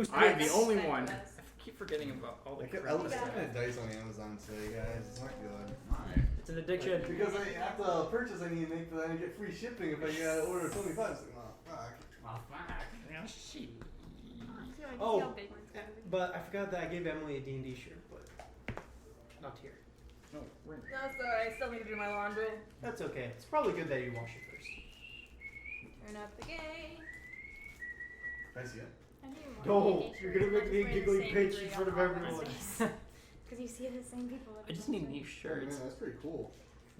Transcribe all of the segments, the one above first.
loose I'm bits. the only one. I keep forgetting about all the I crap. was looking at dice on Amazon today, guys. It's not good. Alright. It's an addiction. Because I have to purchase, I need to make that I get free shipping if I order 25. So, oh, fuck. Oh, fuck. Yeah, shit. Oh, but I forgot that I gave Emily a D&D shirt, but not here. No, ring. No, sorry. I still need to do my laundry. That's okay. It's probably good that you wash it first. Turn up the game. Can I see it? No, you're gonna make me a giggly bitch in front of everyone. Because you see the same people. I just need new Oh, shirts. man, that's pretty cool.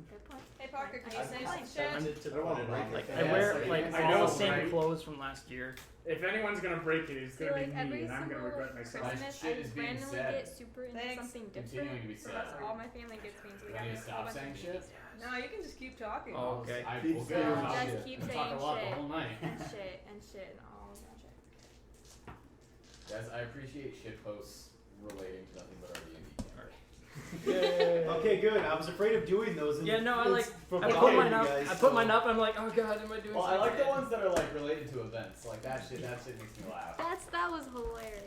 Good point. Hey Parker, can you I- say I some like shit? Send it to I don't want to break like it. I Yeah, wear so like I all know, the same right? clothes from last year. If anyone's gonna break it, it's So gonna like be every me, and I'm gonna single regret myself. Christmas, shit I is just being randomly said. get super into Thanks. something Continuing different. to be So said. that's all my family gets me into. Do I need to stop saying shit? No, you can just keep talking. Oh, okay. I Keep will saying go. Just shit. keep I talk saying a lot the shit whole night. and shit and shit and all that shit. Guys, I appreciate shit posts relating to nothing but our D&D campaign. Okay, good. I was afraid of doing those. And Yeah, no, I it's like. from I put bothering mine you up. guys, I put so- mine up. And I'm like, oh god, am I doing? Well, I like the something ones that are like related to events. Like that shit makes me laugh. That was hilarious.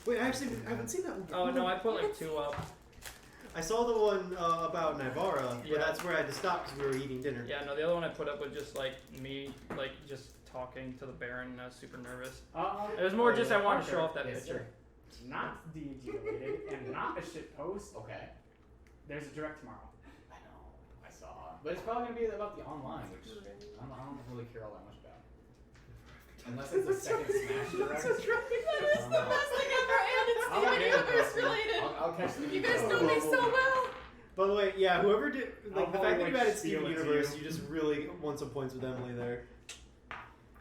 Wait, I haven't seen that one. bad? Oh no, I put like 2 up. I saw the one about Naivara, Yeah. but that's where I had to stop because we were eating dinner. Yeah, no, the other one I put up was just like me, like just talking to the Baron. And I was super nervous. It was more just I wanted to show off that Yes, picture. Not D&D related, and not a shit post. Okay. There's a direct tomorrow. I know. I saw. But it's probably gonna be about the online, which I don't really care all that much about. Unless it's a second Smash Direct. That is the best thing ever, and it's I'll Steven handle Universe it. related. I'll catch the You guys email. know me so well. By the way, yeah, whoever did like I'll the fact probably, that you like, added steal Steven it to Universe, you. you just really won some points with Emily there.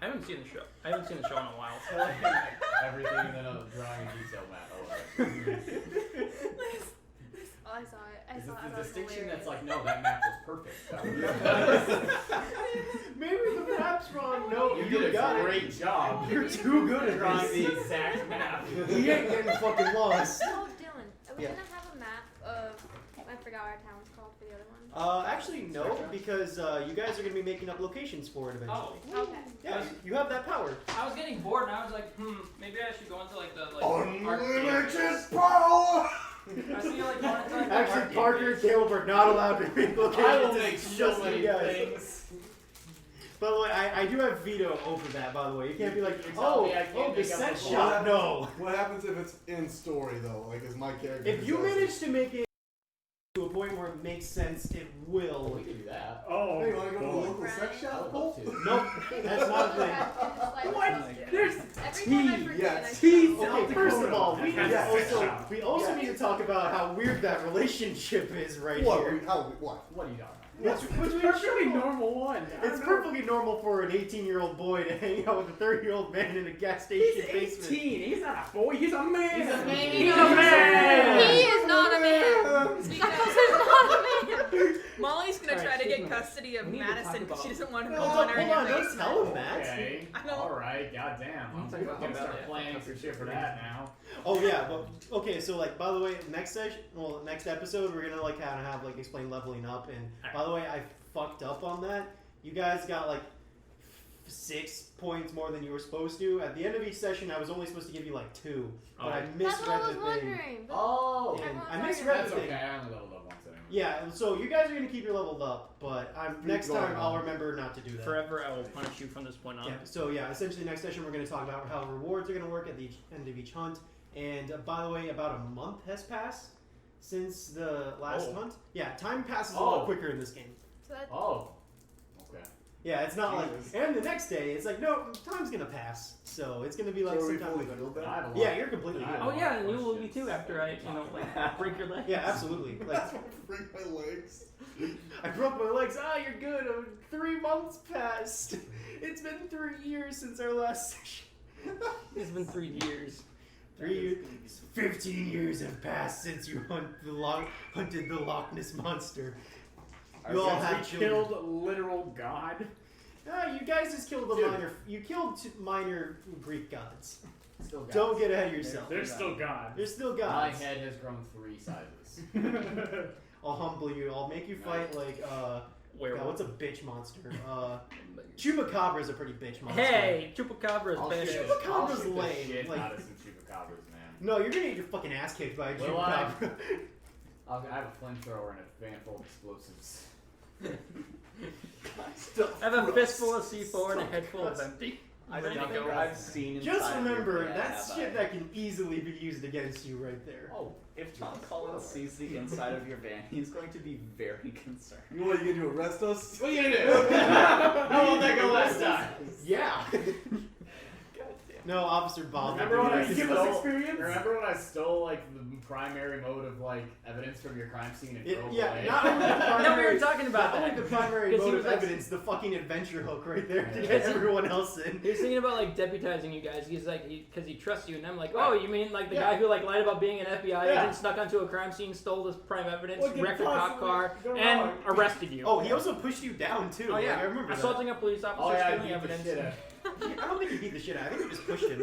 I haven't seen the show. I haven't seen the show in a while. I like everything and then a drawing in detail map. I love it. Oh, I saw it. I It's saw it. the I thought it was distinction hilarious. that's like, no, that map was perfect. That Maybe the map's wrong. No, you did a got great it. job. You're too good at drawing this. the exact map. He ain't getting fucking lost. Oh, Dylan. Are we Yeah. gonna have a map of? I forgot what our town's called for the other one. Actually, no, because you guys are gonna be making up locations for it eventually. Okay. Yeah, you have that power. I was getting bored and I was like, maybe I should go into like the Unlimited power! I see like going into like the Actually, arcade Parker and games. Caleb are not allowed to make locations. I will make It's so just many you guys. things. By the way, I do have veto over that. By the way, you can't be like, You're telling me I can't the make up set a shot. No. What happens if it's in story, though? Like, is my character... If you who does manage to make it to a point where it makes sense, it Well, will. we can do that. Oh, Hey, wanna go to the boy. local sex I would shop? love to. Nope, that's not a thing. What? There's Every time I tea, forget, yes, I Teeth. start Okay, first of all, we That's need to a sex also shop. need to talk about how weird that relationship is right What? here. How? What? What are you talking It's It's perfectly normal one. It's perfectly normal for an 18-year-old boy to hang out with a 30-year-old man in a gas station He's basement. 18. He's not a boy. He's a man. He's a man. He's a man. He is not a man. Speaking of, Molly's gonna Alright, try to speaking get of- custody of we need to Madison talk because she about- doesn't want her Hold on her in on, your don't basement. tell him that. Okay. I know. Alright, goddamn. I'm talking about gonna that, start yeah. playing some shit for that now. Oh yeah, but okay. So like, by the way, next episode, we're gonna like kind of have like explain leveling up. And by the way, I fucked up on that. You guys got like 6 points more than you were supposed to. At the end of each session, I was only supposed to give you like 2, but I That's misread what I was the thing. wondering. But Oh! And I Everyone's misread That's the thing. okay, I only leveled up once anyway. Yeah, so you guys are gonna keep your leveled up, but next going time I'll on. remember not to do that. Forever, I will punish you from this point on. Yeah, so yeah, essentially next session we're going to talk about how rewards are going to work at the end of each hunt. And by the way, about a month has passed since the last hunt. Yeah, time passes a lot quicker in this game. so that, Oh. Okay. Yeah, it's not Jesus. like, and the next day, it's like, no, time's going to pass. So it's going to be like So are we sometime fully later. healed But I then? have a lot. Yeah, you're completely I have healed. Oh yeah, and you will be too after I, like break your leg. Yeah, absolutely. Like, Break my legs. I broke my legs. Ah, you're good. 3 months passed. It's been 3 years since our last session. It's been 3 years. 3 years. 15 years have passed since you hunted the Loch Ness monster. You all have We children. killed literal God. You guys just killed the Dude. minor. You killed minor Greek gods. Still got Don't it. get ahead of yourself. They're still God. They're still My gods. head has grown 3 sizes. I'll humble you. I'll make you fight like God, Werewolf. what's a bitch monster? Chupacabra is a pretty bitch monster. Hey, Chupacabra is I'll bad. shoot- Chupacabra's I'll shoot the lame, shit like- out of some Chupacabra. chupacabras, man. No, you're gonna get your fucking ass kicked by a Will I? chupacabra. I have a flamethrower and a van full of explosives. I have a fistful of C4 and a head full of empty. I Ready to don't go. think I've seen inside Just remember, your that's van, shit have that can easily be used against you right there. Oh, If Tom Collins sees the inside of your van, he's going to be very concerned. You want you gonna do arrest us? what are you gonna do? How will that go last time? Yeah. God damn. No, Officer Bob. Remember when I Give us stole? experience. Remember when I stole like the primary mode of like evidence from your crime scene and drove away? Not only the primary, No, we were talking about not that. only the primary 'Cause he mode was of like- evidence, the fucking adventure hook right there to Yeah. get everyone else in. He was thinking about like deputizing you guys. He's like, because he trusts you, and I'm like, Right. oh, you mean like the Yeah. guy who like lied about being an FBI Yeah. agent, snuck onto a crime scene, stole this prime evidence, What could wrecked a cop possibly car, go and wrong? arrested you. Oh, he also pushed you down too. Oh Like, yeah, I remember assaulting a police officer, Oh yeah, I stealing beat the evidence. shit out. that. I don't think he beat the shit out. I think he just pushed him.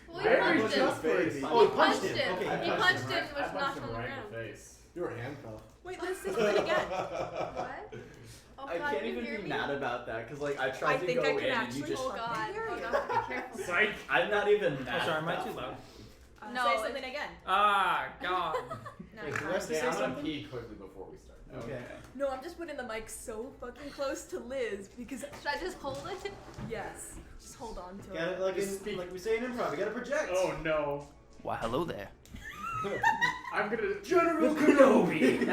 Well, he Very punched him. trustworthy. Oh, he punched him. him. Okay, He I punched him, I was punched knocked him on the right ground. in the face. You were handcuffed. Wait, let's do it again. What? Oh I God, can't you even hear be me? mad about that because like I I tried to think go I can in and you actually- just. Oh God. hear Oh you. no, be careful. Psych. I'm not even Oh, mad. sorry, am I about too loud? No, say it- something again. Ah, God. No, Wait, it's the fine. rest to Okay, say I'm gonna something? pee quickly before we start. Okay. No, I'm just putting the mic so fucking close to Liz because Should I just hold it? yes, just hold on to Gotta, it. like, Just speak. like we say in improv, you gotta project. Oh no. Why, hello there. I'm gonna. General Kenobi.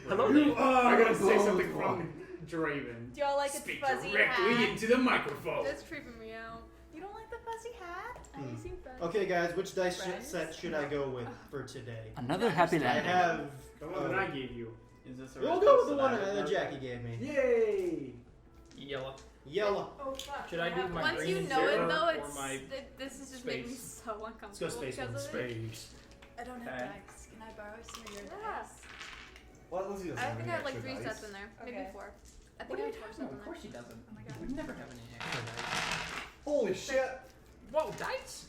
Hello there. I'm gonna say something from Draven. Do y'all like its Speak fuzzy directly hat? into the microphone. That's creeping me out. You don't like the fuzzy hat? Hmm. You seem friends. Okay, guys, which dice Friends? set should I go with for today? Another happy I have. The one that I gave you. Is this a We'll rest go of with the one Survivor that Park? Jacky gave me. Yay! Yellow. Yellow. Oh fuck. Should I do my Once green you know zero it though, or it's my this is just making me space? so uncomfortable Let's go space because one. of it. Space. I don't have Okay. dice. Can I borrow some of your Yeah. dice? Well, Lizzie doesn't I have think any I have like extra 3 dice. sets in there, maybe Okay. 4. I think I have 4 sets in of there. course she doesn't. Oh my God. We never have any extra Holy shit! Whoa, dice?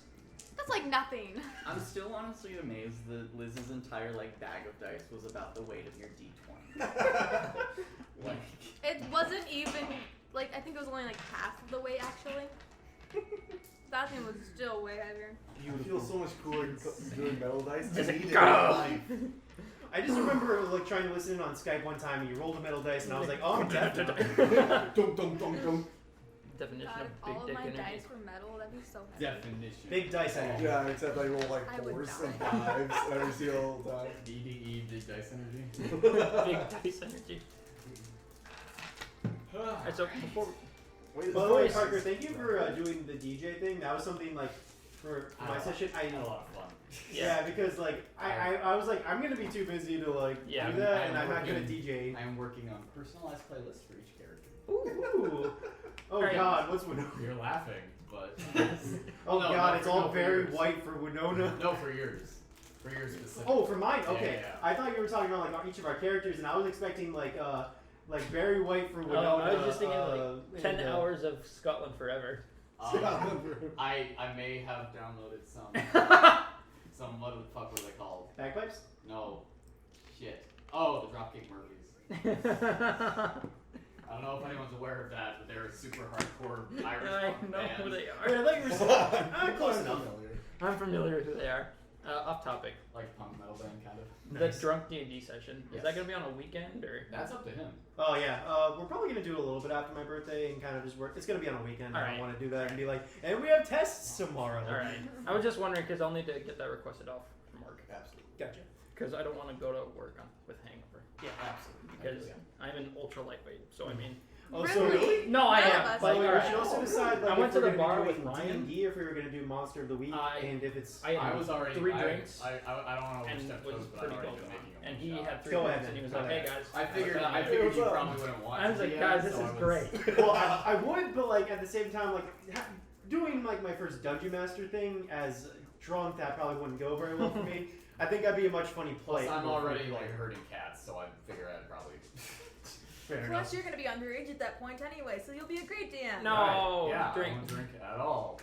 That's like nothing. I'm still honestly amazed that Liz's entire like bag of dice was about the weight of your D20. Like, It wasn't even like I think it was only like half of the weight actually. That thing was still way heavier. You feel so much cooler doing metal dice. Does to it me go? than life. I just remember like trying to listen in on Skype one time and you rolled a metal dice and I was like, oh, I'm deaf now. Dum dum dum dum. Definition God, of if big all of dick my energy. dice were metal, that'd be so heavy. Definition. Big dice energy. Yeah, except I roll like I would 4s and die. 5s every single time. BDE, big dice energy. Big dice energy. Alright, so before Wait, By the way, Voices. Parker, thank you for doing the DJ thing. That was something like for my session. I had a lot of fun. yeah, because like I was like I'm gonna be too busy to like Yeah, do that, I'm and I'm not gonna working- DJ. I am working on personalized playlists for each character. Ooh. Oh Alright. God, what's Winona? You're laughing, but Oh No, God, no, it's for- all no, for very yours. white for Winona. no, for yours. For yours specifically. Oh, for mine. Yeah, Okay, yeah. I thought you were talking about like each of our characters, and I was expecting like very white for Winona. I was just thinking like 10 and, hours of Scotland forever. I may have downloaded some what the fuck were they called? Bagpipes. No, shit. Oh, the Dropkick Murphys. I don't know if anyone's aware of that, but they're a super hardcore Irish I punk know band. who they Wait, are. I thought you were close enough. I'm familiar with who they are. Off topic. Like punk metal band, kind of. The drunk D&D session. Is Yes. that gonna be on a weekend or? That's up to him. Oh yeah, we're probably gonna do it a little bit after my birthday and kind of just work. It's gonna be on a weekend. I Alright. don't want to do that and be like, and we have tests tomorrow. All right. I was just wondering because I'll need to get that requested off from work Absolutely. Gotcha. because I don't want to go to work with hangover Yeah. Absolutely. because I'm an ultra lightweight. So I mean, Oh, so really? no, I None of am. us By the But way, all we right. should also decide like I went if to we're the gonna bar be with doing Ryan. D&D, if we were gonna do Monster of the Week, and if it's I was already. three I- drinks I don't want to and overstep was toes, but pretty I've already built been up. making And them he shot. had 3 Go drinks ahead, and he was then. like, "Hey guys." I figured Hey, you what's up? probably wouldn't want I was to like, be "Guys, in, this so is I was- great." well, I would, but like at the same time, like doing like my first Dungeon Master thing as drunk, that probably wouldn't go very well for me. I think that'd be a much funny play. Plus, I'm already like hurting cats, so I figure I'd probably. fair enough. Plus, you're gonna be underage at that point anyway, so you'll be a great DM. No. Right. Yeah, drink. I won't drink at all.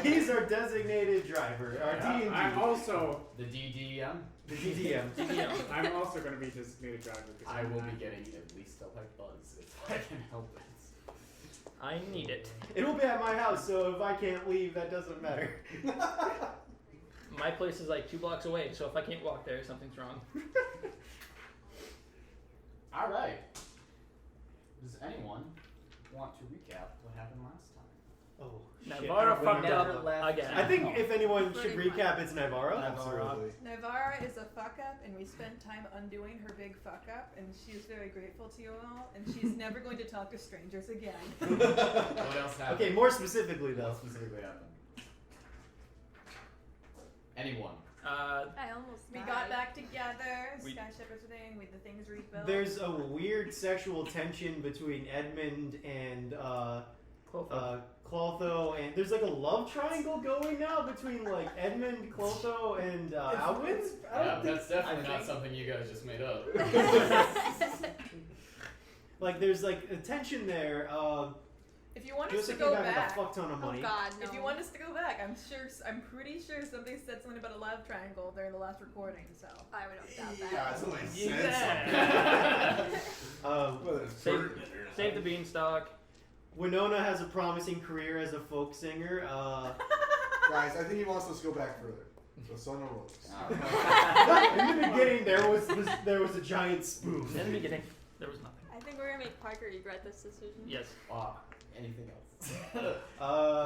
He's our designated driver, our Yeah, D&D, I'm also The DDM, the DDM. DDM. I'm also gonna be designated driver. because I I'm will not- be getting at least a white buzz if I can help it. I need it. It'll be at my house, so if I can't leave, that doesn't matter. My place is like 2 blocks away, so if I can't walk there, something's wrong. All right. Does anyone want to recap what happened last time? Oh, shit. Naivara fucked never up left. again. I think if anyone should Pretty recap, it's Naivara. Absolutely. Naivara is a fuck up, and we spent time undoing her big fuck up, and she is very grateful to you all, and she's never going to talk to strangers again. What else happened? Okay, more specifically though. What specifically happened? Anyone? I almost We died. got back together, We- Sky Shepherd's thing, with the things rebuilt. There's a weird sexual tension between Edmund and Clotho, and there's like a love triangle going now between like Edmund, Clotho, and Alwyn. Yeah, that's definitely I not think- something you guys just made up. Like there's like a tension there. if you want us to Joseph go came back back, with a fuck ton of Oh money. God, no. if you want us to go back, I'm pretty sure somebody said something about a love triangle during the last recording. So I would not doubt Yeah, that. somebody Yeah. said something. Whether it's Save, pertinent or save the not. beanstalk. Winona has a promising career as a folk singer. Guys, I think he wants us to go back further. The sun arose. In the beginning, there was a giant spoon. In the beginning, there was nothing. I think we're gonna make Parker regret this decision. Yes. Anything else? Who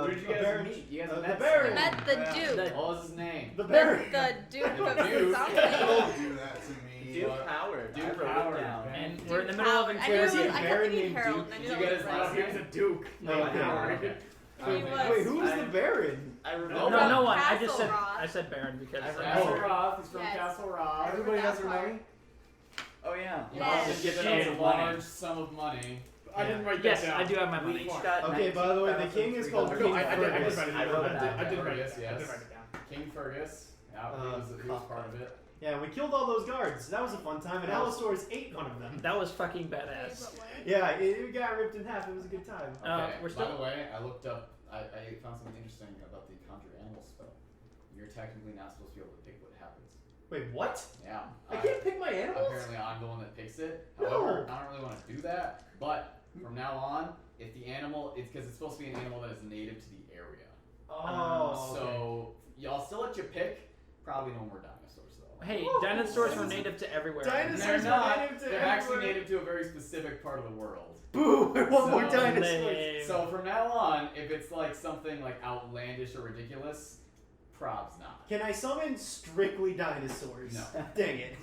Who did you guys meet? You guys the met Baron. Met the Duke. The- What was his name? The Baron. The Duke The of Duke. something. Don't do that to me. Duke Howard. Duke I wrote Howard, it down. man. And we're in the Duke middle of Howard. I knew it There's was, a I kept Baron thinking named Harold. Duke. And I Did knew you that get was his right. last name? He was a duke. Oh, okay. Okay. Wait, Wait, who's the Baron? I No, remember. no one. I just Castle said Rock. I said Baron because Castle Castle Roth. He's from Yes. Castle Roth. Everybody has that their part. money? Oh yeah. You Yes. also given Shit. us a large sum of money. I didn't write yes, that down. I do have my We money. each got. Okay, by the way, the king is called 19,300. No, I did write it I down. wrote it I down. did write it Fergus, down. I did yes. write it down. King Fergus. Yeah, he was part of it. Yeah, we killed all those guards. That was a fun time, and Allosaurus ate one of them. That was fucking Wait, badass. what, what? Yeah, it got ripped in half. It was a good time. Okay. We're By still- the way, I looked up. I found something interesting about the conjure animal spell. You're technically not supposed to be able to pick what happens. Wait, what? Yeah. I can't pick my animals? Apparently, I'm the one that picks it. No. However, I don't really want to do that. But from now on, if the animal, it's because it's supposed to be an animal that is native to the area. Oh, So y'all still let you pick. Probably no more dinosaurs though. Hey, Woo! dinosaurs were native to everywhere. Dinosaurs- They're are not. native to They're actually everywhere. native to a very specific part of the world. Boo! I want more So dinosaurs. Lame. So from now on, if it's like something like outlandish or ridiculous, probs not. Can I summon strictly dinosaurs? No. Dang it.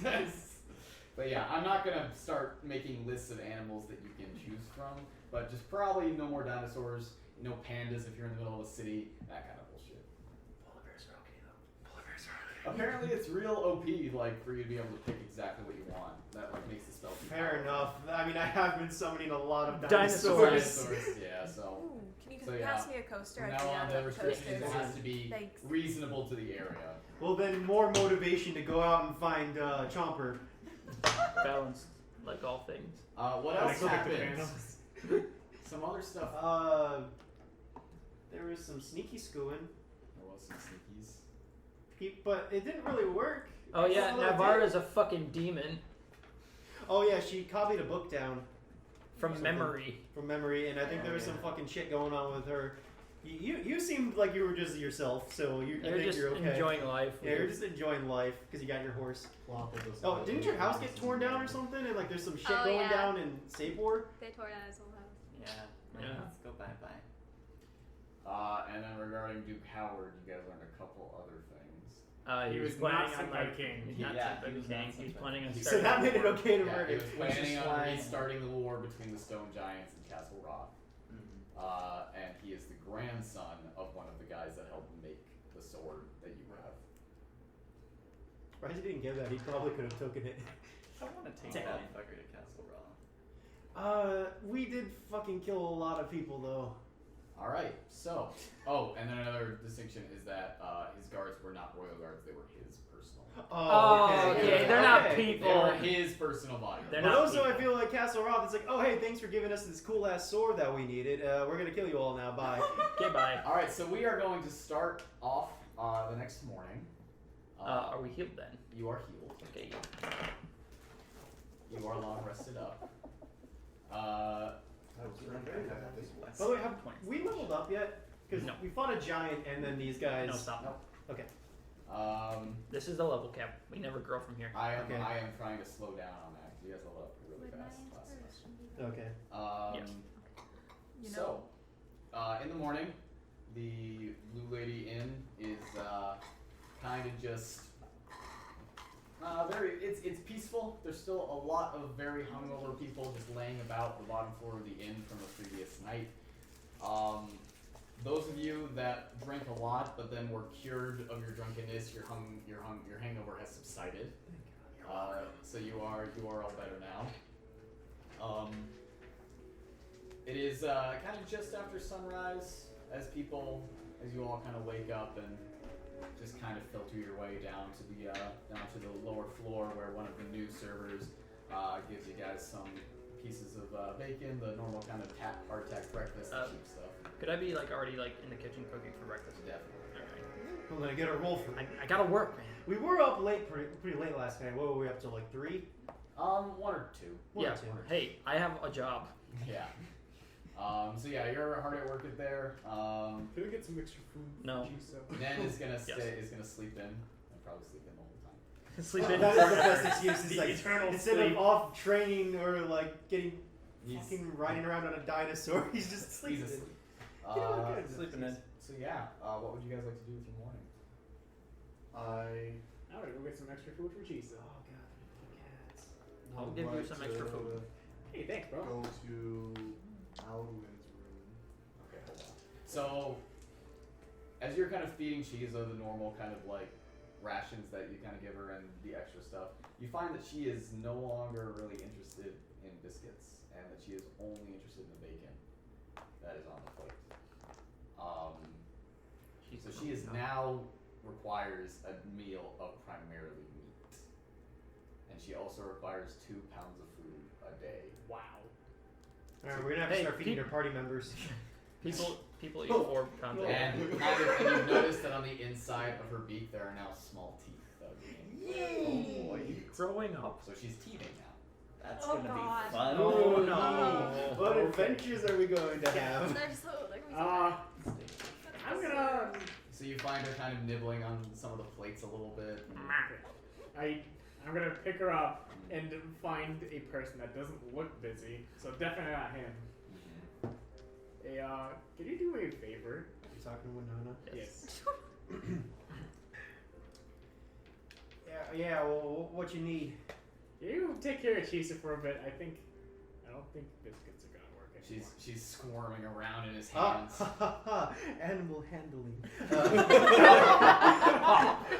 But yeah, I'm not gonna start making lists of animals that you can choose from. But just probably no more dinosaurs, no pandas if you're in the middle of a city, that kind of bullshit. Polar bears are okay though. Polar bears are Apparently, it's real OP, like for you to be able to pick exactly what you want. That like makes the spell. too Fair powerful. enough. I mean, I have been summoning a lot of Dinosaurs. Dinosaurs, yeah. So Ooh, can you So, pass yeah. me a coaster? from I now do on, not the have restriction is it coasters. has to be Thanks. reasonable to the area. Well, then more motivation to go out and find Chomper. Balanced, like all things. What I else go back to happened? Phantom. Some other stuff. There was some sneaky skooing, There was some sneakies. but it didn't really work. Oh yeah, Well, it Naivara did. is a fucking demon Oh yeah, she copied a book down from Something. memory. from memory, and I think there was some fucking shit going on with her. You seemed like you were just yourself, so I You're think just you're okay. enjoying life. Yeah, you're just enjoying life because you got your horse. Flop with us. Oh, didn't your house get torn down or something? And like, there's some shit Oh, going yeah. down in Sapor. They tore down his whole house. Yeah. Yeah. Let's go bye bye. And then regarding Duke Howard, you guys learned a couple other things. He He was was not planning on sent by like the king. He's not Yeah, sent by he the was not king. sent He's by planning on the king. So starting. that made it a war. okay to Yeah, he murder. was planning is on why- restarting the war between the Stone Giants and Castle Rock. And he is the grandson of one of the guys that helped make the sword that you have. Surprised he didn't give that. He probably could have taken it. I want to take Damn. that fucker to Castle Rock. We did fucking kill a lot of people though. All right. So, and then another distinction is that his guards were not royal guards; they were his personal. Oh, okay. They're not They people. were his personal bodyguards. They're But not also, I people. feel like Castle Rock is like, oh hey, thanks for giving us this cool ass sword that we needed. We're gonna kill you all now. Bye. Okay, bye. All right. So we are going to start off the next morning. Are we healed then? You are healed. Okay. You are long rested up. By the way, have we leveled up yet? Because No. we fought a giant and then these guys. No, stop. Nope. Okay. This is the level cap. We never grow from here. I am Okay. I am trying to slow down on that because you guys leveled up really Would my fast last inspiration semester. be Okay. Yes. You So, in the morning, the Blue Lady Inn is kind of just very. It's peaceful. There's still a lot of very hungover people just laying about the bottom floor of the inn from the previous night. Those of you that drank a lot but then were cured of your drunkenness, your hangover has subsided. So you are all better now. It is kind of just after sunrise as you all kind of wake up and just kind of filter your way down to the lower floor where one of the new servers gives you guys some pieces of bacon, the normal kind of hardtack breakfast, the cheap stuff. Could I be already in the kitchen cooking for breakfast? Definitely. Alright. I'm gonna get a roll for it. I gotta work, man. We were up late, pretty late last night. What were we up to? 3? 1 or 2. One or Yeah. two. Hey, I have a job. Yeah. So yeah, you're hard at work at there. Can we get some extra food? No. Cheese up? Nen is gonna Yes. is gonna sleep in and probably sleep in all the time. Sleep in. That is the best excuse. It's The like, eternal instead sleep. of off training or getting He's fucking riding around on a dinosaur, he's just sleeping. asleep. You know what, good. Sleeping in. So yeah, what would you guys like to do with your morning? I'm gonna go get some extra food for cheese. Oh god, cats. I'll give you some extra food. Hey, thanks, bro. Go to Alwyn's room. Okay, hold on. So, as you're kind of feeding Shiza the normal kind of rations that you kind of give her and the extra stuff, you find that she is no longer really interested in biscuits and that she is only interested in the bacon that is on the plate. So she is now requires a meal of primarily meat, and she also requires 2 pounds of food a day. Wow. Alright, we're gonna have to Hey, start feeding our party members. People eat 4 pounds a day. And you've noticed that on the inside of her beak there are now small teeth that are being. Oh boy, growing up. So she's teething now. That's Oh, gonna God. be fun. Oh no! What Okay. adventures are we going to have? They're gonna be I'm gonna. So you find her kind of nibbling on some of the plates a little bit. I'm gonna pick her up and find a person that doesn't look busy. So definitely not him. Hey, can you do me a favor? You talking to Winona? Yes. Yeah. Well, what you need? You take care of Chisa for a bit. I don't think biscuits are gonna work anymore. She's squirming around in his Ah, hands. animal handling.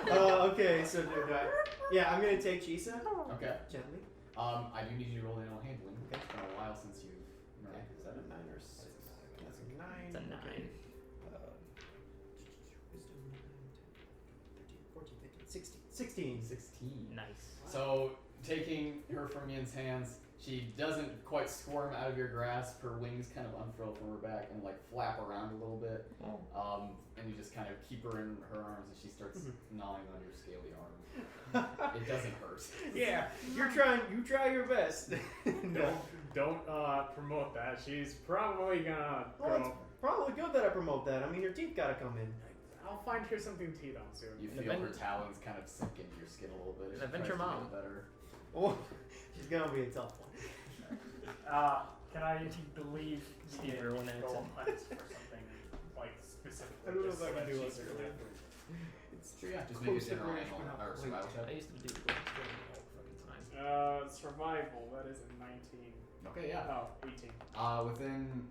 Okay, so I'm gonna take Chisa Okay. gently. I do need you to roll animal handling. It's been a while since you've. Okay, is that a 9 or 6? That's a 9. It's a 9. Okay. Wisdom 9, 10, 13, 14, 15, 16. 16. Nice. So, taking her from Yin's hands, she doesn't quite squirm out of your grasp. Her wings kind of unfurl from her back and flap around a little bit. Oh. And you just kind of keep her in her arms and she starts gnawing on your scaly arm. It doesn't hurt. Yeah, you try your best. Don't promote that. She's probably gonna Well, it's probably good that I promote that. I mean, your teeth gotta come in. I'll find her something to eat on soon. You An feel her advent- talons kind of sink into your skin a little bit. as An she adventure tries to mom. feel better. Oh, she's gonna be a tough one. Can I believe Steve Irwin go accent. hunt for something specifically? I don't know just if I so can that do she's it. gonna have food? It's Sure, yeah. Just make a Close general separation, animal but or not survival I check. used to do fucking time. Survival. That is a 19. Okay, yeah. Oh, 18. Within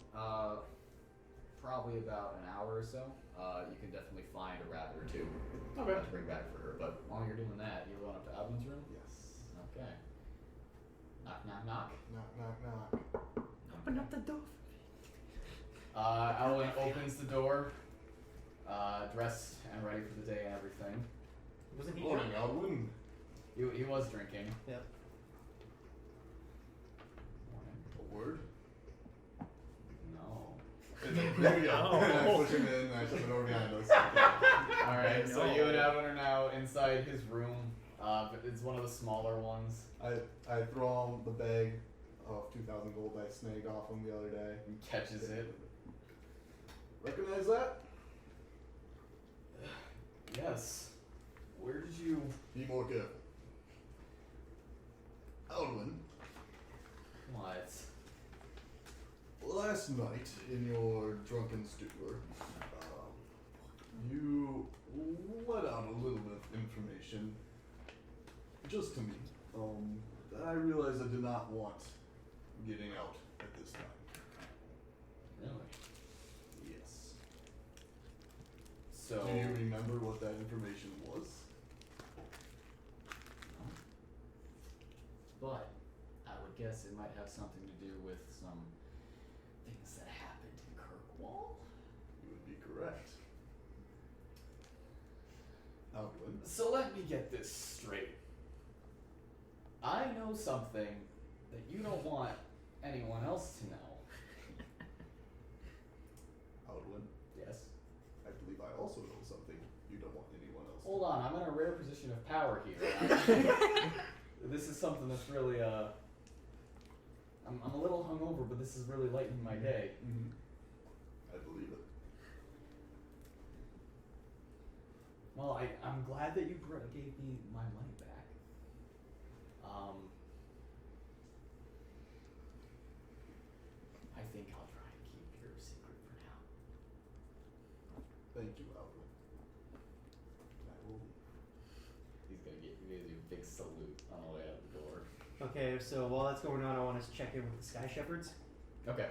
probably about an hour or so, you can definitely find a rabbit or 2 Okay. to bring back for her. But while you're doing that, you're going up to Abin's room? Yes. Okay. Knock, knock, knock. Knock, knock, knock. Open up the door. Alwyn opens the door, dressed and ready for the day and everything. Wasn't he Morning, drunk? Alwyn. He was drinking. Yep. Morning. A word? No. Maybe I push him in and I shove it over behind us. Alright, so you and Alwyn are now inside his room. It's one of the smaller ones. I throw on the bag of 2,000 gold I snagged off him the other day. He catches it. Recognize that? Yes. Where did you? Be more careful. Alwyn, What? last night in your drunken stupor, you let out a little bit of information, just to me, that I realized I did not want getting out at this time. Really? Yes. So. Do you remember what that information was? No. But I would guess it might have something to do with some things that happened in Kirkwall. You would be correct. Alwyn. So let me get this straight. I know something that you don't want anyone else to know. Alwyn, Yes. I believe I also know something you don't want anyone else to Hold on, I'm in a rare position of power here. This is something that's really I'm a little hungover, but this is really lightening my day. Mm-hmm. I believe it. Well, I'm glad that you gave me my money back. I think I'll try and keep your secret for now. Thank you, Alwyn. I will. He's gonna give you a big salute on the way out the door. Okay, so while that's going on, I want us to check in with the Sky Shepherds. Okay.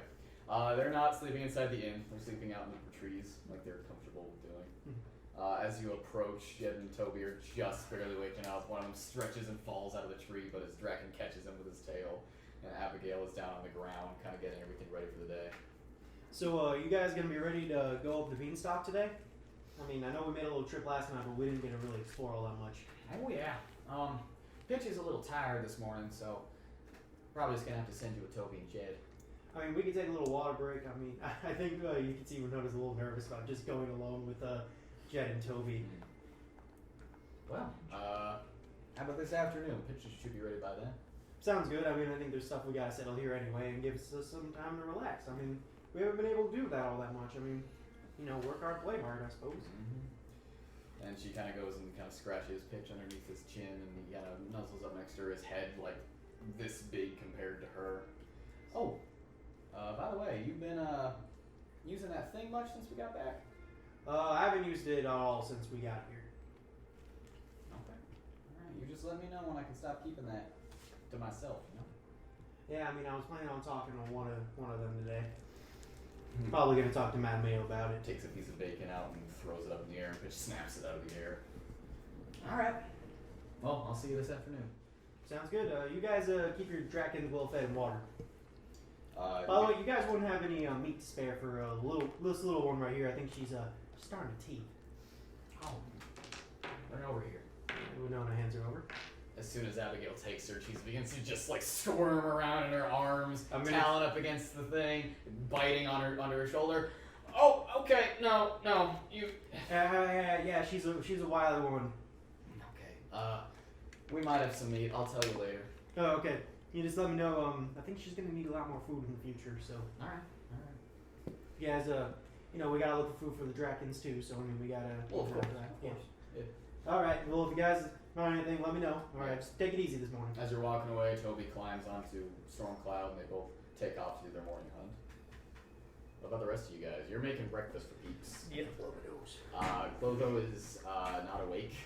They're not sleeping inside the inn. They're sleeping out in the trees, like they're comfortable with doing. As you approach, Jed and Toby are just barely waking up. One of them stretches and falls out of the tree, but his dragon catches him with his tail. And Abigail is down on the ground, kind of getting everything ready for the day. So, you guys gonna be ready to go up the beanstalk today? I mean, I know we made a little trip last night, but we didn't get to really explore all that much. Oh yeah. Pitch is a little tired this morning, so probably just gonna have to send you with Toby and Jed. I mean, we could take a little water break. I mean, I think you can see Winona's a little nervous about just going alone with Jed and Toby. Well, how about this afternoon? Pitch should be ready by then. Sounds good. I mean, I think there's stuff we gotta settle here anyway and gives us some time to relax. I mean, we haven't been able to do that all that much. I mean, you know, work hard, play hard, I suppose. And she kind of goes and kind of scratches Pitch underneath his chin, and he kind of nuzzles up next to her, his head like this big compared to her. Oh, by the way, you've been using that thing much since we got back? I haven't used it at all since we got here. Okay. Alright, you just let me know when I can stop keeping that to myself, you know? Yeah, I mean, I was planning on talking to one of them today. Probably gonna talk to Mattimeo about it. Takes a piece of bacon out and throws it up in the air, and Pitch snaps it out of the air. Alright. Well, I'll see you this afternoon. Sounds good. You guys keep your Drakens well fed and watered. By the way, you guys wouldn't have any meat to spare for this little one right here. I think she's starting to teeth. Oh, bring over here. Winona hands her over. As soon as Abigail takes her, she begins to just like squirm around in her arms, talon up against the thing, biting on her under her shoulder. Oh, okay, no, you. Yeah, she's a wild one. Okay, we might have some meat. I'll tell you later. Oh, okay. You just let me know. I think she's gonna need a lot more food in the future. So. All right. You guys, you know, we gotta look for food for the Drakens too. So I mean, we gotta. Well, of course. Yeah. Yeah. All right. Well, if you guys know anything, let me know. All right. Just take it easy this morning. As you're walking away, Toby climbs onto Stormcloud, and they both take off to do their morning hunt. What about the rest of you guys? You're making breakfast for peeps. Yep. Clotho is not awake.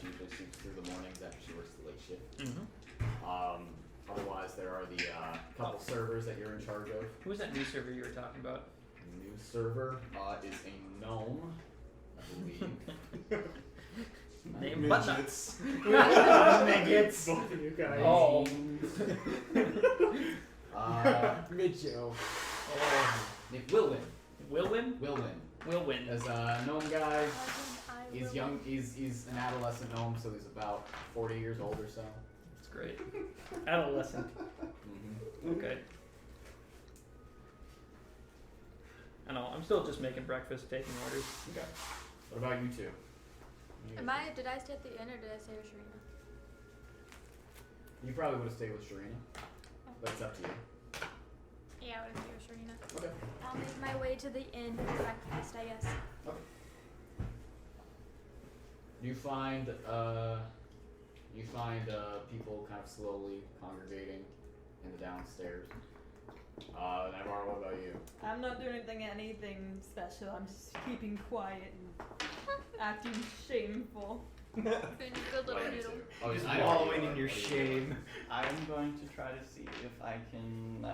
She usually sleeps through the mornings after she works the late shift. Otherwise, there are the couple servers that you're in charge of. Who was that new server you were talking about? The new server is a gnome, I believe. Name Midgets. Midgets. Both of you guys. Oh. Midjo. Wilwin. Wilwin. As a gnome guy, he's young. He's an adolescent gnome, so he's about 40 years old or so. That's great. Adolescent. Okay. I know. I'm still just making breakfast, taking orders. Okay. What about you two? Did I stay at the inn or did I stay with Sharina? You probably would have stayed with Sharina. Oh. That's up to you. Yeah, what if you're Sharina? Okay. I'll make my way to the inn for breakfast, I guess. You find people kind of slowly congregating in the downstairs. Naivara, what about you? I'm not doing anything special. I'm just keeping quiet and acting shameful. Good little What do you noodle. do? Oh, Just I know what you wallowing are. in your What do you do? shame. I'm going to try to see if I can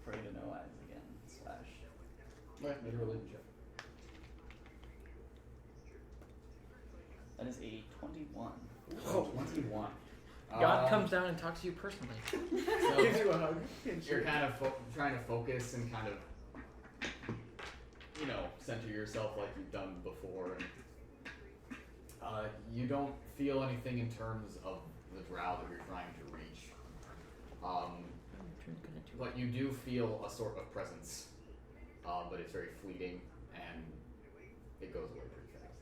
pray to no eyes again. / Okay, make a religion check. That is a 21. Oh, 21. God comes down and talks to you personally. So Gives you a hug. you're kind of trying to focus and kind of, center yourself like you've done before. And, you don't feel anything in terms of the drow that you're trying to reach. But you do feel a sort of presence. But it's very fleeting and it goes away pretty fast.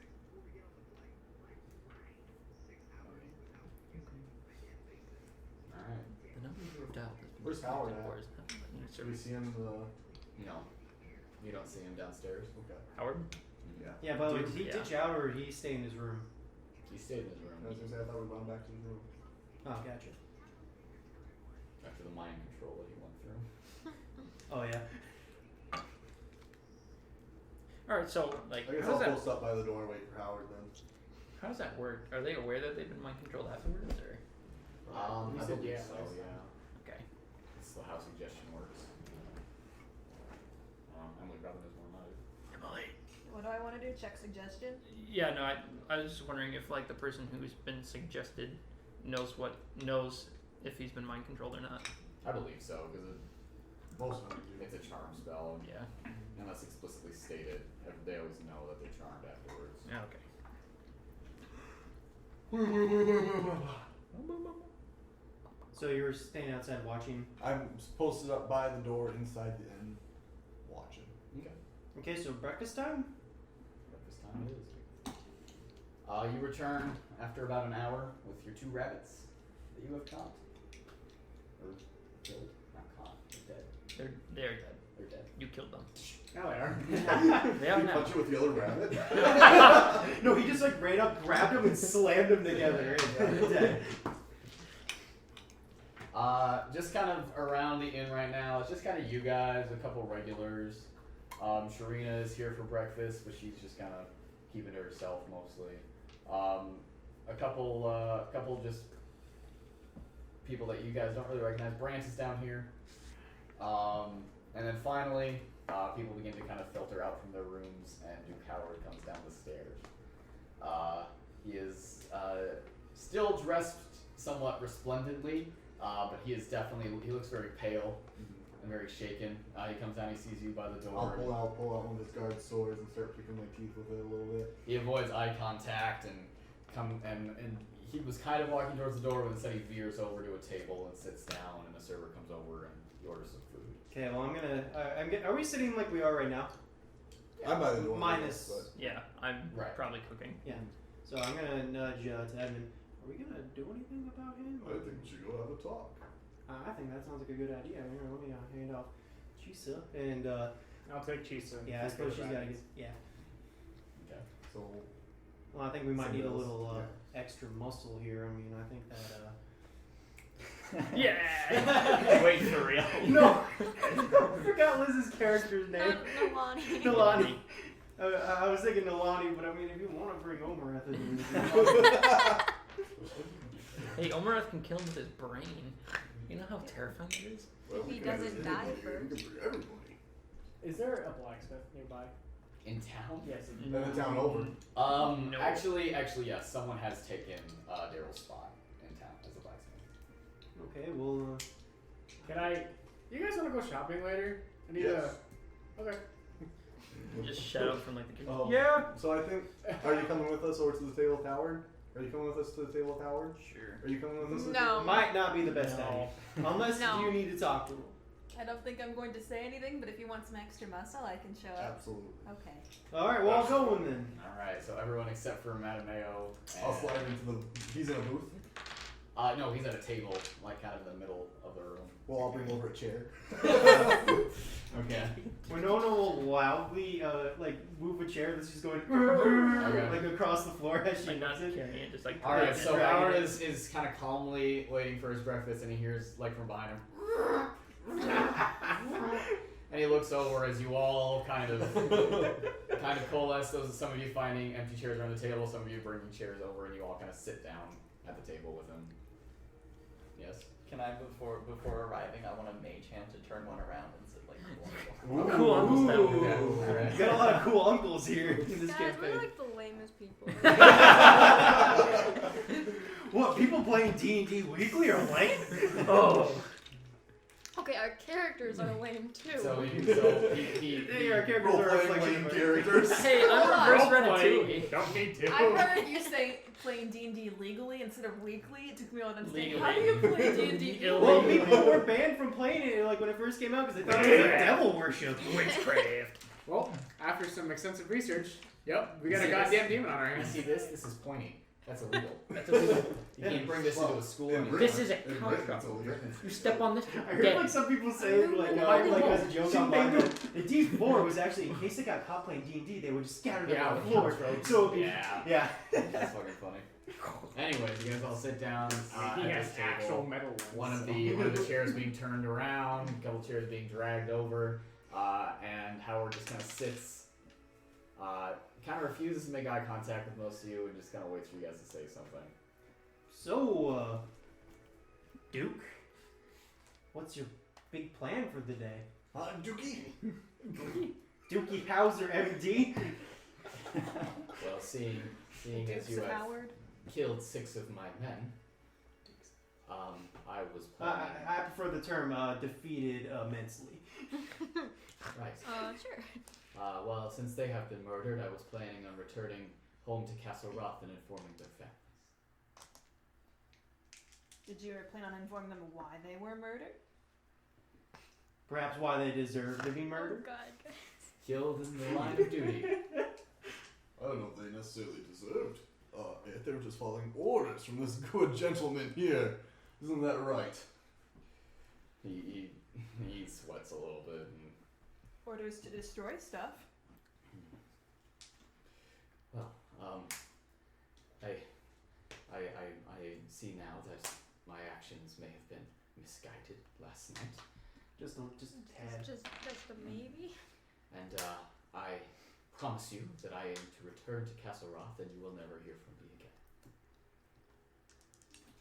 Alright. The number you moved out. Where's Howard at? at? Should we see him? No. You don't see him downstairs. Okay. Howard? Yeah. Yeah, by the way, Dude, did he yeah. ditch out or did he stay in his room? He stayed in his room I was gonna say I thought we'd gone back to his room. Oh, gotcha. after the mind control that he went through. Oh, yeah. Alright, so, like, I guess how I'll does, that, post up by the door and wait for Howard then. how does that work? Are they aware that they've been mind controlled afterwards, or? He I said believe yeah, so, last yeah. Okay. That's how suggestion works. Emily probably knows more than I do. Emily. What do I want to do? Check suggestion? Yeah, no, I was just wondering if, like, the person who's been suggested knows if he's been mind controlled or not. I believe so, because Most of them do. it's a charm spell, and Yeah. unless explicitly stated, they always know that they're charmed afterwards. Yeah, okay. So you were staying outside watching. I'm posted up by the door inside the inn, watching. Okay. Okay, so breakfast time? Breakfast time it is. You return after about an hour with your 2 rabbits that you have caught. Or killed. Not caught. They're dead. They're dead. They're dead. You killed them. Now they are. They are Did he now. punch you with the other rabbit? No, he just like ran up, grabbed him, and slammed him together. And they're dead. Just kind of around the inn right now, it's just kind of you guys, a couple regulars. Sharina is here for breakfast, but she's just kind of keeping to herself mostly. A couple just people that you guys don't really recognize. Brant is down here. And then finally, people begin to kind of filter out from their rooms, and Duke Howard comes down the stairs. He is still dressed somewhat resplendently, but he looks very pale and very shaken. He comes down, he sees you by the door. I'll pull out one of his guard swords and start picking my teeth with it a little bit. He avoids eye contact and he was kind of walking towards the door, but instead he veers over to a table and sits down, and a server comes over and he orders some food. Okay, well, are we sitting like we are right now? I'm by the door. Minus- But Yeah, I'm Right. probably cooking. Yeah. So I'm gonna nudge to Edmund. Are we gonna do anything about him? I think we should go have a talk. I think that sounds like a good idea. Here, let me hand off Chisa. And, I'll take Chisa. yeah, I suppose she's gotta get, yeah. Okay. So Well, I think we might need a Symbols, little extra muscle here. I mean, I think that, Yeah! Wait, for real? No! I forgot Liz's character's name. Nalane. Nalane. I was thinking Nalane, but I mean, if you want to bring Omareth into Hey, Omareth can kill him with his brain. You know how terrifying it is? well, He we can doesn't bring die everybody here. We first. can bring everybody. Is there a blacksmith nearby? In town? Yes. And the town over. No. Actually, yes. Someone has taken Daryl's spot in town as a blacksmith. Okay, well, Can I? You guys want to go shopping later? I need Yes. Okay. Just shout out from like the kitchen. Oh. Yeah! So I think, are you coming with us over to the table with Howard? Are you coming with us to the table with Howard? Sure. Are you coming with us to the No. table? might not be the best No. idea. Unless No. you need to talk to him. I don't think I'm going to say anything, but if you want some extra muscle, I can show up. Absolutely. Okay. Alright, well, I'll go in then. All right. So everyone except for Mattimeo. I'll slide into the. He's in a booth. No, he's at a table, like kind of in the middle of the room. Well, I'll bring over a chair. Okay. Winona will loudly like move a chair that's just going like across the floor as she Like not moves it. carrying it, just like. All right. Yeah, So dragging Howard it. is kind of calmly waiting for his breakfast, and he hears like from behind him. And he looks over as you all kind of coalesce. Some of you finding empty chairs around the table, some of you bringing chairs over, and you all kind of sit down at the table with him. Yes. Can I before arriving? I want a mage hand to turn one around and sit like Cool uncles now. Okay. All right. You got a lot of cool uncles here in this Guys, we're campaign. like the lamest people. What, people playing D&D weekly are lame? Oh. Okay, our characters are lame too. So he Hey, our characters are a Role-playing reflection lame of characters. Hey, I'm reverse Ratatouille. Don't need to. I heard you say playing D&D legally instead of weekly. It took me a while to understand. Legally. How do you play D&D Well, legally? people were banned from playing it like when it first came out because they thought it was like devil worship. Witchcraft. Well, after some extensive research, yep, we got a See goddamn this? demon on our You hands. see this? This is pointing. That's illegal. That's illegal. You can't bring this into a school. in and- Britain- This is a in cow Britain, shop. it's illegal. You step on this. I heard Dead. like some people say like as a joke online that the D4 was actually in case they got caught playing D&D they would just scatter them Yeah, on the with floor. crossroads. So it'd be, Yeah. yeah. That's fucking funny. Anyways, you guys all sit down He at has this actual table. metal ones. One of the chairs being turned around, a couple chairs being dragged over, and Howard just kind of sits, kind of refuses to make eye contact with most of you, and just kind of waits for you guys to say something. So, Duke, what's your big plan for the day? Dookie. Dookie Hauser, MD. Well, seeing as Dukes you of have Howard. killed 6 of my men, I was planning. I prefer the term defeated immensely. Right. Sure. Well, since they have been murdered, I was planning on returning home to Castle Roth and informing their families. Did you ever plan on informing them why they were murdered? Perhaps why they deserve to be Oh murdered. god, guys. Killed in the line of duty. I don't know if they necessarily deserved. They were just following orders from this good gentleman here. Isn't that right? He sweats a little bit. And, Orders to destroy stuff. well, I see now that my actions may have been misguided last night, Just a tad. Just a maybe. and I promise you that I aim to return to Castle Roth, and you will never hear from me again.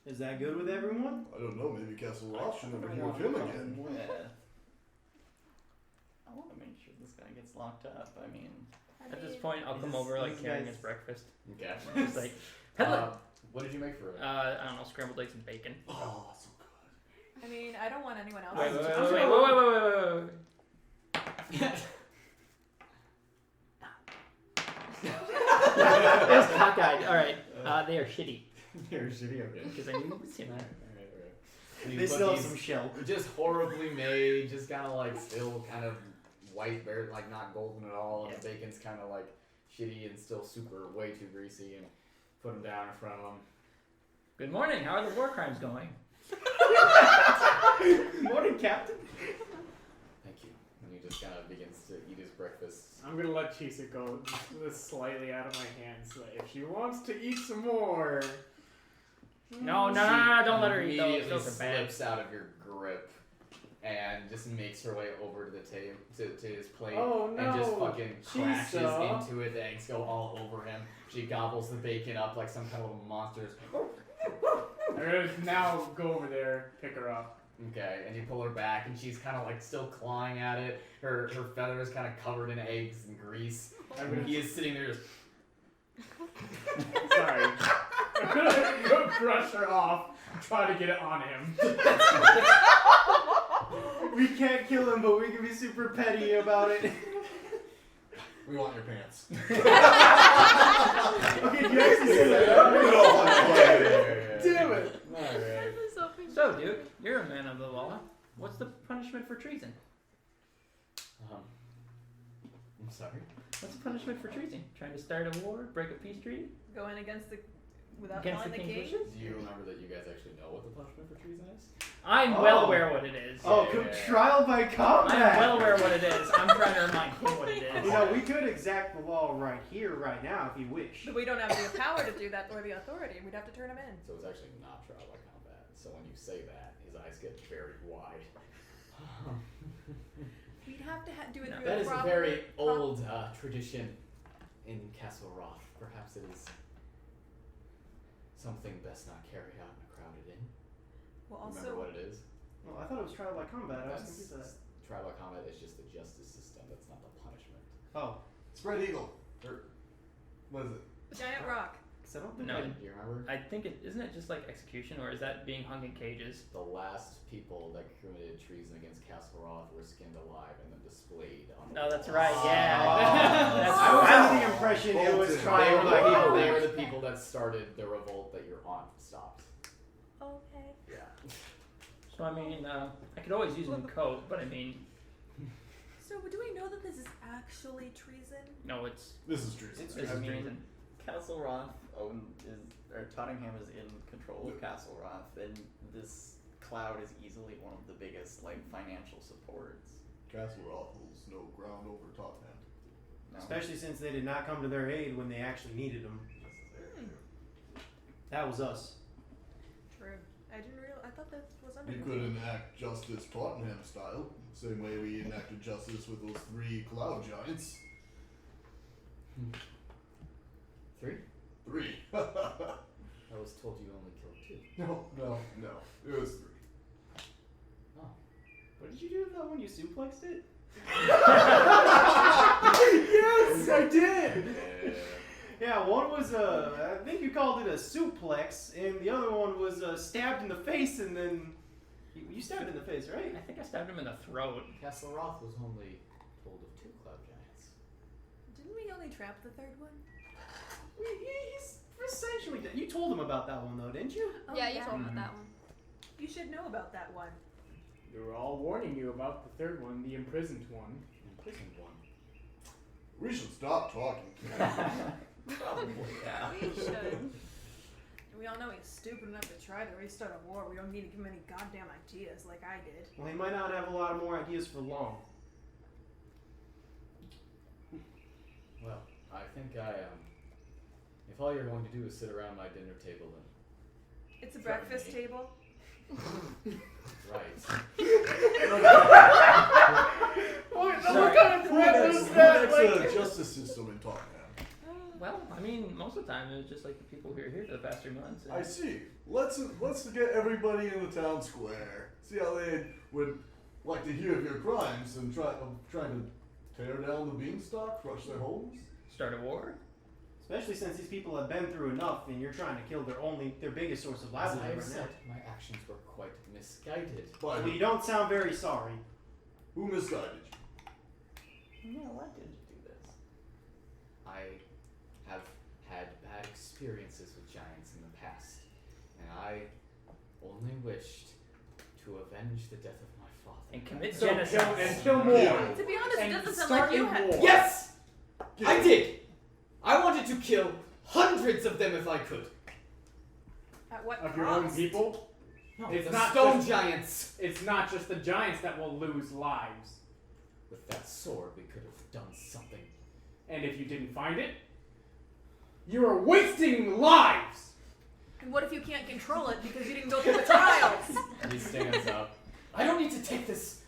Is that good with everyone? I don't know, maybe Castle I Rock should never kinda hear of wanna him come again. with. I want to make sure this guy gets locked up. I mean, At this point, I'll come This- over like these carrying guys- his breakfast. Okay. Just like, peddler. What did you make for it? I don't know, scrambled eggs and bacon. Oh, so good. I mean, I don't want anyone else. Wait, to wait, touch wait, it. wait, It was cockeyed. Alright, they are shitty. You're shitty, okay. Because I knew it was him. Alright. And you They put still have these some shell. just horribly made, just kind of like still kind of white, very like not golden at all, and the bacon's kind of like shitty and still super way too greasy, and put them down in front of him. Good morning, how are the war crimes going? Morning, Captain. Thank you. And he just kind of begins to eat his breakfast. I'm gonna let Chisa go just slightly out of my hands. So if she wants to eat some more, No, don't let her eat those. Immediately Those are bad. slips out of your grip and just makes her way over to the table to his plate. oh no! And just fucking crashes Chisa. into it. The eggs go all over him. She gobbles the bacon up like some kind of little monster. I'm gonna now go over there, pick her up. Okay, and you pull her back, and she's kind of like still clawing at it. Her feather is kind of covered in eggs and grease. I'm And gonna, he is sitting there just. sorry. I'm gonna go brush her off, try to get it on him. We can't kill him, but we can be super petty about it. We want your pants. Okay, you actually say that. Damn it! Alright. So, Duke, you're a man of the law. What's the punishment for treason? I'm sorry. What's the punishment for treason? Trying to start a war, break a peace treaty? Going against the Without Against calling the the king? Kingfishers? Do you remember that you guys actually know what the punishment for treason is? I'm Oh. well aware what it is. Oh, Yeah. trial by combat. I'm well aware what it is. I'm trying to remind him what it is. You know, we could exact the law right here, right now, if you wish. But we don't have the power to do that or the authority. We'd have to turn him in. So it's actually not trial by combat. So when you say that, his eyes get very wide. We'd have to do it No. through That a is a proper- very old tradition in Castle Roth. Perhaps it is something best not carried out in a crowded inn. Well, Remember also, what it is? Well, I thought it was trial by combat. I was That's- confused with that. Trial by combat is just the justice system. That's not the punishment. Oh, Spread eagle. Or what is it? giant rock. because I don't think No. I... Do you remember? I think isn't it just like execution, or is that being hung in cages? The last people that committed treason against Castle Roth were skinned alive and then displayed on the Oh, that's wall. right. Yeah. I was under the impression it was Bolted. trial by They combat. were the people that started the revolt that your aunt stopped. Okay. Yeah. So I mean, I could always use a new coat, but I mean, So do we know that this is actually treason? no, it's This is treason. It's this is I mean, treason. Castle Roth Tottenham is in control of Castle Roth, and this cloud is easily one of the biggest financial supports. Castle Roth holds no ground over Tottenham. No? Especially since they did not come to their aid when they actually needed them. That was us. True. I didn't realize. I thought that was under. We the could king. enact justice Tottenham style, same way we enacted justice with those 3 cloud giants. 3? 3. I was told you only killed 2. No. It was 3. Oh. What did you do with that one? You suplexed it? Yes, I did. Yeah, one was I think you called it a suplex, and the other one was stabbed in the face, and then you stabbed in the face, right? I think I stabbed him in the throat. Castle Roth was only told of 2 cloud giants. Didn't we only trap the third one? He's essentially dead. You told him about that one though, didn't you? Oh, Yeah, you told me about that one. You should know about that one. We were all warning you about the third one, the imprisoned one. Imprisoned one. We should stop talking. Probably, yeah. We should. We all know he's stupid enough to try to restart a war. We don't need to give him any goddamn ideas like I did. Well, he might not have a lot of more ideas for long. Well, I think if all you're going to do is sit around my dinner table, then It's a Threaten breakfast me. table. right. What Sorry. kind of Who threat was enacts that? a justice system in Tottenham? Well, I mean, most of the time it was just like the people who are here for the past 3 months. And I see. Let's get everybody in the town square. See how they would like to hear of your crimes and trying to tear down the beanstalk, crush their homes. start a war. Especially since these people have been through enough, and you're trying to kill their biggest source of As livelihood I have right now. said, my actions were quite misguided. By Well, you don't sound very sorry. who misguided you? Yeah, why did you do this? I have had bad experiences with giants in the past, and I only wished to avenge the death of my father. And commit So genocide. kill more. Yeah. To be honest, And it doesn't sound start like you a had. war. Yes! Yeah. I did! I wanted to kill hundreds of them if I could. At what Of cost? your own people? No, It's the not stone just- giants! It's not just the giants that will lose lives. With that sword, we could have done something. And if you didn't find it, you are wasting lives! And what if you can't control it because you didn't go through the trials? He stands up. I don't need to take this.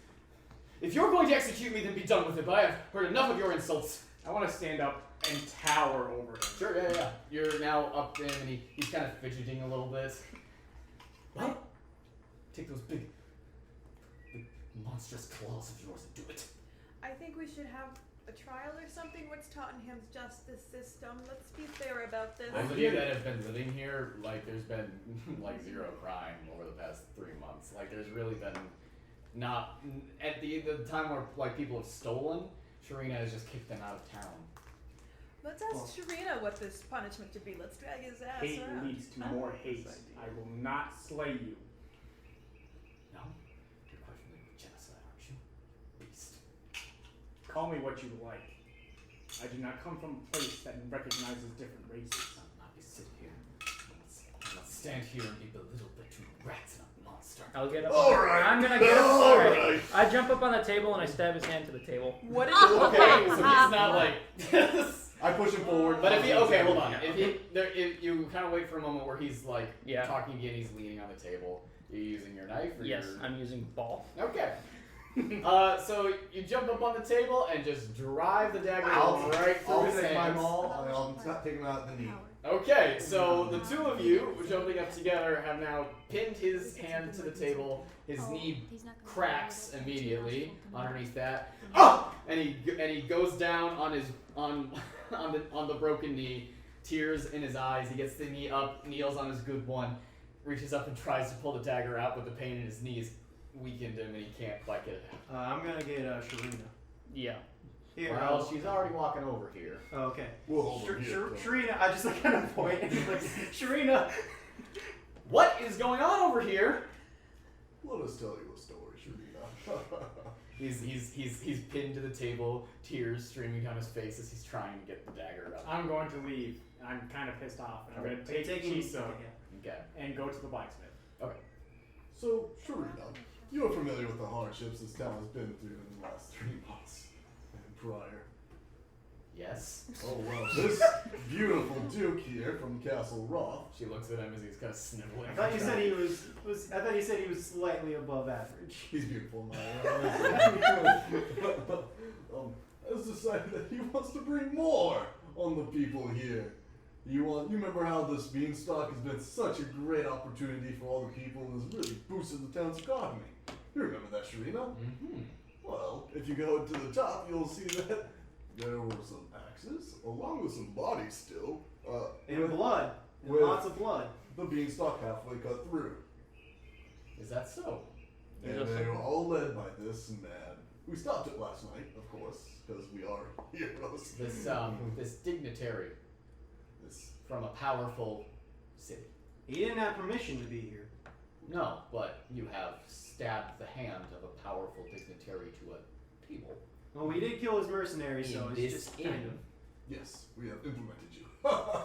If you're going to execute me, then be done with it, but I have heard enough of your insults. I want to stand up and tower over him. Sure, yeah. You're now up to him, and he's kind of fidgeting a little bit. What? Take those big monstrous claws of yours and do it. I think we should have a trial or something. What's Tottenham's justice system? Let's be fair about this. Those of you that have been living here, there's been, 0 crime over the past 3 months. There's really been not... At the time where, people have stolen, Sharina has just kicked them out of town. Let's ask Sharina what this punishment should be. Let's drag his ass Hate around. leads to more hate. I will not slay you. No? You're quite familiar with genocide, aren't you? Beast. Call me what you like. I do not come from a place that recognizes different races. I'll not be sitting here stand here and be belittled by two rats and a monster. I'll get up. Alright. I'm gonna get up. Alright. Alright. I jump up on the table and I stab his hand to the table. What did you Okay, so he's not like. I push him forward. But if he, okay, hold on. Yeah. If you kind of wait for a moment where he's like Yeah. talking again, he's leaning on the table. You're using your knife. Or Yes, your... I'm using ball. Okay. So you jump up on the table and just drive the dagger I'll right through I'll his take my hands. maul and I'll take him out the knee. Okay, so the two of you jumping up together have now pinned his hand to the table. His knee cracks immediately underneath that. Oh! And he goes down on his on the broken knee, tears in his eyes. He gets the knee up, kneels on his good one, reaches up and tries to pull the dagger out, but the pain in his knees weakened him and he can't quite get it out. I'm gonna get Sharina. Yeah. Here. Well, she's already walking over here. Oh, okay. We'll over here. Sharina, I just kind of point and like, Sharina. What is going on over here? Let us tell you a story, Sharina. He's pinned to the table, tears streaming down his face as he's trying to get the dagger out. I'm going to leave. I'm kind of pissed off. And I'm going to take Chiso Okay. and go to the blacksmith. So, Sharina, you're familiar with the hardships this town has been through in the last 3 months and prior. Yes. Oh well, this beautiful Duke here from Castle Roth. She looks at him as he's kind of sniveling. I thought you said he was slightly above average. He's beautiful, Maya. Has decided that he wants to bring more on the people here. You remember how this beanstalk has been such a great opportunity for all the people and has really boosted the town's economy. You remember that, Sharina? Mm-hmm. Well, if you go to the top, you'll see that there were some axes, along with some bodies still. And with blood. And with- lots of blood. the beanstalk halfway cut through. Is that so? And they were all led by this man. We stopped it last night, of course, because we are heroes. This dignitary This from a powerful city. He didn't have permission to be here. No, but you have stabbed the hand of a powerful dignitary to a table. Well, we did kill his mercenary, so In it's this just inn. kind of. yes, we have implemented you. I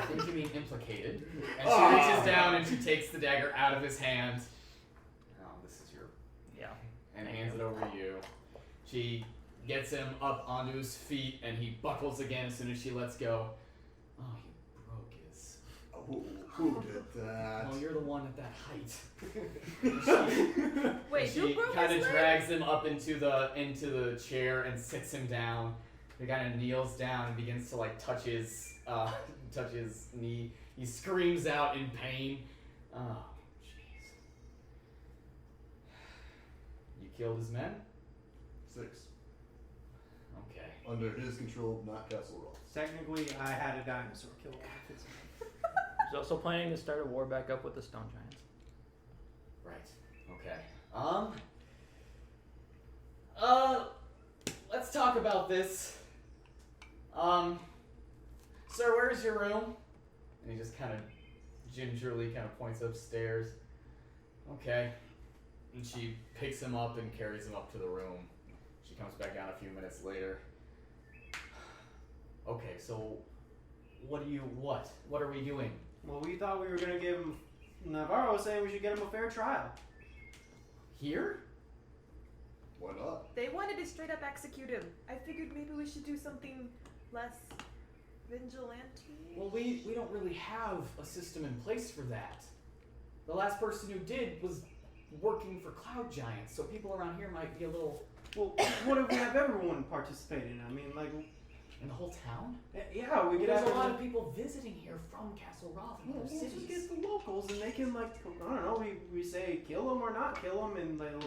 think you mean implicated. And she reaches down and she takes the dagger out of his hand. Oh, this is your. Yeah. And hands it over to you. She gets him up onto his feet and he buckles again as soon as she lets go. Oh, you broke his. Who did that? Well, you're the one at that height. Wait, she who broke kind of his leg? drags him up into the chair and sits him down. He kind of kneels down and begins to like touch his knee. He screams out in pain. Oh, jeez. You killed his men? 6. Okay. Under his control, not Castle Roth. Technically, I had a dinosaur kill one of his. He's also planning to start a war back up with the stone giants. Right. Okay. Let's talk about this. Sir, where's your room? And he just kind of gingerly kind of points upstairs. Okay. And she picks him up and carries him up to the room. She comes back down a few minutes later. Okay, so what are we doing? Well, we thought we were gonna give him. Naivara was saying we should get him a fair trial. Here? Why not? They wanted to straight up execute him. I figured maybe we should do something less vigilante. Well, we don't really have a system in place for that. The last person who did was working for Cloud Giants, so people around here might be a little... Well, what if we have everyone participate in it? I mean, like, In the whole town? yeah, we could There's have a lot of people visiting here from Castle Roth and We'll other just cities. get the locals, and they can like I don't know. We say kill them or not kill them, and they'll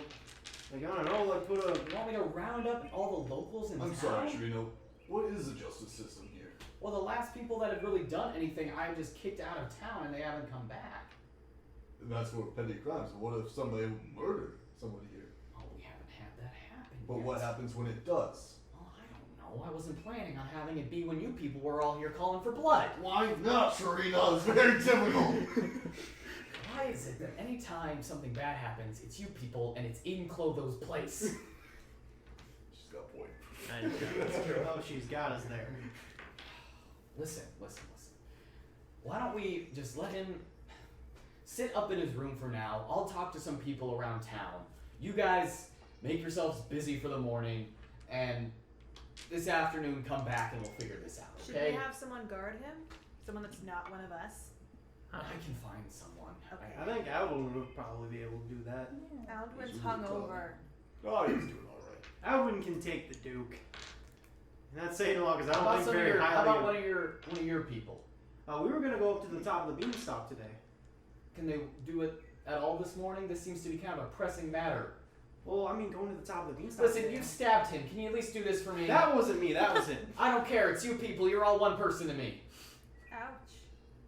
like I don't know, like put a. You want me to round up all the locals in I'm town? sorry, Sharino. What is the justice system here? Well, the last people that have really done anything, I just kicked out of town and they haven't come back. And that's for petty crimes. But what if somebody murdered somebody here? Oh, we haven't had that happen But yet. what happens when it does? Well, I don't know. I wasn't planning on having it be when you people were all here calling for blood. Why not, Sharino? It's very difficult. Why is it that anytime something bad happens, it's you people and it's in Clotho's place? She's got a point. That's true. Oh, she's got us there. Listen. why don't we just let him sit up in his room for now? I'll talk to some people around town. You guys make yourselves busy for the morning, and this afternoon come back and we'll figure this out, Should okay? we have someone guard him? Someone that's not one of us? I can find someone. Okay. I think Alvin would probably be able to do that. Aldwin's He's hungover. Oh, he's doing alright. Alvin can take the Duke. Not saying a lot because I How don't about, think some of very your, how highly. about one of your people? We were gonna go up to the top of the beanstalk today. Can they do it at all this morning? This seems to be kind of a pressing matter. Well, I mean, going to the top of the beanstalk. Listen, today. you stabbed him. Can you at least do this for me? That wasn't me. That was him. I don't care. It's you people. You're all one person to me. Ouch.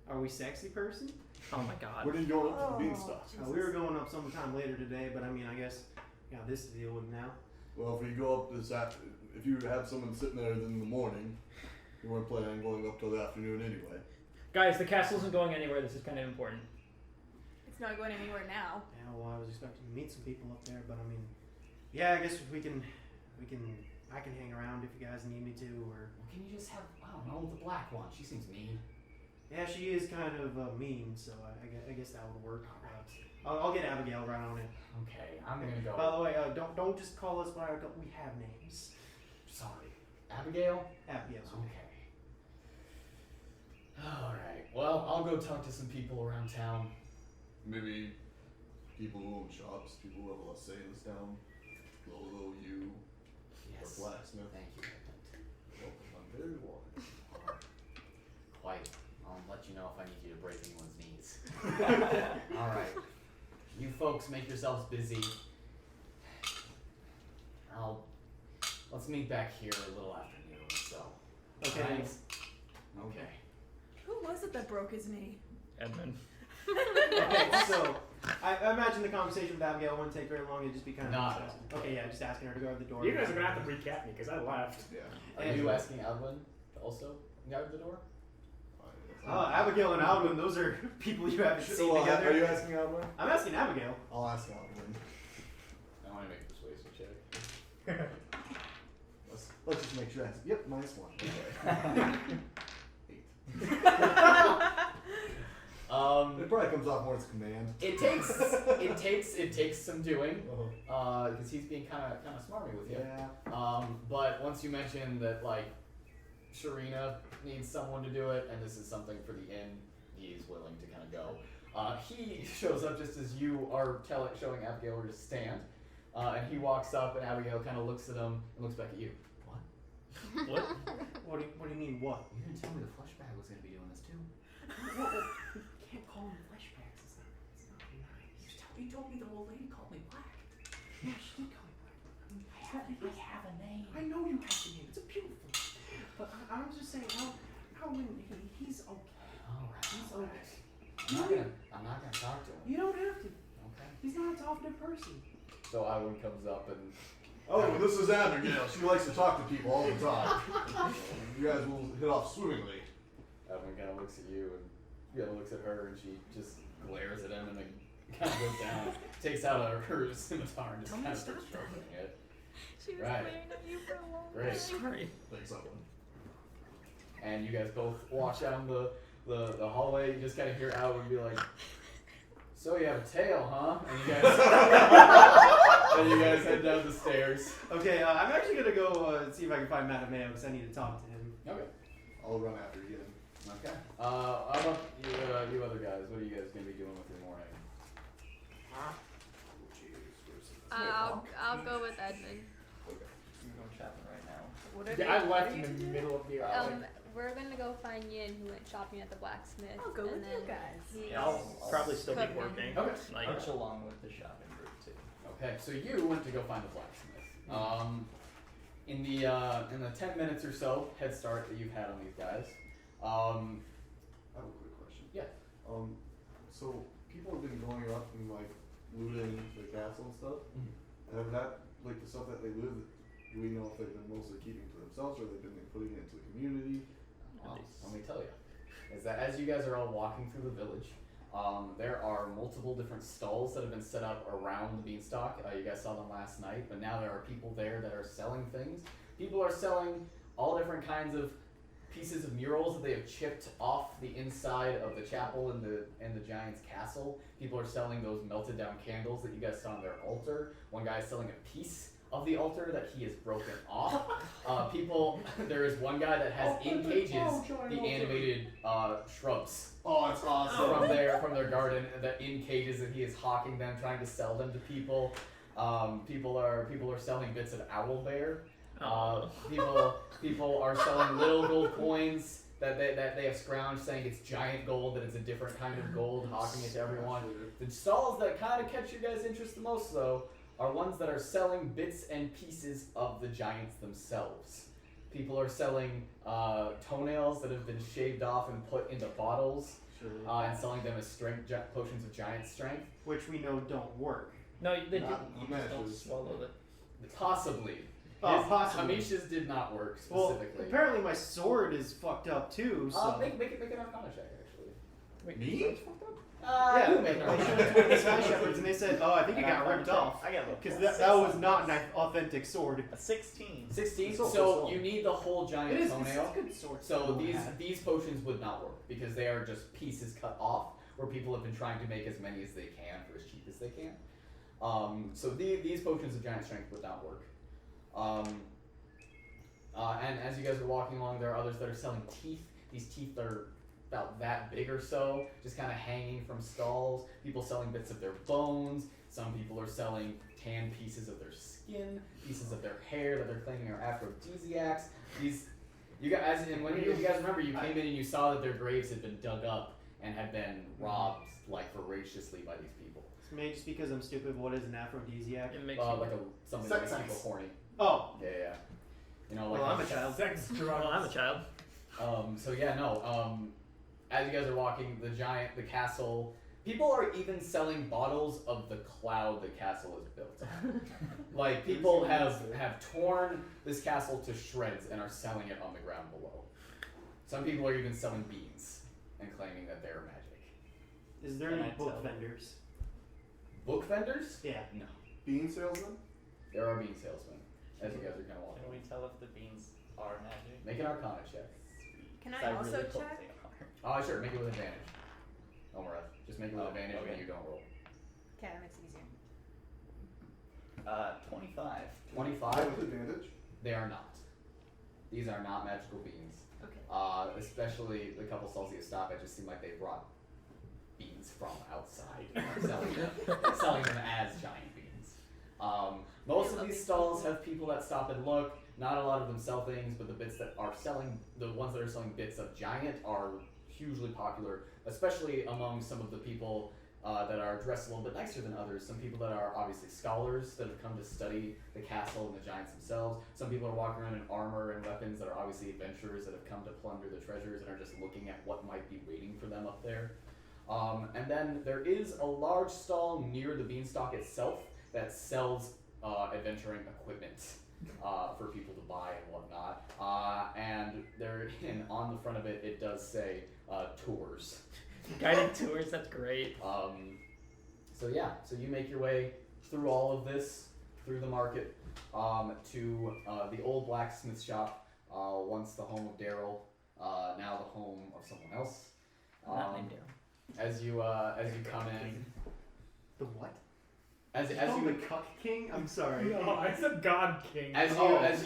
Are we sexy person? Oh my god. When are you going up to Oh, the beanstalk? We were going up sometime later today, but I mean, I guess we got this to deal with now. Well, if we go up if you have someone sitting there in the morning, you weren't planning on going up till the afternoon anyway. Guys, the castle isn't going anywhere. This is kind of important. It's not going anywhere now. Yeah, well, I was expecting to meet some people up there, but I mean, yeah, I guess I can hang around if you guys need me to, or. Well, can you just have, I don't know, the black one? She seems mean. Yeah, she is kind of mean, so I guess that would work. I'll get Abigail right on it. Okay, I'm gonna go. By the way, don't just call us by our. We have names. Sorry. Abigail? Abigail's okay. Okay. Alright, well, I'll go talk to some people around town. Maybe people who own shops, people who have a lot of say in this town. Lolo, you, Yes. the blacksmith. Thank you, Edmund. I'm very wise. Quite. I'll let you know if I need you to break anyone's knees. Alright. You folks make yourselves busy. Let's meet back here a little after noon, so. Okay. Alright? Okay. Who was it that broke his knee? Edmund. Okay, so I imagine the conversation with Abigail wouldn't take very long. It'd just be kind of Not. okay. Yeah, just asking her to go to the door. You guys are gonna have to recap me because I left. Yeah. Are And- you asking Edwin to also guard the door? Oh, Abigail and Alvin, those are people you haven't seen So, together. are you asking Alvin? I'm asking Abigail. I'll ask Alvin. I want to make a persuasion check. Let's just make sure. Yep, -1. Okay. 8. It probably comes off more as command. It takes some doing, Uh-huh. because he's being kind of smarmy with you. Yeah. But once you mention that, like, Sharina needs someone to do it, and this is something for the inn, he's willing to kind of go. He shows up just as you are showing Abigail where to stand, and he walks up, and Abigail kind of looks at him and looks back at you. What? What? What do you mean? What? You didn't tell me the flesh bag was going to be doing this too. You can't call them flashbacks. It's not nice. You told me the old lady called me black. Yeah, she did call me black. I have a name. I know you have the name. It's a beautiful name. But I was just saying, he's okay. Alright. He's okay. I'm not gonna talk to him. You don't have to. Okay. He's not a talkative person. So Edwin comes up and Oh, this is Abigail. She likes to talk to people all the time. You guys will hit off swimmingly. Edwin kind of looks at you and the other looks at her and she just glares at him and then kind of goes down, takes out her scimitar and just kind of starts stroking it. She was Right. glaring at you for a long Great. time. Sorry. Thanks, Alvin. And you guys both walk down the hallway. You just kind of hear Edwin be like, "So you have a tail, huh?" And you guys head down the stairs. Okay, I'm actually gonna go see if I can find Mattimeo because I need to talk to him. Okay. I'll run after you again. Okay. How about you other guys? What are you guys gonna be doing with your morning? I'll go with Edmund. I'm going shopping right now. What are Yeah, I they- left what are in you the to do? middle of the alley. We're gonna go find Yin, who went shopping at the blacksmith. I'll go and with then you guys. he's Yeah, I'll probably still be cooking. working. Okay. Like, Punch along with the shopping group too. Okay, so you went to go find the blacksmith. In the 10 minutes or so head start that you've had on these guys, I have a quick question. Yeah. So people have been going up and like looting the castle and stuff. Have that like the stuff that they loot? Do we know if they've been mostly keeping to themselves or they've been like, putting it into the community? well, let me tell you, is that as you guys are all walking through the village, there are multiple different stalls that have been set up around the beanstalk. You guys saw them last night, but now there are people there that are selling things. People are selling all different kinds of pieces of murals that they have chipped off the inside of the chapel and the giant's castle. People are selling those melted down candles that you guys saw on their altar. One guy is selling a piece of the altar that he has broken off. There is one guy that has in cages the animated shrubs. Oh, it's awesome. From their garden, that in cages, and he is hawking them, trying to sell them to people. People are selling bits of owl bear. People are selling little gold coins that they have scrounged, saying it's giant gold, that it's a different kind of gold, hawking it to everyone. The stalls that kind of catch your guys' interest the most, though, are ones that are selling bits and pieces of the giants themselves. People are selling toenails that have been shaved off and put into bottles, and selling them as potions of giant strength. Which we know don't work. No, they do. Not You the just don't matches. swallow it. Possibly. Possibly. Amyscia's did not work Well, specifically. apparently my sword is fucked up too. So Make an Arcana check, actually. Wait, Me? yeah, you make an I Arcana showed it to one of the Sky Shepherds, and they said, "Oh, I think it got ripped off." I got a Because that was not an authentic sword. a 16. 16. It's also So sold. you need the whole giant It is. toenail. It's a good sword. So these potions would not work because they are just pieces cut off, where people have been trying to make as many as they can for as cheap as they can. So these potions of giant strength would not work. And as you guys are walking along, there are others that are selling teeth. These teeth are about that big or so, just kind of hanging from stalls. People selling bits of their bones. Some people are selling tan pieces of their skin, pieces of their hair that they're claiming are aphrodisiacs. You guys remember, you came in and you saw that their graves had been dug up and had been robbed like voraciously by these people. Maybe just because I'm stupid, what is an aphrodisiac? It makes Something that makes Sex. people horny. Oh, Yeah. You know, like Well, I'm a child. Sex, drugs. Well, I'm a child. As you guys are walking, the castle, people are even selling bottles of the cloud the castle is built on. Like, people have torn this castle to shreds and are selling it on the ground below. Some people are even selling beans and claiming that they're magic. is there Can any I book tell? vendors? Book vendors? Yeah. No. Bean salesman? There are bean salesmen, as you guys are kind of walking. Can we tell if the beans are magic? Make an Arcana check. Can I So also really hope check? they are. Oh, sure, make it with advantage. Omareth, just make it with Oh, advantage okay. when you don't roll. Okay, that makes it easier. 25. 25? With advantage. They are not. These are not magical beans. Okay. Especially the couple stalls that you stop at just seem like they brought beans from outside and are selling them as giant beans. Most of these stalls have people that stop and look. Not a lot of them sell things, but the ones that are selling bits of giant are hugely popular, especially among some of the people that are dressed a little bit nicer than others. Some people that are obviously scholars that have come to study the castle and the giants themselves. Some people are walking around in armor and weapons that are obviously adventurers that have come to plunder the treasures and are just looking at what might be waiting for them up there. And then there is a large stall near the beanstalk itself that sells adventuring equipment for people to buy and whatnot. And on the front of it, it does say tours. Guided tours, that's great. So you make your way through all of this, through the market, to the old blacksmith shop, once the home of Daryl, now the home of someone else. Not named Daryl. As you come in, The what? as Oh, you the Cuck King? I'm sorry. No, I said God King. As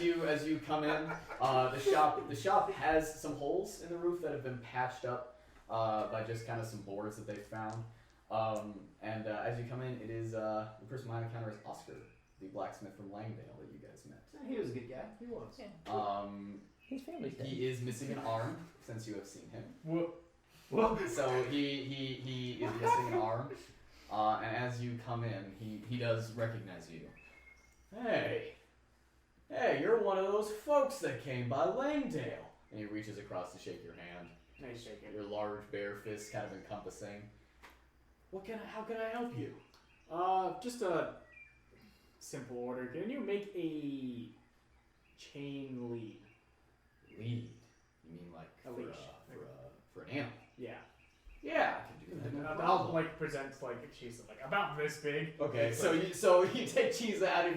you come in, the shop has some holes in the roof that have been patched up by just kind of some boards that they found. And as you come in, it is the person behind the counter is Oscar, the blacksmith from Langdale that you guys met. He was a good guy. He was. Yeah. His family's dead. He is missing an arm since you have seen him. What? So he is missing an arm. And as you come in, he does recognize you. Hey, you're one of those folks that came by Langdale. And he reaches across to shake your hand. Nice shaking. Your large bare fist kind of encompassing. How can I help you? Just a simple order. Can you make a chain lead? Lead? You mean like A for, leash. for an animal? Yeah. Yeah, I can do that. And No I'll problem. like present like a cheese like about this big. Okay, It's so like- you take Cheesa out of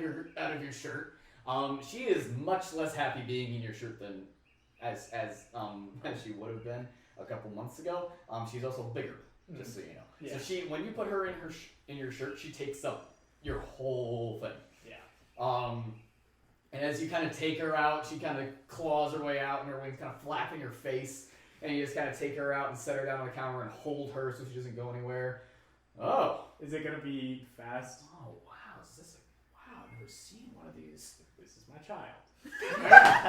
your shirt. She is much less happy being in your shirt than as she would have been a couple months ago. She's also bigger, just so you know. Yeah. So when you put her in in your shirt, she takes up your whole thing. Yeah. And as you kind of take her out, she kind of claws her way out, and her wings kind of flapping her face. And you just kind of take her out and set her down on the counter and hold her so she doesn't go anywhere. Oh. Is it gonna be fast? Oh wow! Wow! I've never seen one of these. This is my child.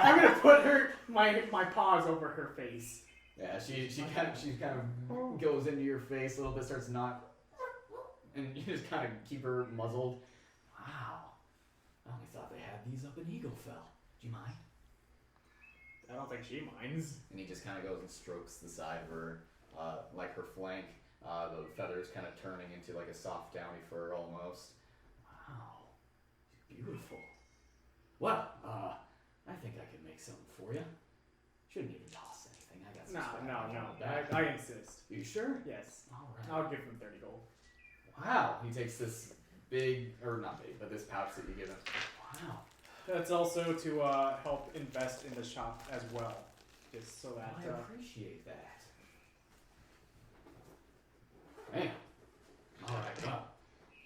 I'm gonna put my paws over her face. Yeah, she kind of goes into your face a little bit, starts and you just kind of keep her muzzled. Wow! I only thought they had these up in Eaglefell. Do you mind? I don't think she minds. And he just kind of goes and strokes the side of her, like her flank. The feathers kind of turning into like a soft downy fur almost. Wow, she's beautiful. Well, I think I can make something for you. Shouldn't even toss anything. I got some No. I insist. You sure? Yes. All right. I'll give him 30 gold. Wow. He takes this big, or not big, but this pouch that you give him. Wow. That's also to help invest in the shop as well, just so that. I appreciate that. Man. All right. Well,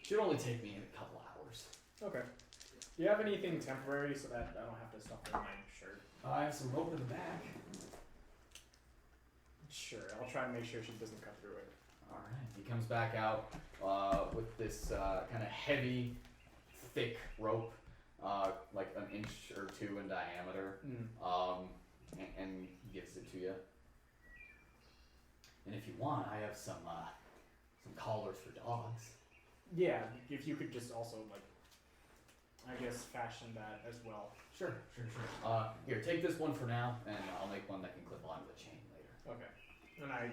should only take me a couple hours. Okay. Do you have anything temporary so that I don't have to stuff in my shirt? I have some rope in the back. Sure. I'll try and make sure she doesn't cut through it. All right. He comes back out with this kind of heavy, thick rope, like an inch or two in diameter, and gives it to you. And if you want, I have some collars for dogs. Yeah. If you could just also I guess fashion that as well. Sure. Here, take this one for now, and I'll make one that can clip onto the chain later. Okay. And I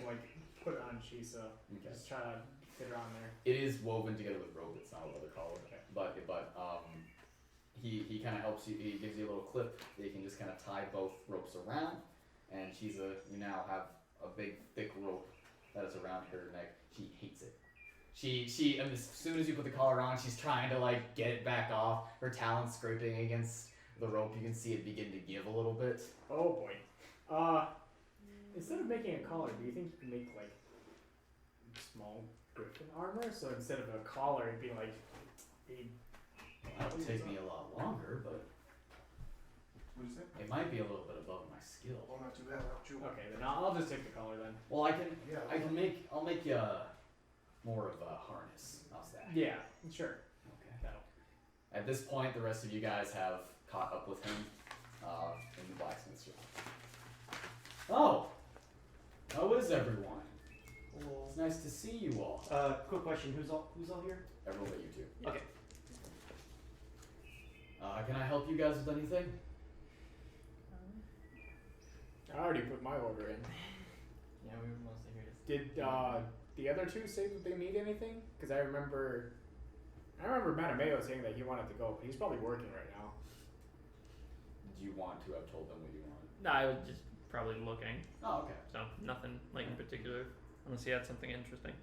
put it on Chisa. Okay. Just try to fit her on there. It is woven together with rope. It's not a leather collar. Okay. But he kind of helps you. He gives you a little clip that you can just kind of tie both ropes around, and you now have a big thick rope that is around her neck. She hates it. She as soon as you put the collar on, she's trying to get it back off. Her talons scraping against the rope. You can see it begin to give a little bit. Oh boy. Instead of making a collar, do you think you can make small griffin armor? So instead of a collar, it'd be a. That would take me a lot longer, but What'd you say? it might be a little bit above my skill. Oh, not too bad. I'll chew. Okay, then I'll just take the collar then. Well, Yeah. I'll make you more of a harness. How's that? Yeah, sure. Okay. That'll. At this point, the rest of you guys have caught up with him in the blacksmith shop. Oh, how is everyone? It's nice to see you all. Quick question: Who's all here? Everyone but you two. Okay. Can I help you guys with anything? I already put my order in. Yeah, we were mostly here to. Did the other two say that they need anything? Because I remember Mattimeo saying that he wanted to go, but he's probably working right now. Do you want to have told them what you want? No, I was just probably looking. Oh, okay. So nothing in particular, unless he had something interesting.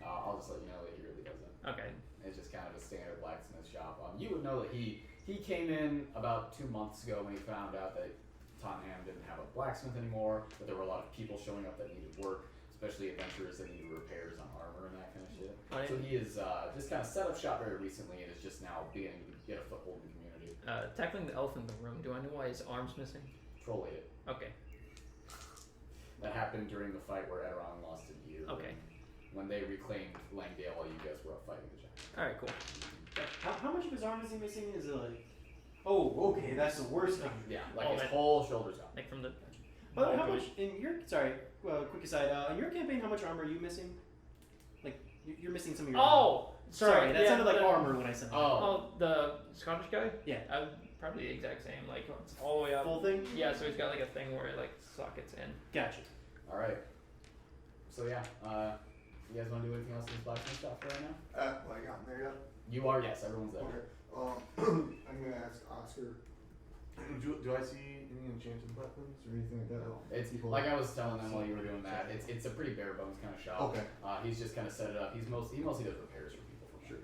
I'll just let you know that he really doesn't. Okay. It's just kind of a standard blacksmith shop. You would know that he came in about 2 months ago when he found out that Tottenham didn't have a blacksmith anymore, but there were a lot of people showing up that needed work, especially adventurers that needed repairs on armor and that kind of shit. Right. So he is just kind of set up shop very recently and is just now beginning to get a foothold in the community. Tackling the elf in the room. Do I know why his arm's missing? Troll ate it. Okay. That happened during the fight where Edoron lost a ear. Okay. When they reclaimed Langdale while you guys were up fighting the giant. All right. Cool. How much of his arm is he missing? Is it Oh, okay, that's the worst of it. Yeah, like Oh, his man. whole shoulder's gone. Like from the. But how much in your quick aside, in your campaign, how much armor are you missing? Like you're missing some of your. Oh, sorry, that yeah, sounded like the- armor when I said that. Oh, the Scottish guy. Yeah. Probably the exact same. Like it's all the way up. Full thing. Yeah. So he's got like a thing where it sockets in. Gotcha. All right. So yeah, you guys want to do anything else in this blacksmith shop for right now? Well, I got there yet? You are, yes. Everyone's there. Okay. I'm gonna ask Oscar. Do I see any enchanted weapons or anything like that? It's like I was telling them while you were doing that. It's a pretty bare bones kind of shop. Okay. He's just kind of set it up. He mostly does repairs for people. For Sure.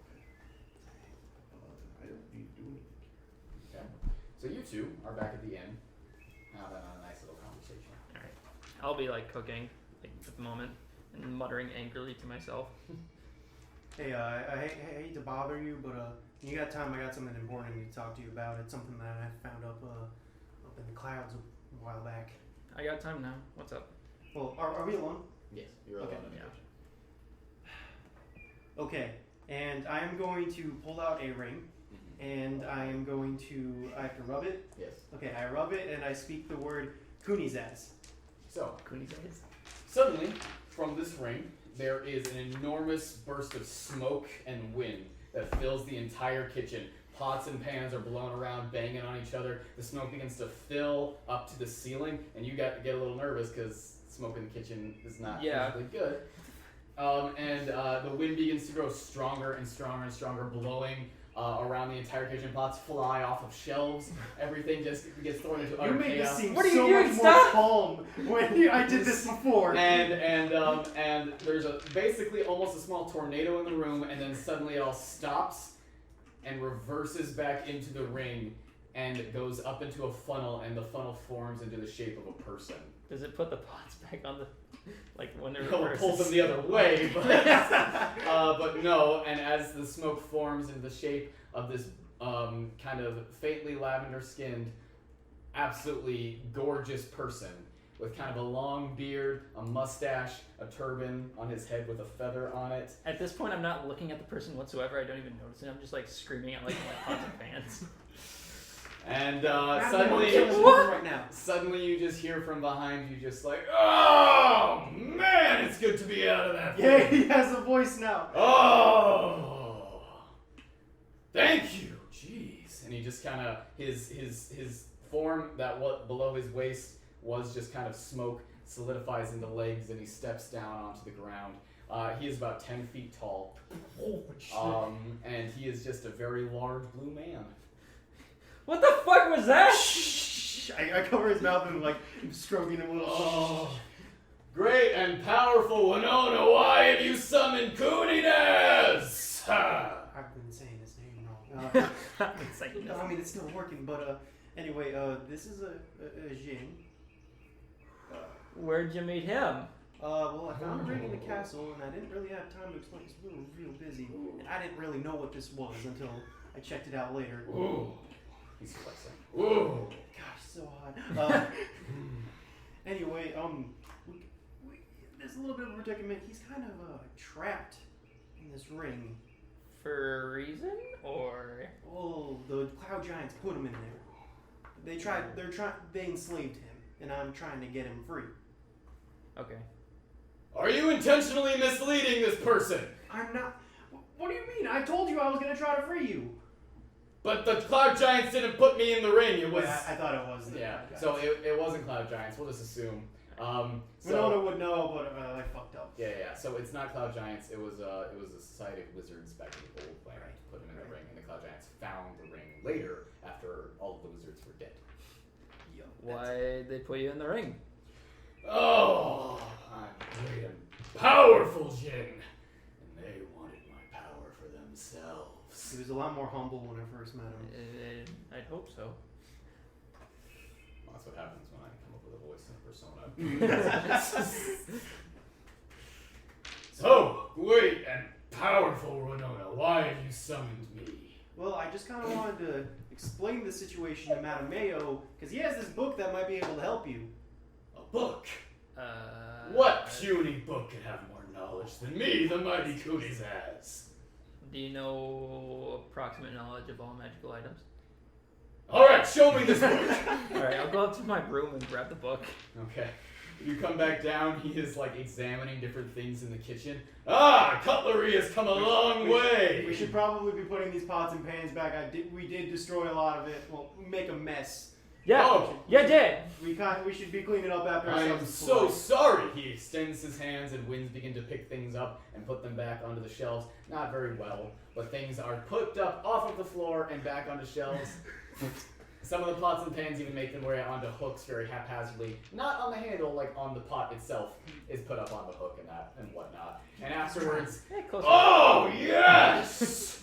Okay. I don't need to do anything. Okay. So you two are back at the inn. have a nice little conversation. I'll be like cooking like at the moment and muttering angrily to myself. Hey, I hate to bother you, but when you got time, I got something important I need to talk to you about. It's something that I found up in the clouds a while back. I got time now. What's up? Well, are we alone? Yes, you're alone in the yeah. kitchen. Okay, and I am going to pull out a ring, and I am going to, I have to rub it. Yes. Okay, I rub it, and I speak the word Kunizaz. So, Kunizaz? suddenly, from this ring, there is an enormous burst of smoke and wind that fills the entire kitchen. Pots and pans are blown around, banging on each other. The smoke begins to fill up to the ceiling, and you get a little nervous because smoke in the kitchen is not usually good. And the wind begins to grow stronger and stronger and stronger, blowing around the entire kitchen. Pots fly off of shelves. Everything just gets thrown into utter You made this chaos. seem What are you so doing? much Stop! more calm when I did this before. And there's basically almost a small tornado in the room, and then suddenly it all stops and reverses back into the ring and goes up into a funnel, and the funnel forms into the shape of a person. Does it put the pots back on the like when they're It pulls them reversed? the other way, but no. And as the smoke forms into the shape of this kind of faintly lavender-skinned, absolutely gorgeous person with kind of a long beard, a mustache, a turban on his head with a feather on it. At this point, I'm not looking at the person whatsoever. I don't even notice it. I'm just like screaming at like my pots and pans. And Suddenly, right now. suddenly you just hear from behind you, just like, "Oh man, it's good to be out of that." Yeah, thing." he has a voice now. Oh, thank you. Jeez. And he just kind of his form that what below his waist was just kind of smoke solidifies into legs, and he steps down onto the ground. He is about 10 feet tall. Holy shit. And he is just a very large blue man. What the fuck was that? Shh. I cover his mouth and like stroking him a little. Oh, great and powerful Winona, why have you summoned Kunizaz? I've been saying his name wrong. It's like, No, I mean it's still working, but anyway, this is a Jin. where'd you meet him? Well, I found a ring in the castle, and I didn't really have time to explain. It's real busy, and I didn't really know what this was until I checked it out later. Ooh. He's flexing. Ooh. Gosh, so hot. Anyway, there's a little bit of a predicament. He's kind of trapped in this ring. For a reason, or Oh, the cloud giants put him in there. They enslaved him, and I'm trying to get him free. okay. Are you intentionally misleading this person? I'm not. What do you mean? I told you I was gonna try to free you. But the Cloud Giants didn't put me in the ring. It was. I thought it was. Yeah. So it wasn't Cloud Giants. We'll just assume. Winona would know, but I fucked up. Yeah. So it's not Cloud Giants. It was a society of wizards back in the old land to put him in the ring, and the Cloud Giants found the ring later after all of the wizards were dead. Why'd they put you in the ring? Oh, I'm great and powerful, Jin, and they wanted my power for themselves. He was a lot more humble when I first met him. I'd hope so. Well, that's what happens when I come up with a voice and a persona. So, great and powerful Winona, why have you summoned me? Well, I just kind of wanted to explain the situation to Mattimeo, because he has this book that might be able to help you. A book? Uh, What puny book could have more knowledge than me, the mighty Kunizaz? Do you know approximate knowledge of all magical items? Alright, show me this book! Alright, I'll go up to my room and grab the book. Okay. You come back down, he is like examining different things in the kitchen. Ah, cutlery has come a long way! We should probably be putting these pots and pans back. We did destroy a lot of it. Well, make a mess. Yeah, Oh. you did! We should be cleaning up after I am ourselves. so sorry! He extends his hands and winds begin to pick things up and put them back onto the shelves. Not very well, but things are put up off of the floor and back onto shelves. Some of the pots and pans even make their way onto hooks very haphazardly. Not on the handle, like on the pot itself is put up on the hook and that and whatnot. And afterwards, Hey, close oh yes!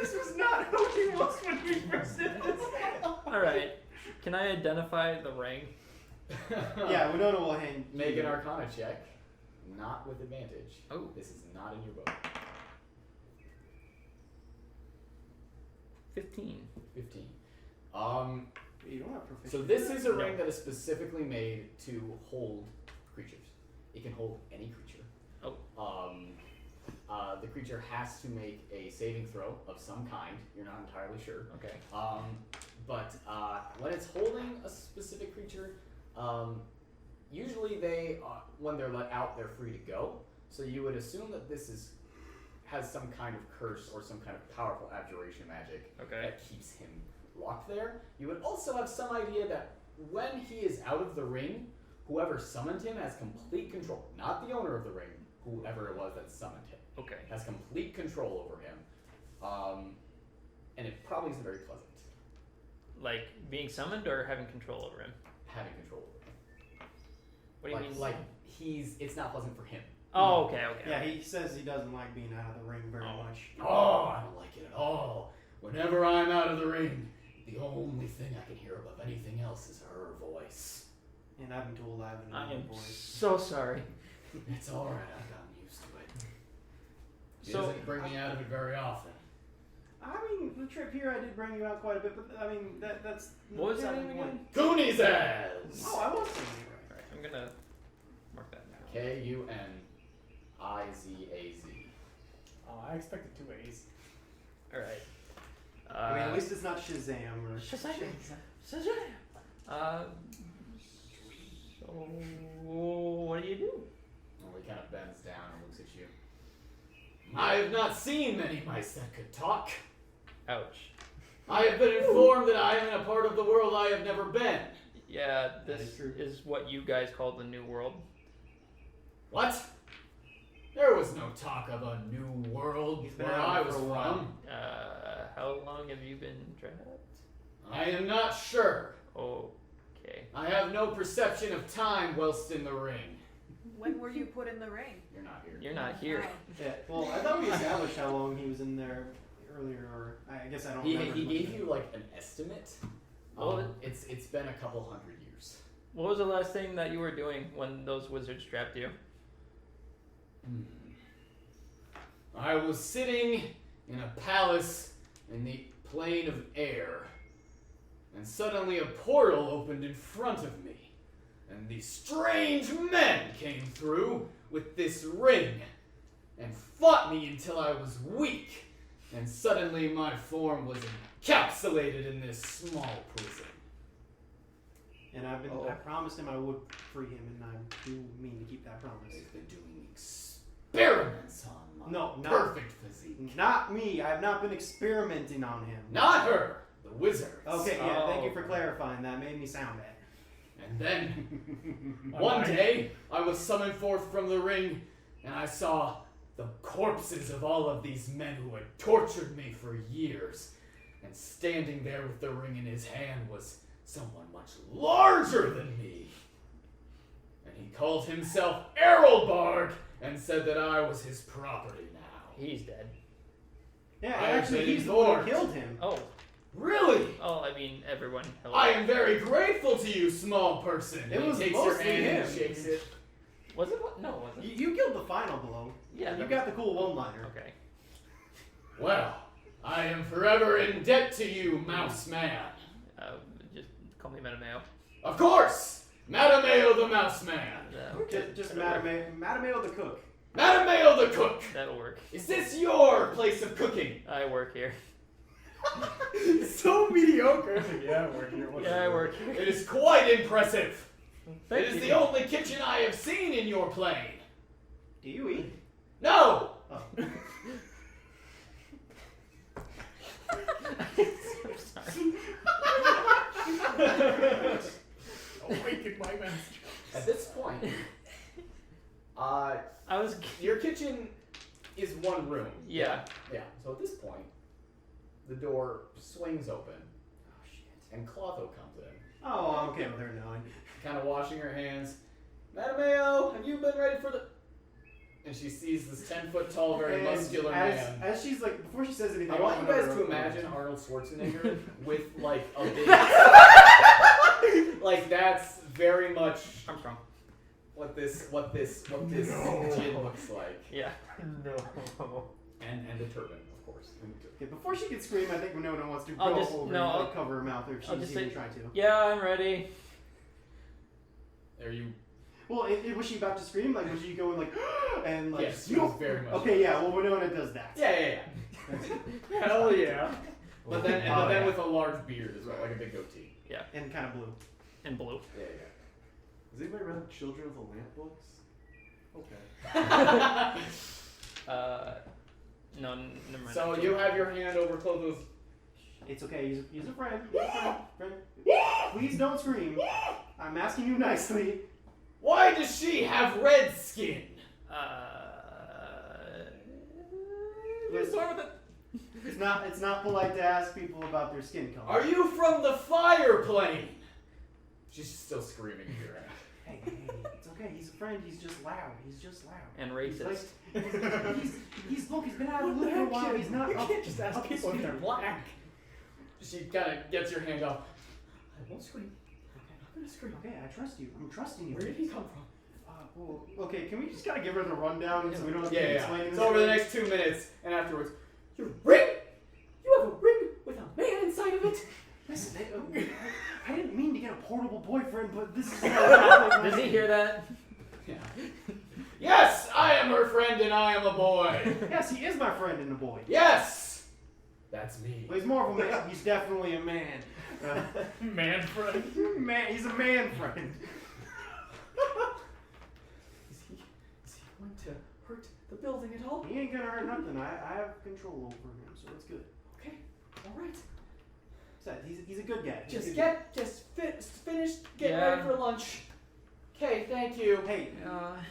This was not how he was when we first did this. Alright. Can I identify the ring? Yeah, Winona will hand. Make an Arcana check. Not with advantage. Oh. This is not in your book. 15. 15. You don't have proficiency. So this is a ring that is specifically made to hold creatures. It can hold any creature. Oh. The creature has to make a saving throw of some kind. You're not entirely sure. Okay. But when it's holding a specific creature, usually they, when they're let out, they're free to go. So you would assume that this has some kind of curse or some kind of powerful abjuration magic that keeps him locked there. You would also have some idea that when he is out of the ring, whoever summoned him has complete control. Not the owner of the ring, whoever it was that summoned him. Okay. Has complete control over him. And it probably isn't very pleasant. Like being summoned or having control over him? Having control over him. What do you mean? Like it's not pleasant for him. Oh, okay. Yeah, he says he doesn't like being out of the ring very much. Oh, I don't like it at all. Whenever I'm out of the ring, the only thing I can hear above anything else is her voice. And I've been told I have I an am voice. so sorry. It's alright, I've gotten used to it. She So- doesn't bring me out of it very often. I mean, the trip here I did bring you out quite a bit, but I mean, that's... What was your that name one. again? Goonies ass! Oh, I was saying it right. Alright, I'm gonna mark that now. K-U-N-I-Z-A-Z. Oh, I expected 2 A's. Alright. I mean, at least it's not Shazam or... Shazam! So what do you do? Well, he kind of bends down and looks at you. I have not seen many mice that could talk. Ouch. I have been informed that I am in a part of the world I have never been. Yeah, That this is true. is what you guys call the New World. What? There was no talk of a new world He's been where out I for was a while. from. How long have you been trapped? I am not sure. Okay. I have no perception of time whilst in the ring. When were you put in the ring? You're not here. You're not here. Yeah, well, I thought we established how long he was in there earlier, or I guess I don't He remember. gave you like an estimate. Well, It's been a couple hundred years. What was the last thing that you were doing when those wizards trapped you? I was sitting in a palace in the plane of air, and suddenly a portal opened in front of me, and these strange men came through with this ring and fought me until I was weak, and suddenly my form was encapsulated in this small prison. And I promised him I would free him, and I do mean to keep that promise. They've been doing experiments on my No, not- perfect physique. Not me. I have not been experimenting on him. Not her, the wizards. Okay, yeah, thank you Oh. for clarifying. That made me sound bad. And then, one day, I was summoned forth from the ring, and I saw the corpses of all of these men who had tortured me for years. And standing there with the ring in his hand was someone much larger than me. And he called himself Errolbard and said that I was his property now. He's dead. Yeah, I have actually, been he's the one informed. who killed him. Oh. Really? Oh, I mean, everyone. Hello. I am very grateful to you, small person. It He was takes your mostly hand and him. shakes it. Was it? What? No, it wasn't. You killed the final blow. Yeah, You that got the cool one-liner. Okay. Well, I am forever in debt to you, Mouse Man. Just call me Mattimeo. Of course! Mattimeo the Mouse Man. Just Mattimeo the cook. Mattimeo the cook! That'll work. Is this your place of cooking? I work here. So mediocre. Yeah, we're here. Yeah, I work here. It is quite impressive. Thank It is you. the only kitchen I have seen in your plane. Do you eat? No! Oh. I'm sorry. Awaken my master. At this point, I was. your kitchen is one room. Yeah. Yeah. So at this point, the door swings open, and Clotho comes in, Oh, I'm okay with her now. kind of washing her hands. Mattimeo, have you been ready for the... And she sees this 10-foot tall, very muscular man. As she's like, before she says anything, I want you I'll guys go to over imagine her. Arnold Schwarzenegger with like a big... like that's very much Armstrong. what this gin looks like. Yeah. No. And the turban, of course. Okay, before she can scream, I think Winona wants to I'll go just- over no, and I'll- like, cover her mouth if I'll she's just even say- trying to. Yeah, I'm ready. Are you? Well, was she about to scream? Like, was she going like, and like, Yes, she was very much. okay, yeah. Well, Winona does that. Yeah. Hell yeah. But then with a large beard as well, like a big goatee. And kind of blue. In blue. Yeah. Has anybody read Children of the Lamp books? Okay. No, never mind. So you have your hand over Clotho's. It's okay. He's a friend. He's a friend. Please don't scream. I'm asking you nicely. Why does she have red skin? What's wrong with it? It's not polite to ask people about their skin color. Are you from the fire plane? She's still screaming at your hand. Hey, it's okay. He's a friend. He's just loud. And He's racist. like, he's look. He's been out of the loop for a while. He's not. You can't just ask up his people if they're speed. black. She kind of gets your hand off. I won't scream. I'm not gonna scream. Okay, I trust you. I'm trusting you. Where did he come from? Well, okay. Can we just kind of give her the rundown so we don't have to Yeah. explain this? So over the next 2 minutes, and afterwards, your ring. You have a ring with a man inside of it. Listen, I didn't mean to get a portable boyfriend, but this is how Does he hear that? Yeah. Yes, I am her friend, and I am a boy. Yes, he is my friend and a boy. Yes, that's me. Well, he's more of a man. He's definitely a man. Man friend. Man, he's a man friend. Is he going to hurt the building at all? He ain't gonna hurt nothing. I have control over him, so it's good. Okay, all right. Besides, he's a good guy. He's a Just good finish getting Yeah. ready for lunch. Okay, thank you. guy. Hey,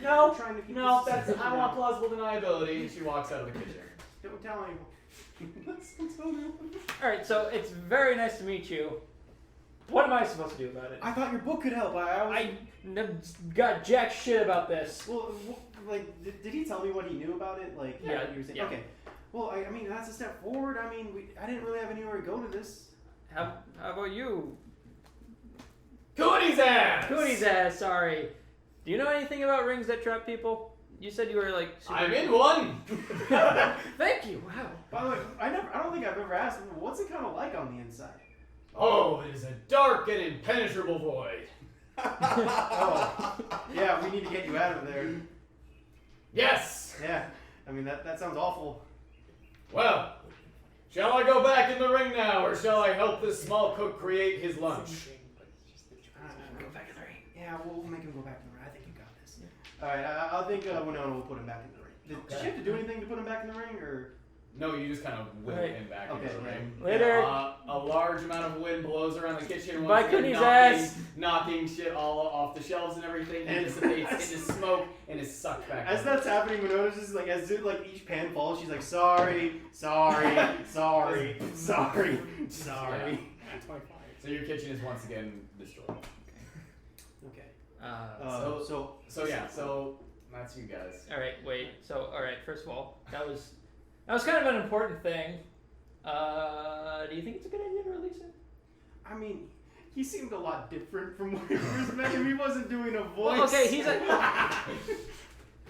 No, I'm trying to keep no, this that's secret I want now. plausible deniability. And she walks out of the kitchen. Don't tell anyone. Alright, so it's very nice to meet you. What am I supposed to do about it? I thought your book could help. I got jack shit about this. Well, like, did he tell me what he knew about it? Like, Yeah, you were saying, yeah. okay. Well, I mean, that's a step forward. I mean, I didn't really have anywhere to go to this. How about you? Cooney's ass! Cooney's ass, sorry. Do you know anything about rings that trap people? You said you were like super... I'm in one. Thank you, wow. By the way, I don't think I've ever asked him, what's it kind of like on the inside? Oh, it is a dark and impenetrable void. Oh, yeah, we need to get you out of there. Yes. Yeah, I mean, that sounds awful. Well, shall I go back in the ring now, or shall I help this small cook create his lunch? Go back in the ring. Yeah, we'll make him go back in the ring. I think you got this. Alright, I think Winona will put him back in the ring. Did she have to do anything to put him back in the ring, or? No, you just kind of whip Right. him back Okay, into the yeah. ring. Later. A large amount of wind blows around the kitchen. Bye, once again, Cooney's knocking- ass. Knocking shit all off the shelves and everything. And- It dissipates into smoke and is sucked back. As up. that's happening, Winona's just like, as soon like each pan falls, she's like, sorry, sorry, sorry, sorry, sorry. That's my fire. So your kitchen is once again destroyed. Okay. So that's you guys. All right, wait. So, all right. First of all, that was kind of an important thing. Do you think it's a good idea to release it? I mean, he seemed a lot different from when we first met him. He wasn't doing a voice. Well, okay,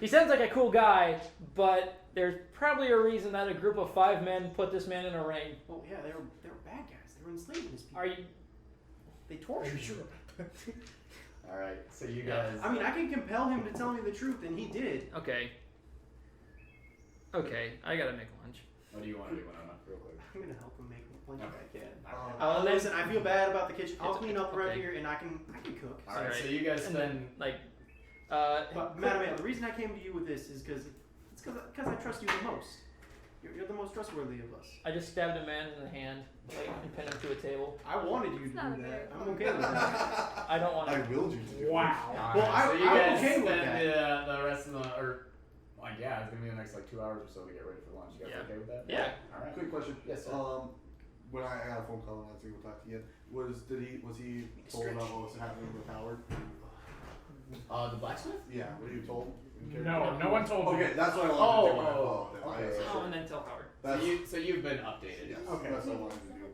he sounds like a cool guy, but there's probably a reason that a group of 5 men put this man in a ring. Oh yeah, they were bad guys. They were enslaving his people. Are you? They tortured you. All right. So you guys. I mean, I can compel him to tell me the truth, and he did. Okay. Okay, I gotta make lunch. What do you want to do, Winona? Real quick. I'm gonna help him make lunch if I can. Oh, Listen, I feel bad about the kitchen. I'll It's- clean up around okay. here, and I can cook. All right. Alright. So you guys And spend. then, like, But Mattimeo, the reason I came to you with this is because I trust you the most. You're the most trustworthy of us. I just stabbed a man in the hand, like, and pinned him to a table. I wanted you to It's not do a that. very I'm okay with that. I don't want I to. willed you to do it. Wow. Well, so you I'm guys okay with spend that. the rest of the like it's gonna be the next like 2 hours or so to get ready for lunch. You guys Yeah. okay with that? Yeah. All right. Quick question. Yes, sir. When I got a phone call and I was able to talk to you, was he told about what was happening with Howard? The blacksmith. Yeah, were you told? No one told you. Okay, that's what I wanted to do when I Oh, called. okay. Oh, and then tell Howard. That's, So you've been updated. yes, Okay. that's what I wanted to do.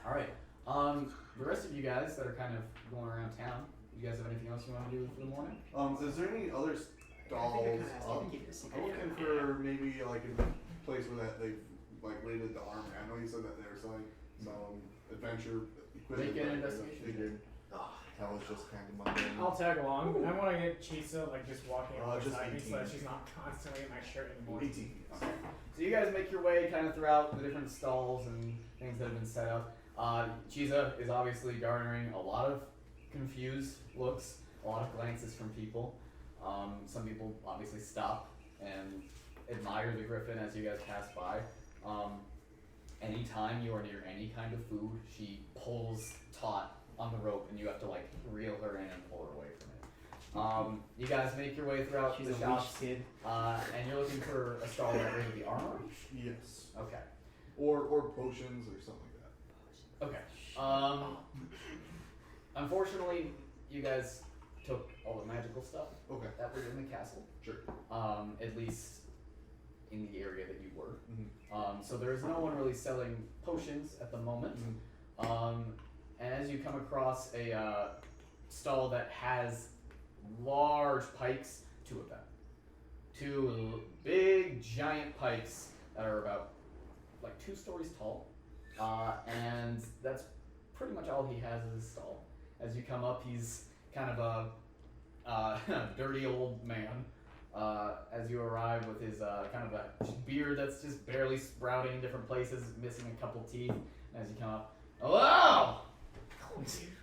All right. The rest of you guys that are kind of going around town, you guys have anything else you want to do for the morning? Is there any other stalls? I'm looking for maybe like a place where that they've like rated the armor. I know you said that they were selling some adventure equipment. Make an but I investigation figured that was just kind of mundane. I'll tag along. I want to get Chisa like just walking Just beside me so that 18. she's not constantly in my shirt anymore. 18. Okay. So you guys make your way kind of throughout the different stalls and things that have been set up. Chiza is obviously garnering a lot of confused looks, a lot of glances from people. Some people obviously stop and admire the griffin as you guys pass by. Anytime you are near any kind of food, she pulls taut on the rope and you have to like reel her in and pull her away from it. You guys make your way throughout She's the a shops, weak kid. and you're looking for a stall that rated the armor? Yes. Okay. Or potions or something like that. Okay. Unfortunately, you guys took all the magical stuff Okay. that was in the castle. Sure. At least in the area that you were. Mm-hmm. So there is no one really selling potions at the moment. Mm-hmm. And as you come across a stall that has large pikes, two of them. Two big, giant pikes that are about like 2 stories tall. And that's pretty much all he has in his stall. As you come up, he's kind of a dirty old man. As you arrive with his kind of a beard that's just barely sprouting in different places, missing a couple teeth. And as you come up, hello!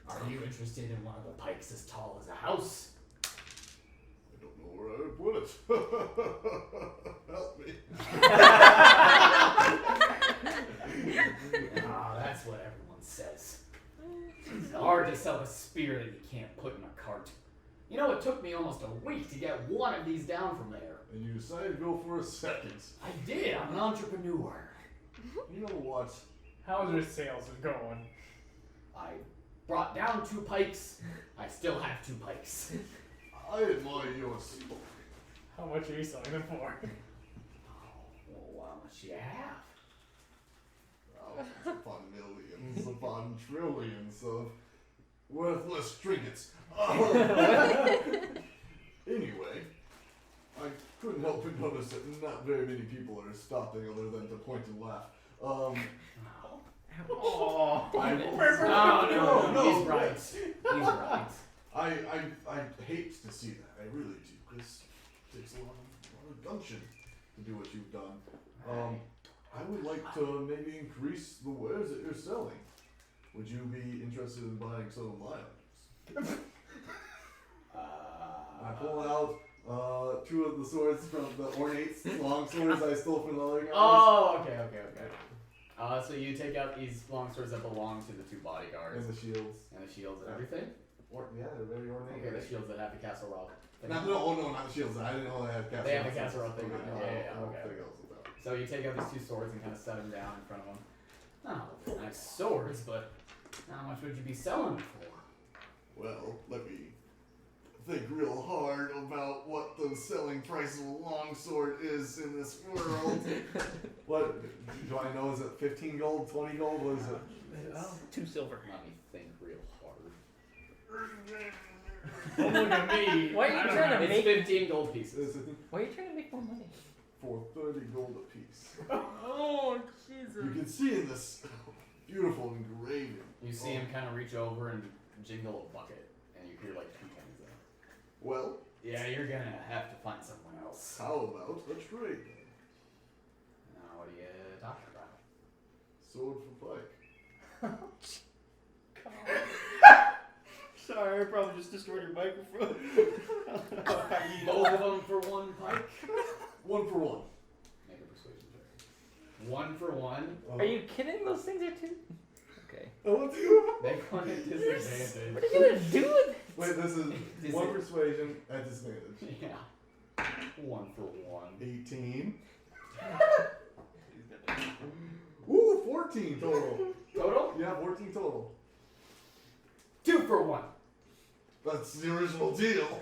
Are you interested in one of the pikes as tall as a house? I don't know where I would put it. Help me. That's what everyone says. It's hard to sell a spear that you can't put in a cart. You know, it took me almost a week to get one of these down from there. And you decided to go for a second. I did. I'm an entrepreneur. You know what? How's your sales going? I brought down 2 pikes. I still have 2 pikes. I admire your skill. How much are you selling them for? Well, how much do you have? Thousands upon millions upon trillions of worthless trinkets. Anyway, I couldn't help but notice that not very many people are stopping other than to point and laugh. Oh, No, he's right. He's right. I hate to see that. I really do. Because it takes a lot of gumption to do what you've done. I would like to maybe increase the wares that you're selling. Would you be interested in buying some of my items? I pull out 2 of the swords from the ornate long swords I stole from the other guys. Oh, okay. So you take out these long swords that belong to the 2 bodyguards. And the shields. And the shields and everything? Yeah, they're very ornate. Okay, the shields that have the castle rock. No, not the shields. I didn't know they had castle. They have the castle rock thing. Okay, Yeah, I don't okay. think else about it. So you take out these 2 swords and kind of set them down in front of them. Oh, nice swords, but how much would you be selling them for? Well, let me think real hard about what the selling price of a longsword is in this world. What do I know? Is it 15 gold, 20 gold? What is it? 2 silver. Let me think real hard. Don't look at me. Why are you I don't trying to know. It's make- 15 gold pieces. Is it Why are you trying to make more money? for 30 gold apiece? Oh, Jesus. You can see in this beautiful engraving. You see him kind of reach over and jingle a bucket, and you hear like 2 pennies in it. Well, Yeah, you're gonna have to find someone else. how about a trade then? Now, what are you talking about? Sword for pike. Sorry, I probably just destroyed your microphone. Both of them for 1 pike? 1 for 1. Make a persuasion check. 1 for 1. Are you kidding? Those things are 2. Okay. Make one at disadvantage. What are you gonna do with it? Wait, this is Dis- 1 persuasion at disadvantage. Yeah. 1 for 1. 18. Ooh, 14 total. Total? Yeah, 14 total. 2 for 1. That's the original deal.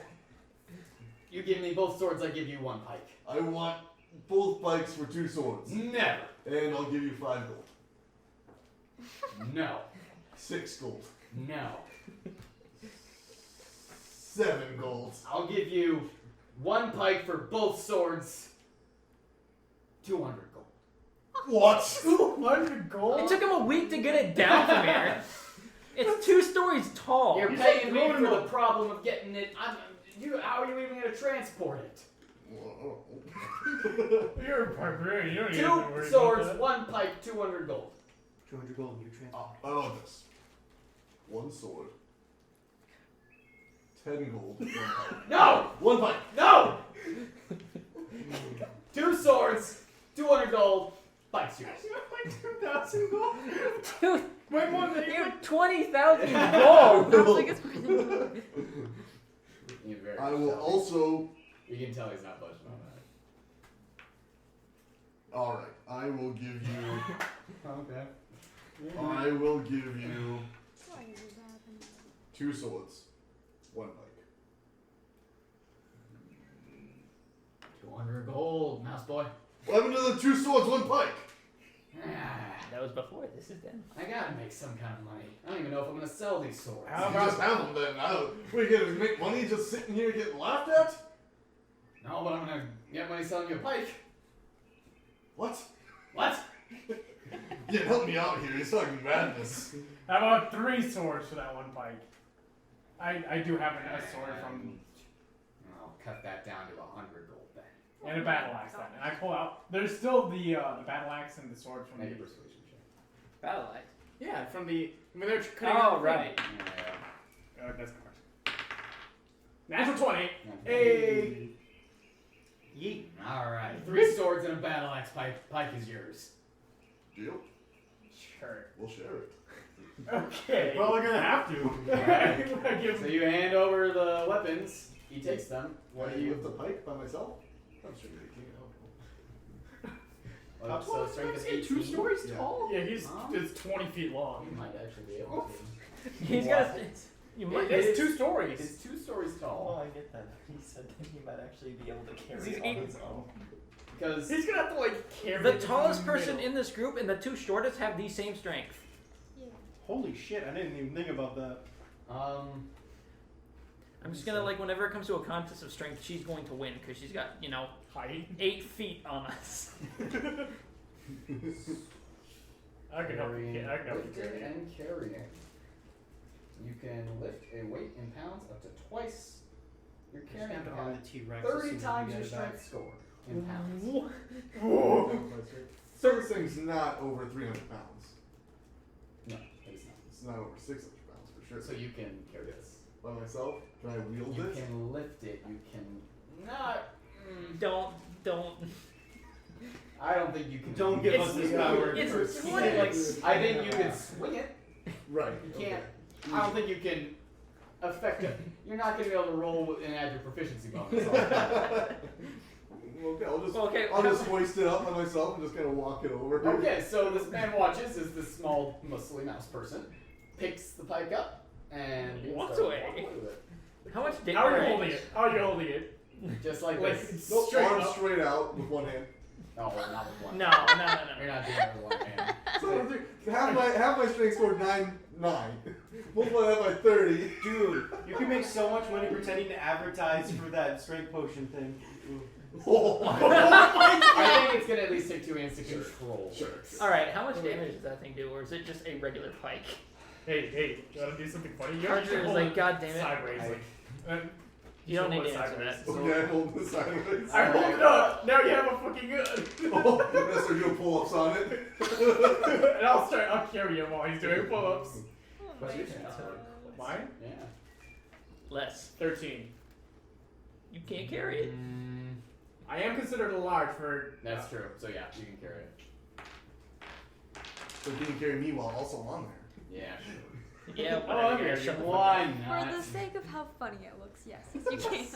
You give me both swords, I give you 1 pike. I want both pikes for 2 swords. Never. And I'll give you 5 gold. No. 6 gold. No. 7 gold. I'll give you 1 pike for both swords. 200 gold. What? 200 gold? It took him a week to get it down from here. It's 2 stories tall. You're paying me for the problem of getting it. How are you even going to transport it? You're a barbarian. You don't even have to 2 worry swords, about 1 pike, 200 gold. 200 gold and you transfer. I want this. 1 sword. 10 gold. 1 pike. No! 1 pike. No! 2 swords, 200 gold, pike's yours. You have like 2,000 gold. Dude, Wait, more than you you. have 20,000 gold. I don't think it's worth it. You're very I will jealous. also. You can tell he's not budging on that. Alright, I will give you. Okay. I will give you Why is that? 2 swords. 1 pike. 200 gold, mouse boy. What happened to the 2 swords, 1 pike? That was before. This is then. I gotta make some kind of money. I don't even know if I'm gonna sell these swords. How You just have them then. We gonna make money just sitting here getting laughed at? No, but I'm gonna get money selling you a pike. What? What? Yeah, help me out here. He's talking madness. How about 3 swords for that 1 pike? I do have a sword from. I'll cut that down to 100 gold then. And a battle axe then. And I pull out. There's still the battle axe and the sword from Make a the. persuasion check. Battle axe. Yeah, from the. When they're cutting Oh, out the right. Yeah. That's correct. Natural 20. Yeah. Hey. Yeet. Alright. 3 swords and a battle axe pike. Pike is yours. Deal? Sure. We'll share it. Okay. Probably gonna have to. I give So you hand over the weapons. He takes them. What What do do you you? lift the pike by myself? I'm sure you can. So strength is 18. 2 stories Yeah. tall? Yeah, he's Huh? it's 20 feet long. You might actually be able to. He's got. You might. It's 2 stories. It's 2 stories Oh, tall. I get that. He said that he might actually be able to carry He's it on his own. Because He's gonna have to like carry The it tallest in the person middle. in this group and the 2 shortest have the same strength. Yeah. Holy shit, I didn't even think about that. I'm just gonna like whenever it comes to a contest of strength, she's going to win because she's got height. 8 feet on us. I can help you. I can help you lifting carry it. and carrying. You can lift a weight in pounds up to twice your Just carrying have to arm capacity. the T-Rex as 30 soon as times we your get it back. strength score in pounds. Whoa. So this thing's not over 300 pounds. No, it's not. It's not over 600 pounds for sure. So you can carry this. By myself? Can I wield You it? can lift it. You can not. Don't. I don't think you can. Don't give us this power. It's You like, can, I think you can swing it. Right. You can't. I don't think you can affect it. You're not going to be able to roll and add your proficiency bonus. Okay, Okay, I'll just hoist it up by myself and just kind of walk it over. Okay, so this man watches as this small, muscly mouse person picks the pike up and Walks starts away. walking with it. how much damage? How are you holding it? How are you holding it? Just like Like this. Nope, straight arms up. straight out with one hand. Oh, well, not with one. No. You're not doing it with one hand. So have my strength score 9. Multiply that by 30. Dude, you can make so much money pretending to advertise for that strength potion thing. I think it's going to at least take 2 hands to control. Sure. All right, how much damage does that thing do, or is it just a regular pike? Hey, you wanna do something funny? You Archer actually is hold like, it God damn it. sideways. Like, You don't hold need it to answer sideways. that. Okay, I hold this sideways. I hold it up. Now you have a fucking gun. Oh, I'm gonna start doing pull-ups on it. And I'll carry him while he's doing pull-ups. Oh What's my your strength score? God. Mine? Yeah. Less. 13. You can't carry it. I am considered a large for. That's true. So yeah, you can carry it. So you can carry me while also on there. Yeah, sure. Yeah, Oh, whatever. okay. Yeah, shut the fuck Why up. For the not? sake of how funny it looks, yes, you can.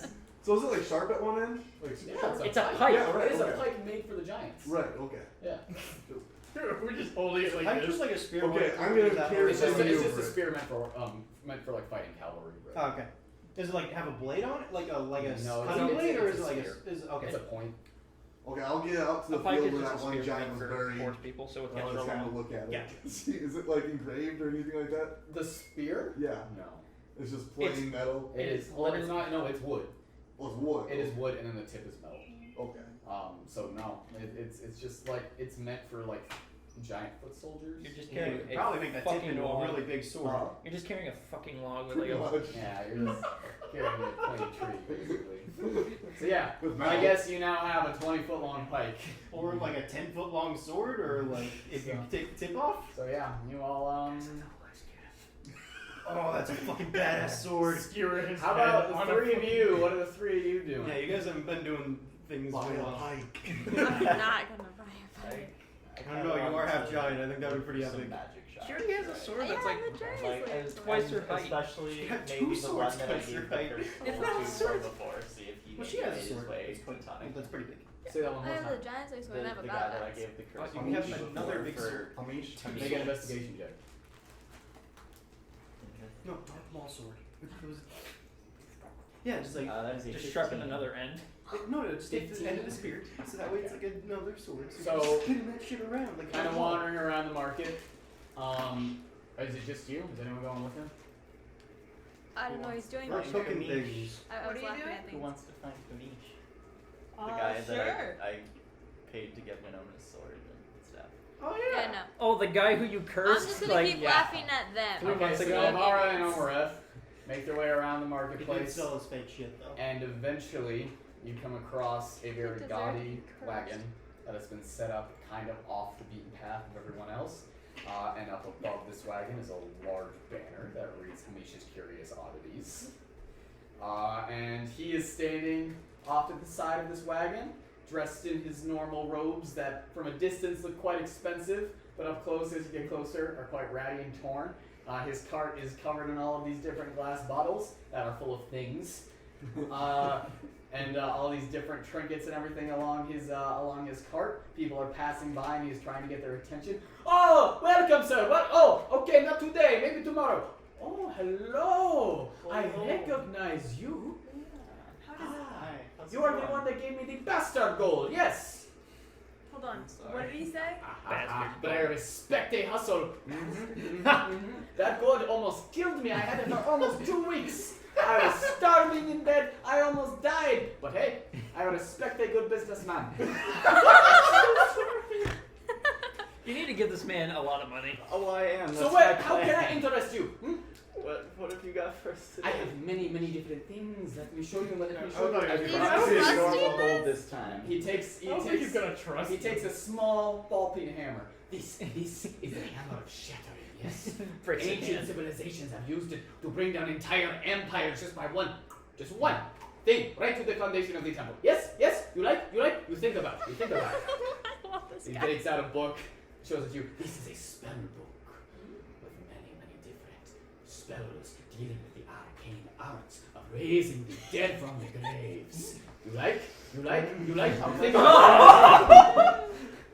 So is it like sharp at one end? Like Yeah, It's a pike. Yeah, right. It's a Okay. pike made for the giants. Right. Okay. Yeah. We're just holding it like I'm this. just like a spear. Okay, one. I'm gonna Is that carry what It's it just, is? it's just a over it. spear meant for like fighting cavalry. Oh, okay. Does it like have a blade on it, like a No, it's cutting a- blade, or it's is a it like spear. okay? It's a point. Okay, I'll get out to A the pike field is where just that a one spear giant meant was for buried. horse people, so it I'll can't just roll have a on. look at it. Yeah. Is it like engraved or anything like that? The spear? Yeah. No. It's just plain metal. It is. Well, it's not. No, it's wood. Oh, it's wood. It is wood, and then the tip is metal. Okay. So no, it's just like it's meant for like giant foot soldiers. You're just Yeah, carrying you could a probably make that tip fucking into a log. really big sword. You're just carrying a fucking log with like Pretty a. much. Yeah, you're just carrying a pointy tree, basically. So yeah, With I metal. guess you now have a 20-foot long pike. Or like a 10-foot long sword, or like if you take the tip off. So yeah, you all Oh, that's a fucking badass sword. Skewer his How head about on the a three of you? What are the three of you doing? Yeah, you guys haven't been doing things Buy very a well. pike. I'm not gonna buy a fight. I don't know, you are half giant. I think that would be pretty epic. Magic shot. She already has a sword Yeah, that's like. the giant Like, sword. twice her height. Especially She had maybe two the swords one that I twice her gave the height. first It's one not a to sword. before, see if he Well, she maybe has a made his sword. way It's to pretty, Tonic. that's pretty big. Say that one I more have time. the giant size sword and I have The a guy battle that I axe. gave the curse you on have before another big for sword. Make an investigation check. No, dark maul sword. It was. Yeah, just like. that is a Just 15. sharpen another end. No, just take the end of the spear. So that way it's like another sword. So- you're just spinning that shit around. Like Kind of a maul. wandering around the market. Is it just you? Is anyone going with him? I don't know what he's doing. We're but cooking Kamish. things. I What was are you laughing doing? at Who things. wants to find Klimisch? The guy sure. that I paid to get Winona's sword and stuff. Oh Yeah, no. Oh, the guy who you I'm cursed. just gonna like, keep yeah. laughing at them. 3 Okay, months so ago. Naivara and Omareth make their way around the He did marketplace, sell his fake shit though. and eventually you come across a very deserve gaudy cursed. wagon that has been set up kind of off the beaten path of everyone else. And up above this wagon is a large banner that reads Amyscia's Curious Oddities. And he is standing off to the side of this wagon, dressed in his normal robes that from a distance look quite expensive, but up close as you get closer are quite ratty and torn. His cart is covered in all of these different glass bottles that are full of things. And all these different trinkets and everything along his cart. People are passing by and he's trying to get their attention. Oh, welcome, sir. What? Oh, okay, not today, maybe tomorrow. Oh, hello. I recognize you. How does Hi. You are the one that gave me the bastard gold. Yes. Hold on. Sorry. What did he say? Bastard But I respect a hustle. That gold almost killed me. I had it for almost 2 weeks. I was starving in bed. I almost died. But hey, I respect a good businessman. You need to give this man a lot of money. Oh, I am. So That's what? my How can I plan. interest you? What have you got for us today? I have many different things. Let me show you. Let me I show thought you. it was He's gonna- not This is trusting normal this? gold this time. He takes. I don't think he's gonna trust He me. takes a small ball-peen hammer. This is a hammer of shattering. Yes. Breaks it Ancient hand. civilizations have used it to bring down entire empires just by one thing, right to the foundation of the temple. Yes. You like. You think about it. I love this He guy. takes out a book, shows it to you. This is a spell book with many different spells dealing with the arcane arts of raising the dead from the graves. You like. Think about it.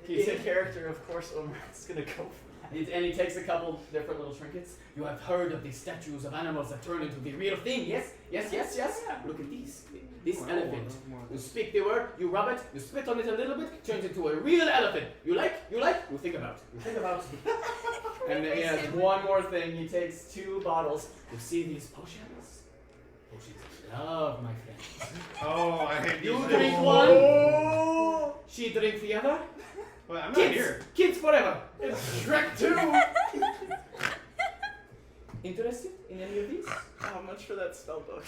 He's a character, of course. Omareth's gonna go for that. And he takes a couple different little trinkets. You have heard of the statues of animals that turn into the real thing, yes? Look at these. This elephant. You speak the word, you rub it, you spit on it a little bit, turns into a real elephant. You like? You think about it. And then he has one more thing. He takes 2 bottles. You see these potions? Potions of love, my friends. Oh, I hate You these drink things. one, she drinks the other. Well, I'm not Kids! here. Kids forever! It's Shrek 2! Interested in any of these? How much for that spell book?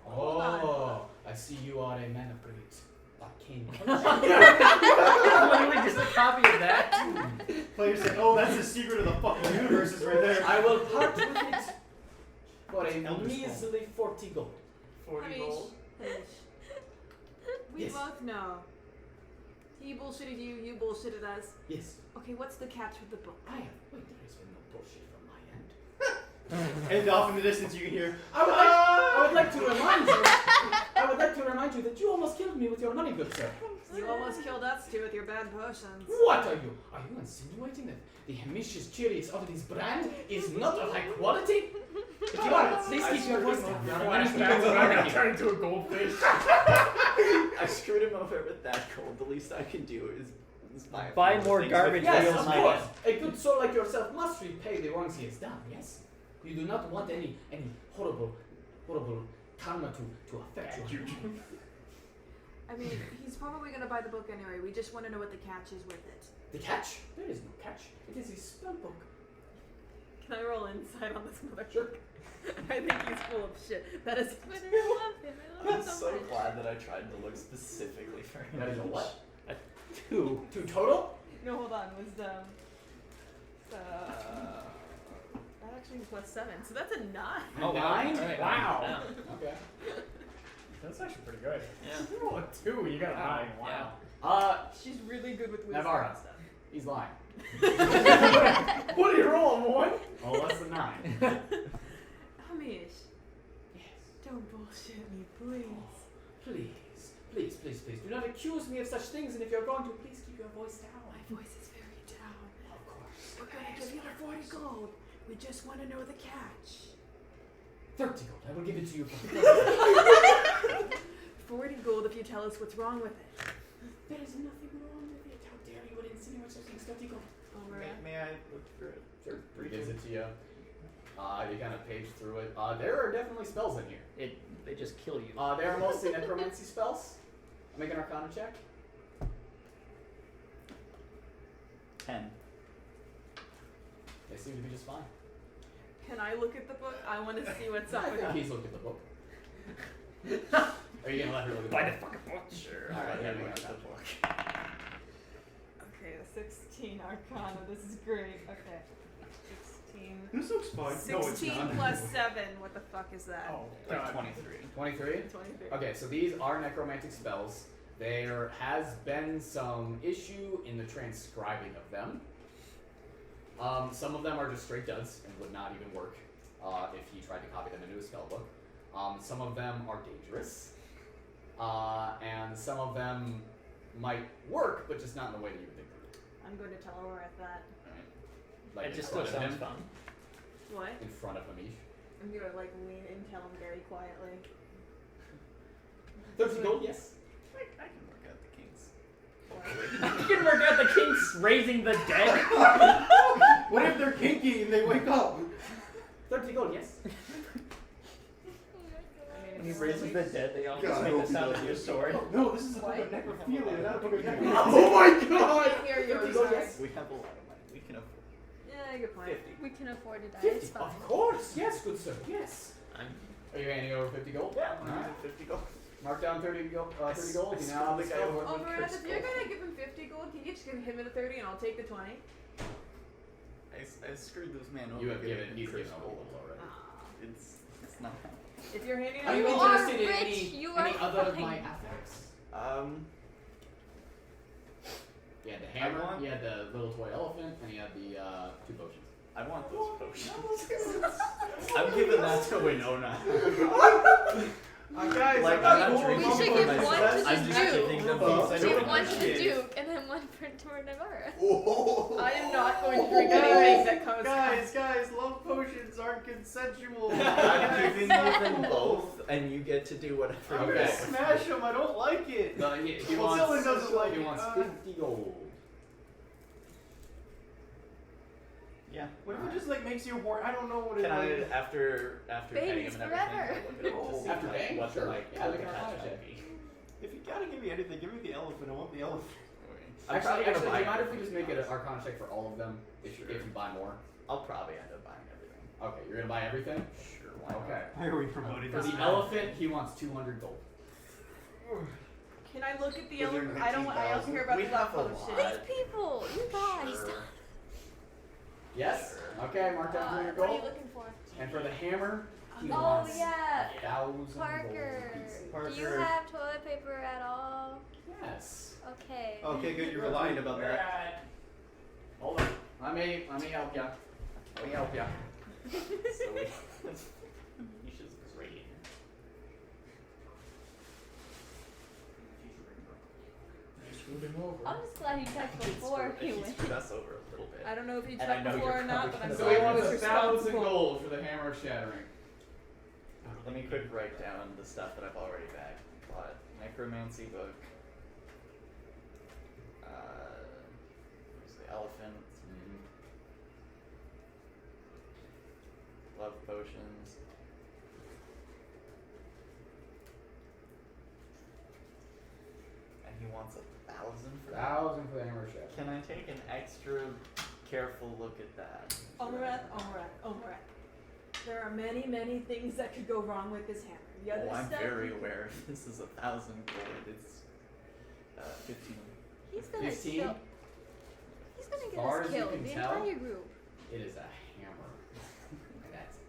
Oh, I see you are a man of great arcane Literally just a copy of that. Players say, oh, that's the secret of the fucking universe is right there. I will part with it for a Elder measly 40 gold. 40 Hamish, gold. we Yes. both know. He bullshitted you, you bullshitted us. Yes. Okay, what's the catch with the book? Wait, there has been no bullshit from my end. And off in the distance, you can hear. I would like to remind you that you almost killed me with your money, good sir. You almost killed us too with your bad potions. What are you? Are you insinuating that the Amyscia's Curious Oddities brand is not of high quality? If you are, please keep your voice down. Your money Flashbacks will and I'm be gonna turn into a goldfish. I screwed him if I'm at that cold. The least I can do is buy a Buy few more things garbage with Yes, wheels, of my course. man. A good soul like yourself must repay the wrongs he has done. Yes, you do not want any horrible karma to affect you. I mean, he's probably gonna buy the book anyway. We just want to know what the catch is with it. The catch? There is no catch. It is a spell book. Can I roll insight on this motherfucker? Sure. I think he's full of shit. That is. But I love him. I love I'm him so so much. glad that I tried to look specifically for him. That is a what? 2. 2 total? No, hold on. Wisdom. That actually plus 7, so that's a 9. Oh, wow. 9? Alright, Wow. yeah. Okay. That's actually pretty good. Yeah. You roll a 2, you got a 9. Wow. She's really good with wisdom Naivara. and stuff. He's lying. What did you roll, a 1? Oh, less than 9. Amish, Yes. don't bullshit me, please. Please. Do not accuse me of such things, and if you're going to, please keep your voice down. My voice is very down. Of course. We're gonna give you the 40 gold. We just want to know the catch. 30 gold. I will give it to you for 40 gold if you tell us what's wrong with it. There is nothing wrong with it. How dare you insinuate such things, 30 gold. May I look through it? Sure. He gives it to you. You kind of page through it. There are definitely spells in here. They just kill you. They are mostly necromancy spells. Make an Arcana check. 10. They seem to be just fine. Can I look at the book? I want to see what's up I with think it. he's looked at the book. Are you gonna let her look at the Buy book? the fucking book. Sure. Alright, I'll here have we a look go. at the book. Okay, the 16 Arcana. This is great. Okay. 16. This looks fine. 16 plus 7. What the fuck is that? Oh, Like God. 23. 23? 23. Okay, so these are necromantic spells. There has been some issue in the transcribing of them. Some of them are just straight duds and would not even work if he tried to copy them into a spell book. Some of them are dangerous. And some of them might work, but just not in the way that you would think they would. I'm going to tell Omareth that. Like It in just still front of sounds him. fun. What? In front of Amish. I'm going to like lean and tell him very quietly. 30 gold, yes. I can work out the kinks. You can work out the kinks raising the dead. What if they're kinky and they wake up? 30 gold, yes. When he raises the dead, they all just God, make I the hope he sound of doesn't. your sword. No, this is a book What? of necrophilia, not a book of necrophilia. Oh my God! I hear you. 30 gold, yes. We have a lot of money. We can afford Yeah, good point. 50. We can afford to die. It's 50, fine. of course. Yes, good sir, yes. I'm Are you handing over 50 gold? Yeah, Alright. 50 gold. Mark down 30 gold. 30 gold. You I now have the think I spell have book. one Omareth, curse if you're gold. going to give him 50 gold, can you just give him the 30 and I'll take the 20? I screwed this man over. You have giving given. him He's curse given a gold. gold already. It's not. If you're handing Are you him You are interested in rich, any you any are other of fine. my affects? You had the I hammer. want- You had the little toy elephant, and you had the 2 potions. I want those potions. I'm giving that to Winona. Guys, Like, I'm I'm not not drinking We should for give myself. one to I'm the just Duke. giving them Oh, these. I Give don't one to the appreciate it. Duke and then one for Naivara. Oh. I am not going to drink anything that comes Guys, love potions aren't consensual. I'm giving you them both, and you get to do whatever I'm you gonna Okay. want. smash them. I don't like it. No, he Well, wants. Dylan doesn't like he it. wants 50 gold. Yeah. What if it just like makes you horny? I don't know what it Can I, is. after petting Babies him and everything, forever. look at it to see After like, bang? what Sure. the like, Yeah, what we the can catch arrange should it. be. If you gotta give me anything, give me the elephant. I want the elephant. I'm Actually, probably gonna do buy you mind if we everything, just to make be it an honest. Arcana check for all of them? If Sure. you buy more. I'll probably end up buying everything. Okay, you're gonna buy everything. Sure, why not? Okay. Why are we promoting For this? the elephant, he wants 200 gold. Can I look at the Because they're elephant? I don't also care about We the have a love lot. potion. These people, you guys. Sure. Yes. Okay, mark down 200 What are you gold. looking for? And for the hammer, he Oh wants yeah, 1,000 Parker. gold pieces. Do you have toilet paper at all? Yes. Okay. Okay, good. You're lying about that. Hold on. Let me help ya. Let me help ya. So we. Misha's great. Scoot him over. I'm just glad you checked before he He went. screwed us over a little bit. I don't know if you And I checked know before you're or not, probably but I'm gonna So glad he he wants was 1,000 responsible. gold for the hammer of shattering. Let me quick write down the stuff that I've already bagged. Bought necromancy book, love potions. And he wants 1,000 for that. 1,000 for the hammer shaft. Can I take an extra careful look at that? Omareth. There are many, many things that could go wrong with this hammer. The other Oh, I'm stuff, very aware. This is 1,000 gold. It's 15. He's gonna 15? kill. He's gonna get Far us as you killed. can The tell, entire group. It is a hammer. And that's it.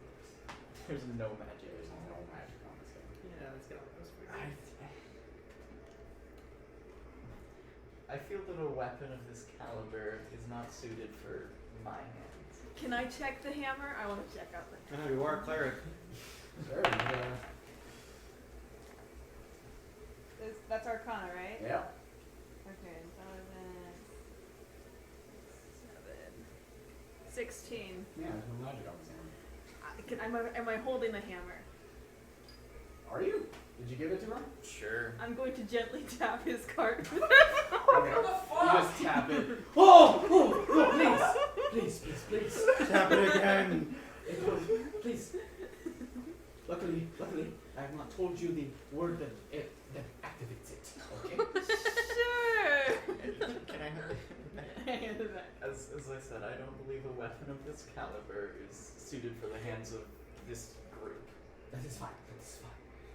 There's no magic. There's no magic on this thing. Yeah, let's get on those. I feel that a weapon of this caliber is not suited for my hands. can I check the hammer? I want to check out the I know you are a cleric. Sure. That's Arcana, right? Yeah. Okay, 16. Yeah, there's no magic on this hammer. Am I holding the hammer? Are you? Did you give it to her? Sure. I'm going to gently tap his cart. Okay. You just tap it. Oh, please. Tap it again. Please. Luckily, I have not told you the word that activates it. Okay. Sure. Can I have it? Hand it back. As I said, I don't believe a weapon of this caliber is suited for the hands of this group. That is fine.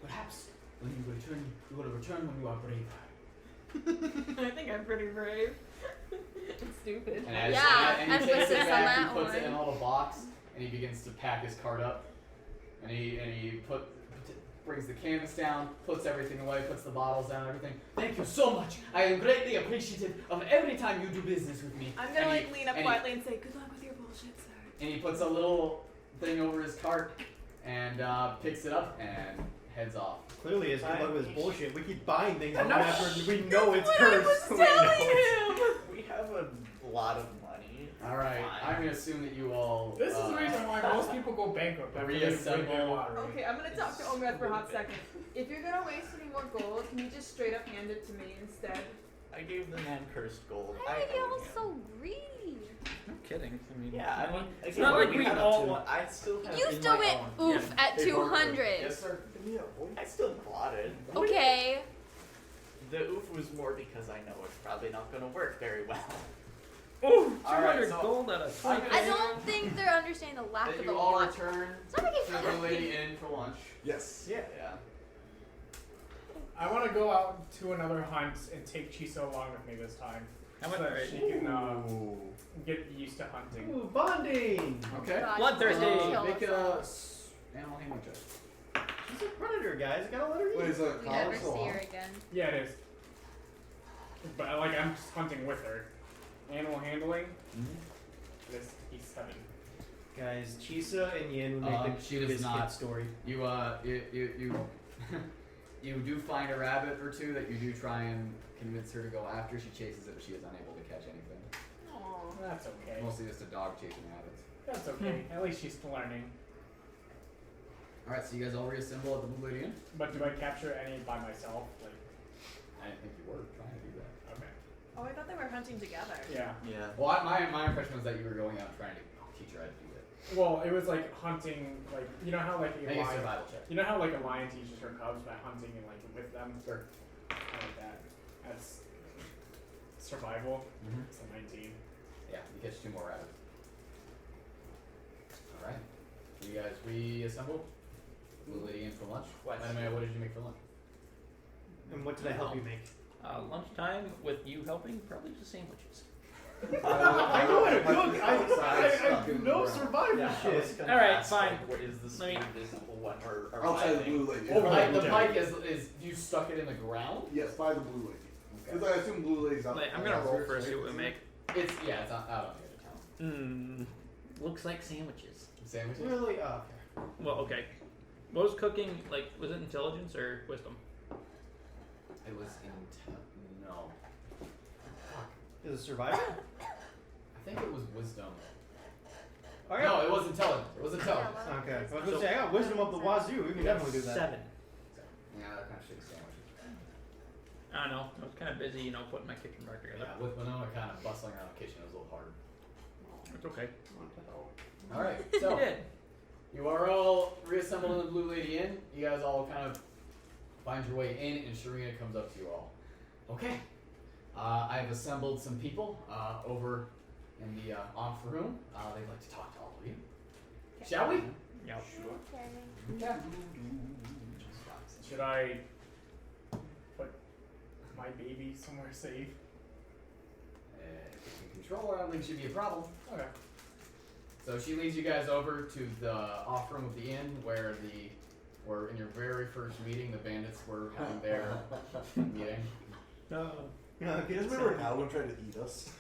Perhaps when you return, you will return when you are braver. I think I'm pretty brave. It's stupid. And as, Yeah, and he takes emphasis it on back, that he puts it in one. a little box, and he begins to pack his cart up. And he brings the canvas down, puts everything away, puts the bottles down, everything. Thank you so much. I am greatly appreciative of every time you do business with me. I'm gonna And he- lean up and he- quietly and say, "Good luck with your bullshit, sir." And he puts a little thing over his cart and picks it up and heads off. Clearly, as good luck with his bullshit. We keep buying things No. after we know it's That's what I cursed. was We know telling it's- him. We have a lot of money. Alright, I'm going to assume that you all. This is the reason why most people go bankrupt after they win Reassemble. their lottery. Okay, I'm gonna talk to Omareth for a hot second. If you're gonna waste any more gold, can you just straight up hand it to me instead? I gave the man cursed gold. Why are owe y'all him. so greedy? No kidding. I mean, yeah, I mean, It's not like we all- I still have. You in still my went own- oof at Hey, Bjorklund. 200. Yes, sir. I still plotted. Okay. The oof was more because I know it's probably not going to work very well. Ooh, 200 Alright, so- gold out of 20. I don't think they're understanding the lack That of you the all lot. return It's not making to the Blue Lady Inn for lunch. Yes. Yeah. Yeah. I want to go out to another hunt and take Chisa along with me this time. How So much? that she can get used to hunting. Ooh, bonding. Okay. God, Bloodthirsty. he's gonna kill Make us a all. animal handling check. She's a predator, guys. You gotta let her eat. Wait, is that We never console see on? her again. Yeah, it is. But like I'm just hunting with her. Animal handling. This E7. Guys, Chisa and Yin will make the She does cutest not. kid story. You you do find a rabbit or two that you do try and convince her to go after. She chases it, but she is unable to catch anything. Aww. That's okay. Mostly just a dog chasing rabbits. That's okay. At least she's learning. Alright, so you guys all reassemble at the Blue Lady Inn? But do I capture any by myself? Like, I didn't think you were trying to do that. okay. Oh, I thought they were hunting together. Yeah. Yeah. Well, my impression was that you were going out trying to teach her how to do it. Well, it was like hunting, like you know how like a Make a lion, survival check. you know how like a lion teaches her cubs by hunting and like with them, Sure. kind of like that. As survival. Mm-hmm. It's a 19. Yeah, you catch 2 more rabbits. Alright. You guys reassemble? Blue Lady Inn for lunch? Mattimeo, what did you make for lunch? And what did I help you make? Lunchtime with you helping, probably just sandwiches. I know how to cook. I Stuck know survival shit. Alright, fine. What is the Let me- invisible one or Outside the rising? Blue Lady. Oh, Right, the okay. pike is you stuck it in the ground? Yes, by the Blue Lady. Okay. Because I assume Blue Lady's out. Wait, I'm gonna roll first, see what we make. It's out on the edge of town. Looks like sandwiches. Sandwiches? Really? Oh, okay. Well, okay. What was cooking, like, was it intelligence or wisdom? It was no. Is it survival? I think it was wisdom. Oh, yeah. No, it was intelligence. It was intelligence. Yeah, well, Okay. I was gonna say, I got wisdom up the wazoo. We can definitely do that. 7. Yeah, that kind of shit's sandwiches. I don't know. I was kind of busy, you know, putting my kitchen back together. Yeah, with Winona kind of bustling around the kitchen, it was a little hard. It's okay. Alright, You so did. You are all reassembled in the Blue Lady Inn. You guys all kind of find your way in, and Sharina comes up to you all. Okay. I have assembled some people over in the off room. They'd like to talk to all of you. Shall we? Yep. Okay. Yeah. Should I put my baby somewhere safe? If you can control her, I don't think it should be a problem. Okay. So she leads you guys over to the off room of the inn where in your very first meeting, the bandits were having their meeting. No. You guys remember Alwyn tried to eat us?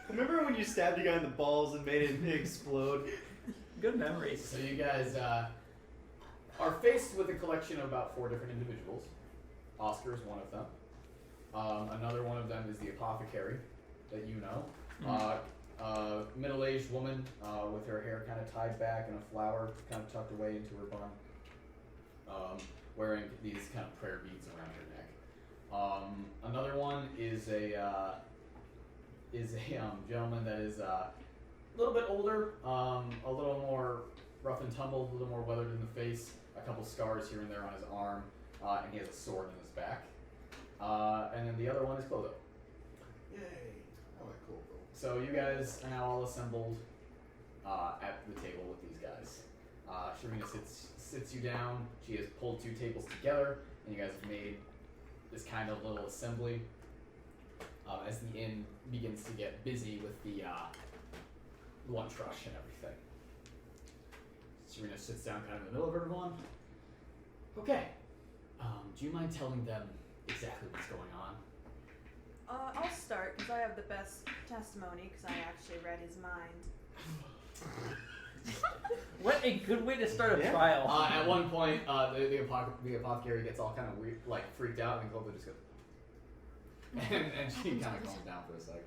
Remember when you stabbed a guy in the balls and made it explode? Good memories. So you guys are faced with a collection of about 4 different individuals. Oscar is one of them. Another one of them is the apothecary that you know. Middle-aged woman with her hair kind of tied back and a flower kind of tucked away into her bun, wearing these kind of prayer beads around her neck. Another one is a gentleman that is a little bit older, a little more rough and tumble, a little more weathered in the face, a couple scars here and there on his arm, and he has a sword in his back. And then the other one is Clotho. Yay! I like Clotho. So you guys are now all assembled at the table with these guys. Sharina sits you down. She has pulled 2 tables together, and you guys have made this kind of little assembly as the inn begins to get busy with the lunch rush and everything. Sharina sits down kind of in the middle of everyone. Okay. Do you mind telling them exactly what's going on? I'll start because I have the best testimony because I actually read his mind. What a good way to start a trial. At one point, the apothecary gets all kind of weird, like freaked out, and Clotho just goes, and she kind of calms down for a sec.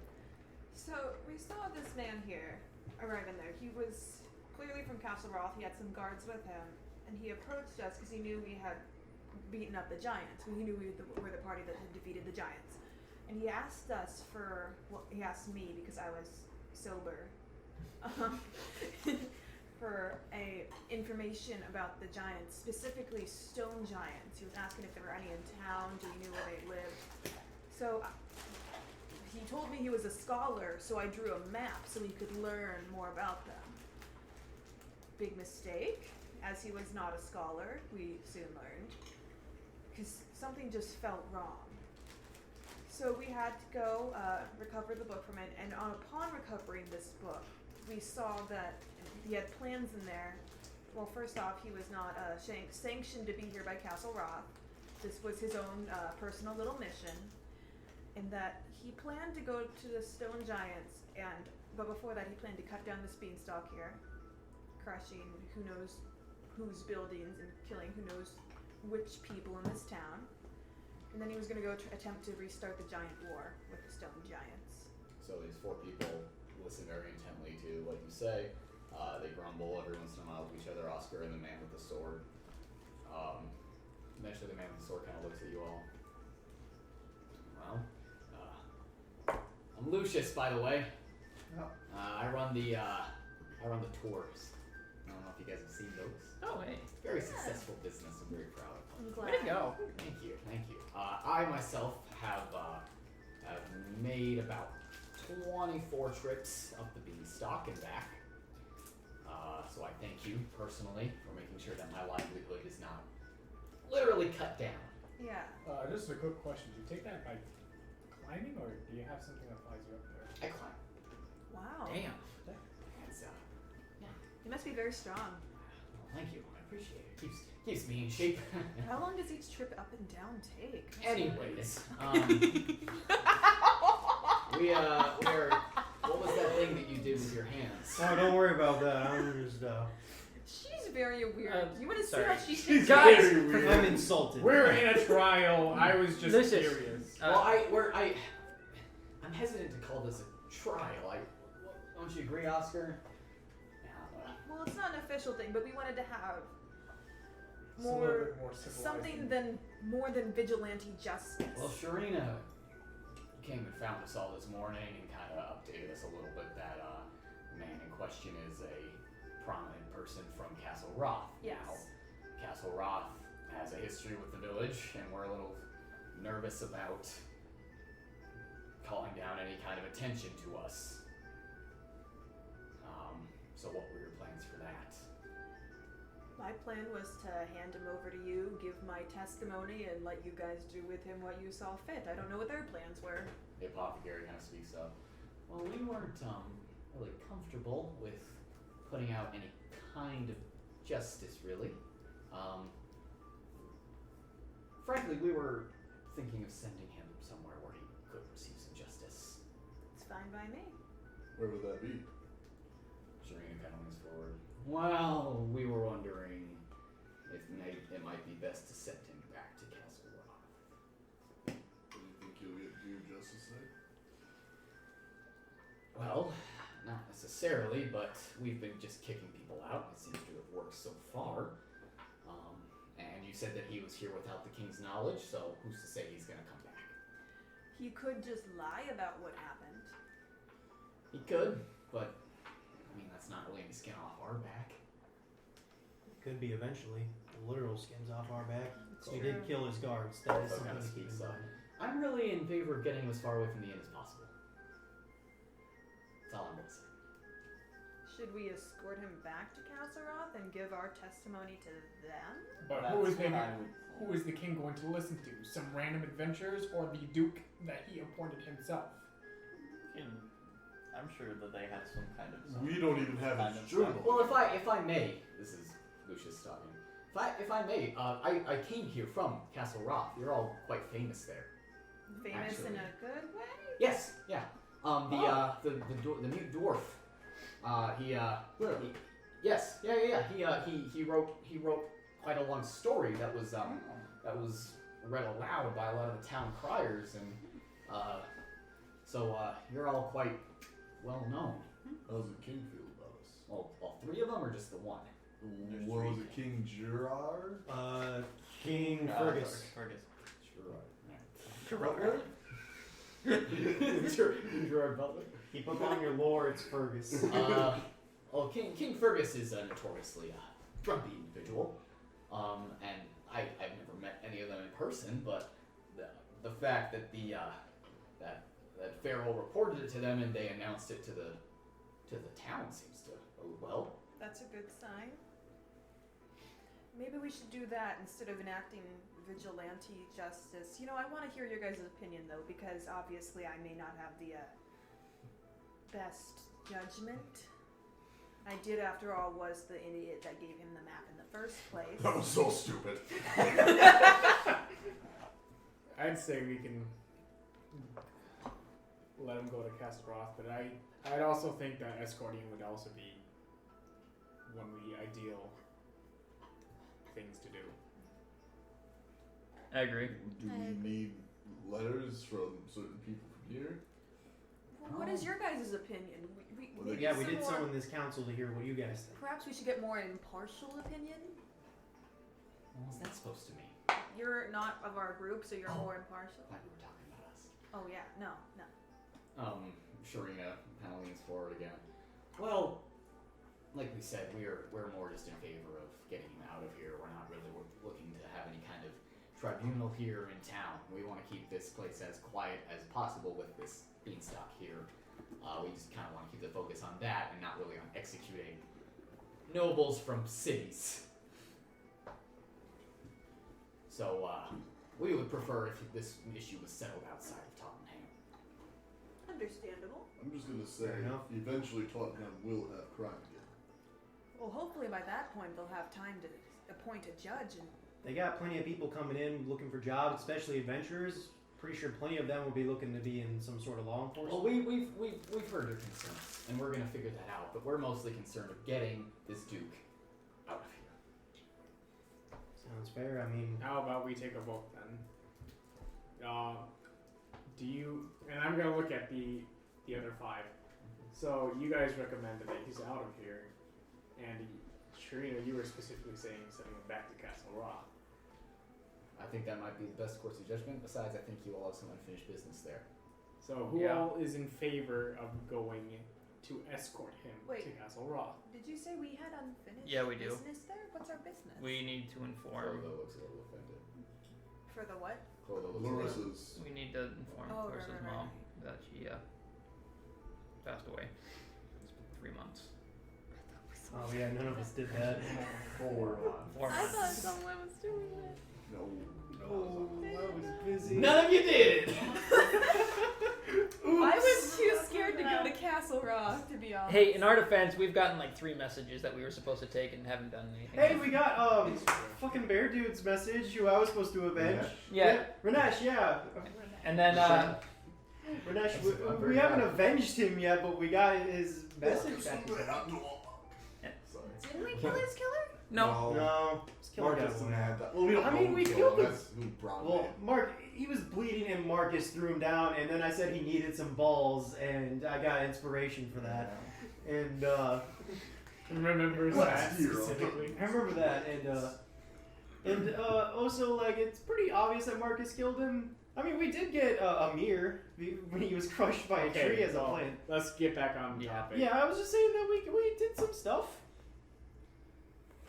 So we saw this man here arrive in there. He was clearly from Castle Roth. He had some guards with him, and he approached us because he knew we had beaten up the giants. He knew we were the party that had defeated the giants, and he asked us for. Well, he asked me because I was sober. For information about the giants, specifically stone giants. He was asking if there were any in town. Do we knew where they lived? So he told me he was a scholar, so I drew a map so he could learn more about them. Big mistake, as he was not a scholar, we soon learned, because something just felt wrong. So we had to go recover the book from it, and upon recovering this book, we saw that he had plans in there. Well, first off, he was not sanctioned to be here by Castle Roth. This was his own personal little mission, in that he planned to go to the stone giants, but before that he planned to cut down this beanstalk here, crushing who knows whose buildings and killing who knows which people in this town. And then he was going to go attempt to restart the giant war with the stone giants. So these 4 people listen very intently to what you say. They grumble every once in a while to each other, Oscar and the man with the sword. Eventually the man with the sword kind of looks at you all. Well, I'm Lucius, by the way. Oh. I run the tours. I don't know if you guys have seen those. Oh, hey. Very successful business. I'm very proud of them. I'm glad. Way to go. Thank you. I myself have made about 24 trips up the beanstalk and back. So I thank you personally for making sure that my livelihood is not literally cut down. Yeah. Just a quick question. Do you take that by climbing, or do you have something that flies you up there? I climb. Wow. Damn. It's, You must be very strong. well, thank you. I appreciate it. Keeps me in shape. How long does each trip up and down take? Anyways, what was that thing that you did with your hands? Oh, don't worry about that. I'm just She's very weird. You want to see sorry. how she She's thinks? Guys, very weird. I'm insulted. We're in a trial. I was just This is- curious. I'm hesitant to call this a trial. Don't you agree, Oscar? Well, it's not an official thing, but we wanted to have It's a little more bit more civilized something than- more than vigilante justice. Well, Sharina came and found us all this morning and kind of updated us a little bit that the man in question is a prominent person from Castle Roth. Yes. Now, Castle Roth has a history with the village, and we're a little nervous about calling down any kind of attention to us. So what were your plans for that? My plan was to hand him over to you, give my testimony, and let you guys do with him what you saw fit. I don't know what their plans were. The apothecary kind of speaks up. Well, we weren't really comfortable with putting out any kind of justice, really. Frankly, we were thinking of sending him somewhere where he could receive some justice. It's fine by me. Where would that be? Serena kind of leans forward. Well, we were wondering if it might be best to send him back to Castle Roth. Do you think you'll get due justice there? Well, not necessarily, but we've been just kicking people out. It seems to have worked so far. And you said that he was here without the king's knowledge, so who's to say he's gonna come back? He could just lie about what happened. He could, but I mean that's not really any skin off our back. Could be eventually. The literal skins off our back. We True. did kill his guards. That is Also something kinda to keep in speaks up. mind. I'm really in favor of getting him as far away from the inn as possible. That's all I'm gonna say. Should we escort him back to Castle Roth and give our testimony to them? But That's who is what I would. who is the king going to listen to? Some random adventurers or the duke that he appointed himself? I'm sure that they had some kind of. We don't even have kind his of journal. Well, if I may, this is Lucius talking. If I may, I came here from Castle Roth. You're all quite famous there. Famous in Actually. a good way? Yes, yeah. The mute dwarf. Where? Yes, yeah. He wrote quite a long story that was read aloud by a lot of the town criers, and so you're all quite well known. How does the king feel about us? Well, all three of them, or just the one? There's What was three it, King Gerard? King Fergus. Fergus. Gerard. Gerard Butler. Keep up on your lore, it's Fergus. Well, King Fergus is a notoriously grumpy individual, and I've never met any of them in person. But the fact that that Farrell reported it to them and they announced it to the town seems to bode well. That's a good sign. Maybe we should do that instead of enacting vigilante justice. You know, I want to hear your guys' opinion though, because obviously I may not have the best judgment. I did, after all, was the idiot that gave him the map in the first place. That was so stupid. I'd say we can let him go to Castle Roth, but I'd also think that escorting would also be one of the ideal things to do. I agree. Do we need letters from certain people from here? Well, what is your guys' opinion? Well, Maybe Yeah, we some did more- summon this council to hear what you guys think. Perhaps we should get more impartial opinion. What was that supposed to mean? You're not of our group, so you're more impartial. I thought you were talking about us. Oh yeah, no. Sharina kind of leans forward again. Well, like we said, we're more just in favor of getting him out of here. We're not really looking to have any kind of tribunal here in town. We want to keep this place as quiet as possible with this beanstalk here. We just kind of want to keep the focus on that and not really on executing nobles from cities. So we would prefer if this issue was settled outside of Tottenham. Understandable. I'm just gonna say, Fair enough. eventually Tottenham will have crime again. Well, hopefully by that point they'll have time to appoint a judge and They got plenty of people coming in looking for jobs, especially adventurers. Pretty sure plenty of them will be looking to be in some sort of law enforcement. Well, we've heard your concerns, and we're gonna figure that out. But we're mostly concerned with getting this Duke out of here. Sounds fair. I mean, How about we take a vote then? Do you? And I'm gonna look at the other five. So you guys recommended that he's out of here, and Sharina, you were specifically saying sending him back to Castle Rock. I think that might be the best course of judgment. Besides, I think you all have some unfinished business there. So who all is in favor of going to escort him Wait. to Castle Roth. Did you say we had unfinished Yeah, we do. business there? What's our business? We need to inform. Clotho looks a little offended. For the what? Clotho looks a little Larissa's. We need to inform Oh, Larissa's right. mom that she passed away. It's been 3 months. Oh yeah, none of us did that. 4 4 I months. thought someone was doing that. No. Oh, I was busy. None of you did. I was too scared to go to Castle Rock, to be honest. Hey, in our defense, we've gotten like 3 messages that we were supposed to take and haven't done anything. Hey, we got fucking Bear Dude's message who I was supposed to avenge. Yeah. Renesh, yeah. And then Renesh, I'm we very haven't proud. avenged him yet, but we got his message back. Sorry. Didn't we kill his killer? no. No, his killer Marcus got didn't away. have that. Well, we don't I know mean, who we killed killed him. him. That's who brought Well, him. Mark, he was bleeding and Marcus threw him down, and then I said he needed some balls, and I got inspiration for that. And Remembers What that hero? specifically. I remember that, and also like it's pretty obvious that Marcus killed him. I mean, we did get Amir when he was crushed by a tree as a well, plant. Let's get back on Yeah. topic. Yeah, I was just saying that we did some stuff.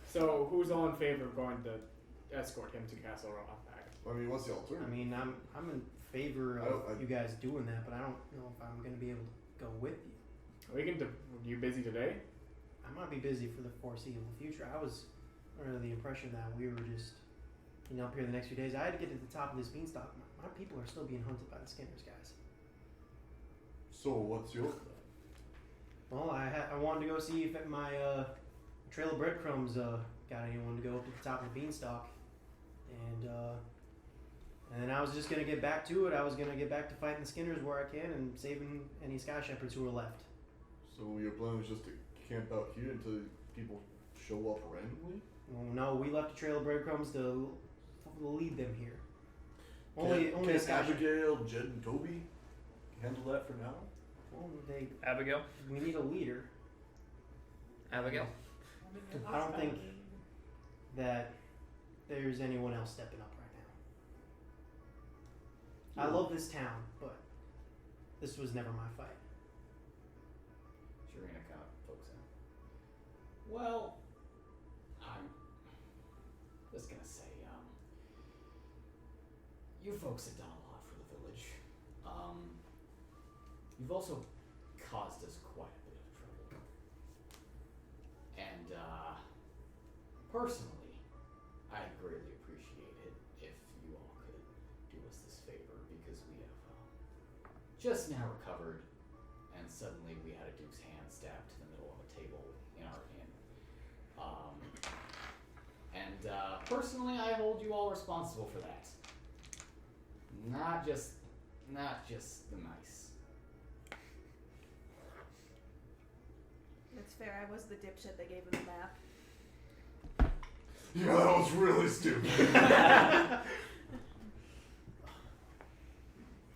So, who's all in favor of going to escort him to Castle Roth? I mean, what's the I alternative? mean, I'm in favor I of don't- you guys doing that, but I don't know if I'm gonna be able to go with you. We can. You busy today? I might be busy for the foreseeable future. I was under the impression that we were just, up here the next few days. I had to get to the top of this beanstalk. My people are still being hunted by the Skinners, guys. So, what's your plan? Well, I wanted to go see if my trail of breadcrumbs got anyone to go up to the top of the beanstalk, and then I was just gonna get back to it. I was gonna get back to fighting the Skinners where I can and saving any Sky Shepherds who are left. So, your plan was just to camp out here until people show up randomly? Well, no, we left a trail of breadcrumbs to lead them here. Only a Can Sky Shepherd. Abigail, Jed, and Toby handle that for now? Well, Abigail. we need a leader. Abigail. I don't think that there's anyone else stepping up right now. I love this town, but this was never my fight. Sharina kind of pokes in. Well, I'm just gonna say, you folks have done a lot for the village. You've also caused us quite a bit of trouble. And, personally, I'd greatly appreciate it if you all could do us this favor, because we have, just now recovered, and suddenly we had a duke's hand stabbed to the middle of a table in our inn. Personally, I hold you all responsible for that. Not just the mice. That's fair. I was the dipshit that gave him the map. Yeah, that was really stupid.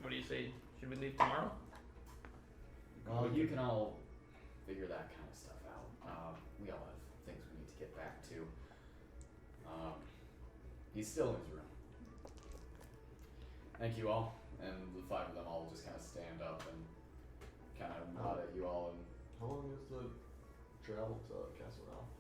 What do you say? Should we leave tomorrow? Well, you can all figure that kind of stuff out. We all have things we need to get back to. He's still in his room. Thank you all. And the 5 of them all just kind of stand up and kind of nod at you all. And How long is the travel to Castle Roth?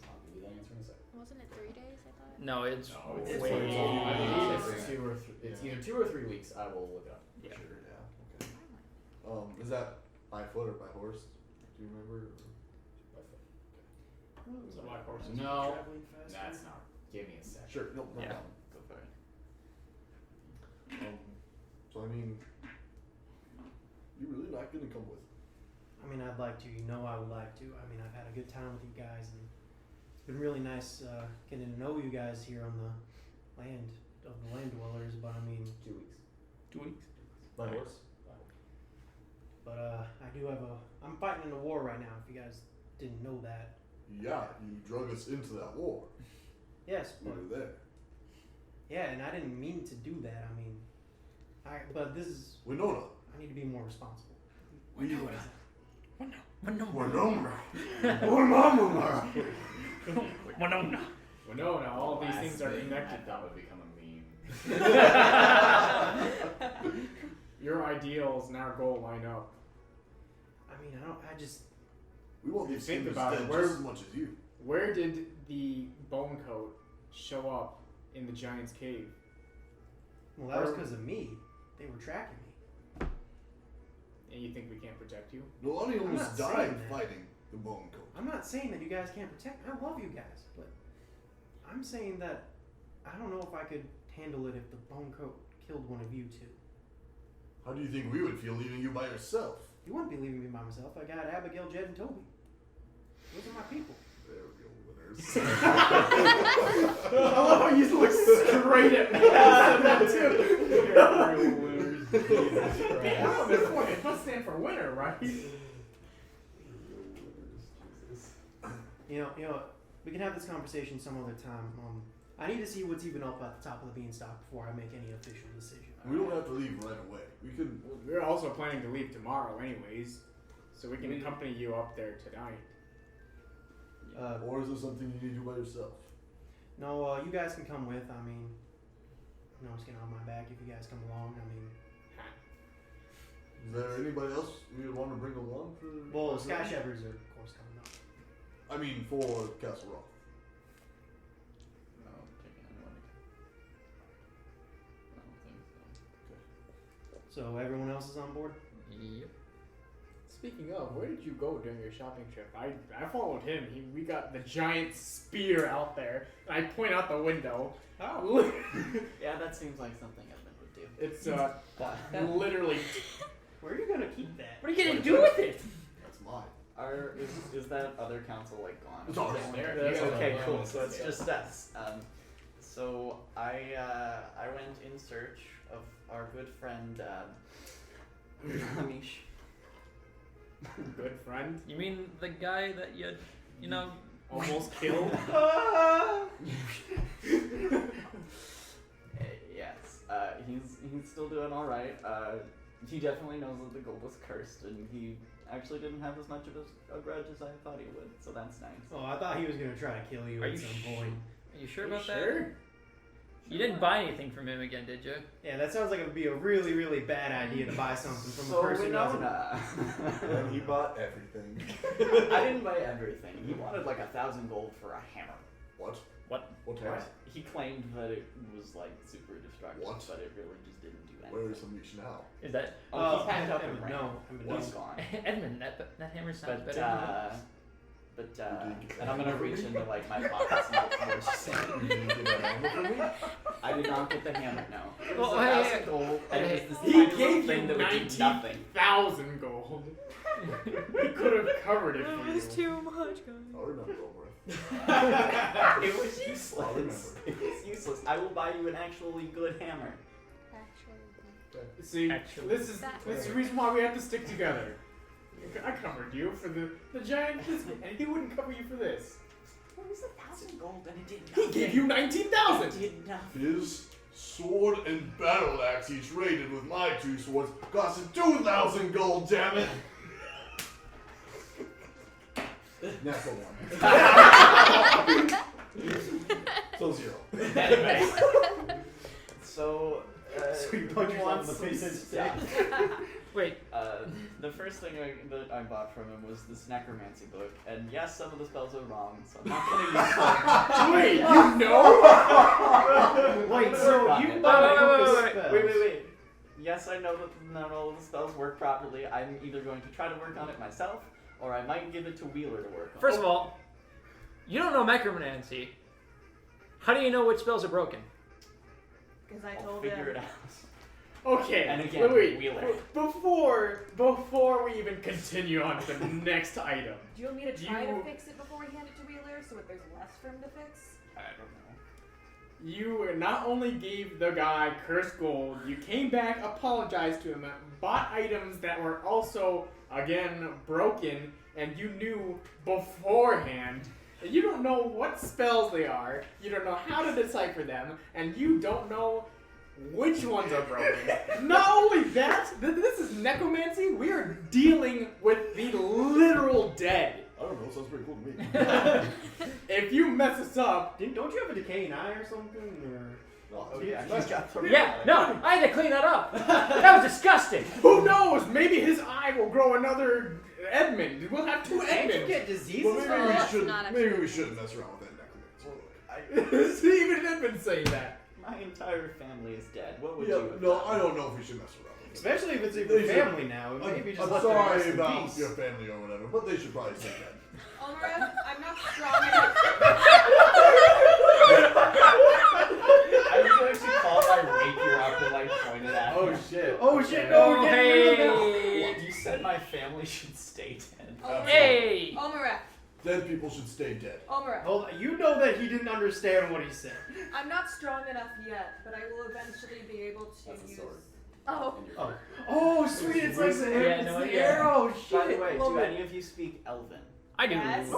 I'll give you that answer in a second. Wasn't it 3 days? I thought. No, it's it's way. way I believe Yeah. it's 2 or 3. It's Yeah. either 2 or 3 weeks. I will look it up. Yeah. Sure, yeah, okay. Is that by foot or by horse? Do you remember? By foot. So black horses. No, Traveling faster. that's not. Give me a second. Sure, no Yeah. problem. Go for it. So I mean, you really not gonna come with? I mean, I'd like to. You know, I would like to. I mean, I've had a good time with you guys, and it's been really nice getting to know you guys here on the land of the land dwellers. But I mean, 2 weeks. 2 weeks. By horse? but I do have I'm fighting in a war right now. If you guys didn't know that. Yeah, you drug us into that war. Yes, We but were there. yeah, and I didn't mean to do that. I mean, but this is. Winona. I need to be more responsible. Winona. Winona. Winona. Winona. Well, no, all these things are connected. That would become a meme. Your ideals and our goal line up. mean, I just. We want You these think humans about it, dead where- just as much as you. Where did the bone coat show up in the giant's cave? Well, that was because of me. They were tracking me. And you think we can't protect you? Nalane I'm almost not died saying that. fighting the bone coat. I'm not saying that you guys can't protect me. I love you guys, but I'm saying that I don't know if I could handle it if the bone coat killed one of you two. How do you think we would feel leaving you by yourself? You wouldn't be leaving me by myself. I got Abigail, Jed, and Toby. Those are my people. There we go, winners. I love how you look straight at me. I said that too. You're real winners. Jesus Christ. The M on this one, it must stand for winner, right? You know, we can have this conversation some other time. I need to see what's even up at the top of the beanstalk before I make any official decision. We don't have to leave right away. We can. We're also planning to leave tomorrow, anyways, so we can accompany you up there tonight. Or is this something you need to do by yourself? No, you guys can come with. I mean, no one's getting on my back if you guys come along. I mean, Is there anybody else we would want to bring along for? well, Sky Shepherds are of course coming up. I mean, for Castle Rock. No, I'm taking anyone. I don't think so. So everyone else is on board. Yep. Speaking of, where did you go during your shopping trip? I followed him. We got the giant spear out there. And I point out the window. Oh. Yeah, that seems like something Edmund would do. It's literally. Where are you gonna keep that? What are you gonna do with it? That's mine. Is that other council like gone? It's already there. That's Yeah. okay, Yeah. cool. So it's Yeah. just us. So I went in search of our good friend Klimisch. Good friend. You mean the guy that you know? Almost killed. Yes. He's still doing all right. He definitely knows that the gold was cursed, and he actually didn't have as much of a grudge as I thought he would. So that's nice. Oh, I thought he was gonna try to kill you Are at you some point. Are you sure Are you about sure? that? You didn't buy anything from him again, did you? Yeah, that sounds like it would be a really, really bad idea to buy something from So a person who doesn't. Winona. And he bought everything. I didn't buy everything. He wanted like 1,000 gold for a hammer. What? What? What hammer? He claimed that it was like super destructive, What? but it really just didn't do anything. Where is Amish now? Is that Oh, he packed up Edmund, and ran. no, Edmund, He's no. gone. Edmund? That hammer sounds But better than yours. and I'm gonna reach into like my pockets and look for something. You didn't get that hammer for me? I did not get the hammer. No. It was Well, 1,000 gold, and it was this He tiny little gave thing you that would do nothing. 19,000 gold. He could have covered it for you. too much, guys. I'll remember Omareth. It was useless. I'll remember. It was useless. I will buy you an actually good hammer. Actually, See, Actually. this is the reason why we have to stick together. I covered you for the giant biscuit, and he wouldn't cover you for this. It was 1,000 gold, and it did He nothing. gave you 19,000. It did nothing. His sword and battle axe he traded with my 2 swords cost him 2,000 gold, damn it! Natural 1. So 0. So, So you punch who yourself wants in the some face and stuff? Wait. The first thing that I bought from him was this necromancy book, and yes, some of the spells are wrong, so I'm not gonna use them. Wait, you know? Wait, so Got you it. bought a book of Wait, spells. Wait. Yes, I know that not all of the spells work properly. I'm either going to try to work on it myself, or I might give it to Wheeler to work on. First of all, you don't know necromancy. How do you know which spells are broken? Because I I'll told figure him. it out. Okay, And again, wait. Wheeler. Before we even continue on to the next item, Do you want me to try You- to fix it before we hand it to Wheeler so that there's less for him to fix? I don't know. you not only gave the guy cursed gold, you came back, apologized to him, bought items that were also, again, broken, and you knew beforehand. You don't know what spells they are, you don't know how to decipher them, and you don't know which ones are broken. Not only that, this is necromancy. We are dealing with the literal dead. I don't know, sounds pretty cool to me. If you mess us up, Don't you have a decaying eye or something? Or Oh yeah, he's got 3. Yeah, no, I had to clean that up. That was disgusting. who knows? Maybe his eye will grow another Edmund. We'll have two Can't you Edmonds. get diseases Well, from Oh, maybe we that's shouldn't. not Maybe actually we shouldn't mess around with that necklace. Even Edmund saying that. My entire family is dead. What would Yeah, you have no, done? I don't know if we should mess around with it. Especially if it's your They should- family now. Maybe I'm just let them sorry rest in about peace. your family or whatever, but they should probably say that. Omareth, I'm not strong enough. I would actually call my rapier up and like point it at him. Shit. Oh shit! No, we're getting rid of them. hey! You said my family should stay dead. Hey! Omareth, Dead people should stay dead. Omareth. Hold on. You know that he didn't understand what he said. I'm not strong enough yet, but I will eventually be able to That's a use. sword. Oh. In your Oh. card. Oh, sweet! It's like the, Yeah, it's no, the yeah. arrow. Shit. By the way, love do it. any of you speak Elven? I do. Yes.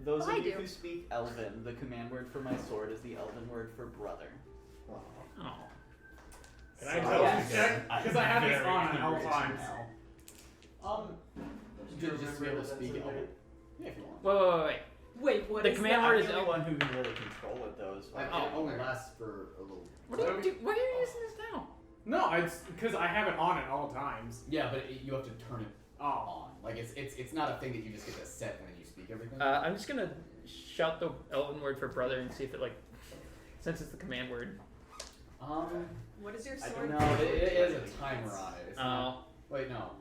Those I of you do. who speak Elven, the command word for my sword is the Elven word for brother. Oh. Can I tell Yes. you check? Because I have this Very on at all curious times. now. Just to be able to speak Elven. Yeah, if you want. Wait. Wait, what The is command that? word I'm is the only Elven. one who can really control it though. So It only lasts for a little. What are you using this now? No, it's because I have it on at all times. Yeah, but you have to turn it Oh. on. Like it's not a thing that you just get to set when you speak everything. I'm just gonna shout the Elven word for brother and see if it since it's the command word. What is your I sword? don't No, it has a timer on it. It's Oh. not. Wait, no.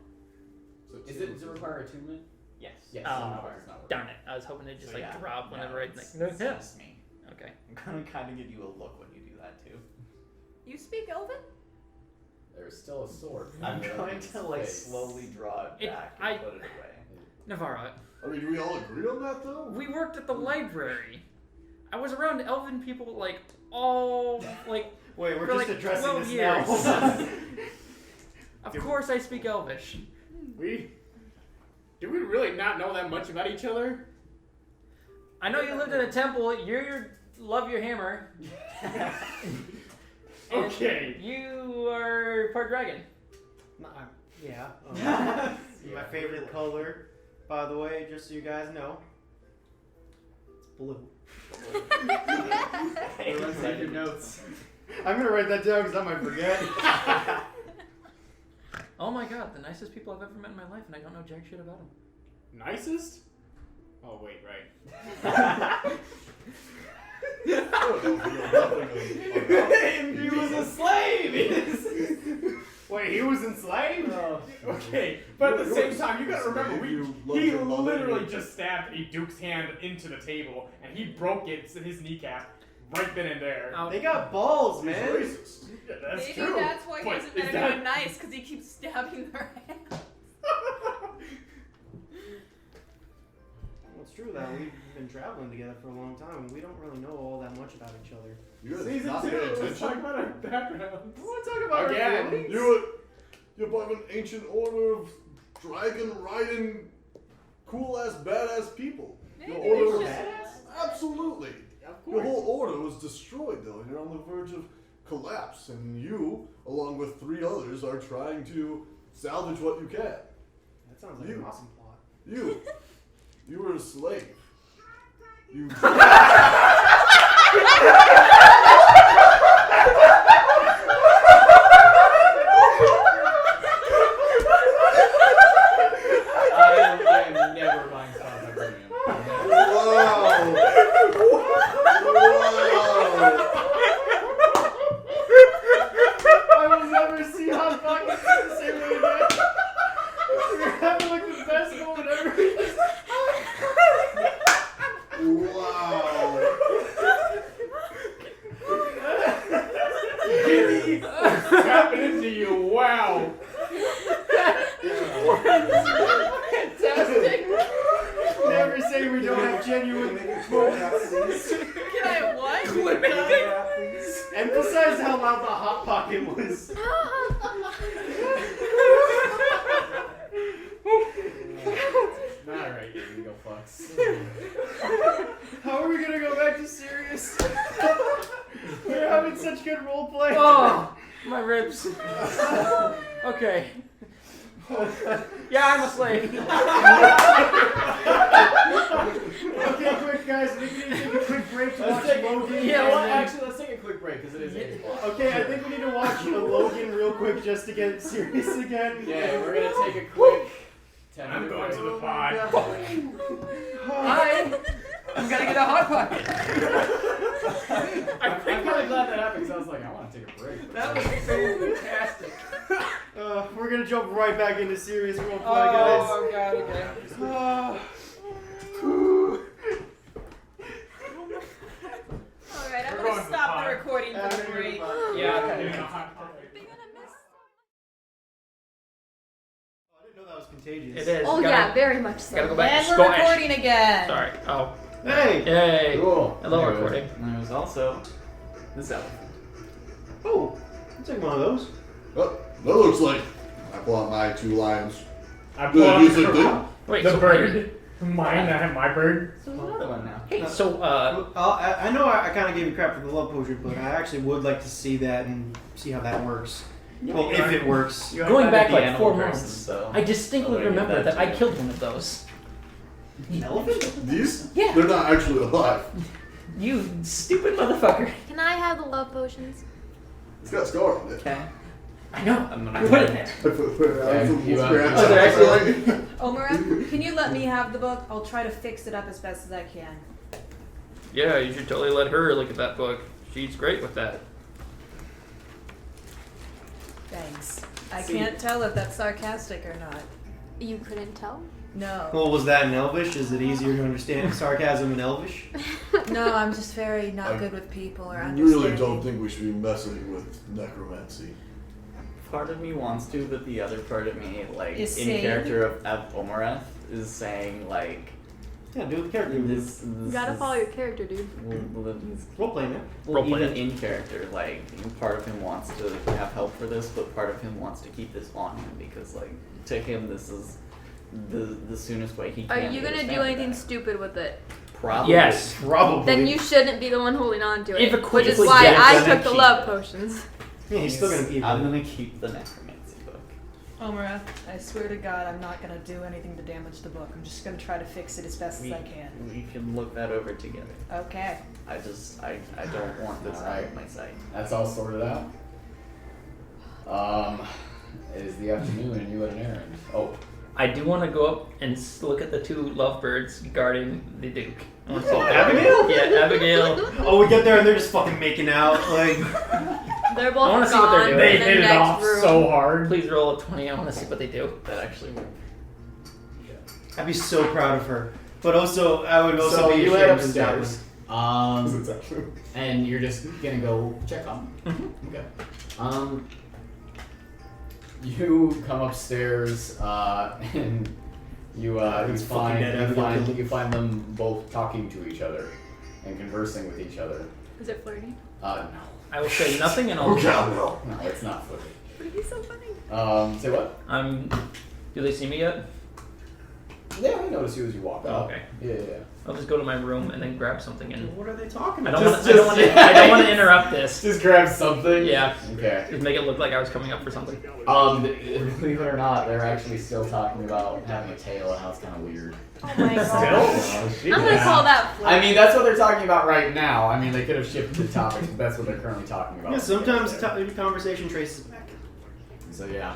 So does it require attunement? Yes. Yes. Oh, no, it's not working. darn it! I was hoping it'd just So, yeah, drop whenever I'd it's no. Yeah. just me. Okay. I'm gonna kind of give you a look when you do that too. You speak Elven? There's still a sword. I'm in trying its to like place. slowly draw it back and put it away. Naivara, I mean, do we all agree on that though? we worked at the library. I was around Elven people all Wait, we're For, just like, addressing 12 this years. now. Of course, I speak Elvish. Do we really not know that much about each other? I know you lived in a temple. Love your hammer. And Okay. You are part dragon. Yeah. My favorite color, by the way, just so you guys know, it's blue. Save your notes. I'm gonna write that down because I might forget. Oh my god, the nicest people I've ever met in my life, and I don't know jack shit about them. Nicest? Oh wait, right. I don't know if you know nothing about He was a slave! Wait, he was enslaved? Oh. Okay, but at the You're same a time, you gotta remember, slave, you love he your mother, literally you- just stabbed a duke's hand into the table, and he broke his kneecap right then and there. Oh, They got balls, He's man. racist. Yeah, that's Maybe true. that's why he but hasn't is been that- anyone nice, because he keeps stabbing their hands. Well, it's true that we've been traveling together for a long time, and we don't really know all that much about each other. You guys Season not 2, paying let's talk attention? about our backgrounds. We want to talk about Again. our feelings. You're part of an ancient order of dragon riding, cool ass badass people. Maybe Your we order should. was absolutely. Of Your course. whole order was destroyed though, and you're on the verge of collapse. And you, along with 3 others, are trying to salvage what you can. That sounds like an You. awesome plot. You were a slave. You. I am never buying Spotify Premium. Wow! I will never see Hot Pockets the same way again. We're having like the best moment ever. Wow! Giddy! What's happening to you? Wow! fantastic! Never say we don't have genuine moments. Can I what? Emphasize how loud the Hot Pocket was. Alright, here we go, fucks. How are we gonna go back to serious? We're having such good roleplay. Oh, my ribs. Okay. Yeah, I'm a slave. Okay, quick guys, we need to take a quick break to watch Logan. Yeah, and well, then- Actually, let's take a quick break because it is 8 o'clock. Okay, I think we need to watch Logan real quick just to get serious again. Yeah, we're gonna take a quick I'm going to the pod. Hi. I'm gonna get a hot pocket. I'm kind of glad that happened because I was like, I want to take a break. That was fantastic. We're gonna jump right back into serious roleplay, Oh, God, okay. Alright, I'm I'm gonna gonna stop the recording for the After break. Yeah, okay. They're gonna miss. I didn't know that was contagious. It is. Oh Gotta- yeah, very much so. Gotta go back And to we're Scottish. recording again. Sorry. Oh. Hey! Yay. Cool. Hello, Anyways, recording. And there's also this elephant. Oh, I'll take one of those. Oh, that looks like I pull out my 2 lions. I Do pull they out use the, it big? Wait, the so bird. Mine, I have my bird. So there's another one now. Hey, so I know I kind of gave you crap for the love potion, but I actually would like to see that and see how that works. Well, if it works. You Going are back the like animal 4 person, months, so I distinctly I'll give remember that I to you. killed one of those. An elephant? These? Yeah. They're not actually alive. You stupid motherfucker. Can I have the love potions? It's got a scar on it. Okay. I know. I'm I gonna put it there. Oh, they're actually Omareth, can you let me have the book? I'll try to fix it up as best as I can. Yeah, you should totally let her look at that book. She's great with that. Thanks. I See- can't tell if that's sarcastic or not. You couldn't tell? No. Well, was that in Elvish? Is it easier to understand sarcasm in Elvish? No, I'm just very not I good with people or I understanding. really don't think we should be messing with necromancy. Part of me wants to, but the other part of me, like Is in saying- character of Omareth, is saying like Yeah, do the character. this. You gotta is- follow your character, dude. Well, Roleplay, man. well, Roleplay even it. in character, like part of him wants to have help for this, but part of him wants to keep this on him because, like, to him, this is the soonest way he Are can. you get his gonna do family anything back. stupid with it? Probably. Yes. Probably. Then you shouldn't be the one holding on to it. If Which is equivocally why yes, I then took the keep love it. potions. Yeah, he's still gonna keep I'm it. gonna keep the necromancy book. Omareth, I swear to God, I'm not gonna do anything to damage the book. I'm just gonna try to fix it as best as I can. We can look that over together. Okay. I don't want this out of my sight. That's all sorted out. It is the afternoon and you had an errand. Oh, I do want to go up and look at the 2 lovebirds guarding the Duke. I wanna see Oh, what- Abigail? Yeah, Abigail. Oh, we get there and they're just fucking making out. Like, They're I both wanna see what they're gone doing. They in the hit it next off room. so hard. Please roll a 20. I want to see what they do. That actually worked. I'd be so proud of her. But also, I would also so be you ashamed head of that upstairs. Exactly. And you're just gonna go check on them. Okay. You come upstairs, and you It's fucking dead, Abigail. you find them both talking to each other and conversing with each other. Is it flirty? No, I will say nothing and I'll. Okay, I will. no, it's not funny. But he's so funny. Say what? Do they see me yet? Yeah, I noticed you as you walk Oh, out. okay. Yeah. I'll just go to my room and then grab something and. What are they talking I about? don't want. I don't want to interrupt this. Just grab something. Yeah. Okay. Just make it look like I was coming up for something. Believe it or not, they're actually still talking about having a tail and how it's kind of weird. Oh my God. Still? I'm gonna call that flirt. I mean, that's what they're talking about right now. I mean, they could have shifted the topics, but that's what they're currently talking about. Yeah, sometimes conversation traces back. So yeah,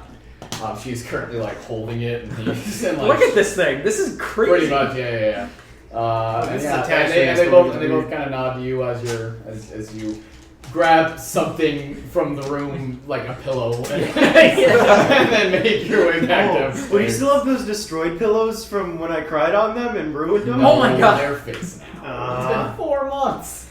she's currently like holding it, and he's and, like, Look at this thing. This is crazy. Pretty much, yeah. And This yeah, attachment and is they still both weird. kind of nod to you as you grab something from the room like a pillow, and, and then make your way back downstairs. But do you still have those destroyed pillows from when I cried on them and ruined them? Oh my God. They're fixed now. It's been 4 months.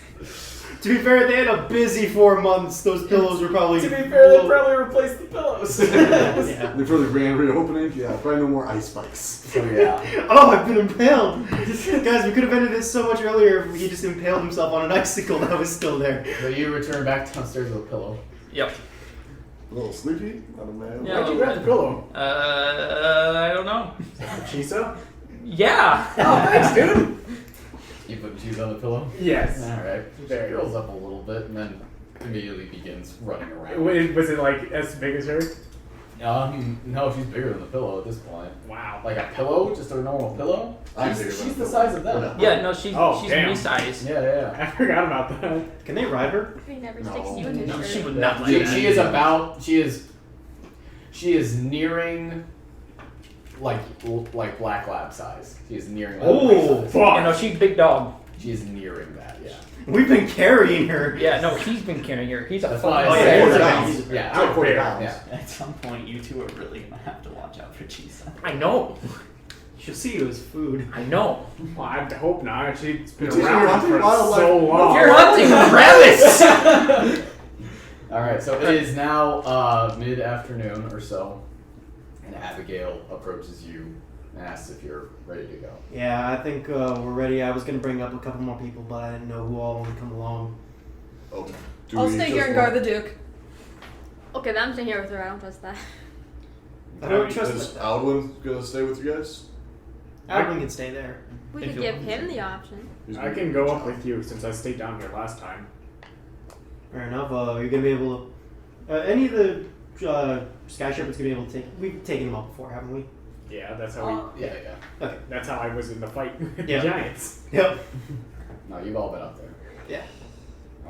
To be fair, they had a busy 4 months. Those pillows were probably. To be fair, they probably replaced the pillows. Yeah. For the grand reopening, yeah, probably no more ice spikes. So yeah. Oh, I've been impaled! Guys, we could have ended this so much earlier if he just impaled himself on an icicle that was still there. So you return back downstairs with a pillow. Yep. A little sleepy, not a man. Yeah. Why'd you grab the pillow? I don't know. Chisa? Yeah. Oh, thanks, dude. You put cheese on the pillow? Yes. Alright. She There. curls up a little bit and then immediately begins running around. Was it like as big as her? No, she's bigger than the pillow at this point. Wow. Like a pillow? Just a normal pillow? I'm bigger than She's a the pillow. size of them. Yeah. No, she's Oh, she's damn. me size. Yeah. I forgot about that. Can they ride her? He never No. sticks you in his No, shirt. she would not like She that. is about, she is nearing like black lab size. She is nearing. Oh, size. fuck. You know, she's big dog. She is nearing that. Yeah. We've been carrying her. Yeah, no, he's been carrying her. He's a That's fucking why I yeah, said yeah, yeah. Like 40 Yeah. pounds. Yeah. At some point, you two are really gonna have to watch out for Chisa. I know. She'll see you as food. I know. Well, I hope not. She's been It's just around hunting for wildlife. so long. You're hunting rabbits. All right, so it is now mid-afternoon or so, and Abigail approaches you and asks if you're ready to go. Yeah, I think we're ready. I was gonna bring up a couple more people, but I didn't know who all would come along. Oh, do I'll we stay just here and want- guard the Duke. Okay, then I'm staying here with her. I don't trust that. I don't trust Is that. Alwyn gonna stay with you guys? Alvin can stay there. We If could you give want him to. the option. He's I gonna can do go the up job. with you since I stayed down here last time. Fair enough. You're gonna be able to. Any of the Sky Shepherds gonna be able to take. We've taken them up before, haven't we? Yeah, that's how Yeah, yeah. that's how I was in the fight with Yeah. the Giants. Yep. No, you've all been up there. Yeah.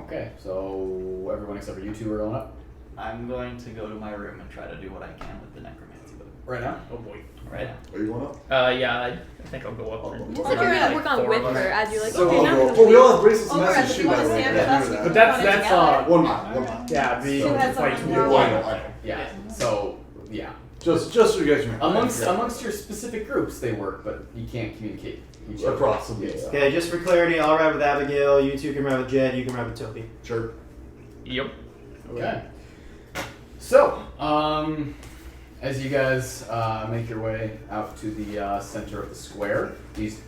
Okay, so everyone except for you two are going up I'm going to go to my room and try to do what I can with the necromancy book. right now. Oh boy. Right. Are you going up? Yeah, I think I'll go up. I'll there. go You up. said you were Like gonna work on four with of us. her as you're like, So okay, now I'm well, gonna we all leave. have bracelets and Omareth, messages if too, you by wanna the way. stand Yeah, with I us, knew that. But that's Put it that's together. One mile. One mile. yeah, the So- Who has fight. someone Yeah, more? I know, I know. Yeah. So yeah, Just so you guys remember. amongst your specific groups they work, but you can't communicate each other. Across them, Yeah. yes. Okay, just for clarity, I'll ride with Abigail. You two can ride with Jed. You can ride with Toby. Sure. Yep. Okay. So, as you guys make your way out to the center of the square, these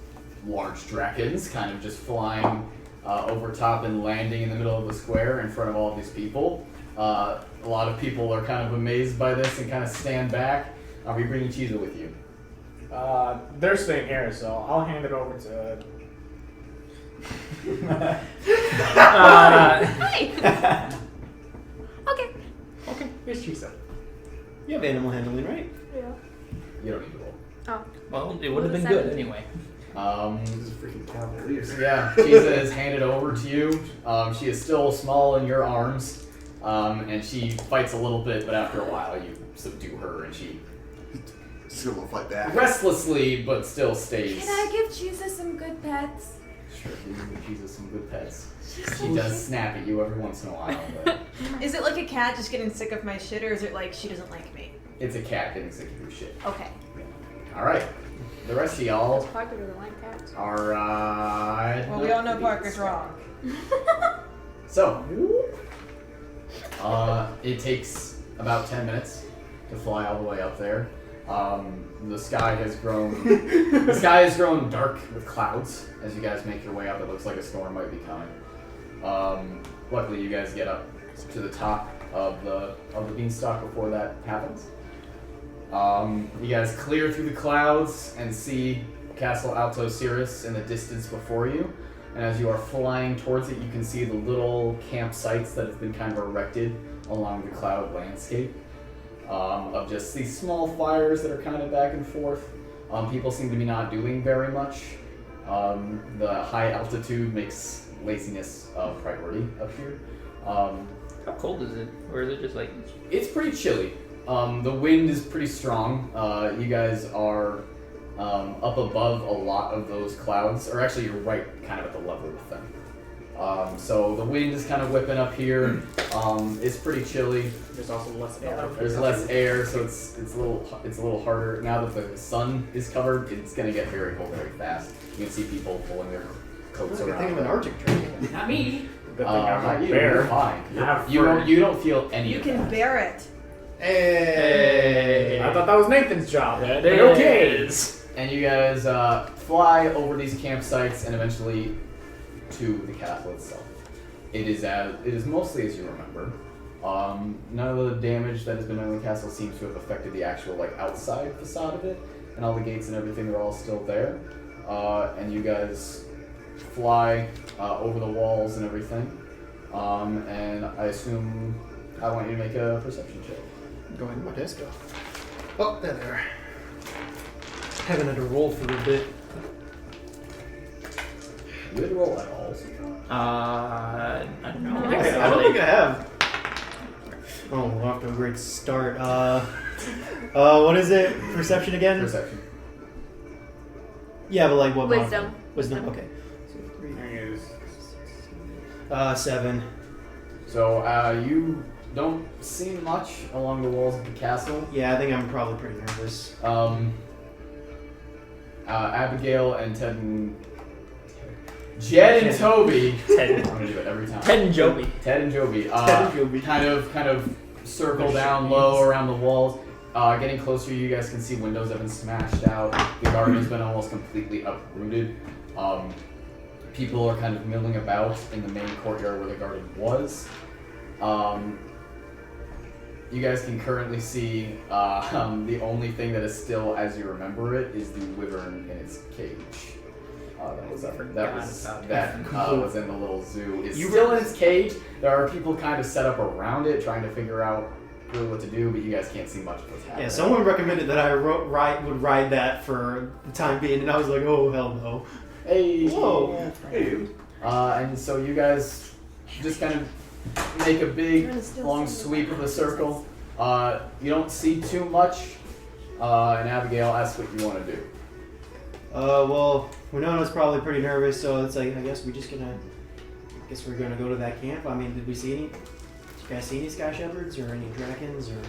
large drakens kind of just flying over top and landing in the middle of the square in front of all of these people. A lot of people are kind of amazed by this and kind of stand back. Are you bringing Chiza with you? They're staying here, so I'll hand it over to. Hi. Okay. Okay, here's Chisa. You have animal handling, right? Yeah. You don't need to roll. Well, it would have been What was good that? anyway. This is freaking cavalier. So yeah, Chiza is handed over to you. She is still small in your arms, and she fights a little bit, but after a while you subdue her, and she Still gonna fight back. restlessly but still stays. Can I give Jesus some good pets? Sure, you can give Chiza some good pets. She's She does snap at you every once in a while, but Is it like a cat just getting sick of my shit, or is it like she doesn't like me? it's a cat getting sick of your shit. Okay. All right, the rest of y'all Parker doesn't like cats. are. Well, we all know Parker's wrong. So, it takes about 10 minutes to fly all the way up there. The sky has grown dark with clouds as you guys make your way up. It looks like a storm might be coming. Luckily, you guys get up to the top of the beanstalk before that happens. You guys clear through the clouds and see Castle Alto Cirrus in the distance before you. And as you are flying towards it, you can see the little campsites that have been kind of erected along the cloud landscape. Of just these small fires that are kind of back and forth. People seem to be not doing very much. The high altitude makes laziness a priority up here. How cold is it? Or is it just like... It's pretty chilly. The wind is pretty strong. You guys are up above a lot of those clouds, or actually you're right kind of at the level with them. So the wind is kind of whipping up here. It's pretty chilly. There's also less air. There's less air, so it's a little harder. Now that the sun is covered, it's gonna get very cold very fast. You can see people pulling their coats I around. think of an Arctic dragon. Not me. Good thing I'm Not not you, bear. you're fine. Have You fur. don't feel any You of can that. bear it. Hey. I thought that was Nathan's job. That But okay. is. And you guys fly over these campsites and eventually to the castle itself. It is mostly as you remember. None of the damage that has been done to the castle seems to have affected the actual outside facade of it, and all the gates and everything are all still there. And you guys fly over the walls and everything. And I assume I want you to make a perception check. Go ahead, my desk. Oh, there. Haven't had to roll for a bit. You didn't roll at all. I don't know. I don't think I have. Oh, we're off to a great start. What is it? Perception again? Perception. Yeah, but like what? Wisdom. Wisdom. Okay. So 3. 7. So you don't see much along the walls of the castle. Yeah, I think I'm probably pretty nervous. Abigail and Ted and Jed and Toby. Ted. I'm gonna do it every time. Ted and Joby. Ted and Joby. Ted and Joby. Kind of circle down low around the walls. Getting closer, you guys can see windows have been smashed out. The garden has been almost completely uprooted. People are kind of milling about in the main courtyard where the garden was. You guys can currently see the only thing that is still as you remember it is the wyvern in its cage. That was in the little zoo. It's still in its cage. There are people kind of set up around it trying to figure out really what to do, but you guys can't see much of what's happening. Yeah, someone recommended that I would ride that for the time being, and I was like, oh hell no. Hey. Whoa. Hey. And so you guys just kind of make a big long sweep of the circle. You don't see too much. And Abigail asks what you want to do. Well, Winona's probably pretty nervous, so it's like, I guess we're gonna go to that camp. I mean, did you guys see any sky shepherds or any dragons or?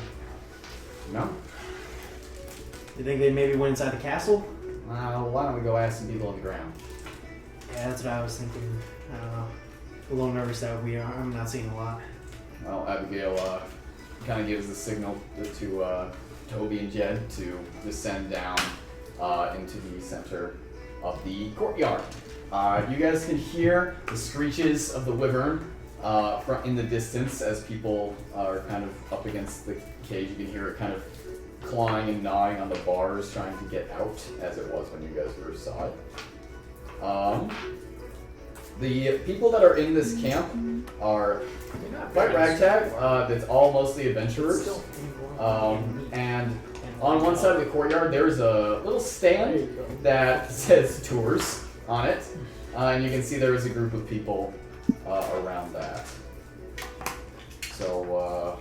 No. Do you think they maybe went inside the castle? Why don't we go ask some people on the ground? Yeah, that's what I was thinking. I don't know. A little nervous that I'm not seeing a lot. Well, Abigail kind of gives the signal to Toby and Jed to descend down into the center of the courtyard. You guys can hear the screeches of the wyvern in the distance as people are kind of up against the cage. You can hear it kind of clawing and gnawing on the bars, trying to get out, as it was when you guys first saw it. The people that are in this camp are quite ragtag. It's all mostly adventurers. And on one side of the courtyard, there's a little stand that says tours on it. And you can see there is a group of people around that. So,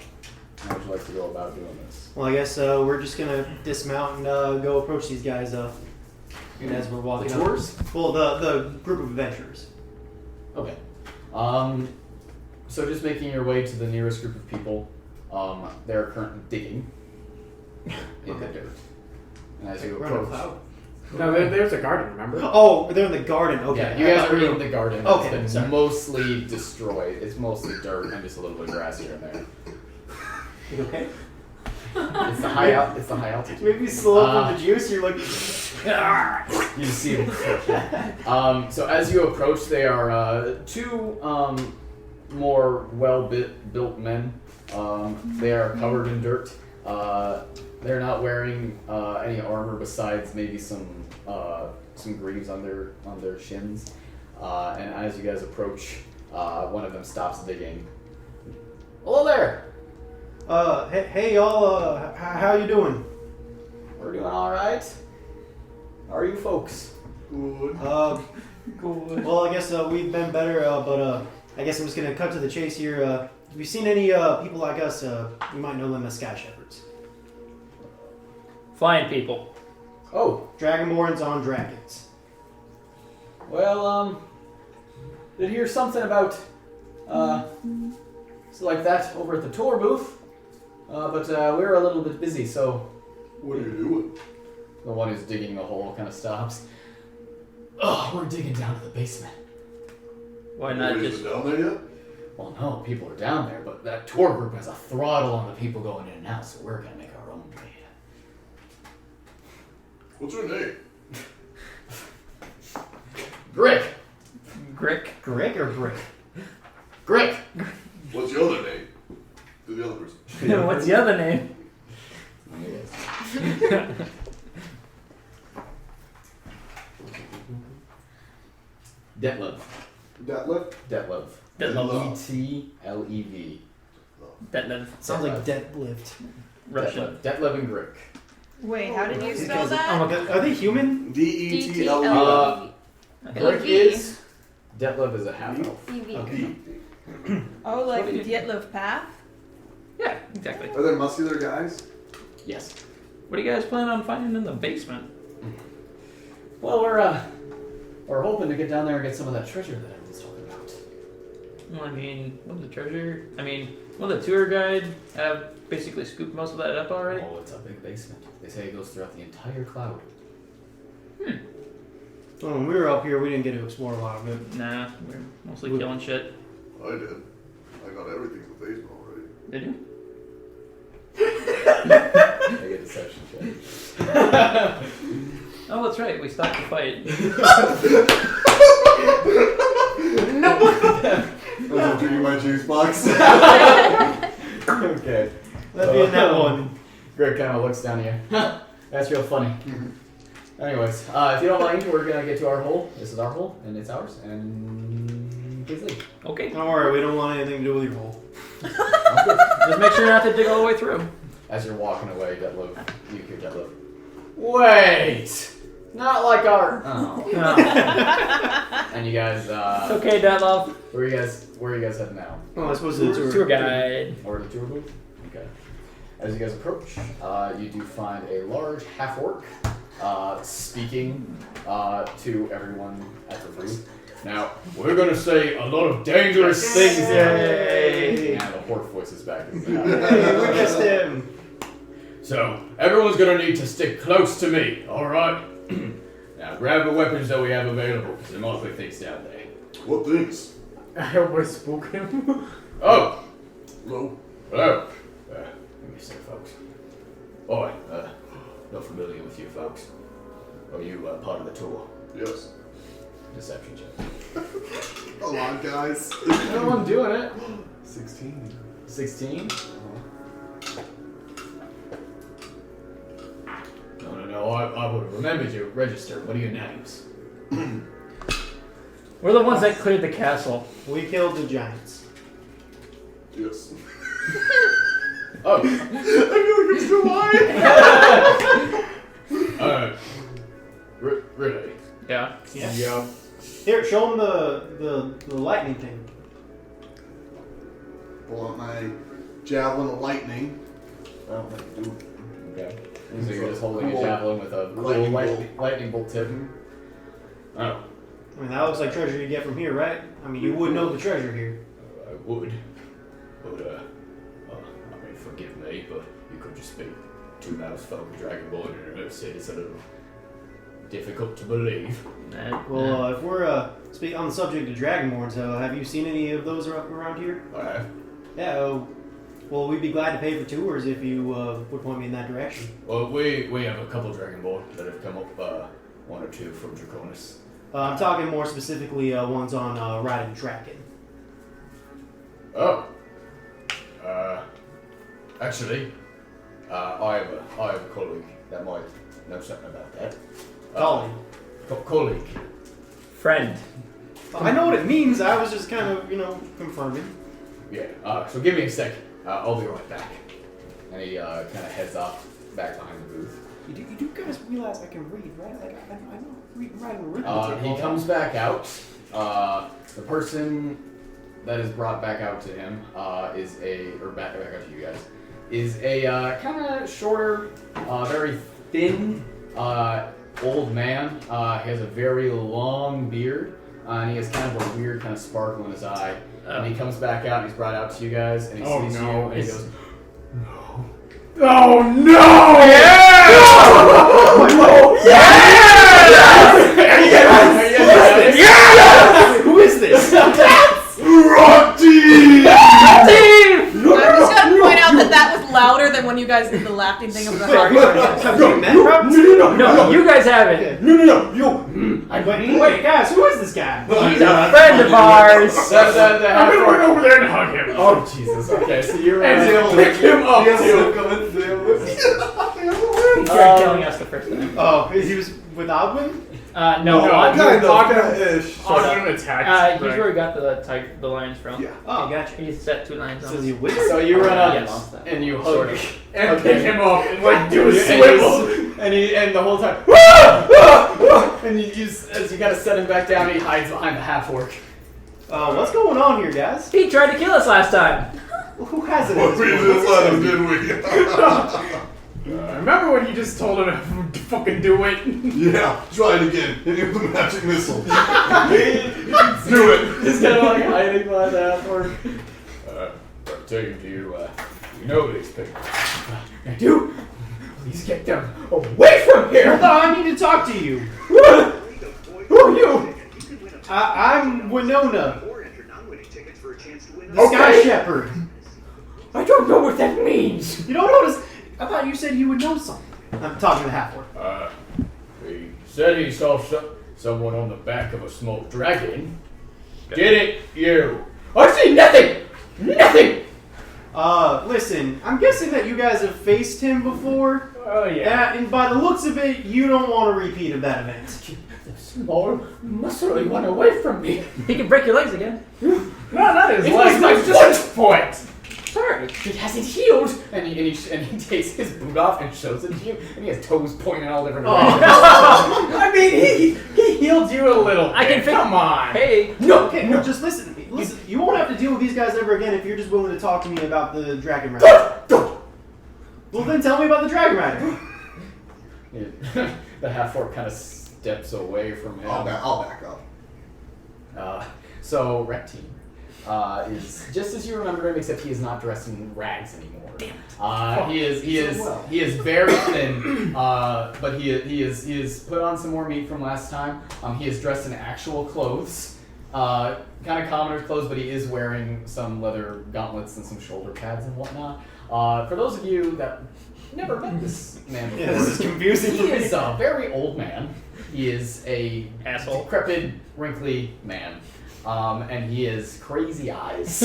how would you like to go about doing this? Well, I guess we're just gonna dismount and go approach these guys as we're walking. The tours? Well, the group of adventurers. Okay. So just making your way to the nearest group of people. They're currently digging in the dirt. And as you approach, No, there's a garden. Remember? Oh, they're in the garden. Okay, yeah, you guys are in the garden. Okay, It's been mostly destroyed. It's mostly dirt and just a little bit of grass here and there. You okay? It's the high altitude. Maybe slow up on the juice. You're like, you see them. So as you approach, they are two more well-built men. They are covered in dirt. They're not wearing any armor besides maybe some greaves on their shins. And as you guys approach, one of them stops digging. Hello there. Hey y'all. How you doing? We're doing all right. How are you folks? Good. Good. Well, I guess we've been better, but I guess I'm just gonna cut to the chase here. Have you seen any people like us? You might know them as sky shepherds. Flying people. Oh, Dragonborns on dragons. well, did hear something about like that over at the tour booth, but we're a little bit busy, so. What are you doing? The one who's digging the hole kind of stops. Oh, we're digging down to the basement. Why not Nobody's just? been down there yet? Well, no, people are down there, but that tour group has a throttle on the people going in and out, so we're gonna make our own way. What's her name? Grick! Greg or Brick? Grick! What's your other name? To the other person. What's the other name? Detlev. Detlef? Detlev. Detlev. E-T-L-E-V. Detlev. Sounds like deadlift. Russian. Detlev and Grick. Wait, how did you spell Oh that? my god, are they human? D-E-T-L-E. Grick is... Detlev is a half-elf. EV. Okay. Oh, like Dietlef Path? Yeah, exactly. Are there muscular guys? Yes. What do you guys plan on finding in the basement? Well, we're hoping to get down there and get some of that treasure that everyone's talking about. Well, I mean, what the treasure? I mean, will the tour guide have basically scooped most of that up already? Oh, it's a big basement. They say it goes throughout the entire cloud. Well, when we were up here, we didn't get to explore a lot of it. Nah, we're mostly killing shit. I did. I got everything in the basement already. Did you? I get deception check. Oh, that's right. We stopped the fight. I'm drinking my juice box. Okay. That'd be in that one. Greg kind of looks down at you. That's real funny. Anyways, if you don't mind, we're gonna get to our hole. This is our hole, and it's ours. And please leave. Okay. Don't worry, we don't want anything to do with your hole. Just make sure not to dig all the way through. As you're walking away, Detlef, you hear Detlef. Wait! Not like our. Oh. And you guys. It's okay, Detlef. Where are you guys heading now? Oh, I suppose the Tour guide. Or the tour booth? Okay. As you guys approach, you do find a large half-orc speaking to everyone at the booth. Now, we're gonna say a lot of dangerous things here. And the hork voice is back. Hey, we missed him. So, everyone's gonna need to stick close to me, alright? Now, grab the weapons that we have available, because there might be things down there. What things? I almost spoke him. Oh! Hello? Hello. Let me see, folks. Boy, not familiar with you folks. Are you part of the tour? Yes. Deception check. A lot, guys. No, I'm doing it. 16. 16? No, I would have remembered you registered. What are your names? We're the ones that cleared the castle. We killed the giants. Yes. Oh. I feel like I'm still lying. Really? Yeah. Yeah. Here, show them the lightning thing. Pull out my javelin of lightning. I don't think I do. Okay. So you're just holding a javelin with a lightning bolt tip. Oh. I mean, that looks like treasure you get from here, right? I mean, you would know the treasure here. I would. But, I mean, forgive me, but you could just be two mouse folk dragonborn in a city. It's a little difficult to believe. Well, if we're on the subject of dragonborns, have you seen any of those around here? I have. Yeah. Well, we'd be glad to pay for tours if you would point me in that direction. Well, we have a couple dragonborn that have come up, one or two from Draconis. I'm talking more specifically ones on riding Draken. Oh. Actually, I have a colleague that might know something about that. Colleague. Friend. I know what it means. I was just kind of, confirming. Yeah. So give me a sec. I'll be right back. And he kind of heads off back behind the booth. You do guys realize I can read, right? Like I know read and write and arithmetic. He comes back out. The person that is brought back out to him back out to you guys, is a kind of shorter, very thin, old man. He has a very long beard, and he has kind of a weird kind of sparkle in his eye. And he comes back out, and he's brought out to you guys, and he sees you, and he goes, "No! Oh no! Yeah! Oh, yeah! Yeah! Who is this? Rocky! I'm just gonna point out that was louder than when you guys did the laughing thing of the heart. No, you guys haven't. No. Wait, guys, who is this guy? He's a friend of ours. I'm gonna run over there and hug him. Oh Jesus! Okay, so you're pick him up. He started killing us the first time. Oh, he was with Ogwin? No, Kind-of-ish. Ogwin attacked. he's where we got the lions from. Yeah. Oh, gotcha. He set 2 lions on. So he wizard? So you run up Yes. and you hug Sort of. and Pick him up and do a and swivel. and the whole time, and you as you gotta set him back down, he hides behind the half orc. What's going on here, guys? He tried to kill us last time. Who has it? Well, we just let him, didn't we? Remember when you just told him to fucking do it? Yeah, try it again. Hit him with the magic missile. Do it. He's kind of like hiding behind that or. Taking to you, you know these people. I do. Please get them away from here. Hold on, I need to talk to you. Who are you? I'm Winona, the Okay. Sky Shepherd. I don't know what that means. You don't notice? I thought you said you would know something. I'm talking to the half-orc. He said he saw someone on the back of a smoked dragon. Did it you? I see nothing. Nothing. Listen, I'm guessing that you guys have faced him before. Oh yeah. And by the looks of it, you don't want a repeat of that event. The small muscly one away from me. He can break your legs again. No, not his It legs. was my It's just foot. his foot. Sorry, it hasn't healed. And he takes his boot off and shows it to you, and he has toes pointing in all different directions. I mean, he healed you a little. I can bit. fix- Come on. Hey. No, Okay, no. well, just listen to me. Listen, you won't have to deal with these guys ever again if you're just willing to talk to me about the Dragon Rider. Well, then tell me about the Dragon Rider. The half-orc kind of steps away from him. I'll back up. So Rectine is just as you remember him, except he is not dressed in rags anymore. He is very thin, but he is put on some more meat from last time. He is dressed in actual clothes, kind of commoner's clothes, but he is wearing some leather gauntlets and some shoulder pads and whatnot. For those of you that never met this man before, Yeah, this is confusing he for me. is a very old man. He is a Asshole. decrepit, wrinkly man. And he has crazy eyes.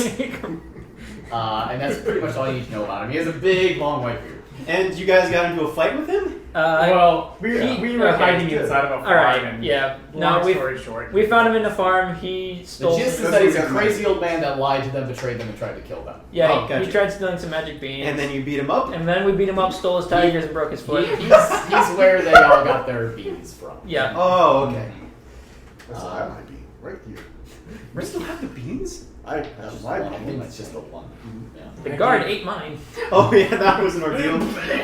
And that's pretty much all you need to know about him. He has a big, long white beard. And you guys got into a fight with him? Well, we were okay, hiding good. inside of a farm. All right. And Yeah. long No, we story short. found him in the farm. He The stole. gist is That's that he's a what we got crazy old man that lied to them, betrayed them, and tried to kill them. Yeah. Oh, he gotcha. tried stealing some magic beans. And then you beat him up? And then we beat him up, stole his tigers, and broke his foot. He's where they all got their beans from. Yeah. Oh, okay. That's what I might be. Right here. We still have the beans? I have Just my one. I think beans. that's just the one. Yeah. The guard ate mine. Oh, yeah, that was an ordeal.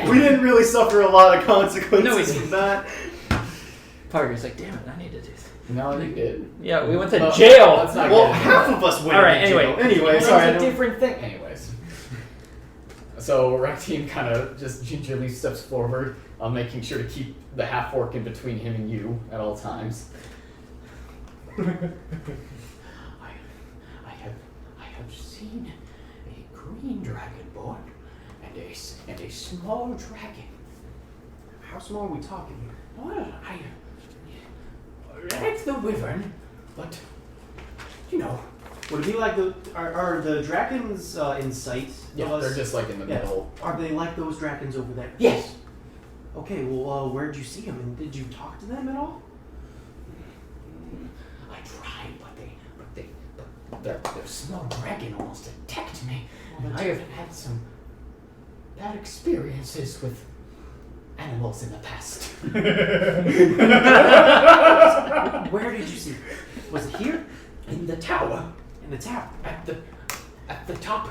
We didn't really suffer a lot of consequences No, we from that. Parker's like, damn it, I need to do this. No, you did. Yeah, we went to Oh, jail. that's not Well, good. half of us went All right, to jail. anyway. Anyway, It's sorry. I a don't- different thing. Anyways. So Rectine kind of just gingerly steps forward, making sure to keep the half-orc in between him and you at all times. I have seen a green dragonborn and a small dragon. How small are we talking here? Well, I like the wyvern, but you know. Would it be like the... Are the dragons in sight Yeah, of us? they're just like in the Yeah. middle. Are they like those dragons over there? Yes. Okay, well, where'd you see them, and did you talk to them at all? I tried, but their small dragon almost attacked me. And I have had some bad experiences with animals in the past. Where did you see them? Was it here? In the tower, In the tower? at the top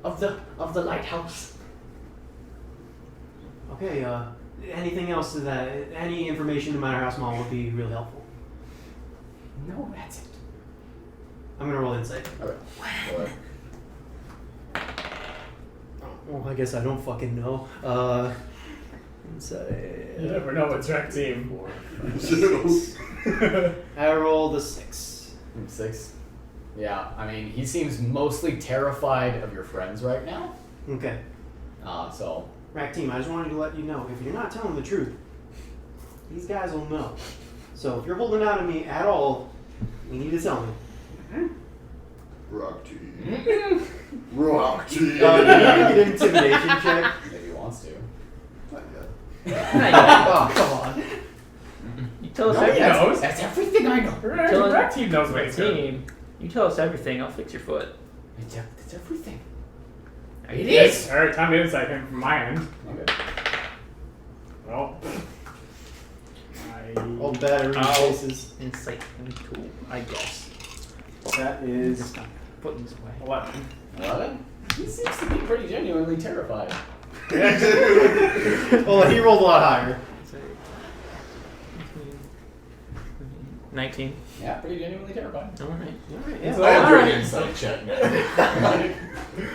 of the lighthouse. Okay, anything else to that? Any information, no matter how small, would be really helpful. No, that's it. I'm gonna roll insight. Well, I guess I don't fucking know. Insight. You never know what's wreck team. I rolled a 6. 6. Yeah, I mean, he seems mostly terrified of your friends right now. Okay. So Rack team, I just wanted to let you know, if you're not telling the truth, these guys will know. So if you're holding out on me at all, you need to tell me. Rock tea. Rock tea. You need to make an intimidation check. if he wants to. Not yet. Oh, come on. You tell us No, he everything. knows. That's everything I know. Wreck team knows what he's doing. Team, you tell us everything. I'll fix your foot. It's everything. It Yes. Alright, time to insight him from my end. Okay. Well. All battery Ow. faces. Insight tool, I guess. That is Just not putting this away. 11. 11? He seems to be pretty genuinely terrified. Well, he rolled a lot higher. 19. Yeah, pretty genuinely terrified. Alright. Yeah. I have Alright. your insight check.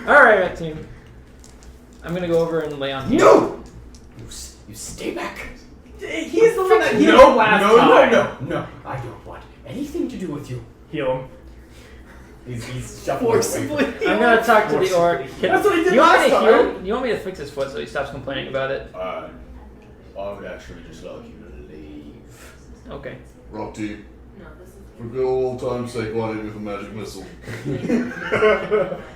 Alright, red team. I'm gonna go over and lay on him. No! You stay back. He's the one that No, healed last no, time. no. I don't want anything to do with you. Heal him. He's shuffling away from Forcibly. I'm gonna talk to the orc. That's what he did you want me last to heal? time. You want me to fix his foot so he stops complaining about it? I would actually just like you to leave. Okay. Rock team. For good old time's sake, why didn't you with a magic missile? He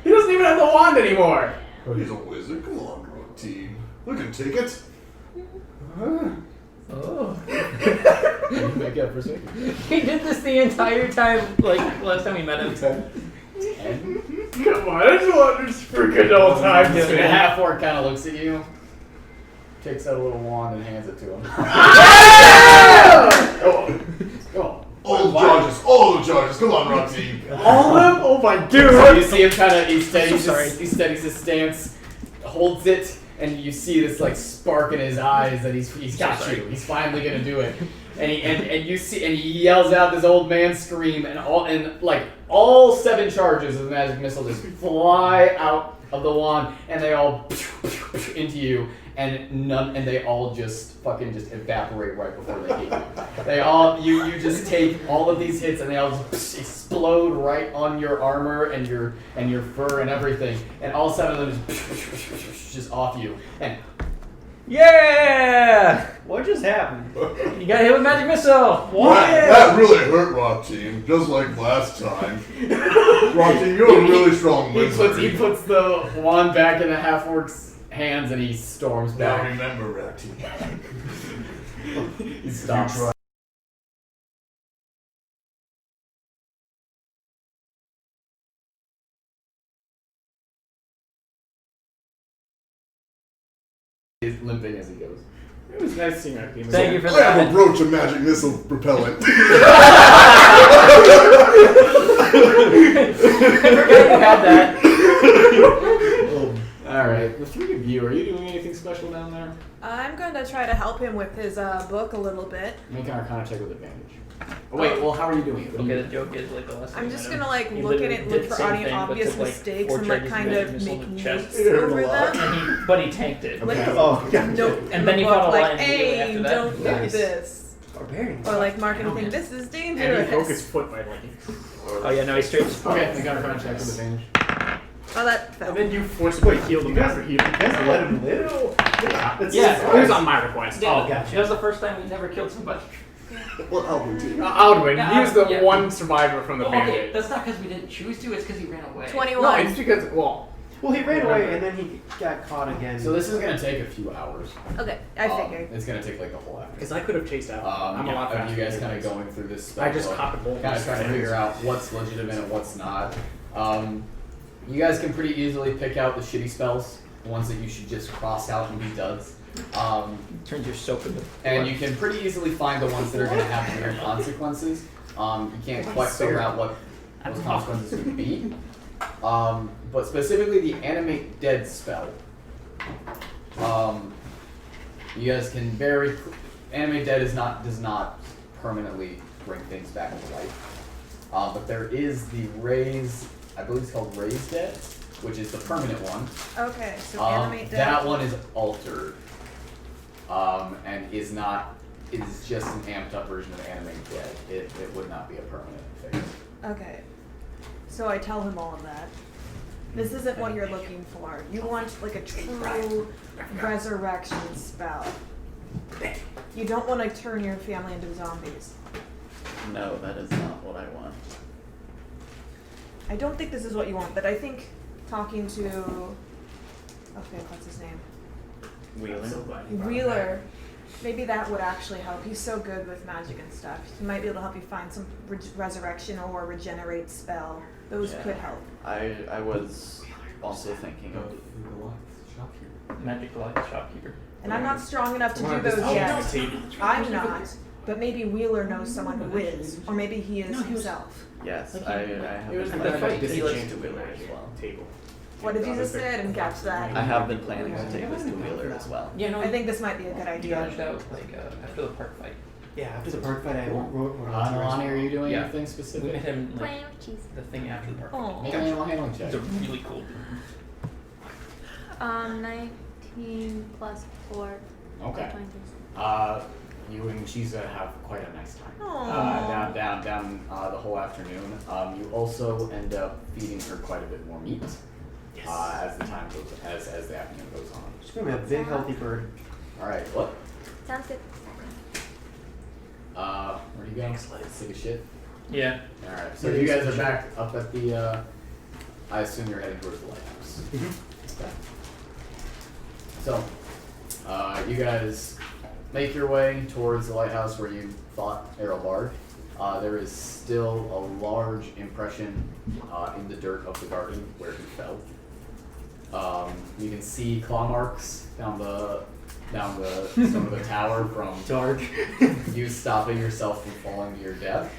doesn't even have the wand anymore. He's a wizard. Come on, Rock team. We can take it. Oh. Make it up for a second. He did this the entire time, like last time we met him. 10. Come on, I just want this for good old time's The sake. half orc kind of looks at you, takes out a little wand and hands it to him. Go on. Go on. All the charges. Come on, Rock team. All of them? Oh my So dude. you see him kind of, he steadies, so sorry. he steadies his stance, holds it, and you see this like spark in his eyes that he's got you. He's finally gonna do it. And you see, and he yells out this old man scream, and all 7 charges of the magic missile just fly out of the wand, and they all into you, and they all just fucking just evaporate right before they hit you. They all, you just take all of these hits, and they all just explode right on your armor and your fur and everything, and all 7 of them just off you. And Yeah! What just happened? You got hit with magic missile. That really hurt, Rock team. Just like last time. Rock team, you're a really strong wizard. he puts the wand back in the half orc's hands, and he storms Now back. remember, Rock team. He stops. He's limping as he goes. It was nice seeing our team. Thank you for I have a that. brooch of magic missile propellant. I forgot you had that. Alright, the 3 of you, are you doing anything special down there? I'm going to try to help him with his book a little bit. Make an Arcana check with advantage. Oh, wait, well, how are you doing it? What are you Okay, the doing? joke is like the last I'm time just we met gonna him, like he look at literally it, did look the for same any thing, but obvious took, like, mistakes, 4 and like charges of kind magic of missile make to the notes chest. over them. But he tanked it. Like, Oh, note And in then the he book, fought a like, lion immediately hey, after that. don't do Nice. this. Barbarian. Or like mark anything, this is And he dangerous. broke his foot by like. Oh yeah, no, he straight. Okay, make an Arcana check with advantage. Oh, that fell. And then you forcibly healed him after he. You guys let him live? Yeah, it was on my request. Yeah, Oh, gotcha. That was the first time we never killed somebody. What Albert team? Aldwin, Yeah, he was the yeah. one survivor from the Well, okay, bandit. that's not because we didn't choose to. It's because he ran away. 21. No, it's because well, Well, he ran away and then he got caught again. So this is gonna take a few hours. Okay, I figured. It's gonna take like the whole afternoon. because I could have chased out. I'm a lot Of faster. you guys than kind of guys. going through this spell I just book, caught the bolt. kind of trying to figure out what's legitimate and what's not. You guys can pretty easily pick out the shitty spells, the ones that you should just cross out and be duds. Turns your soap into. And you can pretty easily find the ones that are going to have weird consequences. You can't quite figure out what those consequences would be. But specifically the Animate Dead spell. You guys can Animate Dead does not permanently bring things back to life. But there is the Raise, I believe it's called Raise Dead, which is the permanent one. Okay, so animate dead. That one is altered. And is just an amped up version of Animate Dead. It would not be a permanent fix. Okay. So I tell him all of that. This isn't what you're looking for. You want like a true resurrection spell. You don't want to turn your family into zombies. No, that is not what I want. I don't think this is what you want, but I think talking to what's his name? Wheeler. Maybe that would actually help. He's so good with magic and stuff. He might be able to help you find some resurrection or regenerate spell. Those Yeah. could help. I was also thinking of Magic light shopkeeper. And I'm not strong enough to One do of this those table yet. to table. I'm not. But maybe Wheeler knows someone who is. Or maybe he is himself. yes, Like I he- have It was been the like fight to disenchanted Wheeler with as well. table. What did you just say? I didn't catch that. I have been planning to take this to Wheeler as well. Yeah, no, I think this might be a good you idea. managed out like after the park fight. Yeah, after the park fight, I wrote Nalane, are you doing Yeah. anything We specific? met him like Playing with cheese. the thing after the park. Oh. Make an animal handling check. He's a really cool dude. 19 plus 4. Okay. 22. You and Chiza have quite a nice time. Aww. Down the whole afternoon. You also end up feeding her quite a bit more meat as the time goes, as the afternoon goes on. She's gonna be a big, healthy bird. All right, what? Sounds good. Where do you go? Let's take a shit. Yeah. All right, so you guys are back up at the. I assume you're heading towards the lighthouse. Okay. So, you guys make your way towards the lighthouse where you fought Errol Bard. There is still a large impression in the dirt of the garden where he fell. You can see claw marks down the some of the tower from Dark. you stopping yourself from falling to your death.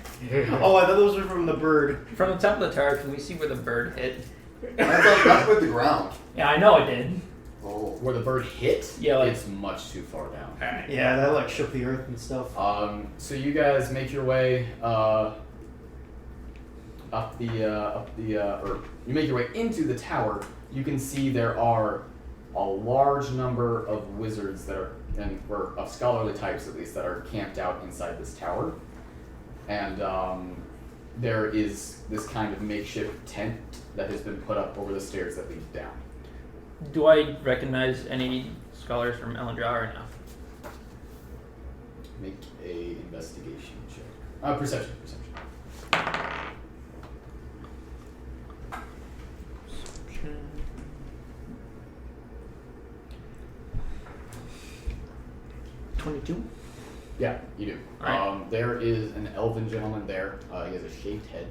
Oh, I thought those were from the bird. From the top of the tower, can we see where the bird hit? That's with the ground. Yeah, I know I did. Oh. Where the bird hit, Yeah, like- it's much too far down. Alright. Yeah, that like shook the earth and stuff. So you guys make your way or you make your way into the tower. You can see there are a large number of wizards that are, or of scholarly types at least, that are camped out inside this tower. And there is this kind of makeshift tent that has been put up over the stairs that lead down. Do I recognize any scholars from Elendra or no? Make a investigation check. Perception. 22. Yeah, you do. Alright. There is an elven gentleman there. He has a shaved head,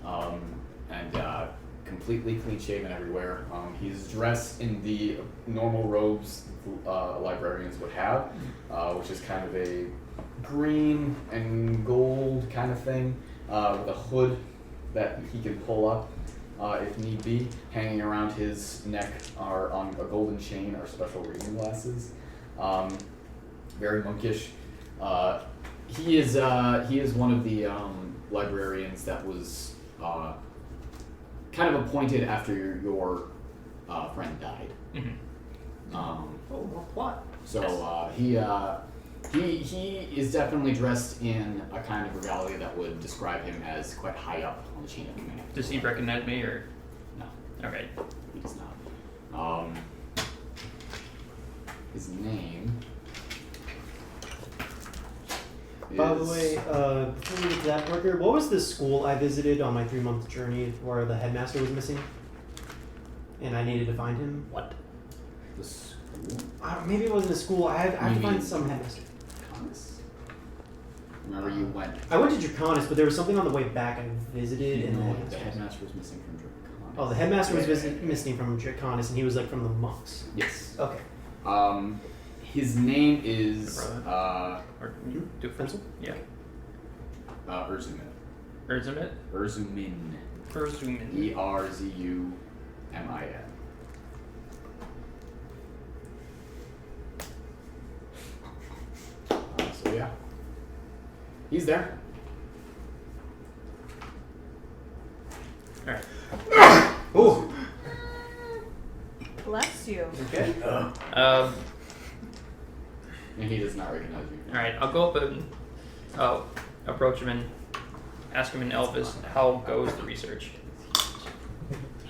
and completely clean shaven everywhere. He's dressed in the normal robes librarians would have, which is kind of a green and gold kind of thing, with a hood that he can pull up if need be. Hanging around his neck are on a golden chain are special reading glasses. Very monkish. He is one of the librarians that was kind of appointed after your friend died. More plot. So he is definitely dressed in a kind of regalia that would describe him as quite high up on the chain of command. Does he recognize me or No, okay? he does not. His name. By the is- way, before we get to that, Parker, what was the school I visited on my 3-month journey where the headmaster was missing? And I needed to find him? What? the school. Maybe it wasn't a school. I had to You find mean- some headmaster. Remember you went. I went to Draconis, but there was something on the way back I visited. And No, the the headmaster headmaster was missing from Draconis. Oh, the headmaster was missing from Draconis, and he was like from the monks. Yes. Okay. His name is Or you do it Pencil? Yeah. Erzumin. Erzumin. Erzumin. Erzumin. Erzumin. So yeah, he's there. Oh. Bless you. Okay. And he does not recognize you. All right, I'll go up and approach him and ask him in Elvis how goes the research.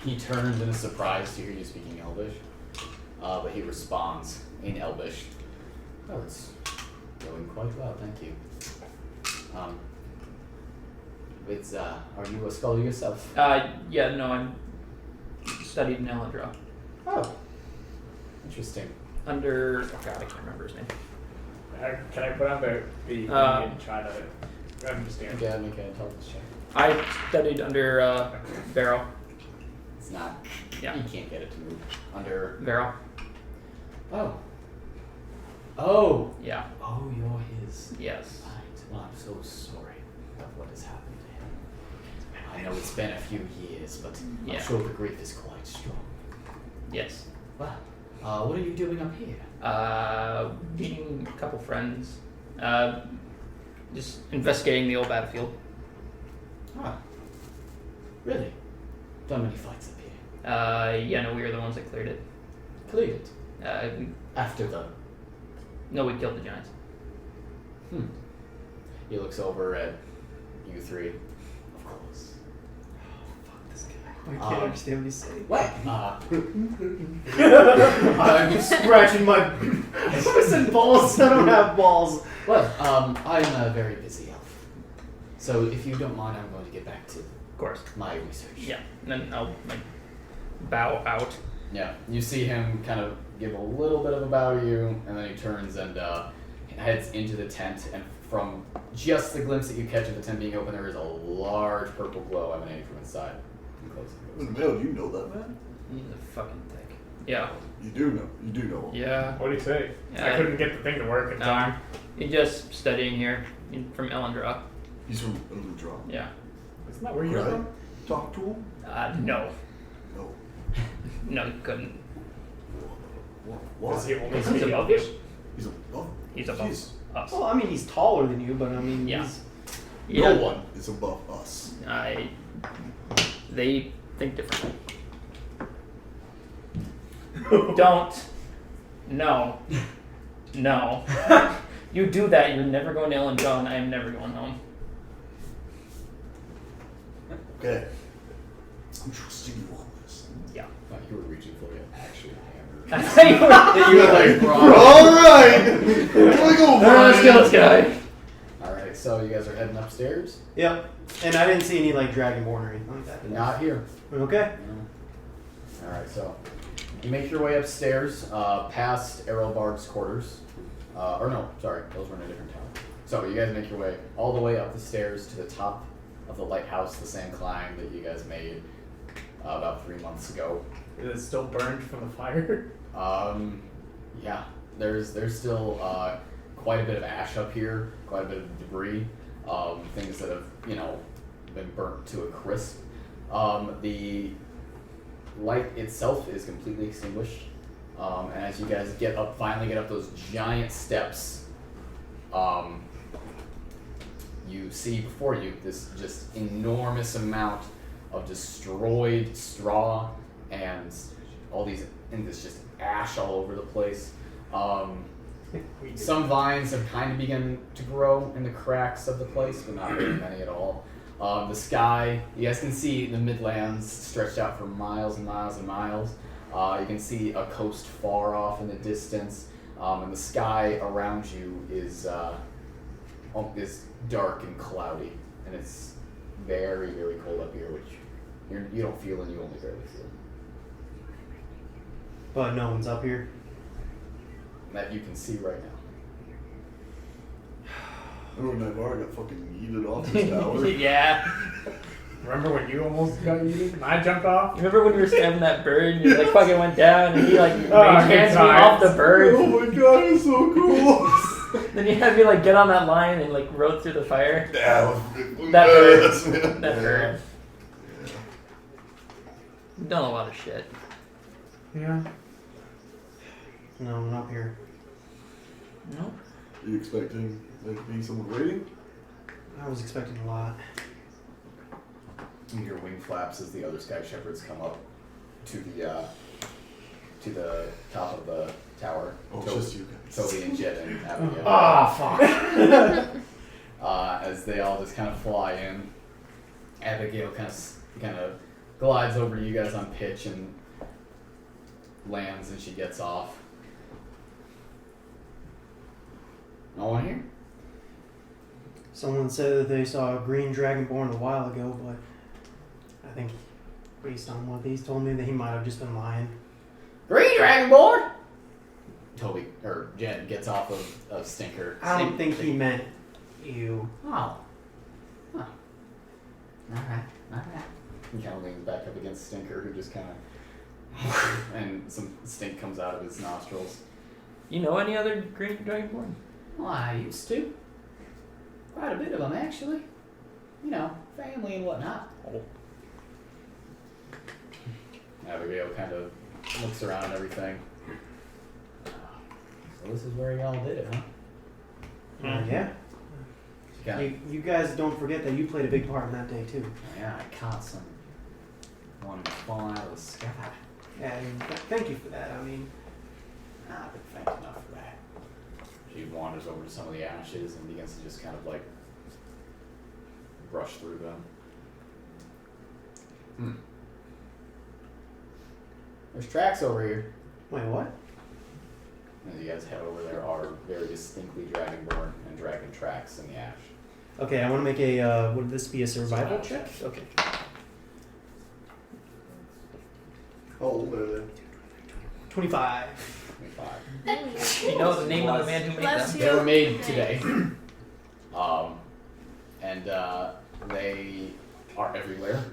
He turns in a surprise to hear you speaking Elvish, but he responds in Elvish. Oh, it's going quite well, thank you. Are you a scholar yourself? Yeah, no, I'm studied in Elendra Oh, interesting. under. Oh God, I can't remember his name. Can I put on the thing and try to understand? Yeah, make an intelligence check. I studied under Barrow. It's not. Yeah. You can't get it to move under. Barrow. Oh. Oh. Yeah. Oh, you're his. Yes. Right. Well, I'm so sorry about what has happened to him. I know it's been a few years, but Yeah. I'm sure the grief is quite strong. Yes. Well, what are you doing up here? Meeting a couple friends. Just investigating the old battlefield. Ah, really? Done many fights up here. Yeah, no, we were the ones that cleared it. Cleared it. We, After the... no, we killed the giants. He looks over at you three. Of course. I can't understand what he's saying. What? I'm scratching my puss and balls. I don't have balls. Well, I'm a very busy elf. So if you don't mind, I'm going to get back to Of course. my research. Yeah. And then I'll bow out. Yeah. You see him kind of give a little bit of a bow to you, and then he turns and heads into the tent. And from just the glimpse that you catch of the tent being open, there is a large purple glow emanating from inside. Mel, do you know that man? He's a fucking dick. Yeah. You do know. You do know. Yeah. What do you say? Yeah, I couldn't get the thing to work in time. He's just studying here from Elendra. He's from Elendra. Yeah. Isn't that where you're Right. from? Talk to him. No. No. No, he couldn't. Why? Does he only He's speak above Elvish? He's above. He's above Jeez. us. Well, I mean, he's taller than you, but I mean, Yeah. he's... No one is above us. They think differently. Don't. No. No. You do that, you're never going to Elendra, and I am never going home. Okay. I'm trusting you on this. Yeah. You were reaching for an actual hammer. I thought you were. You were like, bro. Alright! Here we go, Let's kill this guy. Alright, so you guys are heading upstairs? Yep. And I didn't see any, like, dragonborn or anything like that. Not here. Okay. Alright, so you make your way upstairs, past Errolbarb's quarters. Or no, sorry, those were in a different tower. So you guys make your way all the way up the stairs to the top of the lighthouse, the same climb that you guys made about 3 months ago. Is it still burned from the fire? Yeah, there's still quite a bit of ash up here, quite a bit of debris, things that have, been burnt to a crisp. The light itself is completely extinguished, and as you guys finally get up those giant steps, you see before you this just enormous amount of destroyed straw and this just ash all over the place. Some vines have kind of begun to grow in the cracks of the place, but not very many at all. The sky, you guys can see the Midlands stretched out for miles and miles and miles. You can see a coast far off in the distance, and the sky around you is dark and cloudy, and it's very, very cold up here, which you don't feel and you only barely feel. But no one's up here. That you can see right now. Remember when Naivara got fucking yeeted off his tower? Yeah. Remember when you almost got eaten and I jumped off? Remember when you were stabbing that bird and you like fucking went down and he like Oh, made good hands me times. off the bird? Oh my god, it's so cool! Then you had me like get on that line and like rode through the fire. Yeah, That hurts, hurt. man. That hurt. You've done a lot of shit. Yeah. No, I'm not here. No. Are you expecting there to be someone waiting? I was expecting a lot. You hear wing flaps as the other sky shepherds come up to the top of the tower. Oh, it's just you guys. Toby and Jet and Abigail. Ah, fuck. As they all just kind of fly in, Abigail kind of glides over to you guys on pitch and lands, and she gets off. No one here? Someone said that they saw a green dragonborn a while ago, but I think based on what he's told me that he might have just been lying. Green Dragonborn! Toby, or Jen, gets off of Stinker. I don't think he meant you. Oh. Huh. Alright. He kind of leans back up against Stinker, who just kind of... and some stink comes out of his nostrils. You know any other green dragonborn? Well, I used to. Quite a bit of them, actually. Family and whatnot. Oh. Abigail kind of looks around and everything. So this is where y'all did it, huh? Yeah. Yeah. You guys don't forget that you played a big part in that day too. Yeah, I caught some one falling out of the sky. And thank you for that. I mean, I've been thanked enough for that. She wanders over to some of the ashes and begins to just kind of like brush through them. There's tracks over here. wait, what? As you guys head over, there are very distinctly dragonborn and dragon tracks in the ash. Okay, I want to make a. Would this be a survival check? Okay. How old are they? 25. 25. You know the name of the man who made Bless them. you. They were made today. And they are everywhere.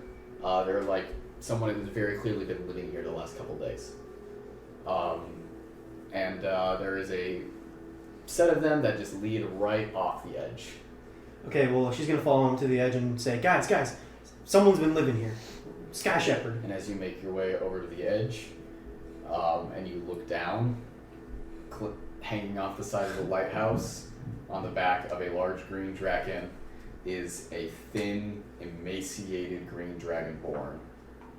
They're like someone who's very clearly been living here the last couple days. And there is a set of them that just lead right off the edge. Okay, well, she's gonna fall onto the edge and say, guys, someone's been living here. Sky Shepherd. And as you make your way over to the edge, and you look down, hanging off the side of the lighthouse, on the back of a large green dragon, is a thin, emaciated green dragonborn,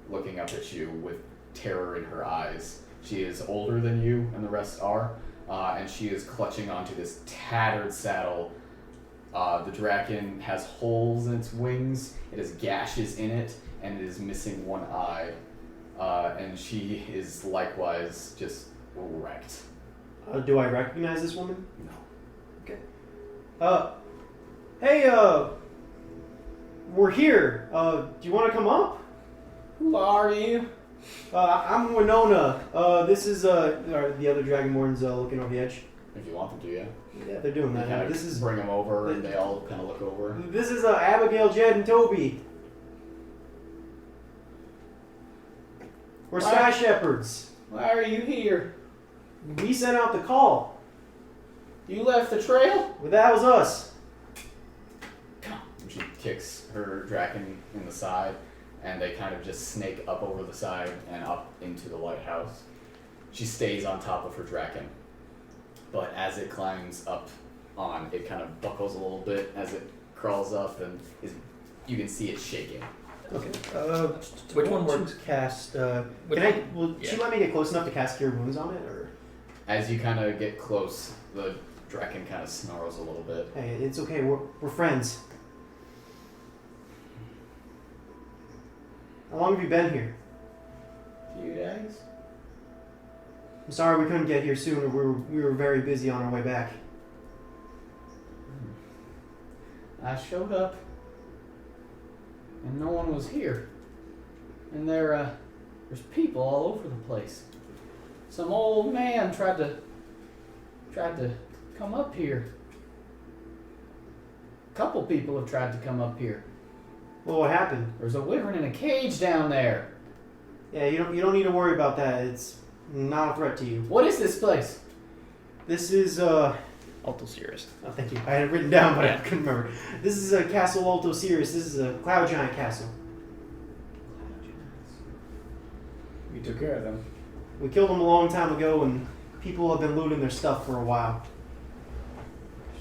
looking up at you with terror in her eyes. She is older than you and the rest are, and she is clutching onto this tattered saddle. The dragon has holes in its wings, it has gashes in it, and it is missing one eye. And she is likewise just wrecked. Do I recognize this woman? No. Okay. Hey, we're here. Do you want to come up? Who are you? I'm Winona. This is, are the other Dragonborns looking over the edge? If you want them to, yeah. Yeah, they're doing You that. kind of This is bring them over, and they all kind of look over. This is Abigail, Jed, and Toby. We're Sky Shepherds. Why are you here? We sent out the call. You left the trail? Well, that was us. And she kicks her dragon in the side, and they kind of just snake up over the side and up into the lighthouse. She stays on top of her dragon, but as it climbs up on, it kind of buckles a little bit as it crawls up, and you can see it shaking. Okay. Which one to works? Cast. Which Can I? one? Will she let me get close enough to cast Cure Wounds on it, or? As you kind of get close, the dragon kind of snarls a little bit. Hey, it's okay. We're friends. How long have you been here? You guys? I'm sorry we couldn't get here sooner. We were very busy on our way back. I showed up, and no one was here. And there's people all over the place. Some old man tried to come up here. A couple people have tried to come up here. Well, what happened? There's a wyvern in a cage down there. Yeah, you don't need to worry about that. It's not a threat to you. What is this place? This is Alto Sirius. Oh, thank you. I had it written down, but Yeah. I couldn't remember. This is a Castle Alto Sirius. This is a Cloud Giant Castle. We took care of them. We killed them a long time ago, and people have been looting their stuff for a while.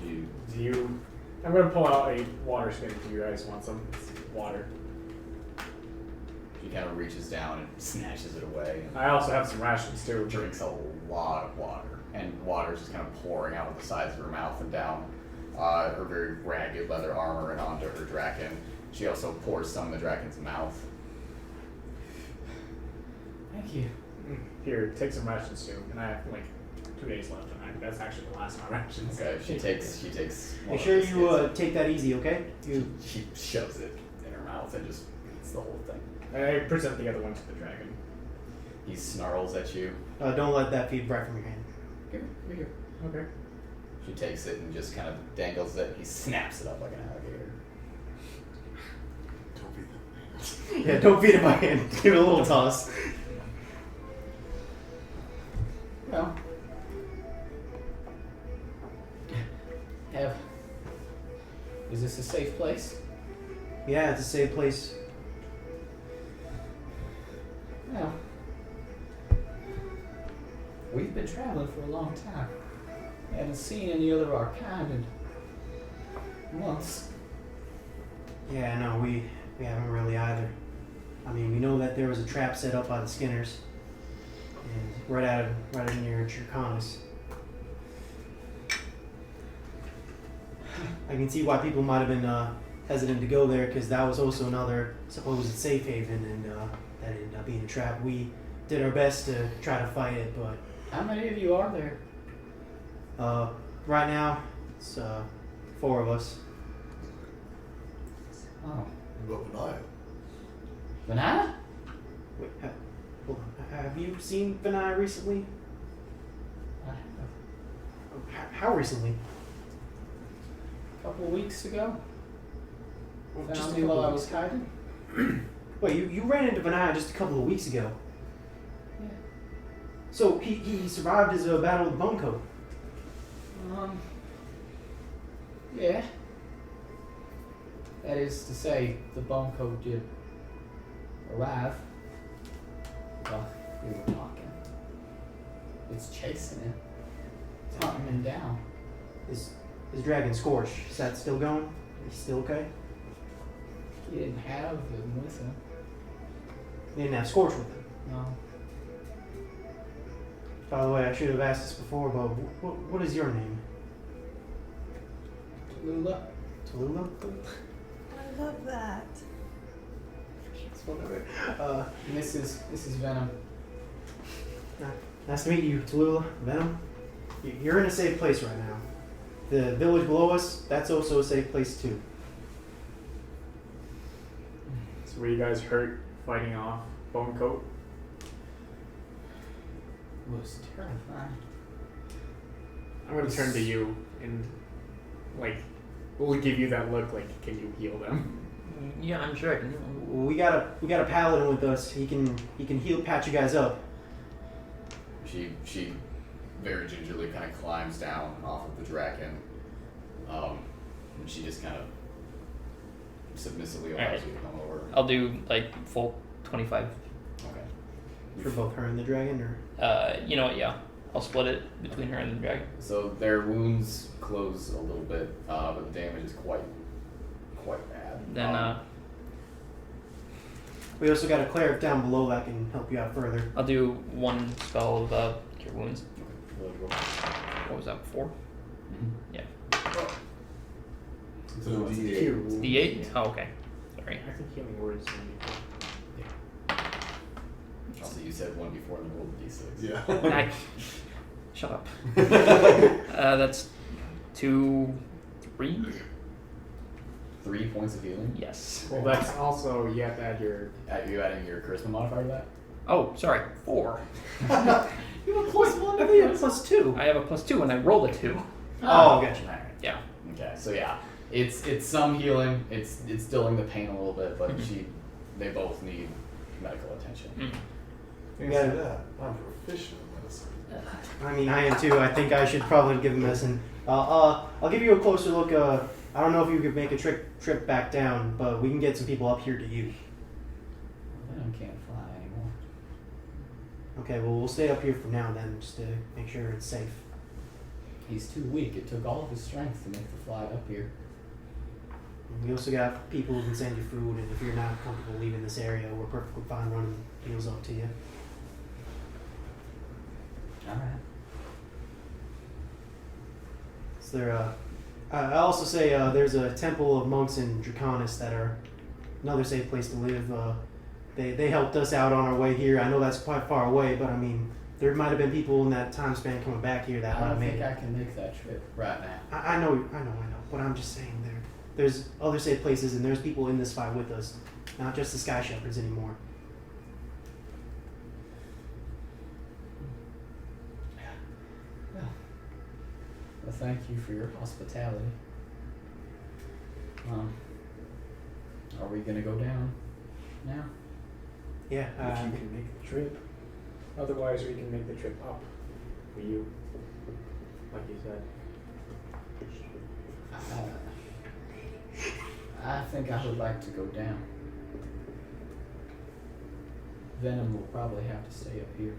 Do you? I'm gonna pull out a water skin if you guys want some water. She kind of reaches down and snatches it away. And I also have some rations too. drinks a lot of water, and water is just kind of pouring out of the sides of her mouth and down her very ragged leather armor and onto her dragon. She also pours some in the dragon's mouth. Thank you. Here, take some rations too. And I have like 2 days left, and that's actually the last of my rations. Okay, she takes. one Make of sure the you biscuits. take that easy, okay? You. She shoves it in her mouth and just eats the whole thing. I present the other one to the dragon. He snarls at you. Don't let that feed right from your hand. Here, here. Okay. She takes it and just kind of dangles it. He snaps it up like an alligator. Yeah, don't feed it by hand. Give it a little toss. Well, is this a safe place? Yeah, it's a safe place. Well, been traveling for a long time. I haven't seen any other of our kind in months. Yeah, no, we haven't really either. I mean, we know that there was a trap set up by the Skinners, and right near Draconis. I can see why people might have been hesitant to go there, because that was also another supposed safe haven, and that ended up being a trap. We did our best to try to fight it, but How many of you are there? right now it's 4 of us. Oh. What would I? Banana? Wait, hold on. Have you seen Vinay recently? I have. How recently? A couple weeks ago. Just Found a me couple while I of was hiding. Wait, you ran into Vinay just a couple of weeks ago. Yeah. So he survived his battle with the Bone Coat. Yeah. That is to say, the bone coat did arrive. Well, we were talking. It's chasing him. It's hunting him down. His dragon Scorch, is that still going? Is he still okay? He didn't have him with him. He didn't have Scorch with him. No. By the way, I should have asked this before, but what is your name? Tallulah. Tallulah? I love that. Whatever. Mrs. Venom. Nice to meet you, Tallulah. Venom. You're in a safe place right now. The village below us, that's also a safe place too. So were you guys hurt fighting off Bone Coat? Was terrifying. I'm gonna turn to you and like, we'll give you that look. Like, can you heal them? Yeah, I'm sure I can. We got a paladin with us. He can heal, patch you guys up. She very gingerly kind of climbs down off of the dragon, and she just kind of submissively allows Alright. you to come over. I'll do like full 25. Okay. For both her and the dragon, or You know what? Yeah, I'll split it between her and the dragon. So their wounds close a little bit, but the damage is quite bad. Then we also got a cleric down below that can help you out further. I'll do one spell of cure wounds. Okay. What was that? 4? Mhm. So D8. Cure. D8. Oh, okay. Sorry. I think healing words. Also, you said one before and then rolled a d6. Yeah. Shut up. That's 2, 3. 3 points of healing. Yes. Well, that's also you have to add your. Are you adding your charisma modifier to that? Oh, sorry. 4. You have a +1 I think you have +2. I have a +2 and I rolled a 2. Oh, gotcha. Alright. Yeah. Okay, so yeah, it's some healing. It's dulling the pain a little bit, but Mhm. they both need medical attention. You Yeah. say that. I'm proficient in medicine. I mean, I am too. I think I should probably give him medicine. I'll give you a closer look. I don't know if you could make a trip back down, but we can get some people up here to you. Venom can't fly anymore. Okay, well, we'll stay up here for now then, just to make sure it's safe. He's too weak. It took all of his strength to make the flight up here. And we also got people who can send you food, and if you're not comfortable leaving this area, we're perfectly fine running meals up to you. Alright. Is there I also say there's a temple of monks in Draconis that are another safe place to live. They helped us out on our way here. I know that's quite far away, but I mean, there might have been people in that time span coming back here that I might don't have made think it. I can make that trip right now. I know, but I'm just saying there's other safe places, and there's people in this fight with us, not just the Sky Shepherds anymore. Well, thank you for your hospitality. Are we gonna go down now? Yeah, If you can make the trip. Otherwise, we can make the trip up for you. Like you said. I think I would like to go down. Venom will probably have to stay up here.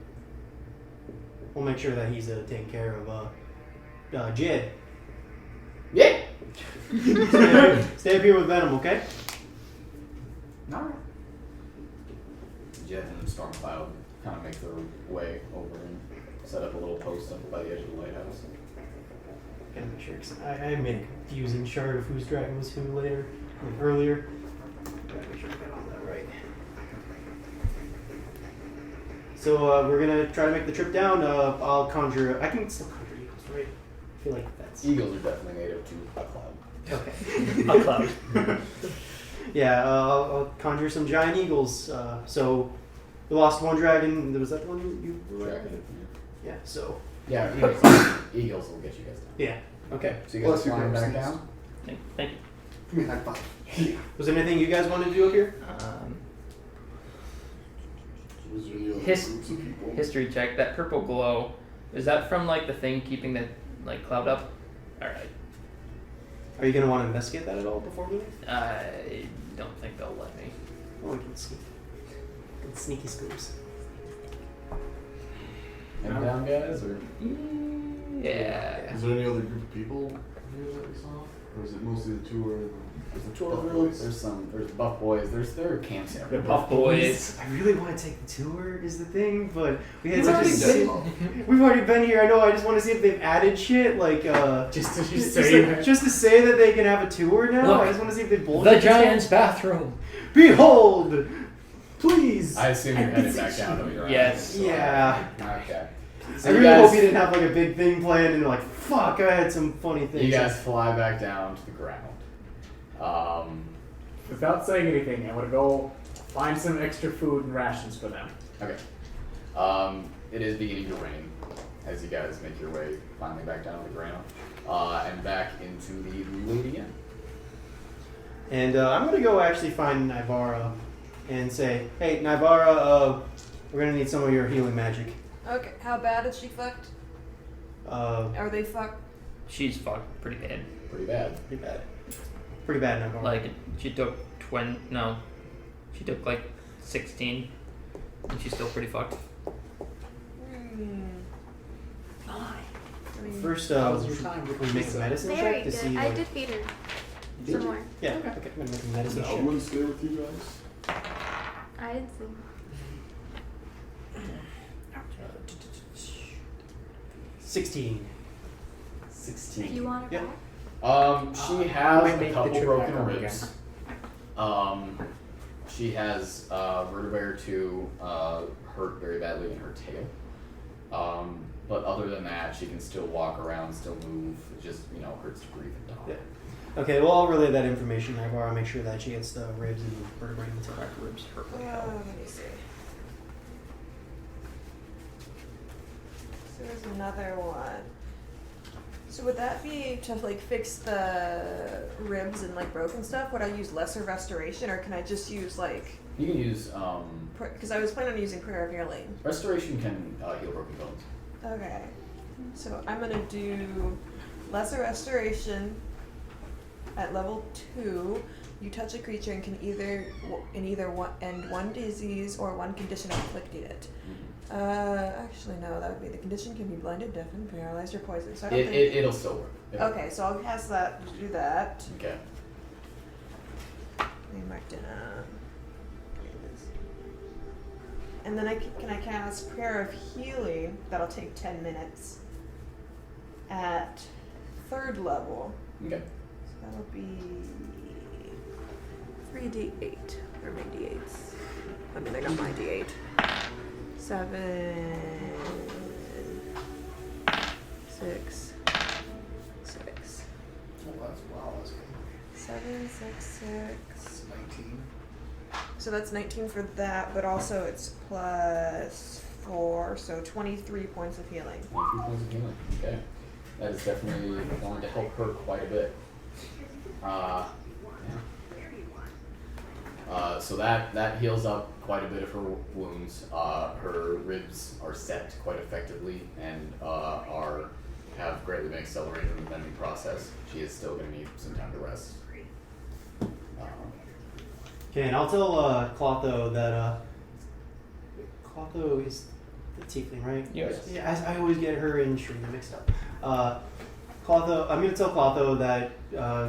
we'll make sure that he's taken care of. Jid, Yeah. stay up here with Venom, okay? All right. Jet and Stormcloud kind of make their way over and set up a little post up by the edge of the lighthouse. Gotta make sure, 'cause I made a confusing chart of whose dragon was who later, earlier. Gotta make sure I got all that right. So we're gonna try to make the trip down. I'll conjure. I can still conjure eagles, right? I feel like that's Eagles are definitely native to a cloud. okay. A cloud. Yeah, I'll conjure some giant eagles. So we lost one dragon. Was that the one you were? Dragon. Yeah. So Yeah, eagles will get you guys down. yeah. Okay. So you guys Bless you, flying back Grandson. down? Thank you. Give me a high five. Was there anything you guys wanted to do up here? Was there any other His- groups of people? History check. That purple glow, is that from like the thing keeping the like cloud up? All right. Are you gonna want to investigate that at all before we leave? I don't think they'll let me. Oh, we can sneak. Sneaky scoops. Heading down, guys, or Yeah. Is there any other group of people here that we saw? Or is it mostly the tour? there's the tour Buff group, boys. there's buff boys, there are camps The everywhere. buff boys. I really want to take the tour, is the thing, but we had We've such already a been. we've already been here. I know. I just want to see if they've added shit, like Just to just, say like, just to say that they can have a tour now. Look, I just want to see if they bullshit. The this stuff. giant's bathroom. Behold, please. I assume you're headed back down though, you're Yes. Yeah. Okay. I So you really guys, hope you didn't have like a big thing planned and you're like, fuck, I had some funny things. you guys fly back down to the ground. Without saying anything, I want to go find some extra food and rations for them. It is beginning to rain as you guys make your way finally back down to the ground and back into the Lady Inn. And I'm gonna go actually find Naivara and say, hey, Naivara, we're gonna need some of your healing magic. Okay, how bad is she fucked? Are they fucked? She's fucked pretty bad. Pretty bad. Pretty bad. Pretty bad, Naivara. Like she took she took like 16, and she's still pretty fucked. I mean, First, How was your time with we make a Lisa? medicine Very check to good. see. I Like, did feed her Did some you? more. yeah, okay. I'm gonna make a medicine I check. wouldn't stay with you guys. I did some. 16. 16. Do you want her Yep. back? She might has make a the couple trip broken back home ribs. She has vertebrae or two hurt very badly in her tail. But other than that, she can still walk around, still move. It just, hurts to breathe and talk. Yeah. Okay, well, I'll relay that information to Naivara. Make sure that she gets the ribs and vertebrae and stuff. Ribs hurt like hell. let me see. So there's another one. So would that be to like fix the ribs and like broken stuff? Would I use lesser restoration, or can I just use like? You can use Because I was planning on using prayer of healing. restoration can heal broken bones. Okay. So I'm gonna do lesser restoration at level 2. You touch a creature and can either end one disease or one condition inflicting it. Actually no, that would be the condition can be blinded, deafened, paralyzed, or poisoned. So I don't think. It'll still work. Okay, so I'll cast that. Do that. Okay. I marked it up. Here it is. And then can I cast prayer of healing? That'll take 10 minutes. At 3rd level. Okay. So that'll be 3d8 or my d8s. I mean, I got my d8. 7, 6, 6. Wow, that's good. 7, 6, 6. 19. So that's 19 for that, but also it's plus 4, so 23 points of healing. 23 points of healing. Okay. That is definitely going to help her quite a bit. So that heals up quite a bit of her wounds. Her ribs are set quite effectively and have greatly been accelerated in the mending process. She is still going to need some time to rest. Okay, and I'll tell Clotho that Clotho is the tiefling, right? Yes. Yeah, I always get her and Shrina mixed up. Clotho, I'm gonna tell Clotho that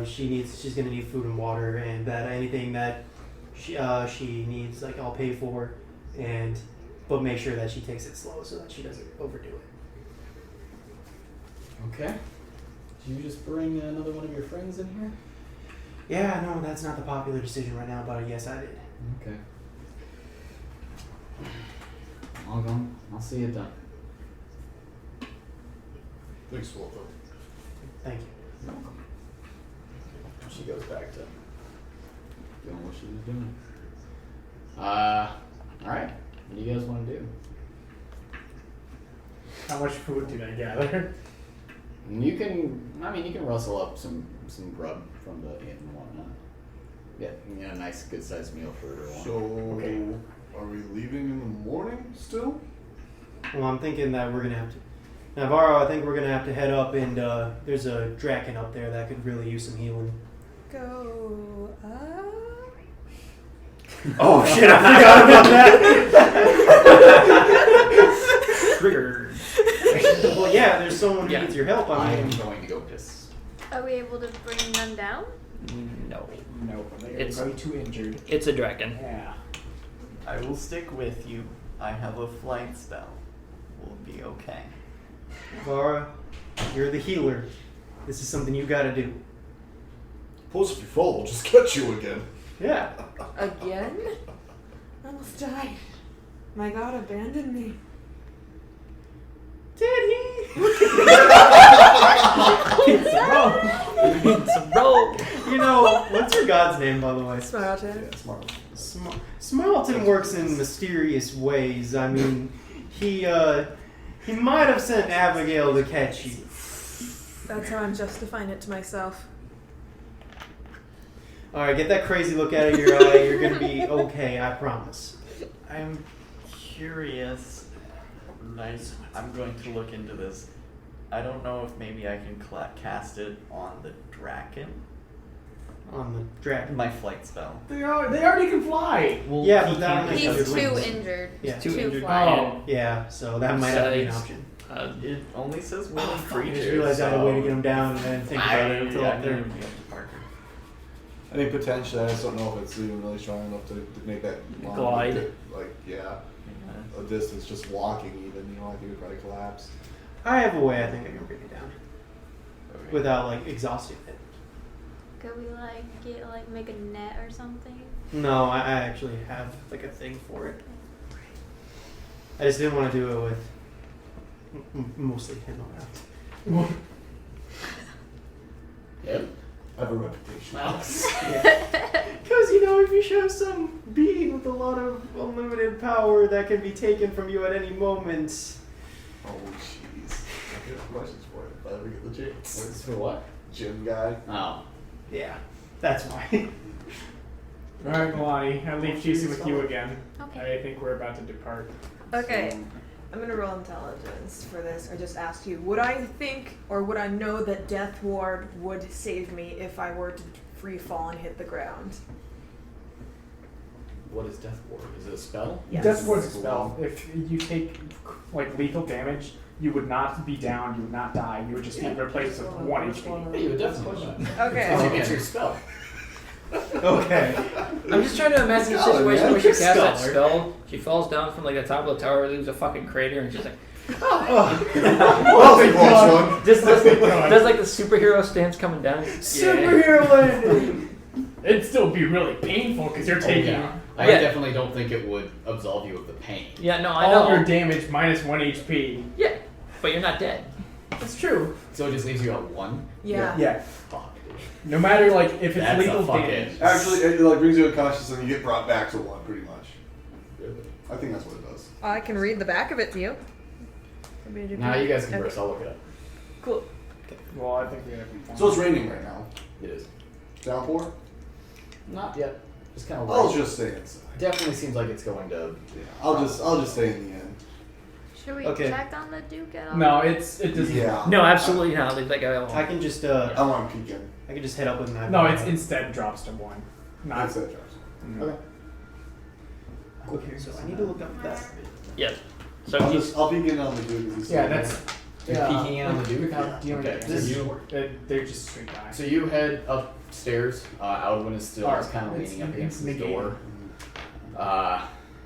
she's gonna need food and water, and that anything that she needs, like, I'll pay for, but make sure that she takes it slow so that she doesn't overdo it. Okay. Did you just bring another one of your friends in here? Yeah, no, that's not the popular decision right now, but yes, I did. Okay. I'll go. I'll see it done. Thanks, Walter. Thank you. You're welcome. She goes back to doing what she was doing. Alright. What do you guys want to do? How much food did I gather? You can rustle up some grub from the inn and whatnot. Yeah, a nice good sized meal for everyone. So, are we leaving in the morning still? Well, I'm thinking that we're gonna have to. Naivara, I think we're gonna have to head up, and there's a Draken up there that could really use some healing. Go up. Oh shit! I forgot about that. Triggered. Well, yeah, there's someone who Yeah. needs your help. I I am mean, going to go piss. Are we able to bring them down? No. No, they're It's- way too injured. It's a dragon. Yeah. I will stick with you. I have a flight spell. We'll be okay. Naivara, you're the healer. This is something you gotta do. Suppose if you fall, we'll just catch you again. Yeah. Again? I almost died. My god abandoned me. Did he? Some roll. You know, what's your god's name, by the way? Smaralton. Smart. Smaralton works in mysterious ways. I mean, he might have sent Abigail to catch you. That's how I'm justifying it to myself. Alright, get that crazy look out of your eye. You're gonna be okay, I promise. I'm curious. I'm going to look into this. I don't know if maybe I can cast it on the Draken. On the dragon. My flight spell. They already can fly. Well, Yeah, he but that can't only because He's has of too wings. injured. Yeah. Too injured. flying. Oh. Yeah, so that might have to be an Besides, option. It only says willing I creatures. just realized I had a way to get him down and then think about it I until up there. didn't be up to Parker. I think potentially, I just don't know if it's even really strong enough to make that line Glide. Like, yeah, a distance, just walking even, I think it would probably collapse. I have a way I think I can bring it down Okay. without like exhausting it. Could we make a net or something? No, I actually have like a thing for it. I just didn't want to do it with mostly him around. Yep. I have a reputation. Because, you know, if you show some being with a lot of unlimited power that can be taken from you at any moment. Oh, jeez. I have questions for it if I ever get the chance. What's for what? Gym guy. Oh. Yeah, that's why. Alright, Milani, I leave chasing with you again. Okay. I think we're about to depart. Okay. I'm gonna roll intelligence for this, or just ask you, would I think, or would I know that Death Ward would save me if I were to free fall and hit the ground? What is Death Ward? Is it a spell? Yes. Death Ward's a spell. If you take like lethal damage, you would not be down, you would not die, you would just be replaced with 1 HP. Yeah, you would definitely die. Okay. Because it gets your spell. Okay. I'm just trying to imagine a Scholar, situation man. where she casts that Scholar. spell. She falls down from like the top of the tower, leaves a fucking crater, and she's like, Well, that's a close one. just does like the superhero stance coming down. Superhero landing! It'd still be really painful because you're taking Yeah. I Yeah. definitely don't think it would absolve you of the pain. Yeah, no, I all know. your damage minus 1 HP. Yeah, but you're not dead. That's true. So it just leaves you at 1? Yeah. Yeah. Fuck, dude. No matter like if it's That's lethal a fucking... damage. Actually, it like brings you unconscious and you get brought back to 1, pretty much. Really? I think that's what it does. I can read the back of it to you. Nah, you guys can Okay. burst. I'll look it up. Cool. Well, I think we're gonna be fine. So it's raining right now. It is. Downpour? Not yet. Just kind of I'll just stay inside. Definitely seems like it's going to... Yeah, I'll just stay in the inn. Should we Okay. check on the Duke at all? No, it doesn't. Yeah. No, absolutely not. Leave that guy alone. I can just I want to peek in. I can just head up with my. No, it's instead drops to 1. Not. That's it, Josh. Mhm. Okay. Okay, so I need to look up that. Yes. So I'll peek in on the dude. 'cause he's Yeah, still that's. You're peeking in on the dude? Without dealing Okay, with so this. you- They're just straight guys. So you head upstairs. Alwyn is still Alright, kind of it's- leaning up against it's the negated. door.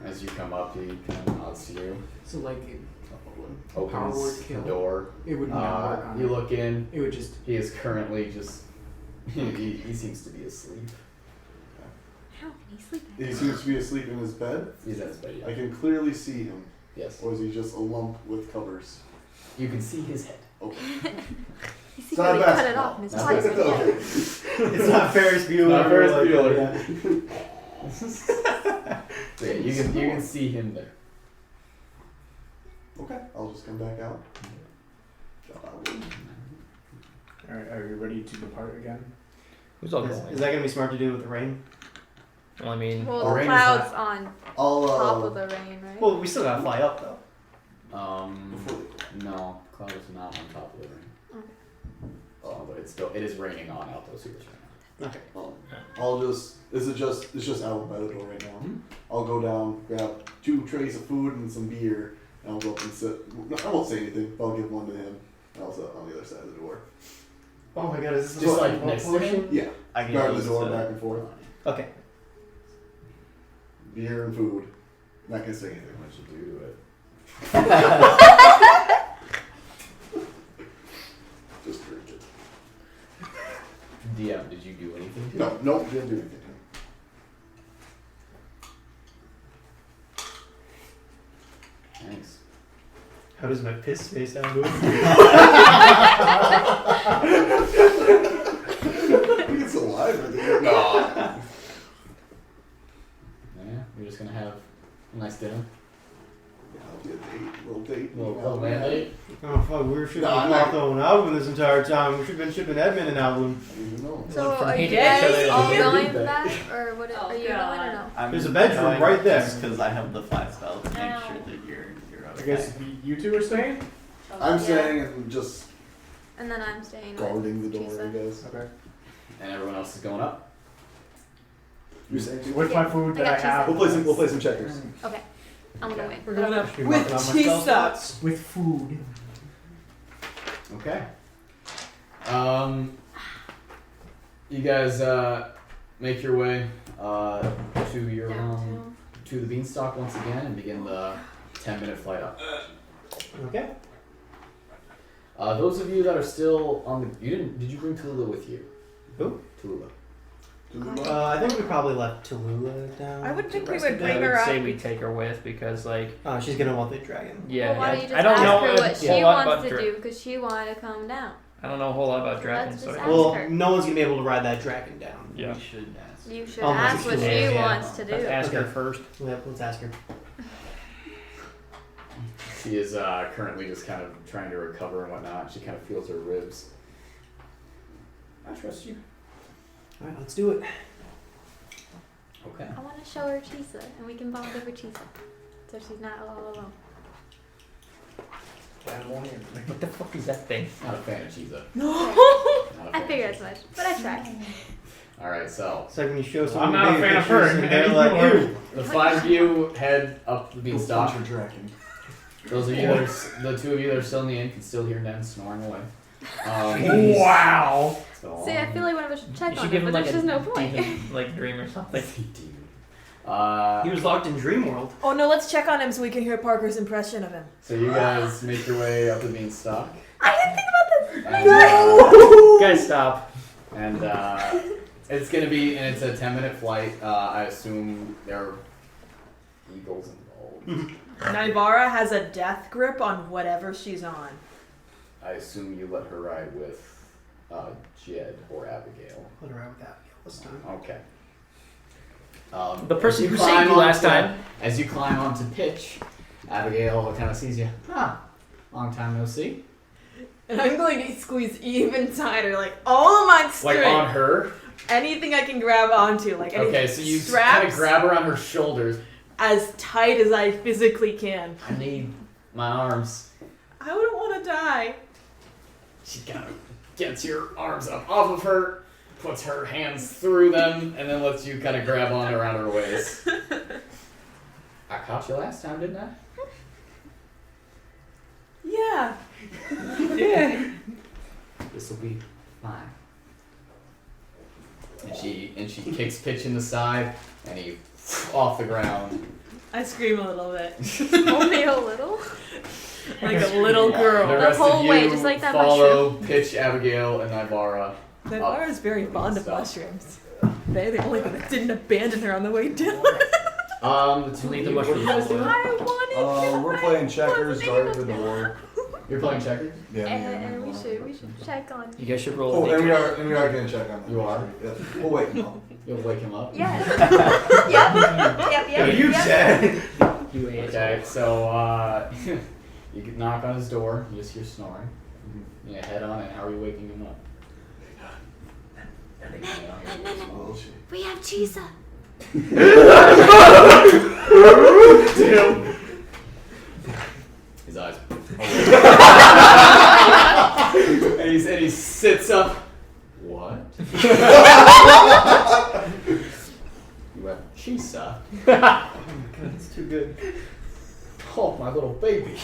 As you come up, he kind of nods to you. So like, Opens Power word the kill. door. it would not work on You it. look in. It would just. He is currently just. He seems to be asleep. How can he sleep? He seems to be asleep in his bed. He's in his bed. I can clearly see him. Yes. Or is he just a lump with covers? You can see his head. Okay. He It's not secretly cut it basketball. off in his Not closet. Okay. It's not Ferris Bueller. Not Ferris like, Bueller. yeah. So yeah, you can see him there. Okay, I'll just come back out. Jump out. Alright, are you ready to depart again? who's all Is going? that gonna be smart to do with the rain? Well, I mean, Well, The the rain is clouds on I'll top of the rain, right? Well, we still gotta fly up though. before they go. No, cloud is not on top of the rain. But it is raining on Alto Sears right Okay. I'll just. It's just out by the door right now. Hmm? I'll go down, grab 2 trays of food and some beer, and I'll go up and sit. I won't say anything, but I'll give one to him. And I'll sit on the other side of the door. Oh my god, is this Just a like next to him? Yeah, I can guard the use door the- back and forth. Okay. Beer and food. Not gonna say anything. What you do to it? Just drink it. DM, did you do anything to No, it? nope, didn't do anything. Thanks. How does my piss face sound? Louis? I think it's alive right there. No. Yeah, you're just gonna have a nice dinner. Yeah, it'll be a little date. Little land date. Oh fuck, we were shipping No, I'm not- Clotho and Alvin this entire time. We should have been shipping Edmund and Alvin. You know. So From are you hating each other guys to all getting going back. back, or what? Oh, Are you going or no? I'm There's a bedroom going right there. Just because I have the 5 spells to make Ow. sure that you're I okay. guess you two are staying? I'm Yeah. staying and just And then I'm staying. guarding the with door, I Chisa. guess. Okay. And everyone else is going up. You're saying too? With my food I that I got you have. We'll play some checkers. Okay, I'm gonna win. We're going up. With cheese. With food. Okay. You guys make your way to your Downtown. to the Beanstalk once again and begin the 10-minute flight up. Okay. Those of you that are still on the did you bring Tallulah with you? Who? Tallulah. I think we probably left Tallulah down. I would to think we rest would a I bit. bring would her say up. we take her with because, like, She's gonna want the dragon. yeah, Well, why don't you I just don't ask know her a what whole she lot wants about to dra- do? Because she wanted to come down. I don't know a whole lot about So dragons, let's so just I ask Well, her. no one's gonna be able to ride that dragon down. Yeah. We should ask. You should Almost ask what she yeah. wants to do. let's ask her Okay. first. Let's ask her. She is currently just kind of trying to recover and whatnot. She kind of feels her ribs. I trust you. Alright, let's do it. Okay. I want to show her Chisa, and we can bond over Chisa, so she's not all alone. What the fuck is that thing? Not a fan of Chiza. I figured as much, but I tried. Alright, so It's like when you show I'm someone not a baby fan of her pictures and they're like, anymore. ew. the 5 of you head up the Beanstalk. dragon. Those of you that are, the 2 of you that are still in the inn can still hear Nen snoring away. Wow. It's been a See, I long- feel like one of us should check You on should give it, him but like there's a just no point. demon, like dream or something. He was locked in Dream World. Oh no, let's check on him so we can hear Parker's impression of him. So you guys make your way up the Beanstalk. I didn't think about this. And, Guys, stop. and it's gonna be, and it's a 10-minute flight. I assume there are eagles involved. Naivara has a death grip on whatever she's on. I assume you let her ride with Jed or Abigail. Let her ride with Abigail this time. Okay. The as person you who climb saved you last onto- time. As you climb onto pitch, Abigail kind of sees you. Long time no see. And I'm going to squeeze even tighter, like all of my strength. Like on her. Anything I can grab onto, like any Okay, so you kind straps of grab her on her shoulders. as tight as I physically can. I need my arms. I wouldn't want to die. She kind of gets your arms up off of her, puts her hands through them, and then lets you kind of grab on around her waist. I caught you last time, didn't I? Yeah. Yeah. This will be fine. And she kicks Pitch in the side, and he off the ground. I scream a little bit. Only a little. Like a little girl. The The rest whole of way, you just like that follow Pitch, Abigail, and Naivara. Naivara's very fond of Stop. mushrooms. They're the only one that didn't abandon her on the way down. The two Leave the what mushrooms are you guys doing? I wanted We're playing checkers, guarding the door. You're playing checkers? Yeah. and we should check on. You guys should roll. Oh, a and nature. we are gonna check on that. You are? Yeah. Oh wait, no. You'll wake him up. Yeah. Yep. You said. You ate. Okay, so you can knock on his door. You just hear snoring. You head on it. How are you waking him up? Oh, shit. We have cheese. His eyes. and he sits up. What? You have Chisa. That's too good. Oh, my little baby. and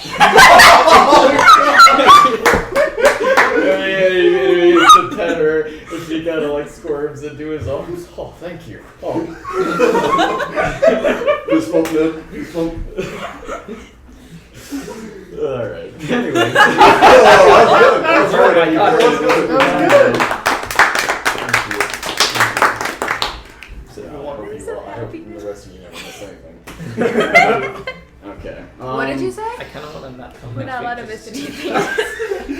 he hits the pet her, and she kind of like squirms into his arms. Oh, thank you. Oh. Fist bump, man. Fist bump. Alright. Anyway. Oh, that's good. Oh my God. That was good. So, I hope you all- I hope the rest of you never miss anything. Okay. What did you say? I kind of want to not come We're next not allowed to week miss just- anything.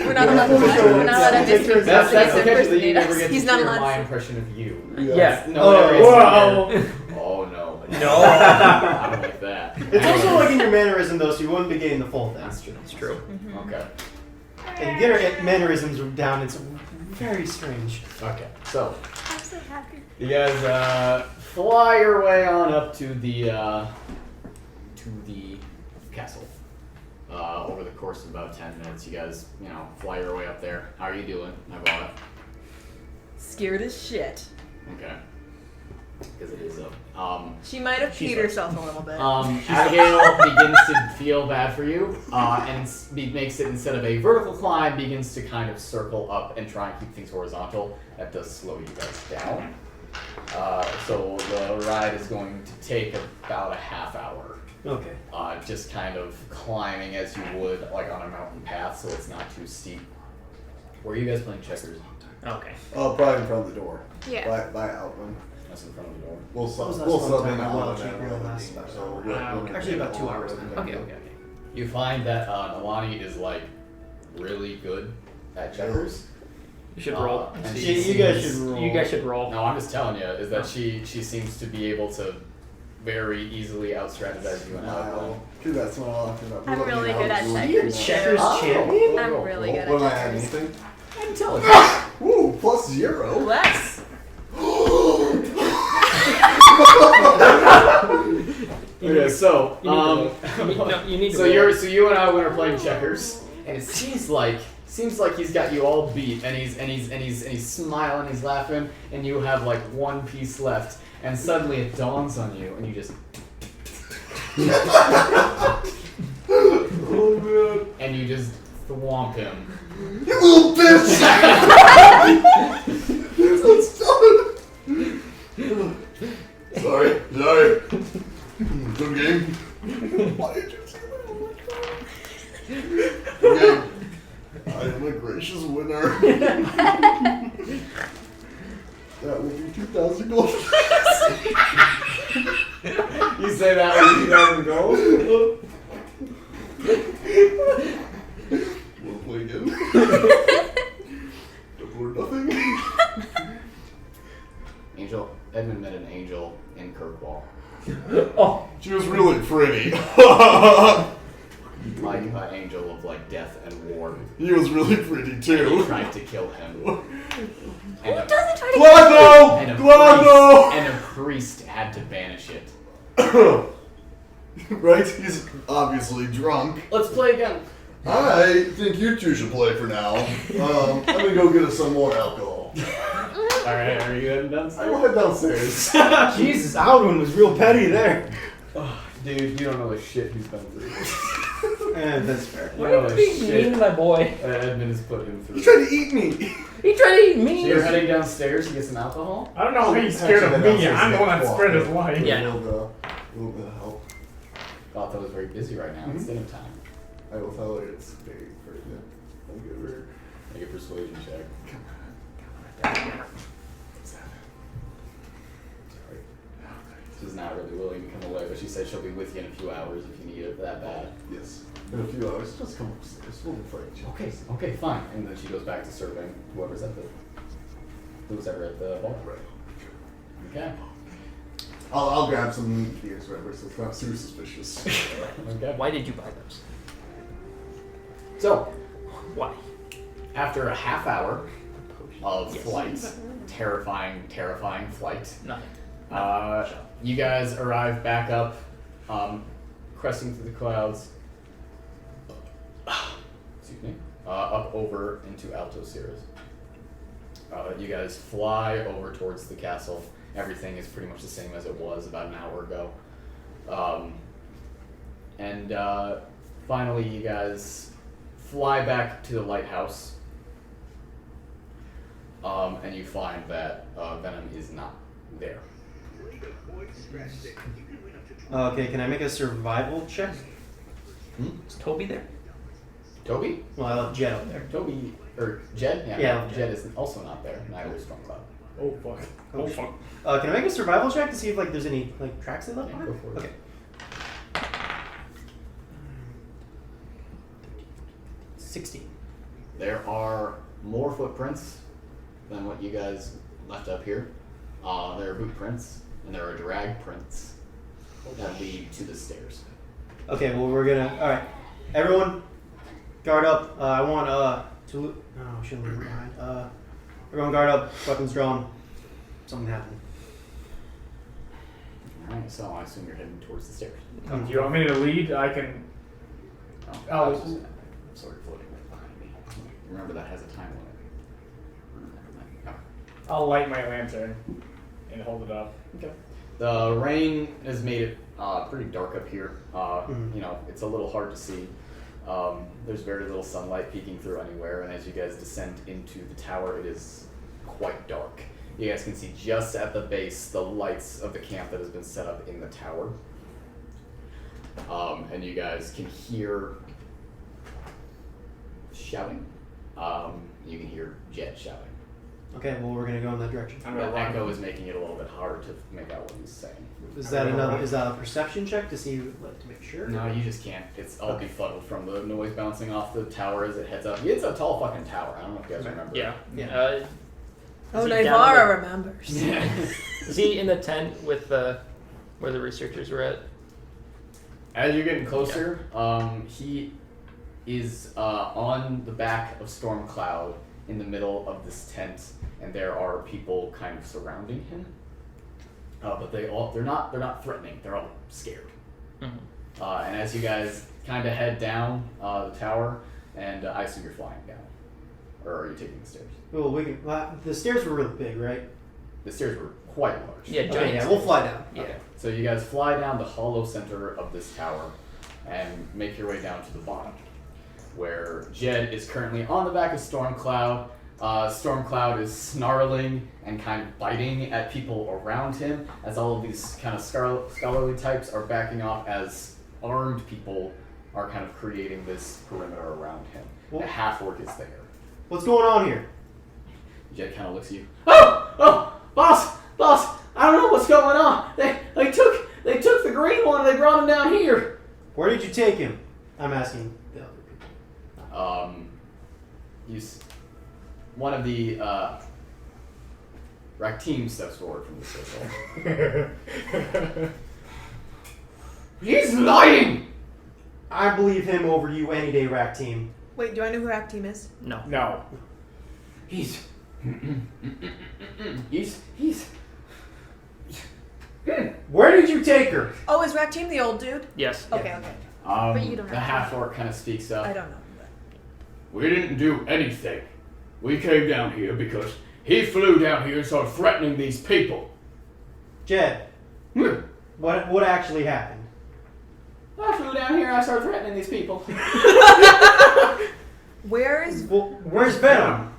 We're not allowed to what? We're not allowed to miss anything. That's okay, so then you Impersonate never us. get He's to not hear allowed my to. impression of you. Yeah. No one ever gets to Whoa. hear. Oh no. No. I don't like that. It's also like in your mannerism though, so you wouldn't be getting the full thing. That's true. It's true. Okay. And you get her mannerisms down, it's very strange. Okay. So I'm so happy. you guys fly your way on up to the castle. Over the course of about 10 minutes, you guys, fly your way up there. How are you doing, Naivara? Scared as shit. Okay. Because it is up. She might have peed herself a little bit. Abigail begins to feel bad for you, and makes it, instead of a vertical climb, begins to kind of circle up and try and keep things horizontal. That does slow you guys down. So the ride is going to take about a half hour. Okay. Just kind of climbing as you would like on a mountain path, so it's not too steep. Where are you guys playing checkers? Okay. Oh, probably in front of the door. Yeah. By Outland. That's in front of the door. We'll That sub, was we'll last sub one in time I on watched that you the roll other last game, time. so Okay. Actually, about 2 hours. Okay. You find that Nalane is like really good at checkers. You should roll. And See. she You guys seems- should roll. You guys should roll. No, I'm just telling you, is that she seems to be able to very easily out-strategize you and Outland. Wow. Dude, that's not all I I'm really good at You're checkers. checkers champion? I'm really good What am I at at? checkers. Anything? Intelligence. Ooh, +0. Less. Okay, so You need to so roll. you and Outland are playing checkers, and it seems like he's got you all beat, and he's smiling, he's laughing, and you have like one piece left, and suddenly it dawns on you, and you just Oh man. and you just thwomp him. You little bitch! Sorry. Good game. Why did you say that? Good game. I am a gracious winner. That will be 2,000 gold. You say that when you got the gold? Wanna play again? Double or nothing. Edmund met an angel in Kirkwall. Oh. She was really pretty. Like an angel of like death and war. He was really pretty He too. tried to kill him. Who And a, doesn't try to Glado! and a Glado! and a priest had to banish it. Right? He's obviously drunk. Let's play again. I think you two should play for now. Let me go get us some more alcohol. Alright, are you heading I downstairs? will head downstairs. Jesus, Alwyn was real petty there. Dude, you don't know the shit he's been through. That's fair. Why are you being mean to my boy? Edmund has put him through. He tried to eat me. He tried to eat So me. you're heading downstairs to get some alcohol? I don't know how he's scared of me. I'm the one that spread his life. Yeah. A little bit of help. Thought that was very busy right now. It's dinner time. I will tell her it's very pertinent. I'll give her. Make a persuasion check. She's not really willing to come away, but she said she'll be with you in a few hours if you need her that bad. Yes. In a few hours, just come upstairs. We'll be fine. Okay, fine. And then she goes back to serving whoever's ever at the bar. Right. Okay. I'll grab some meat beers, whatever, so it's not too suspicious. Okay. Why did you buy those? So, Why? after a half hour of Yes. flight, terrifying flight, Nothing. you guys arrive back up, cresting through the clouds. Excuse me. Up over into Alto Cirrus. You guys fly over towards the castle. Everything is pretty much the same as it was about an hour ago. And finally, you guys fly back to the lighthouse. And you find that Venom is not there. Okay, can I make a survival check? Is Toby there? Toby? Well, I left Jed up there. Toby, or Jed? Yeah. Jed is also not there. Neither is Stormcloud. Oh fuck. Oh fuck. Can I make a survival check to see if like there's any like tracks they left Yeah, behind? go for it. Okay. 16. There are more footprints than what you guys left up here. There are boot prints, and there are drag prints that lead to the stairs. Okay, well we're gonna. All right, everyone, guard up. I want to. Oh, shouldn't leave it behind. Everyone, guard up. Weapons drawn. Something happened. Alright, so I assume you're heading towards the stairs. Do you want me to lead? I can. I Oh. was just sort of floating right behind me. Remember that has a time limit. I'll light my lantern and hold it up. Okay. The rain has made it pretty dark up here. Mhm. You know, it's a little hard to see. There's very little sunlight peeking through anywhere, and as you guys descend into the tower, it is quite dark. You guys can see just at the base the lights of the camp that has been set up in the tower. And you guys can hear shouting. You can hear Jed shouting. Okay, well we're gonna go in that direction. I'm The gonna run. echo is making it a little bit harder to make out what he's saying. Is that another? Is that a perception check to see, like, to make sure? No, you just can't. It's all befuddled from the noise bouncing off the tower as it heads up. It's a tall fucking tower. I don't know if you guys remember. Yeah. Yeah. Oh, is he down Naivara in remembers. the- Is he in the tent with the where the researchers were at? As you're getting closer, he is on the back of Stormcloud in the middle of this tent, and there are people kind of surrounding him. But they're not threatening. They're all scared. Mhm. And as you guys kind of head down the tower, and I assume you're flying down, or are you taking the stairs? Well, we can. The stairs were really big, right? The stairs were quite large. Yeah, Okay, giant. yeah, we'll fly down. Yeah. Okay. So you guys fly down the hollow center of this tower and make your way down to the bottom, where Jed is currently on the back of Stormcloud. Stormcloud is snarling and kind of biting at people around him as all of these kind of scholarly types are backing off as armed people are kind of creating this perimeter around him. Well- A half-orc is there. What's going on here? Jed kind of looks at you. Oh, boss, I don't know what's going on. They took the green one and they brought him down here. Where did you take him? I'm asking the other people. One of the Rakteam steps forward from the circle. He's lying! I believe him over you any day, Rack Team. Wait, do I know who Hack Team is? No. No. He's Where did you take her? Oh, is Rack Team the old dude? Yes. Okay, okay. But you don't the have half-orc kind of speaks up. I don't know. We didn't do anything. We came down here because he flew down here and started threatening these people. Jed, what actually happened? I flew down here. I started threatening these people. Where's Where's Venom?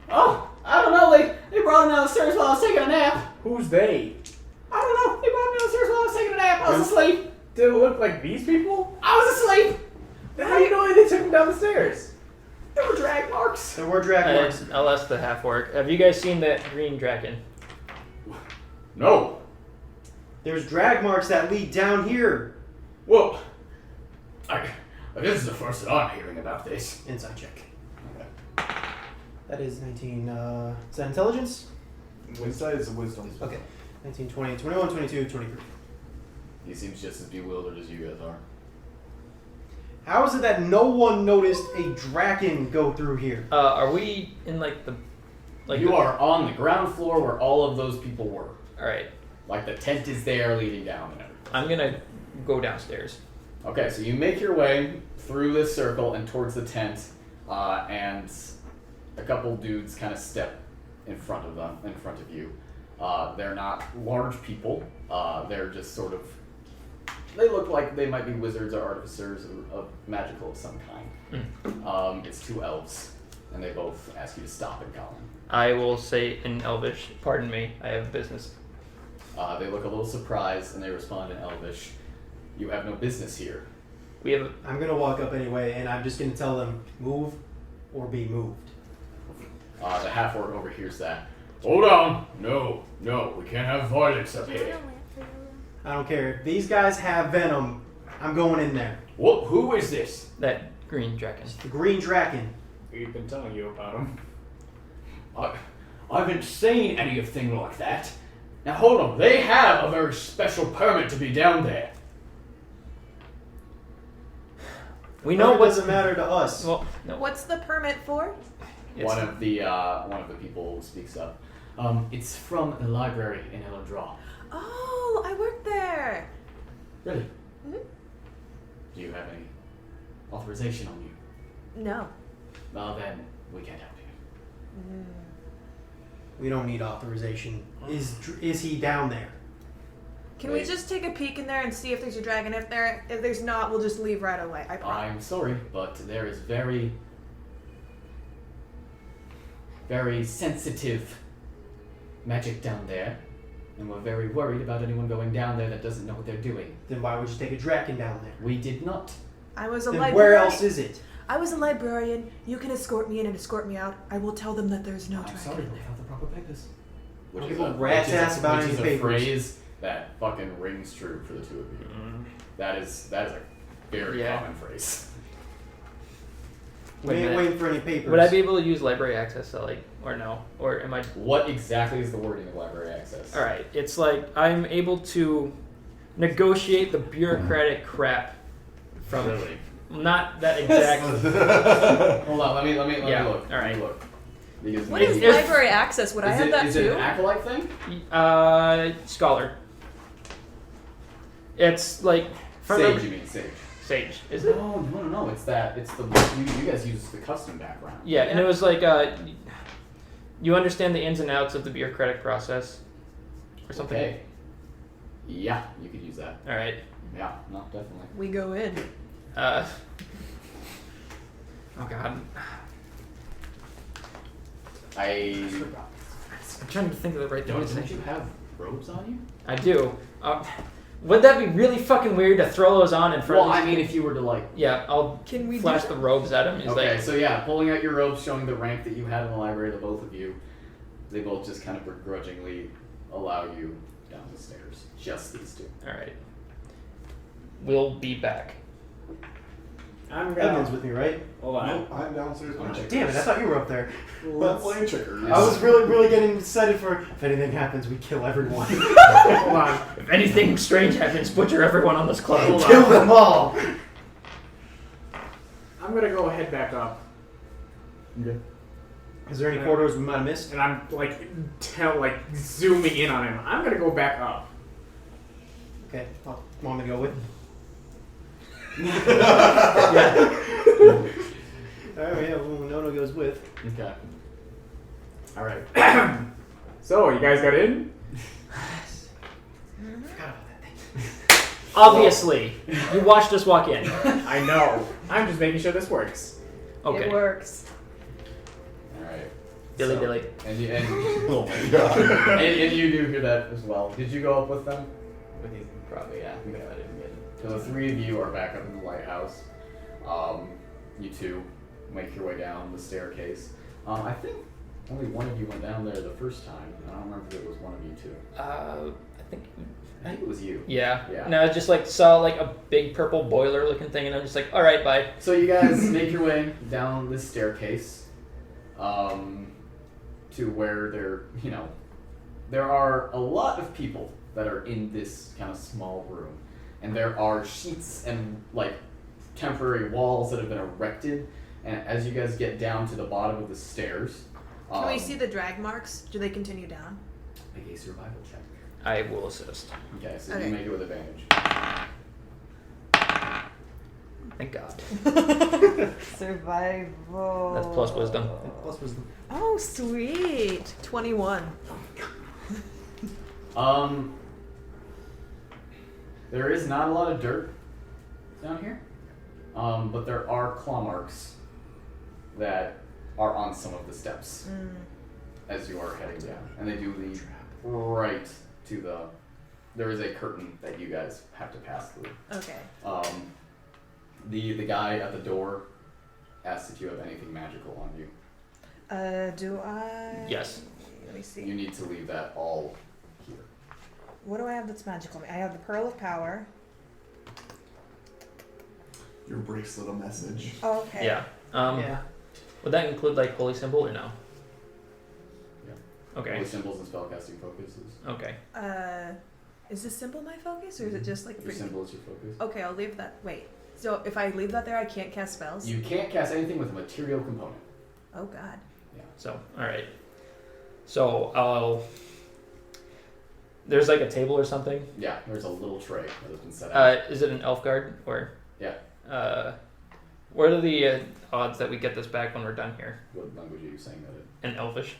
Oh, I don't know. They brought him down the stairs while I was taking a nap. Who's they? I don't know. They brought him down the stairs while I was taking a nap. I was asleep. Did it look like these people? I was asleep. How do you know they took him down the stairs? There were drag marks. There were drag marks. I'll ask the half orc. Have you guys seen that green dragon? No. There's drag marks that lead down here. Well, this is the first that I'm hearing about this. Inside check. That is 19. Is that intelligence? Inside is wisdom. Okay. 19, 20, 21, 22, 23. He seems just as bewildered as you guys are. How is it that no one noticed a dragon go through here? Are we in like the You are on the ground floor where all of those people were. All right. Like the tent is there leading down and everything. I'm gonna go downstairs. Okay, so you make your way through this circle and towards the tent, and a couple dudes kind of step in front of you. They're not large people. They're just sort of. They look like they might be wizards or artificers of magical of some kind. It's two elves, and they both ask you to stop and call them. I will say in Elvish, pardon me, I have business. They look a little surprised, and they respond in Elvish. You have no business here. We have. I'm gonna walk up anyway, and I'm just gonna tell them move or be moved. The half orc overhears that. Hold on. No, we can't have violence up here. I don't care. If these guys have venom, I'm going in there. What? Who is this? That green dragon. The green dragon. We've been telling you about him. I haven't seen anything like that. Now hold on. They have a very special permit to be down there. We know it what doesn't matter to us. Well, no. What's the permit for? One of the people speaks up. It's from the library in Eldraw. Oh, I work there. Really? Mhm. Do you have any authorization on you? No. Well, then we can't help you. We don't need authorization. Is he down there? Can we just take a peek in there and see if there's a dragon up there? If there's not, we'll just leave right away. I promise. I'm sorry, but there is very, very sensitive magic down there, and we're very worried about anyone going down there that doesn't know what they're doing. Then why would you take a dragon down there? We did not. I was a Then librarian. where else is it? I was a librarian. You can escort me in and escort me out. I will tell them that there's no I'm dragon sorry, in we there. have the proper papers. Which Don't is give a a rat's ass about which any is a papers. phrase that fucking rings true for the two of you. That is a very Yeah. common phrase. We Wait a ain't minute. waiting for any papers. Would I be able to use library access to or no? Or am I? What exactly is the wording of library access? All right. It's like I'm able to negotiate the bureaucratic crap from. Really? Not that exact. Hold on, let me Yeah, look. all Let right. me look. Because What is maybe- library access? Would I have that is too? it an acolyte thing? Scholar. It's like. from Sage, the- you mean sage? Sage. Is it? No. It's that. It's the you guys use the custom background. Yeah, and it was like you understand the ins and outs of the bureaucratic process, or something. Okay. Yeah, you could use that. All right. Yeah, no, definitely. We go in. Oh God. I'm trying to think of the right thing to say. Don't you have robes on you? I do. Would that be really fucking weird to throw those on in front Well, of I these mean, people? if you were to like. Yeah, I'll Can we flash do the robes at him. He's Okay, like, so yeah, pulling out your robes, showing the rank that you had in the library, the both of you, they both just kind of begrudgingly allow you down the stairs. Just these two. all right. We'll be back. I'm gonna. Edmund's with me, right? Hold on. I'm downstairs playing checkers. Damn it! I thought you were up there. I'm playing checkers. I was really getting excited for if anything happens, we kill everyone. Hold on. If anything strange happens, butcher everyone on this club. Hold on. Kill them all. I'm gonna go head back up, Okay. Is there any corridors we might have missed? and I'm like zooming in on him. I'm gonna go back up. Okay. Well, want me to go with? Yeah. Alright, yeah, well, no goes with. Okay. All right. So you guys got in? Forgot about that thing. Obviously. You watched us walk in. I know. I'm just making sure this works. Okay. It works. Alright. Dilly. And oh my god. and you do hear that as well. Did you go up with them? But he's probably, yeah. I didn't get it. So the three of you are back up in the lighthouse. You two make your way down the staircase. I think only one of you went down there the first time. I don't remember if it was one of you two. I think it was you. Yeah. Yeah. No, I just like saw like a big purple boiler looking thing, and I'm just like, all right, bye. So you guys make your way down this staircase, to where there are a lot of people that are in this kind of small room, and there are sheets and like temporary walls that have been erected. And as you guys get down to the bottom of the stairs, Can we see the drag marks? Do they continue down? make a survival check. I will assist. Okay, so Okay. you make it with advantage. Thank God. Survival. That's plus wisdom. Plus wisdom. Oh, sweet. 21. There is not a lot of dirt down here, but there are claw marks that are on some of the steps as you are heading down, and they do lead right to the. There is a curtain that you guys have to pass through. Okay. The guy at the door asks if you have anything magical on you. Do I? Yes. Let me see. You need to leave that all here. What do I have that's magical? I have the Pearl of Power. Your bracelet, a message. Oh, okay. Yeah. Yeah. Would that include like holy symbol or no? Yeah. Okay. Holy symbols and spellcasting focuses. Okay. Is this symbol my focus, or is it just like Your pretty? symbol is your focus. Okay, I'll leave that. Wait. So if I leave that there, I can't cast spells. You can't cast anything with a material component. Oh God. So all right. So I'll. There's like a table or something. Yeah, there's a little tray that has been set out. Is it an elf guard or? Yeah. What are the odds that we get this back when we're done here? What language are you saying that in? In Elvish.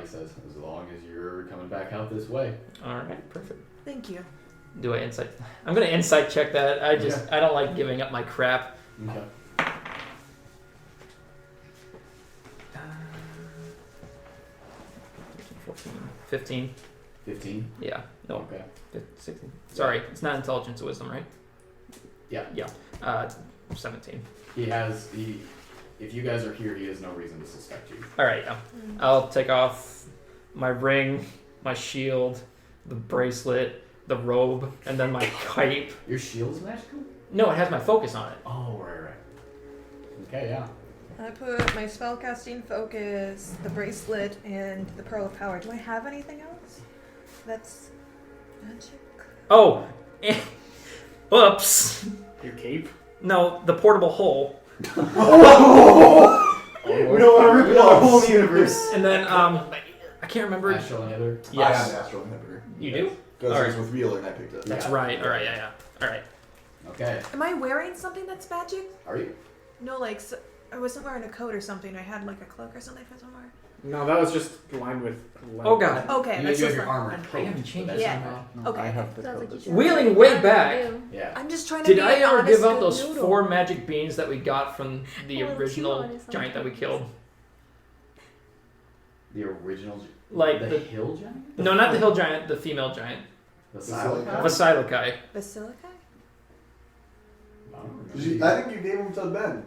He says, as long as you're coming back out this way. All right, perfect. Thank you. Do I insight? I'm gonna insight check that. I don't like giving up my crap. Okay. 14, 15. 15? Yeah. No. Okay. 16. Sorry, it's not intelligence, it's wisdom, right? Yeah. Yeah. 17. If you guys are here, he has no reason to suspect you. All right. Yeah. I'll take off my ring, my shield, the bracelet, the robe, and then my cape. Your shield's magical? No, it has my focus on it. Oh, right. Okay, yeah. I put my spellcasting focus, the bracelet, and the Pearl of Power. Do I have anything else? That's magic. Oh. Oops. Your cape? No, the portable hole. We don't want to rip the whole universe. And then I can't remember. Astral inhibitor. I have Yes. the Astral Inhibitor. You do? Because All it was right. with Wheeler and I picked it. That's right. All right. Yeah. All right. Okay. Am I wearing something that's magic? Are you? No, like I wasn't wearing a coat or something. I had like a cloak or something somewhere. No, that was just lined with. Oh God. Okay, You that's have just your like, armor. I haven't changed it Yeah. somehow. Okay. I have the Sounds like code you as should. well. Wheeling way back. Yeah. I'm just trying to Did be I an ever honest, give out good those noodle. 4 magic beans that we got from the Well, original 2 on is giant that we killed? The original. Like the the hill giant? no, not the hill giant, the female giant, The Basilica? silent Vasilokai. Basilica? I think you gave him to Ben.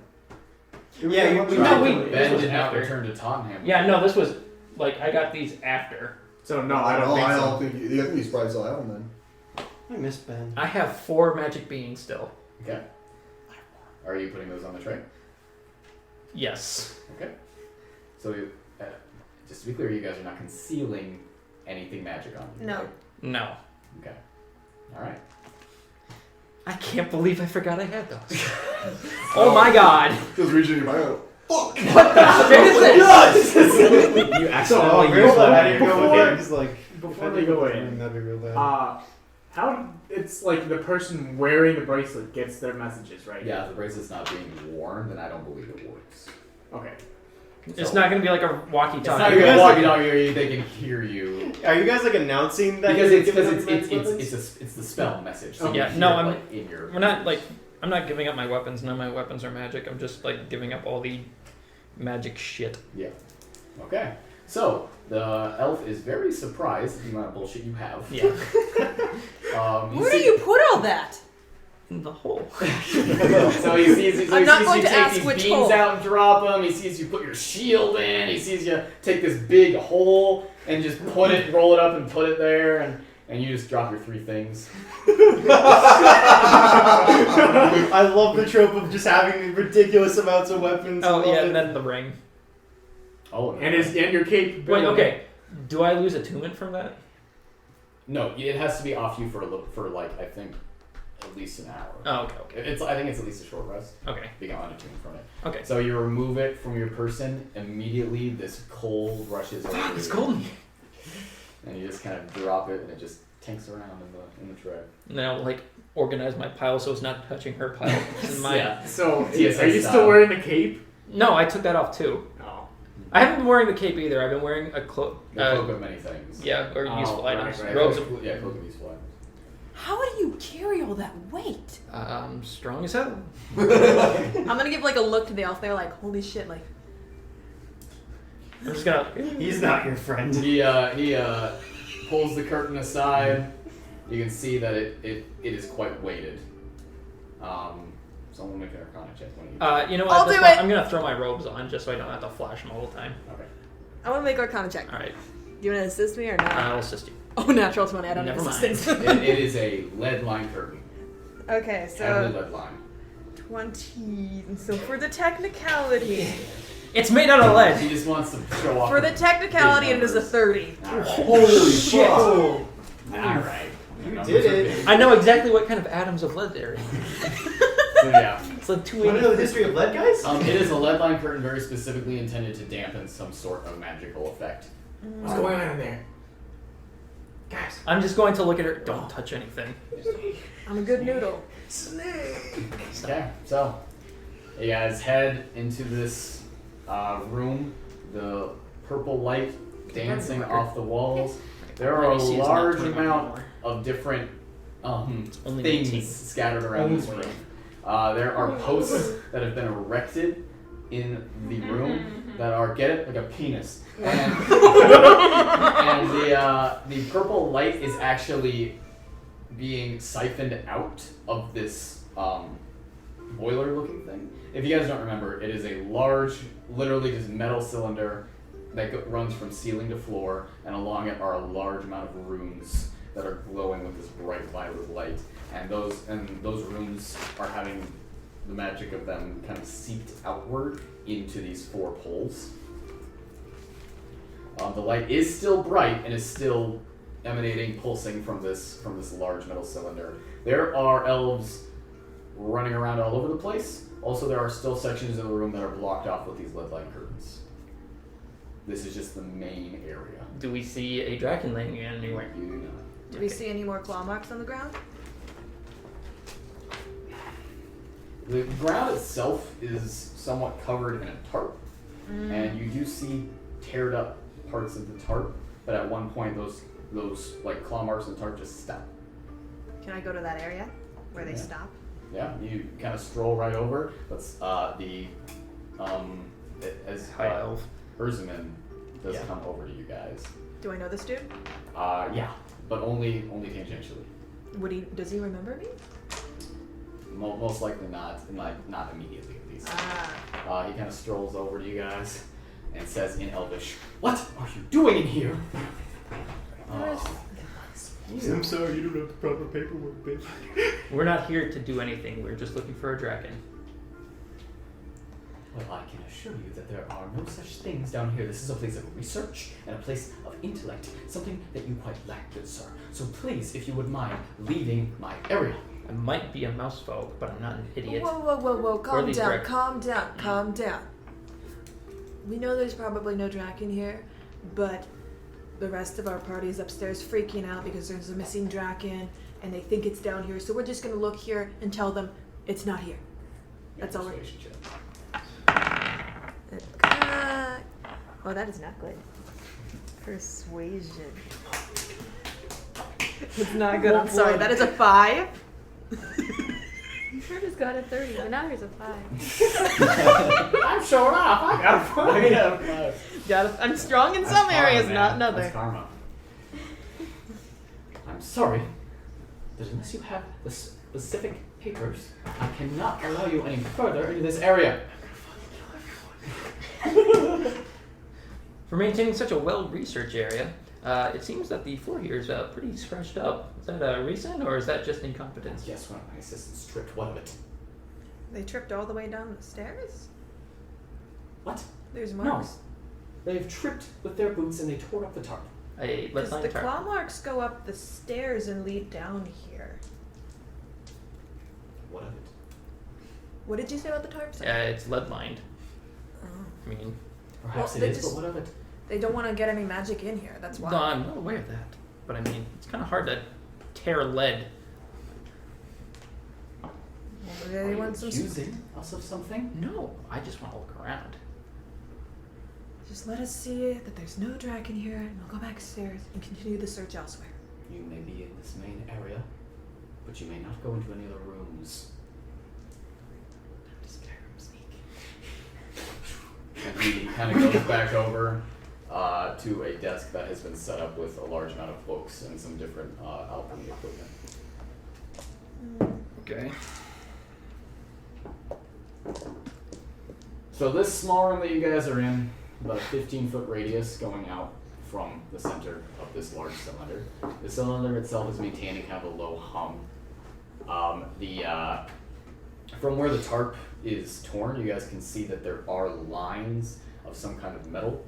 Yeah, we No, did. this Ben was did not after. return to Tottenham. Yeah, no, this was like I got these after. So no, I don't think I so. don't think you, I think he's probably still have him then. I miss Ben. I have 4 magic beans still. Okay. Are you putting those on the tray? Yes. So, just to be clear, you guys are not concealing anything magic on you. No. right? No. Okay. All right. I can't believe I forgot I had those. Oh my God. Just reaching in your mind. Fuck! What the shit is this? You accidentally real used bad. that How do you go before- in? Just like before they go in. that'd be real bad. How it's like the person wearing the bracelet gets their messages, right? Yeah, if the bracelet's not being worn, then I don't believe it works. Okay. It's So- not gonna be like a It's walkie-talkie. not You gonna guys walk like- down here. They can hear you Are you guys like announcing that? because you're it's giving because up magic it's weapons? it's the spell message. So Okay. you Yeah, hear no, it, I'm- like, in your. We're not like I'm not giving up my weapons. None of my weapons are magic. I'm just like giving up all the magic shit. Okay. So the elf is very surprised at the amount of bullshit you have. Yeah. Where do you put all that? In the hole. So he sees I'm not going you to take ask these which beams hole. out and drop them. He sees you put your shield in. He sees you take this big hole and just put it, roll it up, and put it there, and you just drop your 3 things. I love the trope of just having ridiculous amounts of weapons. Oh Love yeah, it. and then the ring. Oh, And your cape. Wait, okay. Do I lose attunement from that? No, it has to be off you for like I think at least an hour. Oh, okay. I think it's at least a short rest. Okay. You get unattuned from it. Okay. So you remove it from your person. Immediately, this cold rushes over. It's you, cold. And you just kind of drop it, and it just tanks around in the tray. And then I'll like organize my pile so it's not touching her pile. And my Yeah. So, TSA are you style. still wearing the cape? No, I took that off too. No. I haven't been wearing the cape either. I've been wearing a cloak. The cloak of many things. Yeah, or Oh, useful right, items. right. Robes. Yeah, cloak of useful items. How do you carry all that weight? Strong as hell. I'm gonna give like a look to the elf. They're like, holy shit, like. I'm just gonna. He's not your friend. He pulls the curtain aside. You can see that it is quite weighted. Someone make an Arcana check when you. You know what? I'll This do one- it. I'm gonna throw my robes on just so I don't have to flash them all the time. Okay. I want to make Arcana check. All right. Do you want to assist me or not? I'll assist you. Oh, natural 20. I don't Never have mind. assistance. It is a lead line curtain. Okay, Heavily so lead line. 20. And so for the technicality, It's made out of lead. He just wants to show off. for the technicality, it is a numbers. 30. Alright. Holy shit! Alright. You Numbers did are it. big. I know exactly what kind of atoms of lead there is. So yeah. It's like Want to 280. know the history of lead, guys? It is a lead line curtain very specifically intended to dampen some sort of magical effect. What's going on in there? Guys. I'm just going to look at her. Don't touch anything. I'm a good noodle. Okay, so you guys head into this room. The purple light dancing off the walls. There are a Let me see, it's not large 21 amount anymore. of different Only things 19. scattered around this room. There are posts that have been erected in the room that are, get it, like a penis. And, and the purple light is actually being siphoned out of this boiler-looking thing. If you guys don't remember, it is a large, literally just metal cylinder that runs from ceiling to floor, and along it are a large amount of rooms that are glowing with this bright violet light. And those rooms are having the magic of them kind of seeped outward into these 4 poles. The light is still bright and is still emanating, pulsing from this large metal cylinder. There are elves running around all over the place. Also, there are still sections of the room that are blocked off with these lead-lined curtains. This is just the main area. Do we see a dragon laying anywhere? You do not. Do we see any more claw marks on the ground? The ground itself is somewhat covered in a tarp, and you do see teared up parts of the tarp. But at one point, those like claw marks in the tarp just stop. Can I go to that area where they Yeah. stop? Yeah, you kind of stroll right over. That's as High elf. Erzaman does Yeah. come over to you guys. Do I know this dude? Yeah, but only tangentially. Does he remember me? Most likely not, not immediately at least. He kind of strolls over to you guys and says in Elvish, "What are you doing in here?" I'm sorry, you don't have the proper paperwork, bitch. We're not here to do anything. We're just looking for a dragon. Well, I can assure you that there are no such things down here. This is a place of research and a place of intellect, something that you quite lack, good sir. So please, if you would mind, leaving my area. I might be a mouse folk, but I'm not an idiot. Whoa, calm these down, dra- calm down. We know there's probably no dragon here, but the rest of our party is upstairs freaking out because there's a missing dragon and they think it's down here, so we're just gonna look here and tell them it's not here. That's all we're. Persuasion check. Oh, that is not good. Persuasion. It's not good. I'm sorry. That is a 5. Kurt has got a 30, but now here's a 5. I'm showing off. I got a 5. I'm strong in That's some karma, areas, man. not in other. That's karma. I'm sorry, but unless you have the specific papers, I cannot allow you any further into this area. For maintaining such a well-researched area, it seems that the floor here is pretty scratched up. Is that recent, or is that just incompetence? Yes, one of my assistants tripped one of it. They tripped all the way down the stairs? What? There's No. marks. They've tripped with their boots and they tore up the tarp. Let's Because find the the tarp. claw marks go up the stairs and lead down here. What of it? What did you say about the tarps? It's lead-lined. Oh. I mean, Perhaps Well, it they is, just- but what of it? They don't want to get any magic in here, that's why. no, I'm not aware of that. But I mean, it's kind of hard to tear lead. Maybe Are they you want some. accusing us of something? No, I just want to look around. Just let us see that there's no dragon here, and we'll go back upstairs and continue the search elsewhere. You may be in this main area, but you may not go into any other rooms. And he kind of goes back over to a desk that has been set up with a large amount of books and some different alchemy equipment. Okay. So this small room that you guys are in, about a 15-foot radius going out from the center of this large cylinder. The cylinder itself is maintaining kind of a low hum. From where the tarp is torn, you guys can see that there are lines of some kind of metal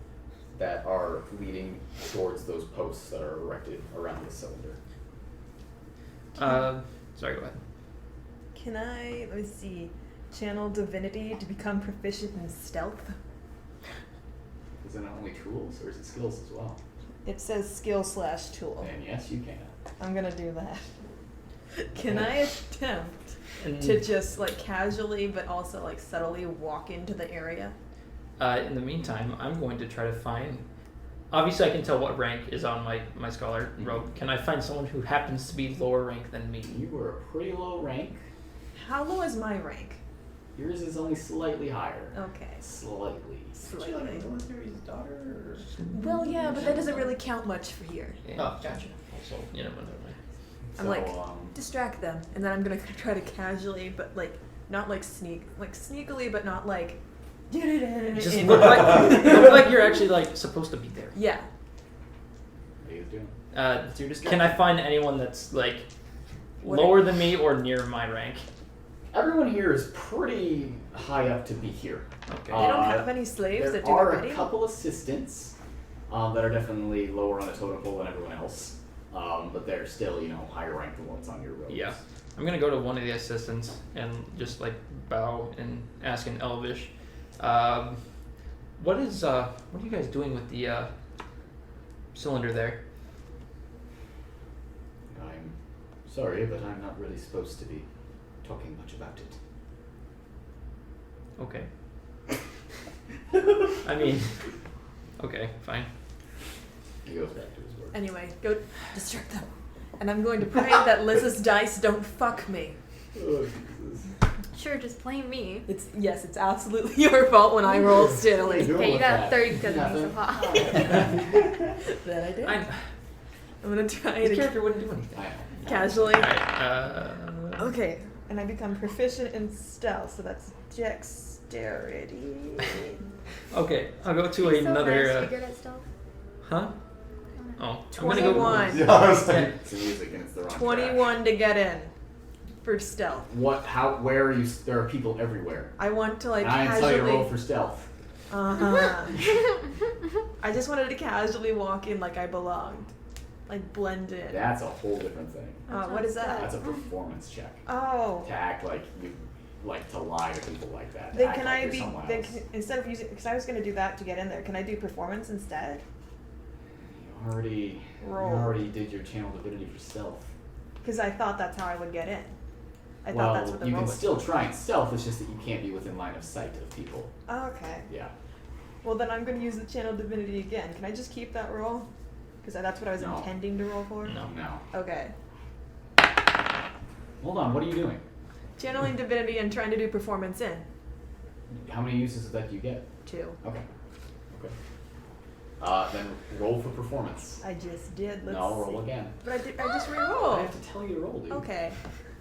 that are leading towards those posts that are erected around the cylinder. Sorry, go ahead. Can I, let me see, channel divinity to become proficient in stealth? Is it not only tools, or is it skills as well? It says skill/tool. And yes, you can. I'm gonna do that. Can I attempt And, to just like casually but also like subtly walk into the area? in the meantime, I'm going to try to find. Obviously, I can tell what rank is on my scholar robe. Can I find someone who happens to be lower rank than me? You were a pretty low rank. How low is my rank? Yours is only slightly higher. Okay. Slightly. Slightly. military's daughter? Or... Well, yeah, but that doesn't really count much for here. Yeah. Oh, gotcha. Also, you know, whatever. I'm like, distract them, and then I'm gonna try to casually, but like not like sneakily, but not like. Just look like you're actually like supposed to be there. Yeah. What are you doing? Can I distraction. find anyone that's like What lower than me or near my rank? Everyone here is pretty high up to be here. Okay. They don't have any slaves There that do are the a bidding? couple assistants that are definitely lower on the totem pole than everyone else, but they're still, higher ranked than what's on your robes. Yeah. I'm gonna go to one of the assistants and just like bow and ask in Elvish. What are you guys doing with the cylinder there? I'm sorry, but I'm not really supposed to be talking much about it. Okay. I mean, okay, fine. He goes back to his work. Anyway, go distract them. And I'm going to pray that Liz's dice don't fuck me. Oh, Jesus. Sure, just blame me. It's absolutely your fault when I roll silly. Doing Okay, you with got that? 30 because of me so hot. That I did. I'm, I'm gonna try the to character wouldn't do anything. I know. casually. Alright, Okay, and I become proficient in stealth, so that's dexterity. okay, I'll go to He's so another. nice. You good at stealth? Huh? Oh, I'm gonna go. 21. Yeah, I was like, It's the music and it's the wrong track. 21 to get in for stealth. Where are you? There are people everywhere. I want to like And I didn't tell you to roll casually. for stealth. I just wanted to casually walk in like I belonged, like blend in. That's a whole different thing. What is that? That's a performance check. Oh. To act like you like to lie to people like that. to Then act can like I you're be someone then else. instead of using because I was gonna do that to get in there? Can I do performance instead? You Roll. already did your channel divinity for stealth. Because I thought that's how I would get in. I well, thought that's what the you roll can was. still try and stealth. It's just that you can't be within line of sight of people. Oh, okay. Yeah. Well, then I'm going to use the channel divinity again. Can I just keep that roll? Because that's what I was No. intending to roll for. No. Okay. Hold on, what are you doing? Channeling divinity and trying to do performance in. How many uses of that do you get? 2. Okay. Then roll for performance. I just did. Let's No, roll see. again. But I just I re-rolled. have to tell you to roll, dude. Okay.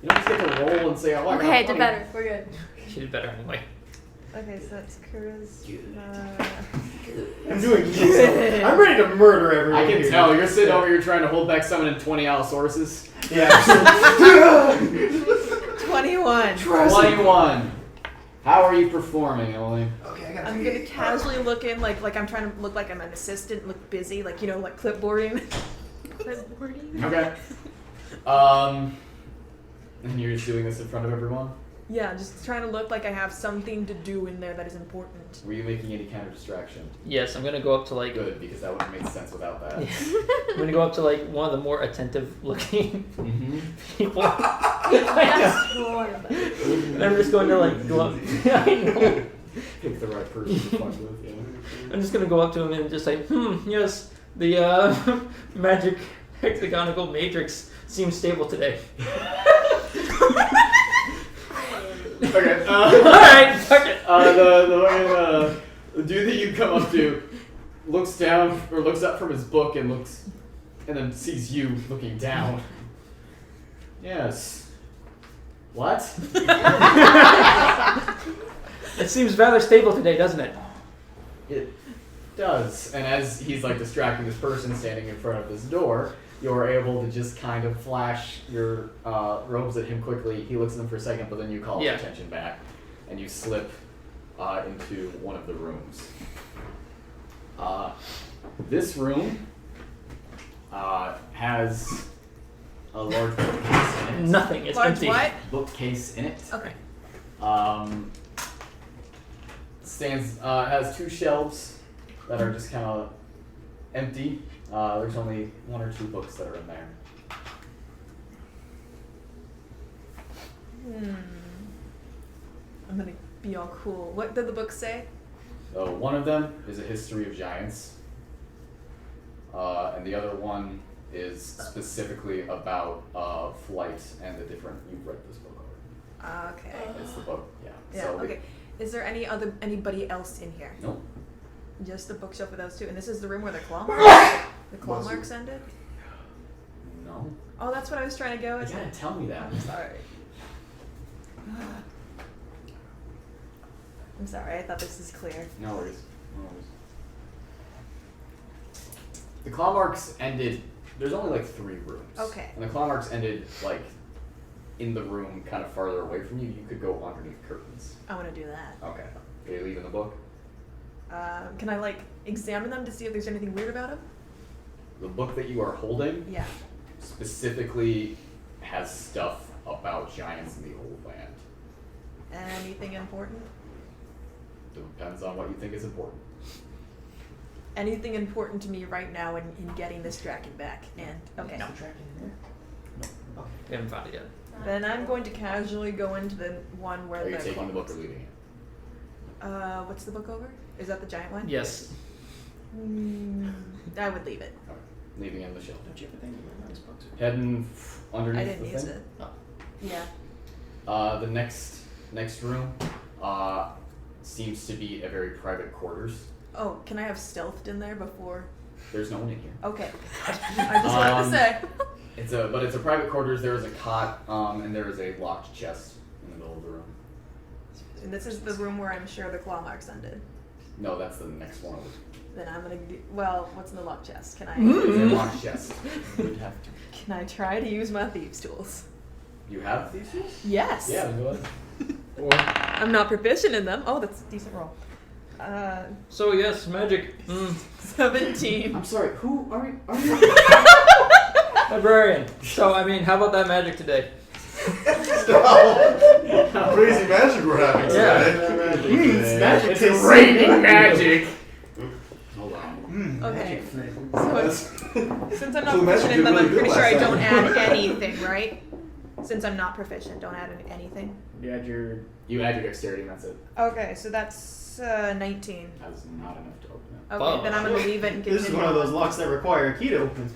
You don't just get to roll and say, oh, I got Okay, a did 20. better. We're good. She did better anyway. Okay, so that's charisma. I'm doing so. I'm ready to murder everyone. I can here. tell. You're sitting over here trying to hold back summon in 20 Allosauruses. Yeah. 21. 21. How are you performing, Emily? Okay, I gotta. I'm gonna casually look in, like I'm trying to look like I'm an assistant, look busy, like like clipboarding. Clipboarding? Okay. And you're just doing this in front of everyone? Yeah, just trying to look like I have something to do in there that is important. Were you making any kind of distraction? Yes, I'm gonna go up to like. Good, because that would have made sense without that. I'm gonna go up to like one of the more attentive looking Mm-hmm. people. That's horrible. And I'm just going to like go up. I know. Pick the right person to fuck with, yeah. I'm just gonna go up to him and just say, yes, the magic hexagonal matrix seems stable today. Okay. Alright, fuck it. The dude that you come up to looks down or looks up from his book and then sees you looking down. Yes. What? It seems rather stable today, doesn't it? It does. And as he's like distracting this person standing in front of this door, you're able to just kind of flash your robes at him quickly. He looks at them for a second, but then you call his Yeah. attention back, and you slip into one of the rooms. This room has a large bookcase in it. Nothing. It's Large empty. what? Bookcase in it. Okay. Has 2 shelves that are just kind of empty. There's only 1 or 2 books that are in there. I'm gonna be all cool. What did the book say? So one of them is a history of giants, and the other one is specifically about flight and the different. You've read this book already. Okay. It's the book, yeah. Yeah. So Okay. Is there anybody else in here? Nope. Just the bookshelf with those 2, and this is the room where the claw Was it? marks ended. No. Oh, that's what I was trying to go. You gotta tell me that. I'm sorry. I'm sorry. I thought this was clear. No worries. The claw marks ended. There's only like 3 rooms. Okay. And the claw marks ended like in the room, kind of farther away from you. You could go underneath curtains. I want to do that. Okay. Are you leaving the book? Can I examine them to see if there's anything weird about them? The book that you are holding Yeah. specifically has stuff about giants in the old land. Anything important? Depends on what you think is important. Anything important to me right now in getting this dragon back? And okay. No. We haven't found it yet. Then I'm going to casually go into the one where Are you the taking the book or leaving it? what's the book over? Is that the giant one? Yes. I would leave it. Okay. Leaving it on the shelf. Don't you have a thing to learn this book too? Heading underneath I didn't the use thing. it. Oh. Yeah. The next room seems to be a very private quarters. Oh, can I have stealthed in there before? There's no one in here. Okay. I just wanted to say. It's a private quarters. There is a cot, and there is a locked chest in the middle of the room. And this is the room where I'm sure the claw marks ended. No, that's the next one over. Then I'm gonna do. Well, what's in the locked chest? Can I? It's a locked chest. You would have to. Can I try to use my thieves' tools? You have these tools? Yes. Yeah, go ahead. I'm not proficient in them. Oh, that's a decent roll. So yes, magic. 17. I'm sorry. Who are you? Librarian. So I mean, how about that magic today? Crazy magic we're having today. Magic. It's raining magic. Hold on. Okay. So it's, since I'm not So the magic proficient in did them, really I'm good pretty sure I last don't time. add anything, right? Since I'm not proficient, don't add anything. You add your dexterity, and that's it. Okay, so that's 19. That's not enough to open it. Okay, then I'm gonna leave it and continue. This is one of those locks that require a key to open.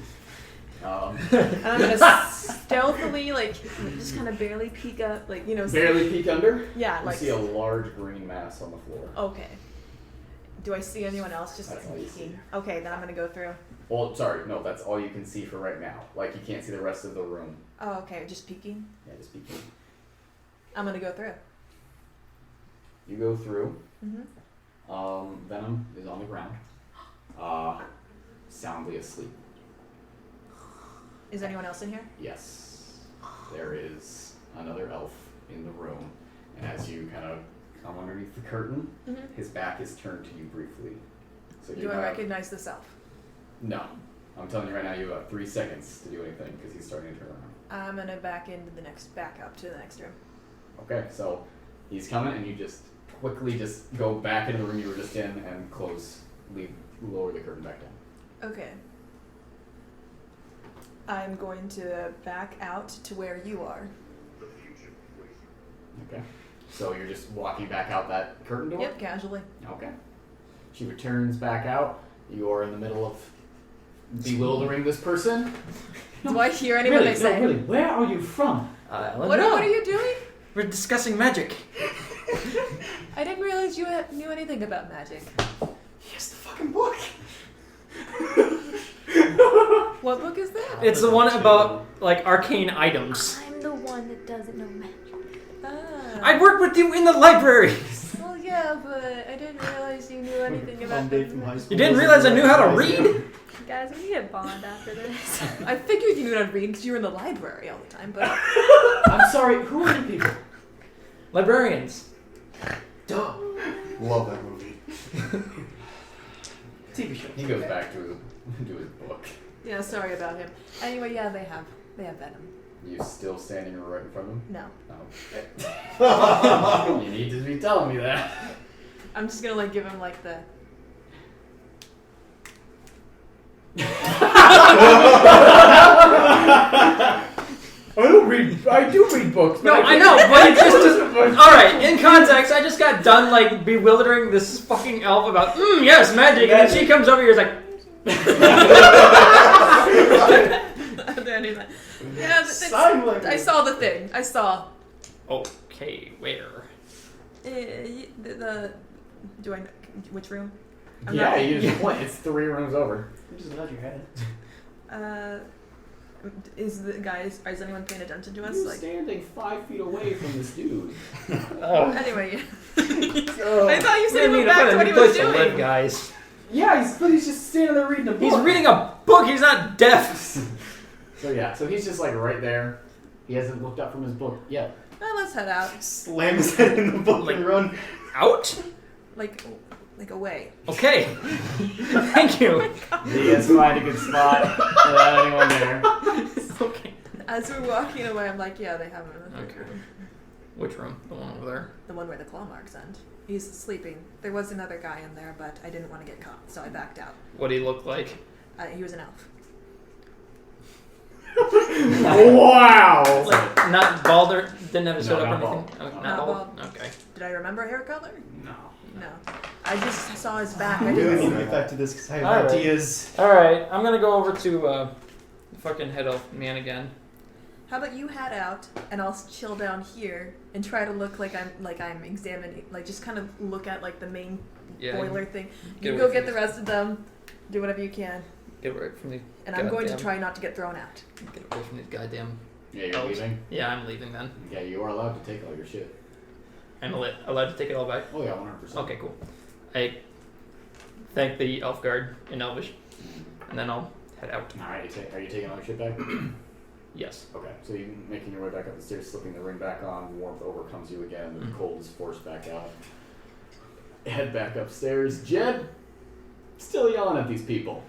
And I'm gonna stealthily, like, just kind of barely peek up, like, you know. Barely peek under? Yeah, You like. see a large green mass on the floor. Okay. Do I see anyone else just That's like all you peeking? Okay, then I'm gonna go through. Well, sorry, no, that's all you can see for right now. Like, you can't see the rest of the room. Oh, okay, just peeking. Yeah, just peeking. I'm gonna go through. You go through. Mm-hmm. Venom is on the ground. Soundly asleep. Is anyone else in here? Yes. There is another elf in the room. And as you kind of come underneath the curtain, his back is turned to you briefly. So Do I recognize this elf? No. I'm telling you right now, you have 3 seconds to do anything because he's starting to turn around. I'm gonna back up to the next room. Okay, so he's coming and you just quickly just go back into the room you were just in and lower the curtain back down. Okay. I'm going to back out to where you are. Okay. So you're just walking back out that curtain door? Yep, casually. Okay. She returns back out. You are in the middle of bewildering this person. Do I hear anyone they say? Really, where are you from? What are you doing? We're discussing magic. I didn't realize you knew anything about magic. Here's the fucking book. What book is that? It's the one about, like, arcane items. I'm the one that doesn't know magic. I worked with you in the library. Well, yeah, but I didn't realize you knew anything about Dave from high school. You didn't realize I knew how to read? Guys, we need a bond after this. I figured you knew how to read because you were in the library all the time, but... I'm sorry, who are you people? Librarians. Duh. Love that movie. TV show. He goes back to his book. Yeah, sorry about him. Anyway, yeah, they have venom. You still standing right in front of him? No. Oh. You need to be telling me that. I'm just gonna, like, give him, like, the... I do read books. No, I know, but it just doesn't. Alright, in context, I just got done, like, bewildering this fucking elf about, yes, magic, and then she comes over here and is like, Yeah, I saw the thing. I saw. okay, where? Do I know which room? Yeah, you just point. It's 3 rooms over. You just nod your head. Is anyone paying attention to us? You're Like, standing 5 feet away from this dude. anyway, I thought you said he We need went back find to a what new he was place to live, doing. guys. Yeah, but he's just standing there reading a book. He's reading a book, he's not deaf. So he's just like right there. He hasn't looked up from his book yet. Well, let's head out. Slam his head in the book and run. Out? Like away. Okay. Thank you. He has to find a good spot without anyone there. Okay. As we're walking away, I'm like, yeah, they have him in the third Okay. room. Which room? The one over there? The one where the claw marks end. He's sleeping. There was another guy in there, but I didn't want to get caught, so I backed out. What did he look like? He was an elf. Wow! Like, not bald or didn't have a suit No, up or not anything? bald. Oh, Not bald? bald. Okay. Did I remember hair color? No. No. I just saw his back. I I really didn't need see to get back to this because I have Alright. ideas. Alright, I'm gonna go over to fucking head elf man again. How about you head out and I'll chill down here and try to look like I'm examining, like just kind of look at like the main Yeah. boiler thing. get You away go get from the rest of them. Do whatever you can, Get away from these. and I'm going to Goddamn. try not to get thrown out. Get away from these goddamn. Yeah, you're elves. leaving? Yeah, I'm leaving then. Yeah, you are allowed to take all your shit. I'm allowed to take it all back. Oh yeah, 100%. Okay, cool. I thank the elf guard in Elvish, and then I'll head out. Alright, are you taking all your shit back? Yes. Okay, so you're making your way back up the stairs, slipping the ring back on, warmth overcomes you again, the cold is forced back out. Head back upstairs. Jed, still yelling at these people.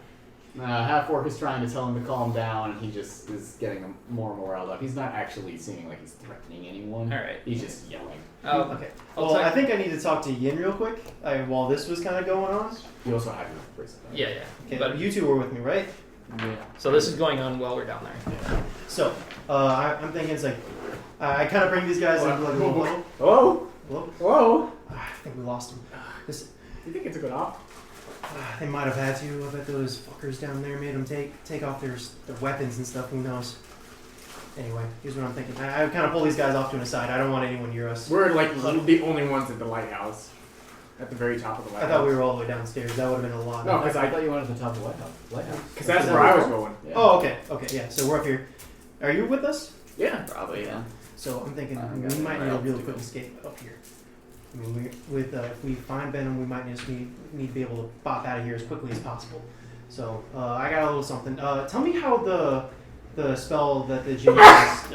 Half-orc is trying to tell him to calm down, and he just is getting more and more riled up. He's not actually seeming like he's threatening anyone. All right. He's just yelling. Oh, Okay. I'll Well, take- I think I need to talk to Yin real quick while this was kind of going on. You also have your bracelet. Right? Yeah. Okay, But you two were with me, right? Yeah. so this is going on while we're down there. So, I'm thinking it's like, I kind of bring these guys into like a little huddle. Hello? Hello? Hello? I think we lost them. Do you think it's a good op? They might have had to. I bet those fuckers down there made them take off their weapons and stuff. Who knows? Anyway, here's what I'm thinking. I kind of pull these guys off to an aside. I don't want anyone near us. We're like the only ones at the lighthouse. At the very top of the I lighthouse. thought we were all the way downstairs. That would have been a lot. No, because I thought you wanted the top of the lighthouse. Because that's where I was going. Yeah. Oh, okay. Okay, yeah. So we're up here. Are you with us? Yeah. Probably, yeah. So I'm thinking I we got might it. need a Right. really quick escape up here. I mean, if we find Venom, we might just need to be able to pop out of here as quickly as possible. So I got a little something. Tell me how the spell that the genie used,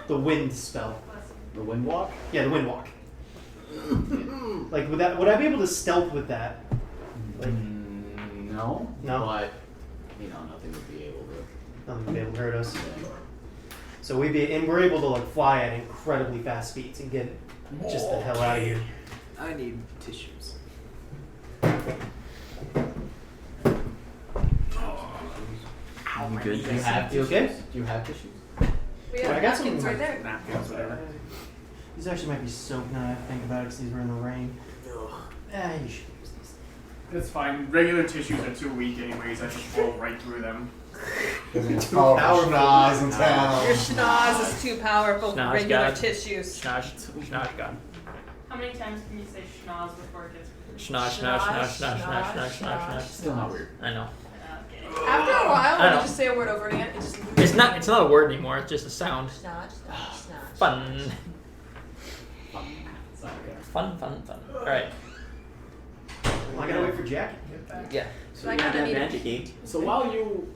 the wind spell. The wind walk? Yeah, the wind walk. Like would I be able to stealth with that? Like, No. No? But, nothing would be able to. nothing would be able to hurt us. So we're able to like fly at incredibly fast speeds and get just the hell out of here. I need tissues. You good? Do you have You okay? tissues? Do you have tissues? We Yeah, I have got some napkins right there. Napkins, whatever. These actually might be soaked now that I think about it because these were in the rain. You should use these. It's fine. Regular tissues are too weak anyways. I just roll right through them. Powerful schnoz in town. Your schnoz is too powerful for Schnoz regular god. tissues. Schnosh god. How many times can you say schnoz before it gets Schnosh, schnosh, schnosh, schnosh, schnosh, schnosh, schnosh, schnosh. Still not weird. I know. After a while, I when you know. just say a word over again, it just It's not a word anymore. It's just a sound. Fun. Fun. All right. Well, I gotta wait for Jacky. Yeah. So I you kinda have need a- magic. So while you.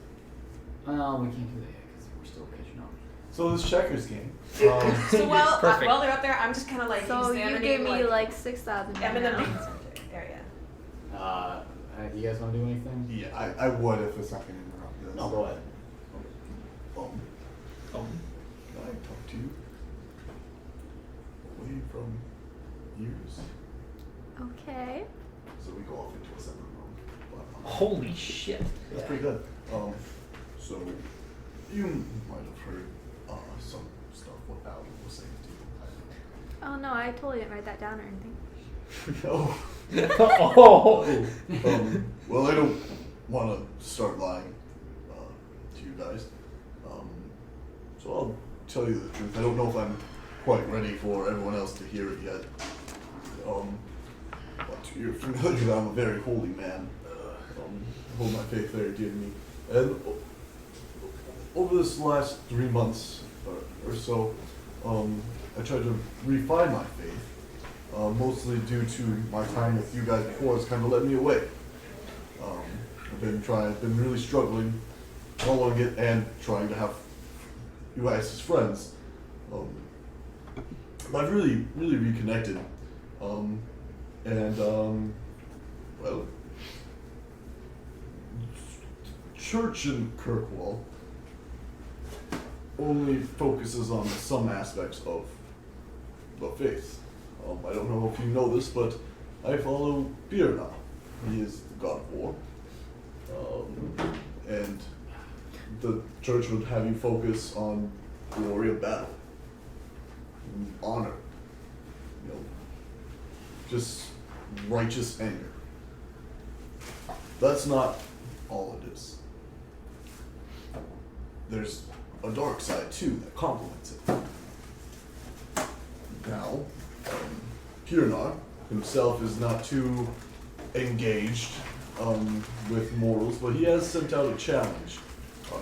Well, we can't do that yet because we're still catching up. So this checkers game. So Perfect. while they're up there, I'm just kind of like So you examining gave me like like 6,000 I'm in the now. main center area. You guys want to do anything? Yeah, I would if it's not going to interrupt this. No, go ahead. Can I talk to you? Away from years. Okay. So we go off into a separate room. But, Holy shit. that's pretty good. So you might have heard some stuff what Valu was saying to you. Oh no, I totally didn't write that down or anything. Oh. Oh. Well, I don't want to start lying to you guys. So I'll tell you the truth. I don't know if I'm quite ready for everyone else to hear it yet. But you're familiar that I'm a very holy man. I hold my faith very dear to me. And over this last 3 months or so, I tried to refine my faith. Mostly due to my time with you guys before, it's kind of led me away. I've been really struggling, following it and trying to have you guys as friends. I've really reconnected. Well, church in Kirkwall only focuses on some aspects of the faith. I don't know if you know this, but I follow Bjorklund. He is the god of war. And the church would have you focus on glory of battle, honor, just righteous anger. That's not all it is. There's a dark side too that complements it. Now, Bjorklund himself is not too engaged with mortals, but he has sent out a challenge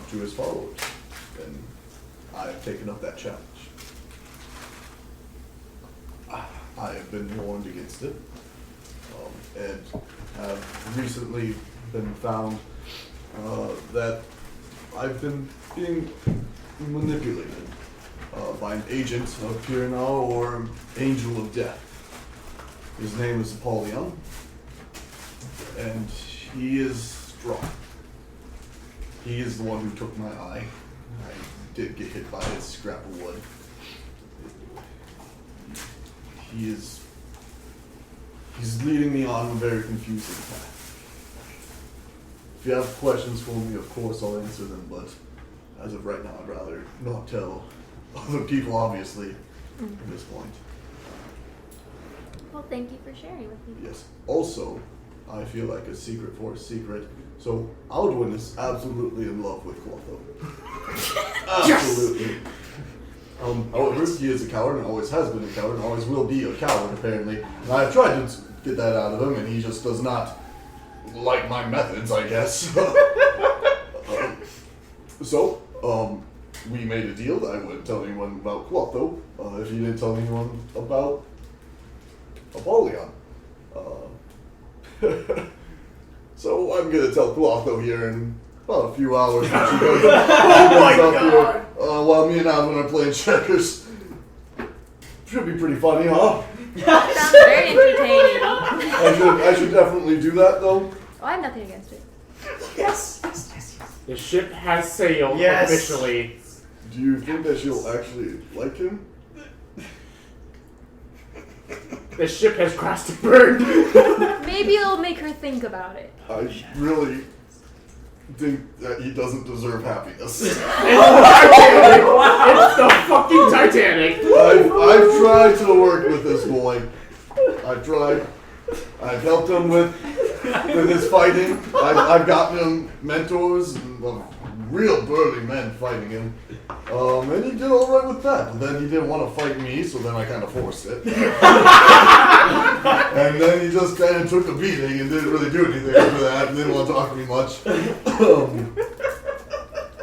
to his followers, and I have taken up that challenge. I have been warned against it, and have recently been found that I've been being manipulated by an agent of Bjorklund or Angel of Death. His name is Apollyon, and he is strong. He is the one who took my eye. I did get hit by his scrap of wood. He's leading me on a very confusing path. If you have questions for me, of course I'll answer them, but as of right now, I'd rather not tell other people, obviously, at this point. Well, thank you for sharing with me. Yes. Also, I feel like a secret for a secret. So, Aldwin is absolutely in love with Clotho. Absolutely. However, he is a coward and always has been a coward and always will be a coward, apparently. And I've tried to get that out of him, and he just does not like my methods, I guess. So, we made a deal that I wouldn't tell anyone about Clotho if he didn't tell anyone about Apollyon. So I'm gonna tell Clotho here in about a few hours when she goes up here while me and Edmund are playing checkers. Should be pretty funny, huh? Sounds very entertaining. I should definitely do that though. Oh, I have nothing against it. Yes. The ship has sailed Yes. officially. Do you think that she'll actually like him? The ship has crashed and burned. Maybe it'll make her think about it. I really think that he doesn't deserve happiness. It's the Titanic. It's the fucking Titanic. I've tried to work with this boy. I've tried. I've helped him with his fighting. I've gotten him mentors and real burly men fighting him. And he did all right with that. But then he didn't want to fight me, so then I kind of forced it. And then he just kind of took a beating and didn't really do anything after that and didn't want to talk to me much.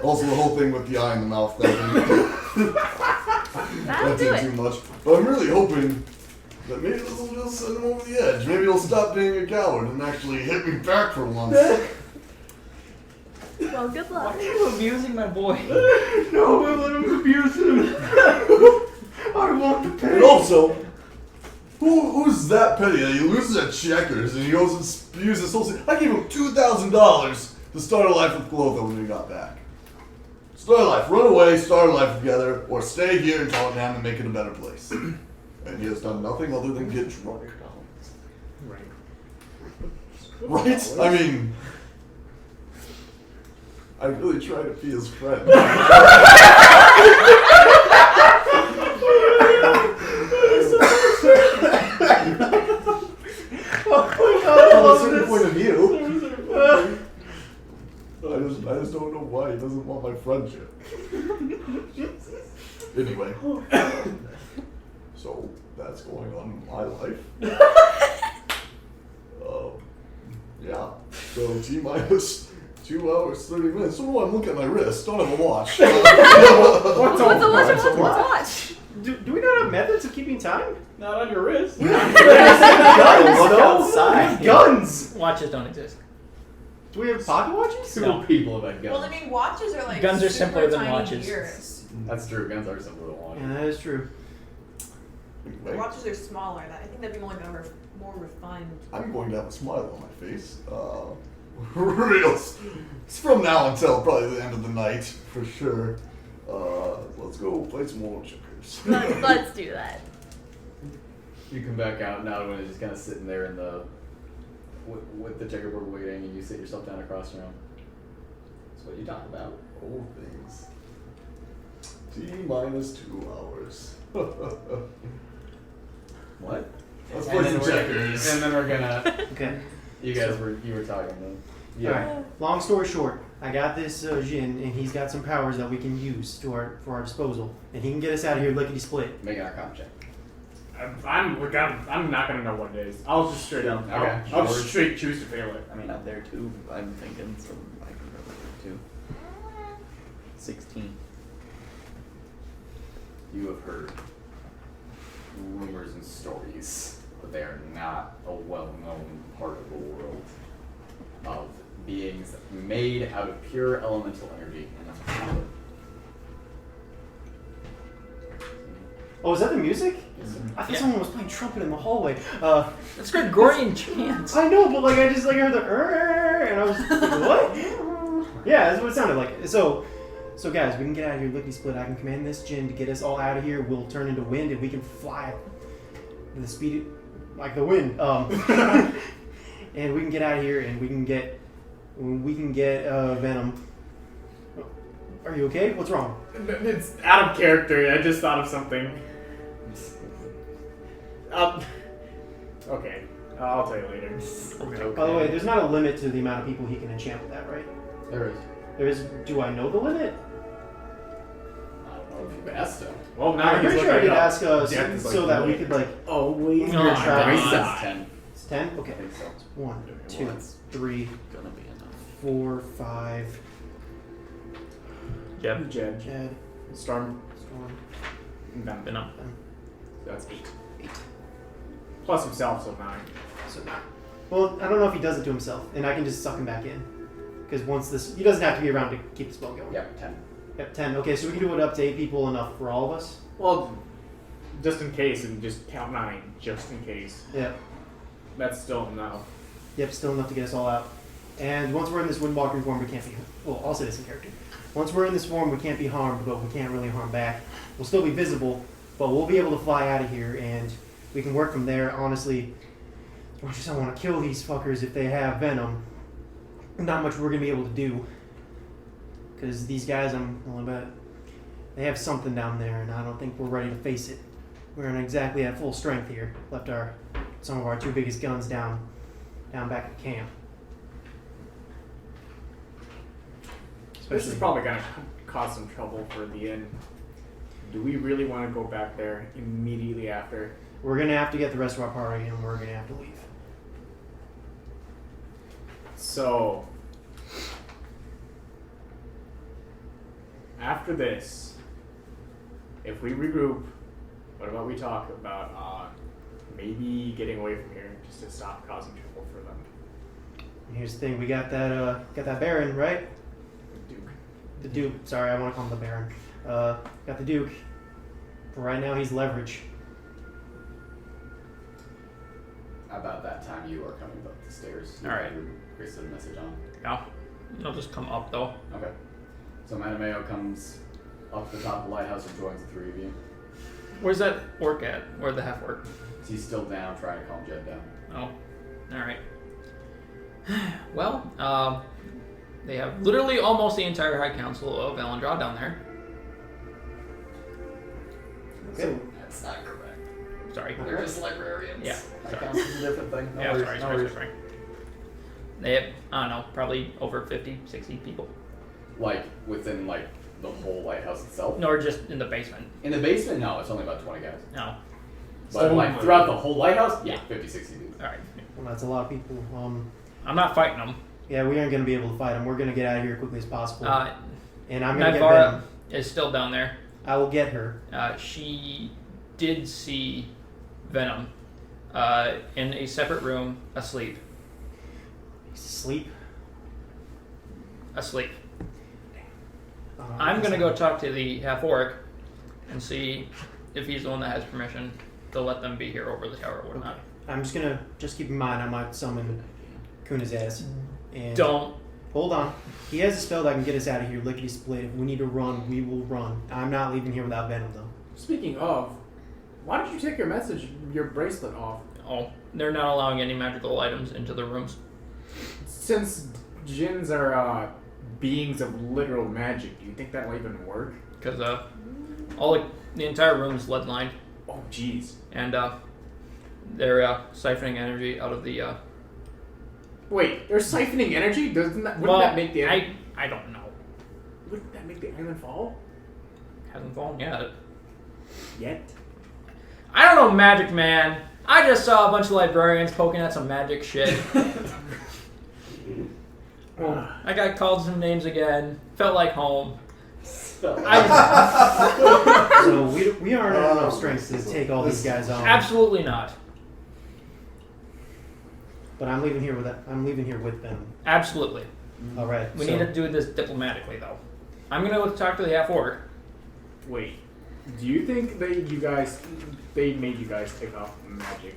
Also, the whole thing with the eye in the mouth thing. That'll That do did it. too much. But I'm really hoping that maybe this will just send him over the edge. Maybe he'll stop being a coward and actually hit me back for once. Well, good luck. Why are you abusing my boy? No, don't let him abuse him. I want the pay. And also, who's that petty that he loses at checkers and he goes and spews this whole thing? I gave him $2,000 to start a life with Clotho when we got back. Start a life. Run away, start a life together, or stay here in Tottenham and make it a better place. And he has done nothing other than get drunk. Right? I mean, I really try to be his friend. From a certain point of view. I just don't know why he doesn't want my friendship. Anyway. So, that's going on in my life. Yeah. So, T-minus 2 hours, 30 minutes. So, I'm looking at my wrist. Don't have a watch. What's a watch? Do we not have methods of keeping time? Not on your wrist. Guns, Look no. outside. Guns. Watches don't exist. Do we have pocket watches? Two people have had guns. Well, I mean, watches are like Guns are super simpler than tiny watches. gears. That's true. Guns are simpler than watches. Yeah, that is true. Anyway, Watches are smaller. I think that'd be more refined. I'm going to have a smile on my face. Real. It's from now until probably the end of the night, for sure. Let's go play some more checkers. Let's do that. You come back out, Nalane is just kind of sitting there in the with the checkerboard waiting, and you sit yourself down across from him. That's what you talk about. Old things. T-minus 2 hours. What? Let's And play then some we're- checkers. And then we're gonna. Okay. You were talking then. Yeah. Alright. Long story short, I got this Jin, and he's got some powers that we can use for our disposal, and he can get us out of here lickety split. Make an Arcana check. I'm not gonna know what it is. I'll just straight up. Okay. I'll just straight choose to fail it. I mean, I'm there too. I'm thinking, so I can probably do it too. 16. You have heard rumors and stories, but they are not a well-known part of the world of beings made out of pure elemental energy. Oh, is that the music? I thought Yeah. someone was playing trumpet in the hallway. That's Gregorian chants. I know, but like I just like heard the and I was like, what? Yeah, that's what it sounded like. So guys, we can get out of here lickety split. I can command this Jin to get us all out of here. We'll turn into wind and we can fly at the speed like the wind. And we can get out of here and we can get Venom. Are you okay? What's wrong? It's out of character. I just thought of something. Okay. I'll tell you later. Okay. By the way, there's not a limit to the amount of people he can enchant with that, right? There is. There is. Do I know the limit? I don't know if you've asked him. Well, now I'm he's pretty sure I looking did it up. ask us Jeff is so like, that we wait. could like. Always No, your I try don't. side. It's 10. It's 10. Okay. I think so. 1, Okay, 2, well, that's 3, Gonna be enough. 4, 5. Jeb. Jed. Jed. Storm. Storm. Venom. Venom. So that's 8. Plus himself, so 9. So, well, I don't know if he does it to himself, and I can just suck him back in. Because once this, he doesn't have to be around to keep the spell going. Yep, 10. Yep, 10. Okay, so we can do it up to 8 people, enough for all of us. Well, just in case, and just count 9, just in case. Yep. That's still enough. Yep, still enough to get us all out. And once we're in this Windwalker form, we can't be. Well, also this in character. Once we're in this form, we can't be harmed, but we can't really harm back. We'll still be visible, but we'll be able to fly out of here, and we can work from there. Honestly, as much as I want to kill these fuckers if they have venom, not much we're gonna be able to do. Because these guys, they have something down there, and I don't think we're ready to face it. We're not exactly at full strength here. Left some of our 2 biggest guns down back at camp. This is probably gonna cause some trouble for the end. Do we really want to go back there immediately after? We're gonna have to get the rest of our party, and we're gonna have to leave. So, after this, if we regroup, what about we talk about maybe getting away from here just to stop causing trouble for them? And here's the thing: we got that Baron, right? Duke. The Duke. Sorry, I want to call him the Baron. Got the Duke. For right now, he's leverage. About that time, you are coming up the stairs. You Alright. have your Grace a message on. Yeah. I'll just come up though. Okay. So Mattimeo comes up the top of the lighthouse and joins the 3 of you. Where's that orc at? Or the half orc? He's still down, trying to calm Jed down. Oh. Alright. Well, they have literally almost the entire High Council of Valendraw down there. Okay. That's not correct. Sorry. They're just librarians. Yeah. That Sorry. counts as a different thing. No Yeah, worries, sorry, no sorry, worries. sorry. They have, I don't know, probably over 50, 60 people. Like, within, like, the whole lighthouse itself? No, or just in the basement. In the basement, no, it's only about 20 guys. No. But, like, throughout the whole lighthouse, yeah, 50, 60 dudes. Alright. Well, that's a lot of people. I'm not fighting them. Yeah, we aren't gonna be able to fight him. We're gonna get out of here as quickly as possible. And I'm gonna get Naivara Venom. is still down there. I will get her. She did see Venom in a separate room, asleep. He's asleep. Asleep. I'm gonna go talk to the half orc and see if he's the one that has permission to let them be here over the tower or whatnot. I'm just gonna keep in mind I might summon Kuna's ass. And Don't. Hold on. He has a spell that can get us out of here, lickety split. If we need to run, we will run. I'm not leaving here without Venom though. Speaking of, why did you take your bracelet off? Oh, they're not allowing any magical items into the rooms. Since djinns are beings of literal magic, do you think that will even work? Because the entire room is lead lined. Oh, jeez. And they're siphoning energy out of the. Wait, they're siphoning energy? Wouldn't that make the island? I don't know. Wouldn't that make the island fall? Hasn't fallen yet. Yet? I don't know, Magic Man. I just saw a bunch of librarians poking at some magic shit. I got called some names again. Felt like home. So we aren't at enough strength to take all these guys on. Absolutely not. But I'm leaving here with Venom. Absolutely. All right. We need to do this diplomatically, though. I'm gonna go talk to the half orc. Wait, do you think they made you guys take off magic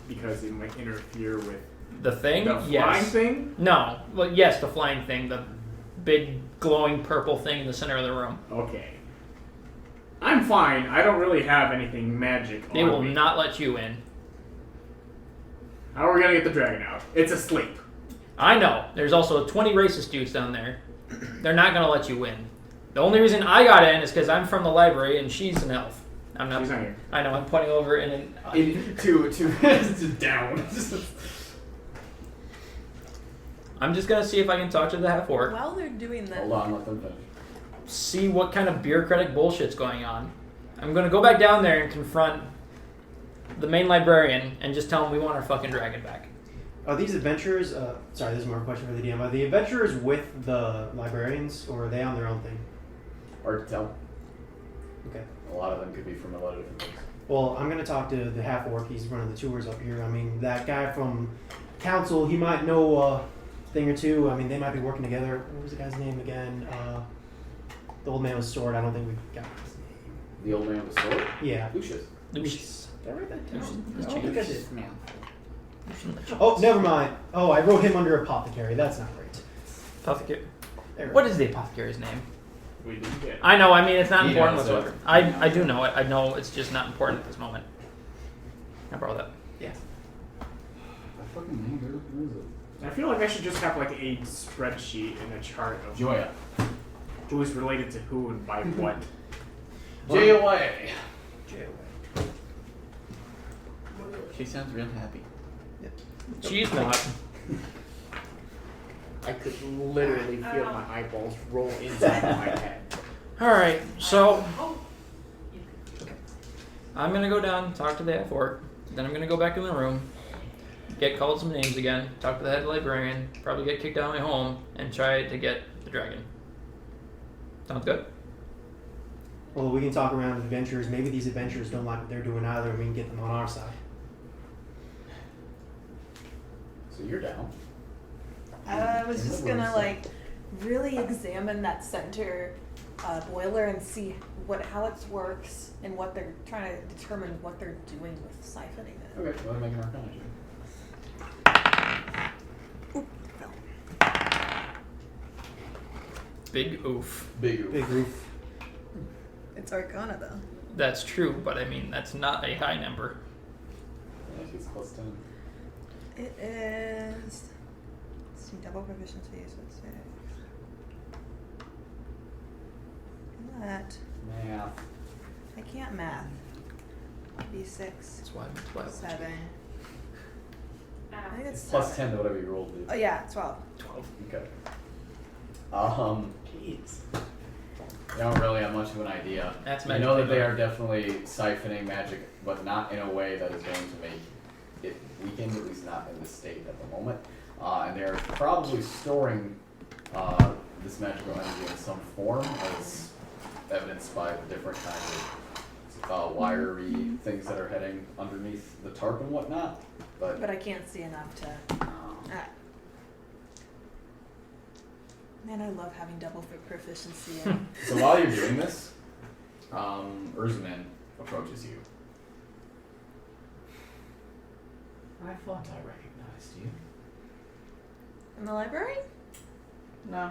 because it might interfere with The thing? the Yes. flying thing? No. Well, yes, the flying thing. The big glowing purple thing in the center of the room. Okay. I'm fine. I don't really have anything magic They on will me. not let you in. How are we gonna get the dragon out? It's asleep. I know. There's also 20 racist dudes down there. They're not gonna let you in. The only reason I got in is because I'm from the library and she's an elf. I'm not. She's not here. I know. I'm pointing over and to down. I'm just gonna see if I can talk to the half orc. While they're doing that, Hold on, let them finish. See what kind of bureaucratic bullshit's going on. I'm gonna go back down there and confront the main librarian and just tell him we want our fucking dragon back. Are these adventurers? Sorry, this is more a question for the DM. Are the adventurers with the librarians, or are they on their own thing? Hard to tell. Okay. A lot of them could be from a lot of different things. Well, I'm gonna talk to the half orc. He's running the tours up here. I mean, that guy from council, he might know a thing or two. I mean, they might be working together. What was the guy's name again? The old man with sword. I don't think we got his name. The old man with the sword? Yeah. Lucius. Lucius. Did I write that down? Lucius. I don't think I did. Oh, never mind. Oh, I wrote him under apothecary. That's not great. Apothecary. There we What go. is the apothecary's name? We didn't get. I know. I mean, it's not He important knows it. whatsoever. I do know it. I know it's just not important at this moment. I borrow that. Yeah. That fucking name, where is it? I feel like I should just have like a spreadsheet and a chart of Joya. who's related to who and by what. J-O-Y. She sounds real happy. She's not. I could literally feel my eyeballs roll inside my head. Alright, so I'm gonna go down, talk to the half orc, then I'm gonna go back in the room, get called some names again, talk to the head librarian, probably get kicked out of my home, and try to get the dragon. Sounds good? Well, we can talk around with adventurers. Maybe these adventurers don't like what they're doing either, and we can get them on our side. So you're down. I was just gonna like really examine that center boiler and see how it works and what they're trying to determine what they're doing with siphoning it. Okay, go ahead and make an arcana check. Big oof. Big oof. Big roof. It's Arcana though. That's true, but I mean, that's not a high number. Yeah, she's plus 10. It is. Let's see, double proficiency, so it's that. Math. I can't math. D6. That's why. 7. I think it's Plus 7. 10 to whatever you rolled, dude. Oh yeah, 12. 12. Okay. Jeez. I don't really have much of an idea. That's I magic. know that they are definitely siphoning magic, but not in a way that is going to make it weakened, at least not in this state at the moment. And they're probably storing this magical energy in some form, as evidenced by the different kinds of wiry things that are heading underneath the tarp and whatnot. But I can't see enough to. Man, I love having double proficiency. so while you're doing this, Urzman approaches you. I thought I recognized you. In the library? No.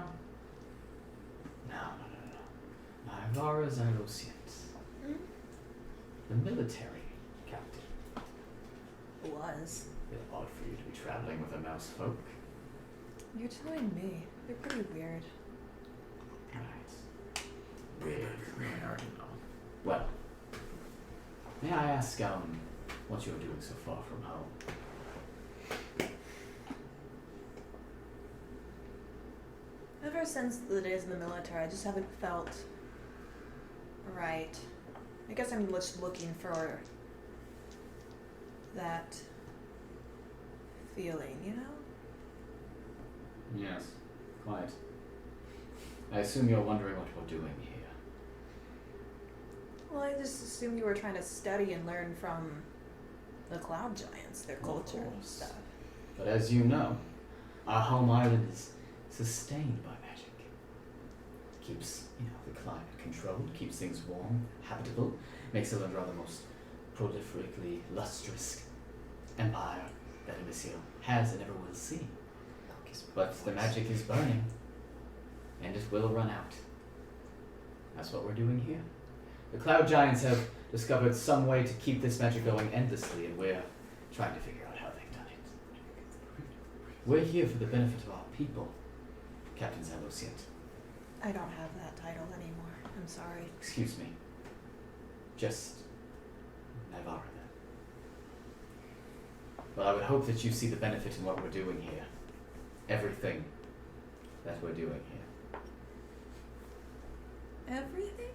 No. Naivara Xiloscient. The military captain. Was. Bit odd for you to be traveling with a mouse folk. You're telling me. They're pretty weird. Right. Weird. I already know. Well, may I ask, what you're doing so far from home? Ever since the days in the military, I just haven't felt right. I guess I'm just looking for that feeling, you know? Yes, quite. I assume you're wondering what we're doing here. Well, I just assumed you were trying to study and learn from the cloud giants, their culture and course. stuff. But as you know, our home island is sustained by magic. Keeps, the climate controlled, keeps things warm, habitable, makes Elendra the most prolifically lustrous empire that Amyssia has and ever will see. But the magic is burning, and it will run out. That's what we're doing here. The cloud giants have discovered some way to keep this magic going endlessly, and we're trying to figure out how they've done it. We're here for the benefit of our people, Captain Xiloscient. I don't have that title anymore. I'm sorry. Excuse me. Just Naivara then. Well, I would hope that you see the benefit in what we're doing here. Everything that we're doing here. Everything?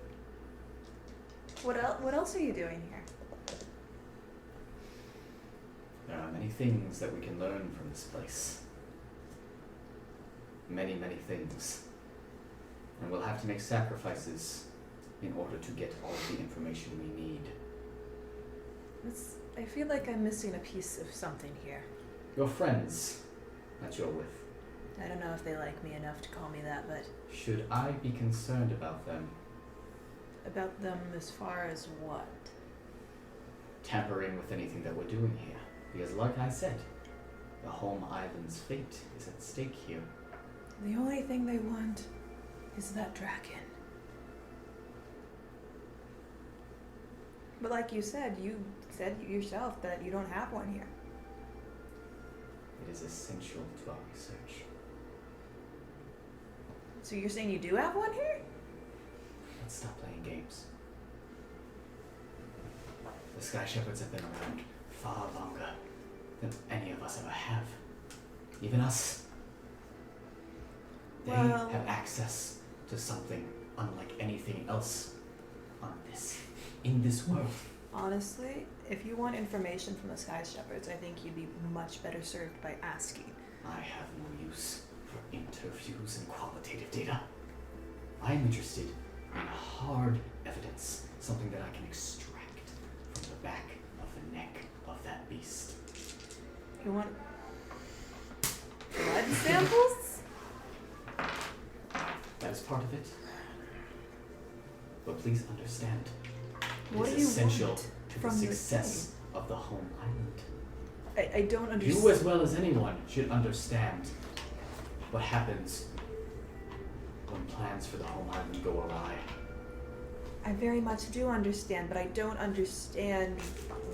What else are you doing here? There are many things that we can learn from this place. Many, many things. And we'll have to make sacrifices in order to get all the information we need. I feel like I'm missing a piece of something here. Your friends that you're with. I don't know if they like me enough to call me that, but Should I be concerned about them about them as far as what? tampering with anything that we're doing here? Because like I said, the home island's fate is at stake here. The only thing they want is that dragon. But like you said yourself that you don't have one here. It is essential to our research. So you're saying you do have one here? Let's stop playing games. The Sky Shepherds have been around far longer than any of us ever have. Even us. They Well- have access to something unlike anything else in this world. Honestly, if you want information from the Sky Shepherds, I think you'd be much better served by asking. I have no use for interviews and qualitative data. I am interested in hard evidence, something that I can extract from the back of the neck of that beast. You want blood samples? That is part of it. But please understand, What it do is you essential want to the from this success of the home island. I don't understand. You, as well as anyone, should understand what happens when plans for the home island go awry. I very much do understand, but I don't understand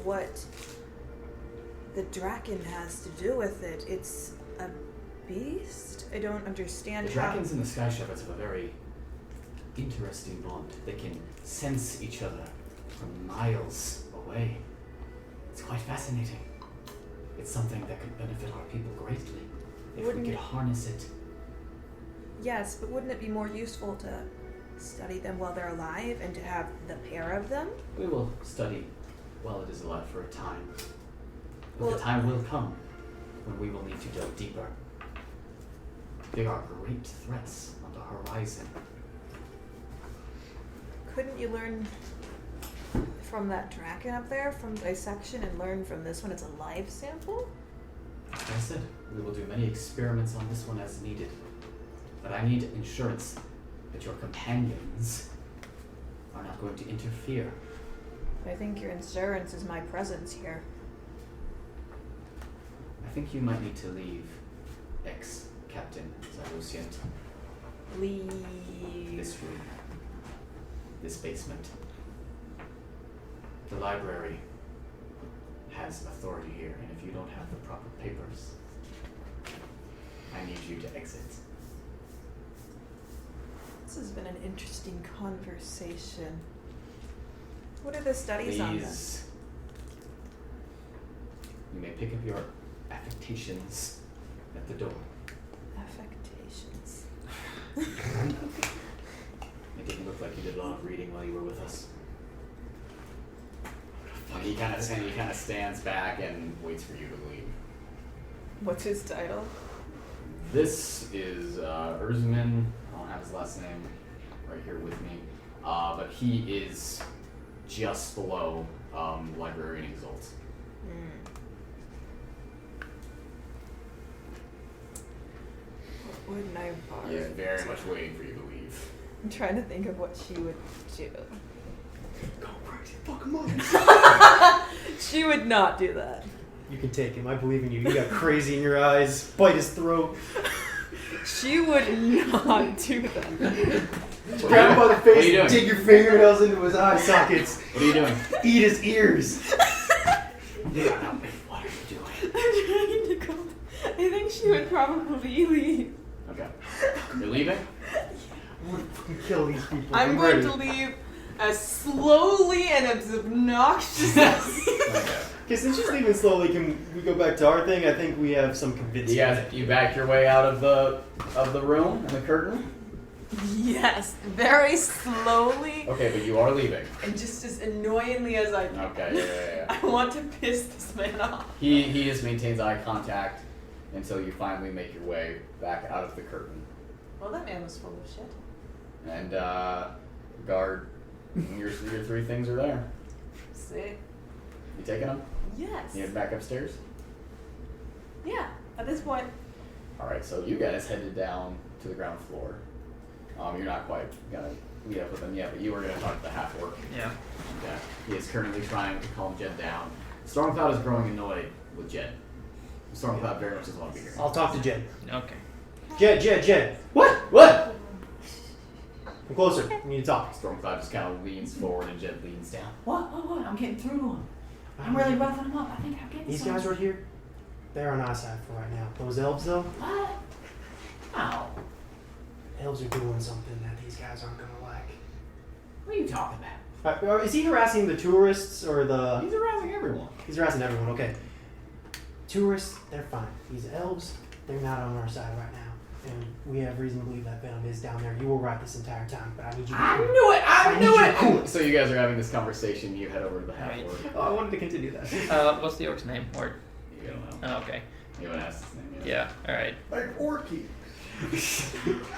what the dragon has to do with it. It's a beast? I don't understand The how... dragons and the Sky Shepherds have a very interesting bond. They can sense each other from miles away. It's quite fascinating. It's something that could benefit our people greatly if Wouldn't we could it- harness it. Yes, but wouldn't it be more useful to study them while they're alive and to have the pair of them? We will study while it is alive for a time. But Well- the time will come when we will need to delve deeper. There are great threats on the horizon. Couldn't you learn from that dragon up there, from dissection, and learn from this one? It's a live sample? Like I said, we will do many experiments on this one as needed. But I need insurance that your companions are not going to interfere. I think your insurance is my presence here. I think you might need to leave, ex-Captain Xiloscient, Leave. this room, this basement. The library has authority here, and if you don't have the proper papers, I need you to exit. This has been an interesting conversation. What are the studies on this? Please. You may pick up your affectations at the door. Affectations. It didn't look like you did a lot of reading while you were with us. And he kind of stands back and waits for you to leave. What's his title? This is Erzman. I don't have his last name right here with me, but he is just below Librarian Exalt. What would Naivara He is very do? much waiting for you to leave. I'm trying to think of what she would do. Go crazy, fuck him up. She would not do that. You can take him. I believe in you. You got crazy in your eyes. Bite his throat. She would not do that. Grab him by the What are you face. doing? Dig your fingernails into his eye sockets. What are you doing? Eat his ears. Yeah, no, what are you doing? I'm trying to go. I think she would probably leave. Okay. You're leaving? I'm gonna fucking kill these people. I'm going ready. to leave as slowly and as obnoxious as. Okay, since she's leaving slowly, can we go back to our thing? I think we have some convincing. You back your way out of the room and the curtain. Yes, very slowly Okay, but you are leaving. and just as annoyingly as I can. Okay, yeah. I want to piss this man off. He just maintains eye contact until you finally make your way back out of the curtain. Well, that man was full of shit. And guard, your 3 things are there. Sick. You taking them? Yes. You head back upstairs? Yeah, at this point. Alright, so you guys headed down to the ground floor. You're not quite gonna meet up with him yet, but you were gonna talk to the half-orc. Yeah. Yeah. He is currently trying to calm Jed down. Stormcloud is growing annoyed with Jed. Stormcloud very much doesn't want to be here. I'll talk to Jed. Okay. Jed. What? What? Come closer. We need to talk. Stormcloud just kind of leans forward and Jed leans down. What? I'm getting through to him. I'm really roughing him up. I think I'm getting These some. guys right here, they're on our side for right now. Those elves, though, What? Ow. elves are doing something that these guys aren't gonna like. What are you talking about? Is he harassing the tourists or the? He's harassing everyone. He's harassing everyone. Okay. Tourists, they're fine. These elves, they're not on our side right now, and we have reason to believe that venom is down there. You were right this entire time, but I need you. To I knew it. I need knew you it. to cool it. So you guys are having this conversation. You head over to the Right. half-orc. Oh, I wanted to continue that. What's the orc's name? Or You don't know. oh, okay. You haven't asked his name yet. Yeah. All right. Like Orky.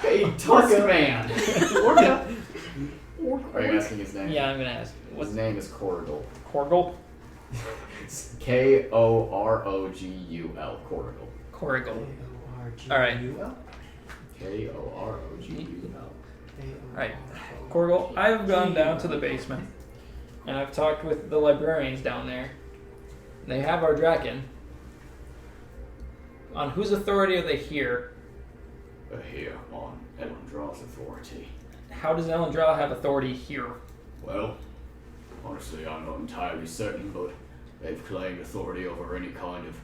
Hey, Tusk man. Orca. Are you asking his name? Yeah, I'm gonna ask. What's His name is Korgul. Korgul? Korogul. Korgul. Korgul. All right. Korogul. Right. Korgul, I've gone down to the basement, and I've talked with the librarians down there. They have our Draken. On whose authority are they here? Here on Elendra's authority. How does Elendra have authority here? Well, honestly, I'm not entirely certain, but they've claimed authority over any kind of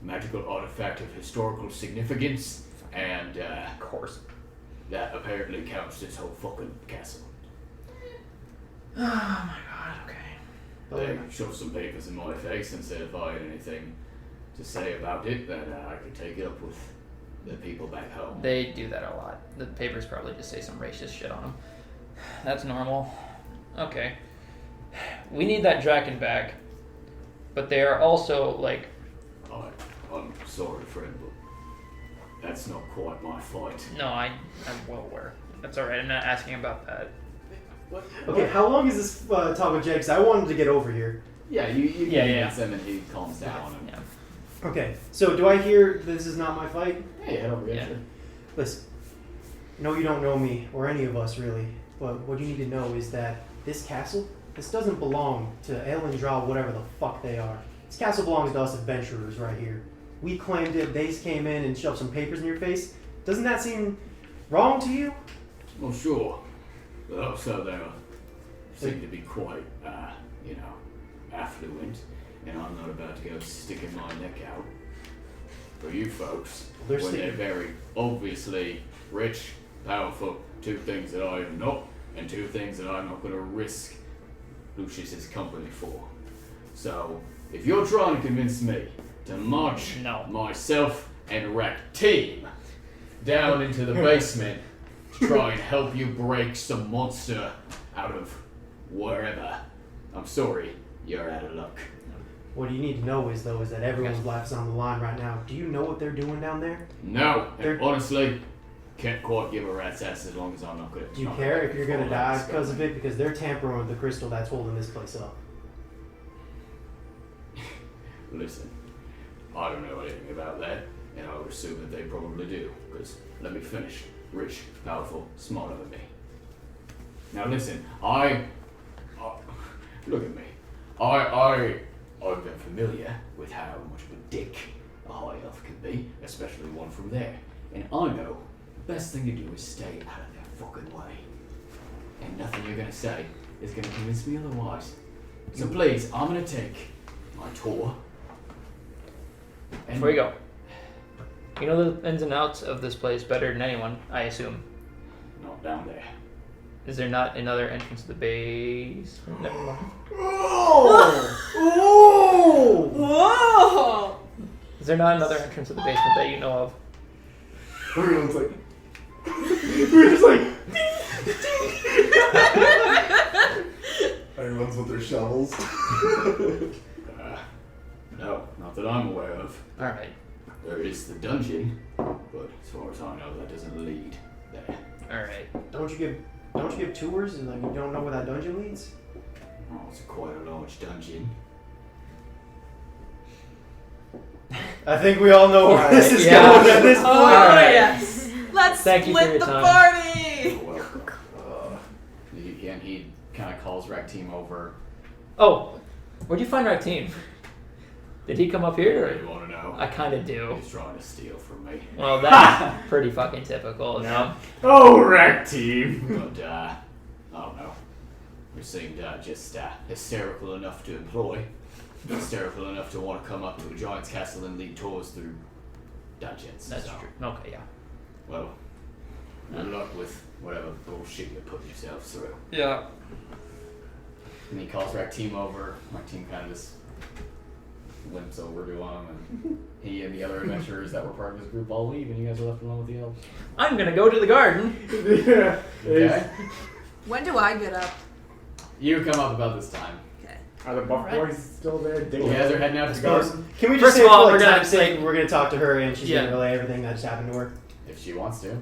magical artifact of historical significance, and Of course. that apparently counts this whole fucking castle. Oh my god, okay. They shoved some papers in my face and said if I had anything to say about it, that I could take it up with the people back home. They do that a lot. The papers probably just say some racist shit on them. That's normal. Okay. We need that Draken back. But they are also, like... I'm sorry, friend, but that's not quite my fight. No, I'm well aware. That's alright, I'm not asking about that. Okay, how long is this talk with Jed? 'Cause I wanted to get over here. Yeah, you Yeah. convince him and he calms down. And Yeah. Okay, so do I hear this is not my fight? Hey, head over, Yeah. sure. Listen, no, you don't know me or any of us really, but what you need to know is that this castle, this doesn't belong to Elendra, whatever the fuck they are. This castle belongs to us adventurers right here. We claimed it. They came in and shoved some papers in your face. Doesn't that seem wrong to you? Well, sure. But also they seem to be quite, affluent, and I'm not about to go sticking my neck out. For you folks, They're when they're sticking- very obviously rich, powerful, 2 things that I am not, and 2 things that I'm not going to risk Lucius's company for. So, if you're trying to convince me to march No. myself and Rack Team down into the basement to try and help you break some monster out of wherever, I'm sorry, you're out of luck. What you need to know is that everyone's life's on the line right now. Do you know what they're doing down there? No, and They're- honestly, can't quite give a rat's ass as long as I'm not good. Do you care if you're gonna die because of it? Because they're tampering with the crystal that's holding this place up. Listen, I don't know anything about that, and I would assume that they probably do, because let me finish. Rich, powerful, smarter than me. Now listen, look at me. I've been familiar with how much of a dick a high elf can be, especially one from there. And I know the best thing to do is stay out of their fucking way. And nothing you're gonna say is gonna convince me otherwise. So please, I'm gonna take my tour. And Before you go, you know the ins and outs of this place better than anyone, I assume. down there. Is there not another entrance to the base? Never mind. Oh! Oh! Whoa! Is there not another entrance to the basement that you know of? Everyone's like, we're just like, everyone's with their shovels. No, not that I'm aware of. Alright. There is the dungeon, but as far as I know, that doesn't lead there. Alright. Don't you give tours and like you don't know where that dungeon leads? Oh, it's quite a large dungeon. I think we all know where this is yeah. going at this point. Oh yes. Let's Thank you for split your the time. party. Well, and he kind of calls Rakteam over. Oh, where'd you find our team? Did he come up here? You want to know? I kind of do. He's trying to steal from me. Well, that's pretty fucking typical, no? Oh, wreck team. But, I don't know. We seemed just hysterical enough to employ. Hysterical enough to want to come up to a giant's castle and lead tours through dungeons. That's so, true. Okay, yeah. Well, good luck with whatever bullshit you're putting yourselves through. Yeah. And he calls Rakteam over. Rakteam kind of just limps over to him, and he and the other adventurers that were part of his group all leave, and you guys are left alone with the elves. I'm gonna go to the garden. Yeah. Okay. When do I get up? You come up about this time. Are the buff boys still there? You guys are heading out to the garden. Can we just First say of all, for we're like gonna time's sake, we're gonna talk to her and she's gonna relay everything that just happened to her? If she wants to.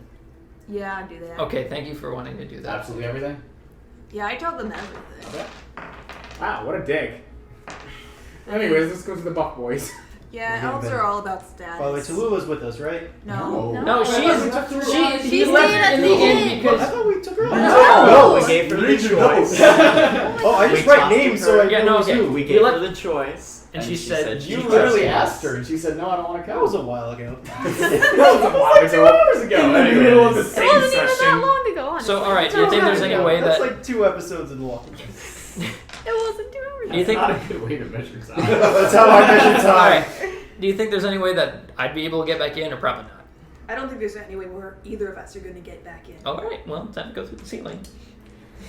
Yeah, I do that. Okay, thank you for wanting to do that. Absolutely everything? Yeah, I told them everything. Okay. Wow, what a dick. Anyways, let's go to the buff boys. Yeah, We're elves getting are all about status. By the way, Tallulah's with us, right? No. No, She she stayed left at in the the end. end because I thought we took her out. No, we gave her the Legion choice. knows. Oh, I just write names so I Yeah, know no, it's okay. you. We You gave let- her the choice. and she said You she literally yes. asked her, and she said, no, I don't want to come. That was a while ago. That was a while ago. 2 hours ago. In the middle of the It same wasn't even session. that long ago, honestly. So, alright, do you think there's any way That's that... like 2 episodes in one. It wasn't 2 hours Do you think... Not a good way to measure time. That's how I measure time. Alright, do you think there's any way that I'd be able to get back in, or probably not? I don't think there's any way where either of us are going to get back in. Alright, well, time to go through the ceiling.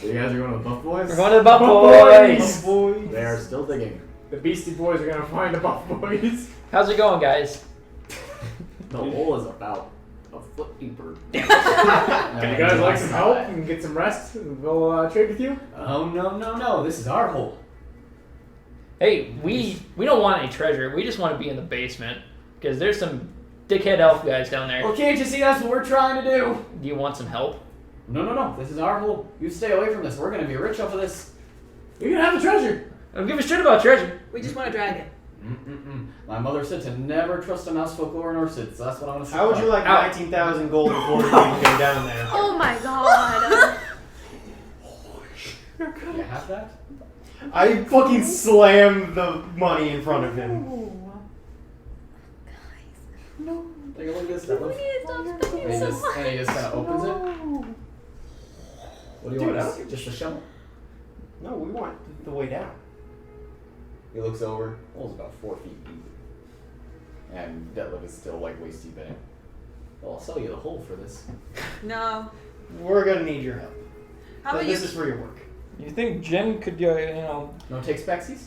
So you guys are going to the Buff Boys? We're going to the Buff Boys! Boys! They are still digging. The Beastie Boys are gonna find the buff boys. How's it going, guys? The hole is about a foot deeper. Can you guys like some help and get some rest? And we'll trade with you. Oh, no. This is our hole. Hey, we don't want any treasure. We just want to be in the basement. Because there's some dickhead elf guys down there. Well, can't you see that's what we're trying to do? Do you want some help? No. This is our hole. You stay away from this. We're going to be rich off of this. You're gonna have the treasure. I don't give a shit about treasure. We just want a dragon. My mother said to never trust a mouse folklore nor Sid, so that's what I'm going to say. How would you like 19,000 gold before we can go down there? Oh my god. You have that? I fucking slammed the money in front of him. Take a look at this stuff. We need to stop spending And he so just, much. and he just kind of opens it. What do you Dude, I want? don't Just a shovel? No, we want the way down. He looks over. The hole's about 4 feet deep. And Detlef is still like waist deep in it. Well, I'll sell you the hole for this. No. We're gonna need your help. How about This you? is for your work. You think Jen could, you know... No take spexies?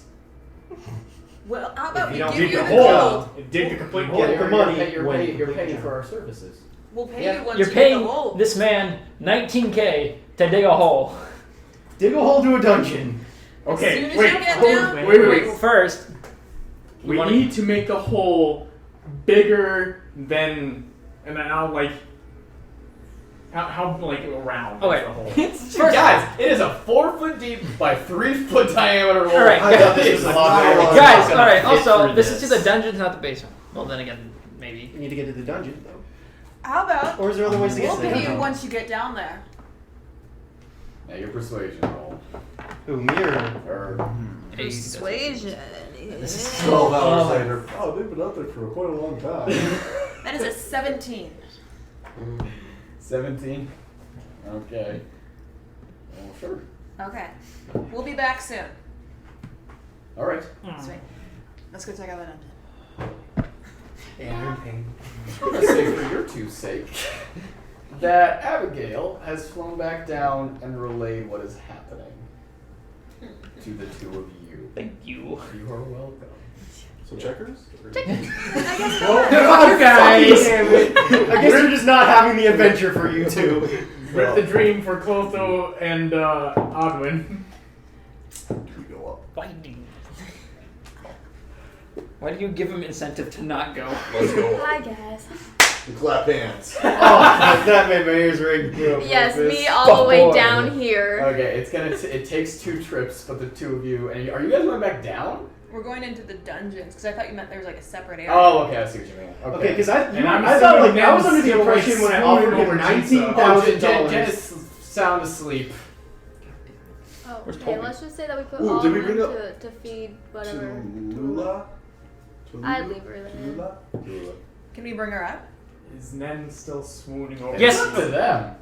Well, how about If we you don't give dig you the the hole, gold? Dig the complete hole. Get the money You're when paying completely for our services. We'll pay Yeah. you once You're you get the paying hole. this man $19K to dig a hole. Dig a hole to a dungeon. Okay, As soon as wait, you get hold- down- wait. First, We wanna- need to make the hole bigger than, and then I'll like, how like round Okay. is the hole? Guys, it is a 4 foot deep by 3 foot diameter hole. Alright, I thought this was a lot better. guys, gonna alright, fit also, through this is to this. the dungeon, not the basement. Well, then again, maybe. You need to get to the dungeon, though. How about Or is there other ways to we'll get to the pay you dungeon? once you get down there? Yeah, your persuasion roll. Who, me Or Persuasion. This is 12 hours Oh. later. Oh, they've been out there for quite a long time. That is a 17. 17. Okay. Well, sure. Okay. We'll be back soon. All right. Sweet. Let's go check out the dungeon. Yeah, I'm in pain. I'm gonna say for your two's sake, that Abigail has flown back down and relayed what is happening to the two of you. Thank you. You are welcome. So checkers? I guess Well, not. you guys! I guess you're just not having the adventure for you two. Rip the dream for Clotho and Odwin. We go up. Why do you give him incentive to not go? Let's go I up. guess. We clap hands. Oh, that made my ears ring. Yes, me all the way down here. Okay, it takes 2 trips, but the two of you, and are you guys going back down? We're going into the dungeons because I thought you meant there was like a separate area. Oh, okay, I see what you mean. Okay, because I I'm thought assuming I was Nem's under the still, like, impression when I swooning offered him over Pizza. Jen is sound asleep. Oh, Where's okay, Toby? let's just say that we put Ooh, all did of we them bring up to feed whatever. Lula? I'd leave her there. Lula? Can we bring her up? Is Nen still swooning over? Yes. It's up to them.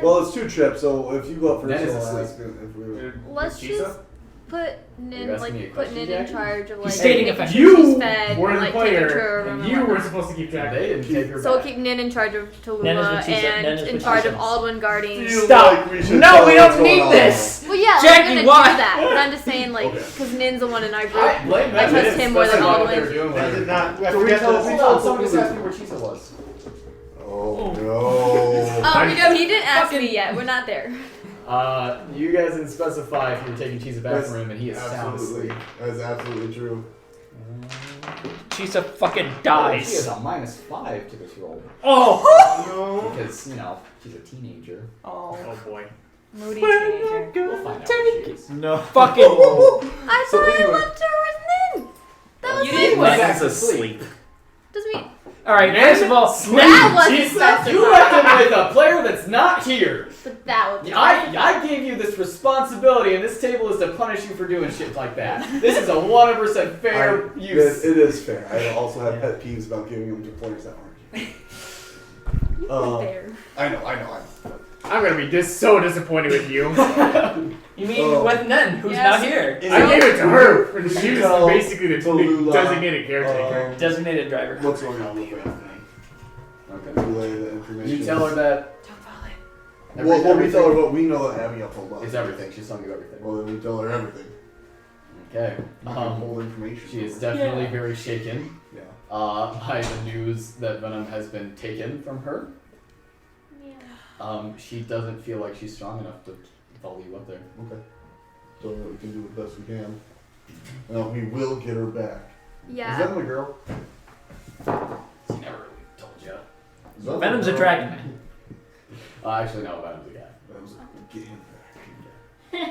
Well, it's 2 trips, so if you go up first, Then it's I'll asleep. ask if we were. Let's Chisa? just put You Nin, asking me a put question, Nin in Jacky? charge of like stating making a fact. sure You she's fed were and the like taking player, care of her and you were whatnot. supposed to keep track. They didn't take her So we'll back. keep Nin in charge of Nin is Tallulah what she said. Nin and is in what she charge said. of Aldwin guarding. Stop! Like, we should No, tell we what's don't need going on. this! Well, yeah, Jackie, we're gonna why? do that. But I'm just saying, like, Okay. because Nin's the one in our group. I blame I them. trust They didn't him more than specify what they were Aldwin. doing. I did not. I So we forgot tell- that. we Hold tell on, someone just Tallulah. asked me where Chisa was. Oh no. Oh, he didn't ask me yet. We're not there. You guys didn't specify if you were taking Chisa back from him, and he is sound Absolutely. asleep. That is absolutely true. Chisa fucking She dies. is a -5 to this roll. Oh! Because, you know, she's a teenager. Oh, Oh boy. moody teenager. We'll find out where she is. No. Fucking. I So thought I anyway. left her with Nin. That was You it. didn't Nen's Nen's asleep. Doesn't mean Alright, first of all, that wasn't You specified. left him with a player that's not here. But that would be I gave you this responsibility, and this table is to punish you for doing shit like that. This is a 100% fair use. It is fair. I also have pet peeves about giving them to players that aren't here. fair. I know. I'm gonna be so disappointed with you. you mean with Nen, who's Yes. not here? I gave it to her. And she was Tell basically the Tallulah, designated caretaker. Designated driver. What's going on with it? Okay. Relay the information. You tell her that. Well, we tell her what we know that Abigail told us. It's everything. She's telling you everything. Well, then we tell her everything. Okay. We can hold information. She is definitely very shaken Yeah. by the news that Venom has been taken from her. She doesn't feel like she's strong enough to follow you up there. Okay. So we can do the best we can. We will get her back. Yeah. Is that my girl? She never really told you. Is that my Venom's a girl? dragon man. Actually, no, Venom's a guy. Venom's get him back.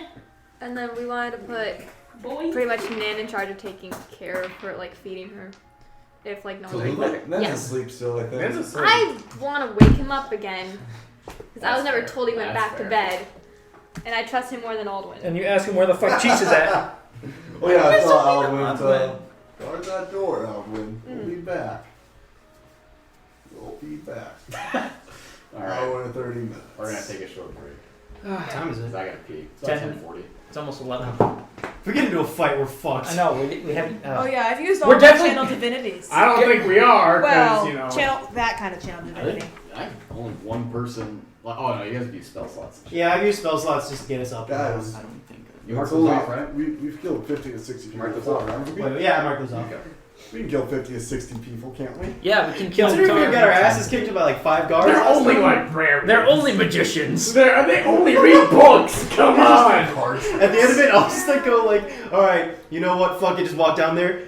And then we wanted to put pretty much Nin in charge of taking care of her, like feeding her. If like no one's like, Nen's yes. asleep still, I think. Nen's asleep. I want to wake him up again because I was That's never fair. told he went That's back fair. to bed, and I trust him more than Aldwin. And you ask him where the fuck Chisa's at. Oh yeah, I saw Alwyn. Alwyn. Guard that door, Alwyn. We'll be back. We'll be back. Alright. Hour and 30 minutes. We're gonna take a short break. What time is it? 'Cause I gotta pee. It's about 10. 10:40. It's almost 11. If we get into a fight, we're fucked. I know, we haven't. Oh yeah, I've used all We're my definitely- channel divinities. I don't think we are, because, Well, you know. channel that kind of channel I divinity. think only one person. Like, oh no, you guys use spell slots. Yeah, I've used spell slots just to get us up. Guys, I don't think. You mark it's those only- off, right? We've killed 50 to 60 people. Mark those off, right? Wait, yeah, I marked those off. We can kill 50 to 60 people, can't we? Yeah, we can kill Considering we Tar- got our asses kicked by like 5 guards. They're last only time. like rare. They're only magicians. They only read books. Come on. At the end of it, I'll just like go like, all right, you know what? Fuck it, just walk down there.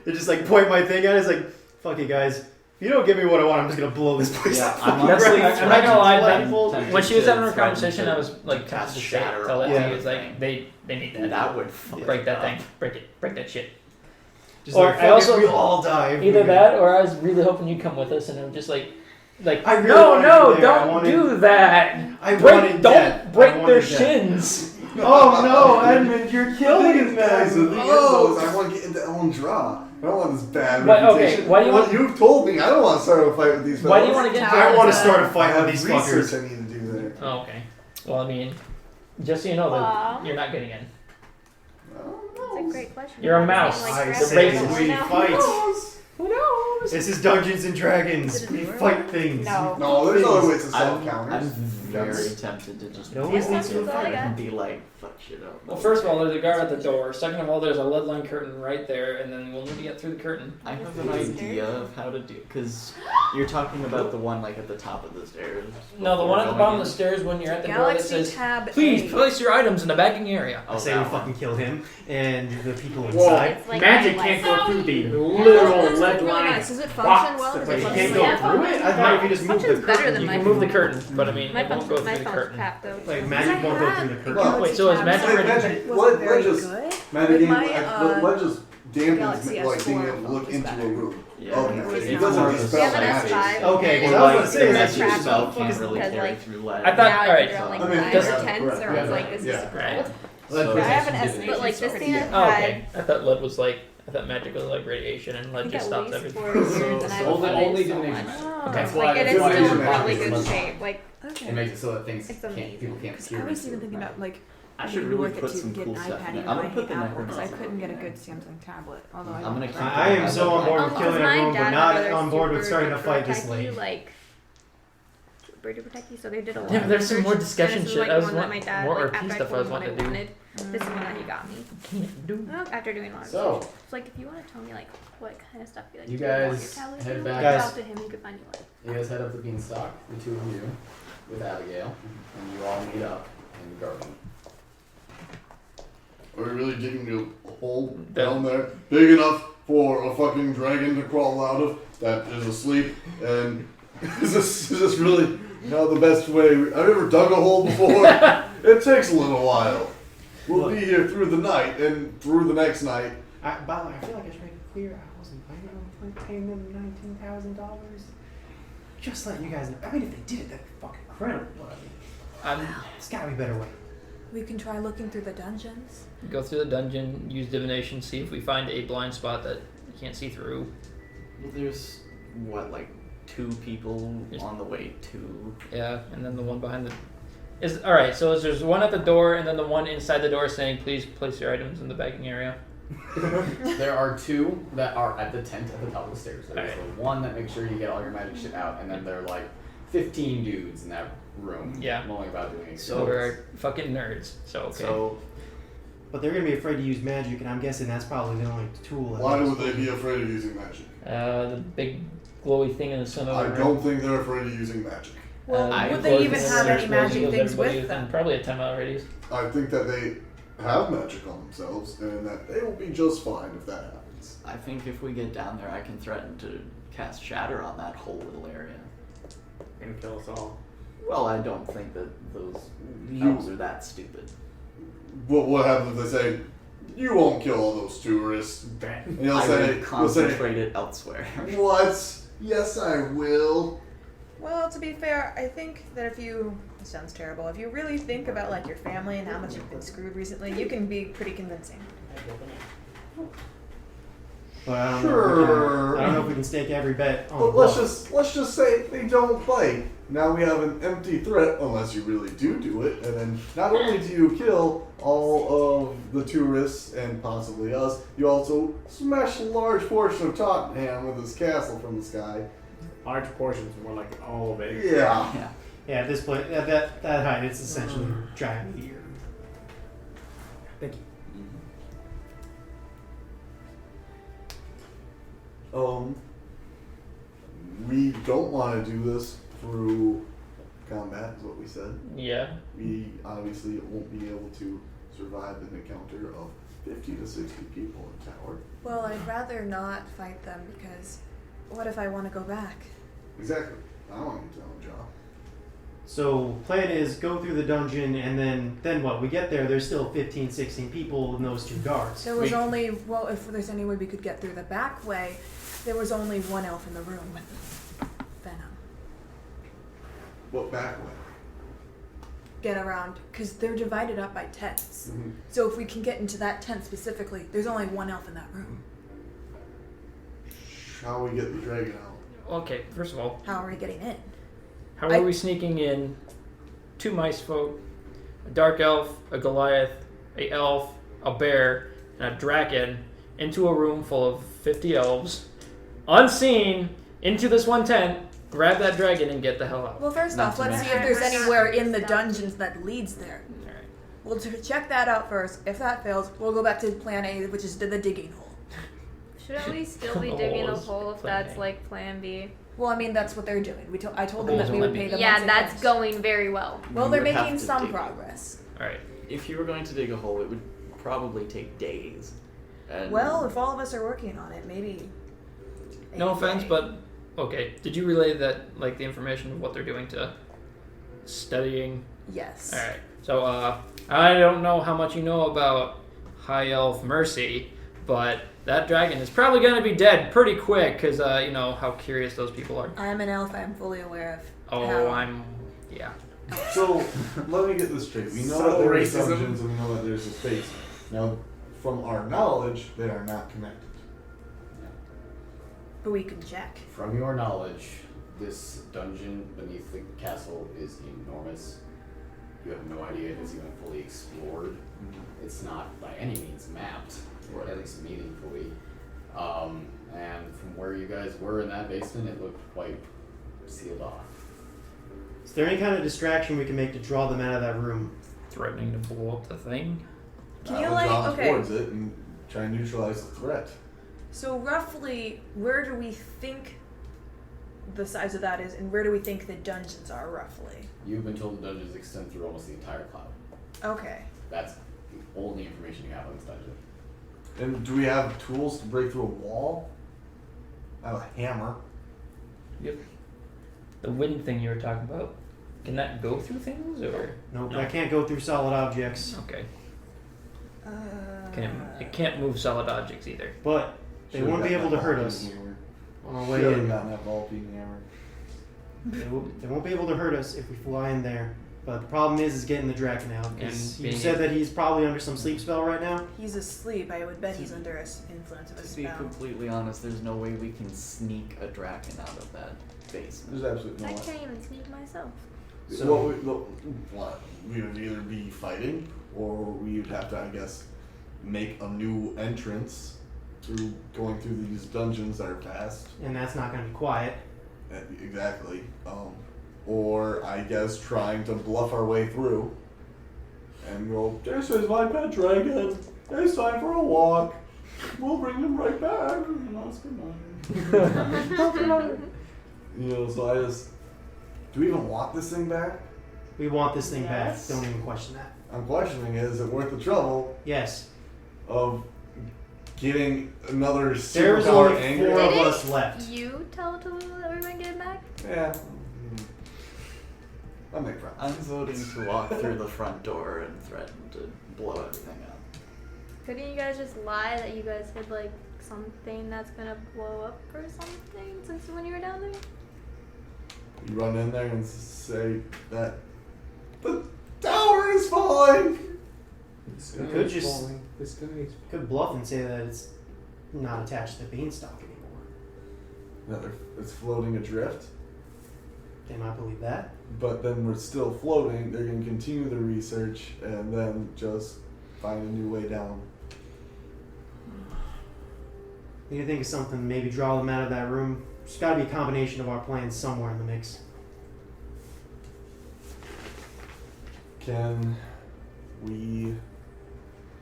They just like point my thing at it. It's like, fuck it, guys. If you don't give me what I want, I'm just gonna blow this place Yeah, up. I'm That's honestly like- I'm not gonna lie, tempted Ben, when she was having her threaten conversation, to I was like, cast to shatter tell that on to you. the It's like thing. they need that. That would fuck break that up. thing. Break that shit. Just Or like, I fuck it, also- we'll all die. if Either we- that, or I was really hoping you'd come with us, and I'm just like, I really no, wanted no, you there. I don't wanted- do that. I wanted Don't death. I break wanted their death. shins. Oh no, Edmund, you're killing Guys, the them. thing is, though, is I want to get into Ellen Draw. I don't want this bad But, okay, reputation. why do you What want- you've told me, I don't want to start a fight with these fellas. Why do you want to get? I want to start a I fight have with these research fuckers. I need to do there. Oh, okay. Well, I mean, just so you know that Aw. you're not getting in. That's a great question. You're a I'm mouse. saying, I like, The say races. we now. fight. Who knows? This is Dungeons and Dragons. Is it a We newer fight one? things. No. No, there's other ways to I'm, solve I'm counters. very tempted to just It always Yeah, leads to a that's all I fight. got. and be like, fuck shit up. Well, first of all, there's a guard at the door. Second of all, there's a lead line curtain right there, and then we'll need to get through the curtain. I have an idea of how to do, because you're talking about the one like at the top of the stairs. No, the before one at the going bottom in. of the stairs when you're at the door that Galaxy says, tab "Please A. place your items in the bagging area." Oh, I say we that one. fucking kill him and the people Whoa, inside. It's like magic like- can't go through the That's literal lead really line. nice. Does it function box well? that Does Wait, it you function can't go Yeah, through it? I thought if you just move the function's better curtain. than You my can move the phone. curtain, but I mean, My it won't go phone, through my the phone's curtain. crap though. Like magic won't go through the curtain. Well, Wait, so is magic Hey, ready? magic. Wasn't Let very just good. magic game. My, Let just dampens Galaxy like being S4 able to look was into better. a room. Yeah, Oh, it no, was it not. doesn't Yeah, dispel Yeah, but magic. S5. Okay, and because Or I was like gonna say the that's magic just spell fuck can't is really because, carry like, through lead. I thought- now alright. I can like I mean, 9 yeah, or 10, so right, I was right, like, this yeah. is Right. cool. I have an S8. But like this thing Oh, had, okay. I thought lead was like. I thought magic was like radiation, and I lead think just at stops least everything. 4 years, and I only- love only it so divination. much. Okay. That's why. Like, it that's is why still in magic really is good much- shape. Like, Okay. It makes it so that things It's can't. amazing. People can't Because peer I was into even it. thinking about like I maybe should really worth it put to some get cool an stuff iPad in it. even I'm though I gonna put hate the Apple because I Necromancer couldn't in get a there. good Samsung tablet. Although I'm gonna keep I am so on board with because killing my everyone, but dad not and brother on board with super starting a duper fight this techie, late. like super duper techie, so they did a lot. Yeah, of but there's some research, more and discussion this is, shit. like, I was one that want my dad, more like, RP after I stuff I told was him what wanting I to do. wanted, this is one that he got me. Can't do. Well, after doing a lot of So- research. It's like if you want to tell me like what kind of stuff you like You to do on your guys tablet, head you back- reach Guys. out to him, he could find you one. You guys head up the beanstalk, the two of you, with Abigail, and you all meet up in the garden. Are we really digging a hole That- down there big enough for a fucking dragon to crawl out of that is asleep? And is this really the best way? Have you ever dug a hole before? It takes a little while. We'll be here through the night and through the next night. By the way, I feel like I should make it clear I wasn't planning on paying them $19,000. Just letting you guys know. I mean, if they did it, that'd be fucking incredible. But I mean, there's gotta be a better way. we can try looking through the dungeons. Go through the dungeon, use divination, see if we find a blind spot that you can't see through. Well, there's what, like 2 people Yes. on the way to. Yeah, and then the one behind the. Is alright. So there's one at the door, and then the one inside the door saying, "Please place your items in the bagging area." There are 2 that are at the tent at the top of the stairs. There's Alright. the one that makes sure you get all your magic shit out, and then there are like 15 dudes in that room. Yeah. Mulling about doing So we're fucking nerds. So okay. So But they're gonna be afraid to use magic, and I'm guessing that's probably the only tool. at Why this would they point. be afraid of using magic? The big glowy thing in the center I of the room. don't think they're afraid of using magic. Well, I would they close even the have stairs, any close magic heals things everybody with them? within probably a 10-mile radius. I think that they have magic on themselves and that they will be just fine if that happens. I think if we get down there, I can threaten to cast Shatter on that whole little area. And kill us all. Well, I don't think that those You- elves are that stupid. What happens if they say, "You won't kill all those tourists"? And you'll I say, would you'll say, concentrate it elsewhere. "What? Yes, I will." Well, to be fair, I think that if you this sounds terrible, if you really think about like your family and how much you've been screwed recently, you can be pretty convincing. But I don't Sure. know. I don't know if we can stake every bet on. But luck. let's just say they don't bite. Now we have an empty threat, unless you really do it, and then not only do you kill all of the tourists and possibly us, you also smash a large portion of Tottenham with this castle from the sky. Large portions, more like all of it. Yeah. Yeah. Yeah, at this point, at that height, it's essentially giant meteor. Thank you. We don't want to do this through combat, is what we said. Yeah. We obviously won't be able to survive an encounter of 50 to 60 people in the tower. Well, I'd rather not fight them because what if I want to go back? Exactly. I don't want to get to my job. So plan is go through the dungeon, and then what? We get there, there's still 15, 16 people and those 2 guards. There was only, well, if there's any way we could get through the back way, there was only one elf in the room with Venom. What back way? Get around, because they're divided up by tents. Mm-hmm. So if we can get into that tent specifically, there's only one elf in that room. How we get the dragon out? Okay. First of all, How are we getting in? how are we sneaking in 2 mice folk, a dark elf, a Goliath, a elf, a bear, and a draken into a room full of 50 elves unseen into this one tent, grab that dragon, and get the hell out. Well, first Not off, to let's see mention- if there's We're not anywhere in the stealth. dungeons that leads there. Alright. We'll check that out first. If that fails, we'll go back to plan A, which is the digging hole. Shouldn't we still be Oh, digging a it's hole if plan that's A. like plan B? Well, I mean, that's what they're doing. I told them Holes that we will would be- pay them Yeah, once they that's finished. going very well. Well, You they're would have making to some dig- progress. Alright. If you were going to dig a hole, it would probably take days. And Well, if all of us are working on it, maybe. No a offense, day. but okay. Did you relay that, like, the information of what they're doing to studying? Yes. Alright. So, I don't know how much you know about High Elf Mercy, but that dragon is probably going to be dead pretty quick because, you know, how curious those people are. I'm an elf. I'm fully aware of. Oh, how- yeah. So, let me get this straight. We know Subtle that there's racism. dungeons and we know that there's a space. Now, from our knowledge, they are not connected. But we can check. From your knowledge, this dungeon beneath the castle is enormous. You have no idea if it's even fully explored. It's not by any means mapped, or at least meaningfully. And from where you guys were in that basement, it looked quite sealed off. Is there any kind of distraction we can make to draw them out of that room? Threatening to blow up the thing. Can I you, would like- draw okay. towards it and try and neutralize the threat. So roughly, where do we think the size of that is, and where do we think the dungeons are roughly? You've been told the dungeons extend through almost the entire cloud. Okay. That's the only information you have on this dungeon. And do we have tools to break through a wall? I have a hammer. The wind thing you were talking about. Can that go through things, or Nope, No. I can't go through solid objects. okay? It can't move solid objects either. But they Should've won't be gotten able to that hurt ball us being hammer. on our way Should've in. gotten that ball being hammer. They won't be able to hurt us if we fly in there. But the problem is getting the dragon out. 'Cause And you being said that he's probably under some sleep spell right now. He's asleep. I would bet he's under a influence of a To be spell. completely honest, there's no way we can sneak a dragon out of that basement. There's absolutely I no way. can't even sneak myself. So- What we would either be fighting, or we would have to, I guess, make a new entrance through going through these dungeons that are vast. And that's not going to be quiet. Exactly. Or I guess trying to bluff our way through and go, "This is my pet dragon. It's time for a walk. We'll bring him right back." You know, so I just. Do we even want this thing back? We want this thing Yes. back. Don't even question that. I'm questioning, is it worth the trouble Yes. of getting another There's superpower only anger? 4 of Did us left. You tell Tulu that we're gonna get it back? Yeah. I'll make friends. I'm voting to walk through the front door and threaten to blow everything up. Couldn't you guys just lie that you guys had like something that's gonna blow up or something since when you were down there? You run in there and say that the tower is falling. We could just could bluff and say that it's not attached to the beanstalk anymore. That it's floating adrift, They might believe that. but then we're still floating. They're going to continue the research and then just find a new way down. We need to think of something, maybe draw them out of that room. There's got to be a combination of our plans somewhere in the mix. Can we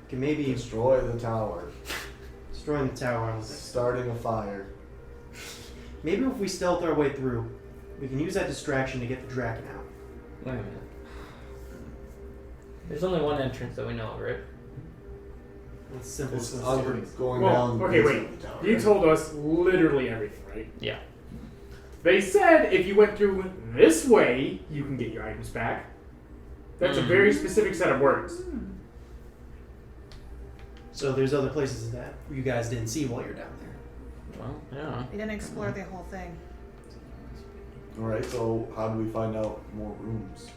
Can maybe destroy the tower, destroying the tower. I don't think. starting a fire? Maybe if we stealth our way through, we can use that distraction to get the dragon out. Wait a minute. There's only one entrance that we know of, right? It's simple. It's as under those going Well, down. okay, the wait. of the tower, You right? told us literally everything, right? Yeah. They said if you went through this way, you can get your items back. That's a very specific set of words. So there's other places that you guys didn't see while you're down there. Well, yeah. We didn't explore the whole thing. Alright, so how do we find out more rooms?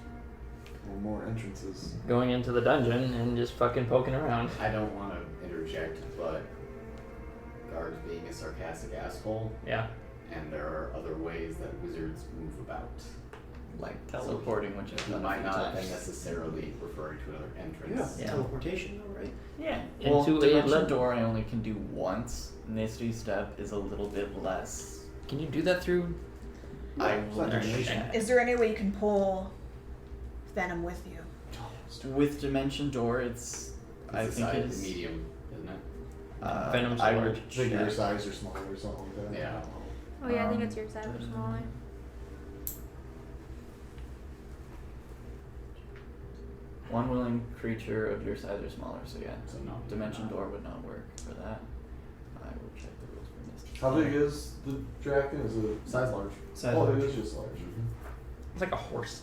Or more entrances? Going into the dungeon and just fucking poking around. I don't want to interject, but guards being a sarcastic asshole, Yeah. and there are other ways that wizards move about. like supporting what you've You done. might not necessarily referring to another entrance. Yeah. Teleportation, though, right? Yeah. Into Well, a Dimension level. Door I only can do once. Misty Step is a little bit less. Can you do that through? I will Dimension. Is there any way you can pull Venom with you? With Dimension Door, it's I It's the think size, it's medium, isn't it? Venom's I large. would I think your check. size or smaller or something like that. Yeah. Oh yeah, I think it's your size or smaller. One willing creature of your size or smaller, so yeah. So no. Dimension Door would not work for that. I will check the rules for Misty. How big is the Draken? Is it Size large. Size oh, large. it is just large. It's like a horse.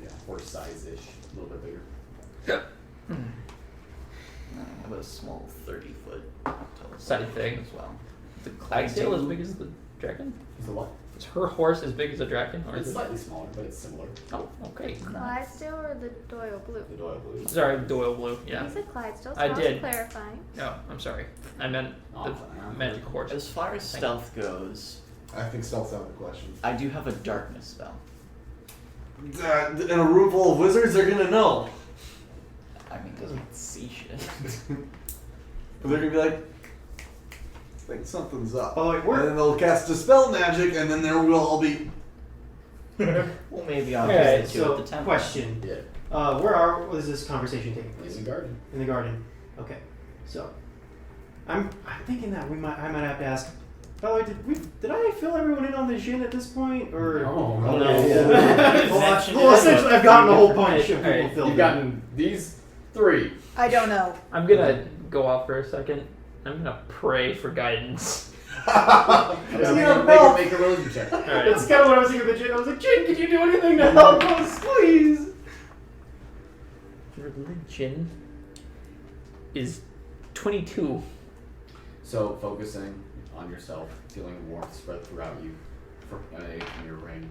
Yeah, horse size-ish, a little bit bigger. I have a small 30-foot Side thing. as well. The Clydesdale as big as the dragon? Is the what? Is her horse as big as a dragon? Or It's is it? slightly smaller, but it's similar. Oh, okay. Clydesdale or the Doyle Blue? The Doyle Blue. Sorry, Doyle Blue. Yeah. You said Clydesdale, so I was did. clarifying. No, I'm sorry. I meant the magic horse. As far as Thank stealth goes, I think stealth's out of the question. I do have a darkness spell. In a room full of wizards, they're gonna know. I mean, doesn't see shit. They're gonna be like, I think something's up. Oh, wait, and then they'll cast Dispel Magic, and then there will all be. Well, maybe I'll Okay, just hit you so at the temple. question. Yeah. Where is this conversation taking place? In the garden. In the garden. Okay. So, I'm thinking that I might have to ask. By the way, did I fill everyone in on the Jin at this point, or No. Well, essentially, I've gotten a whole bunch of people filled You've in. gotten these 3. I don't know. I'm gonna go off for a second. I'm gonna pray for guidance. Make a religion check. Alright. That's kind of what I was thinking of the Jin. I was like, Jin, could you do anything to help us, please? Religion is 22. So focusing on yourself, feeling warmth spread throughout you from your ring.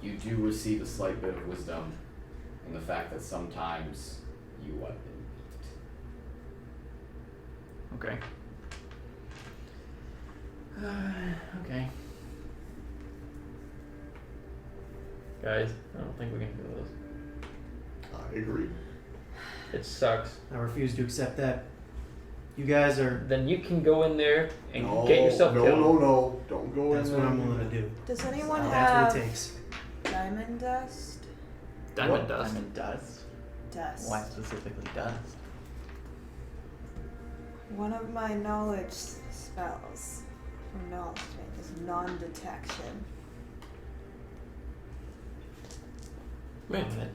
You do receive a slight bit of wisdom in the fact that sometimes you weapon. Okay. Okay. Guys, I don't think we can do this. I agree. It sucks. I refuse to accept that. You guys are. Then you can go in there and No, get yourself no, killed. no. Don't go That's in what there. I'm willing to do. Does anyone That's have what it takes. diamond dust? Diamond dust. Diamond dust? Dust. Why specifically dust? One of my knowledge spells from knowledge is non-detection. Wait a minute.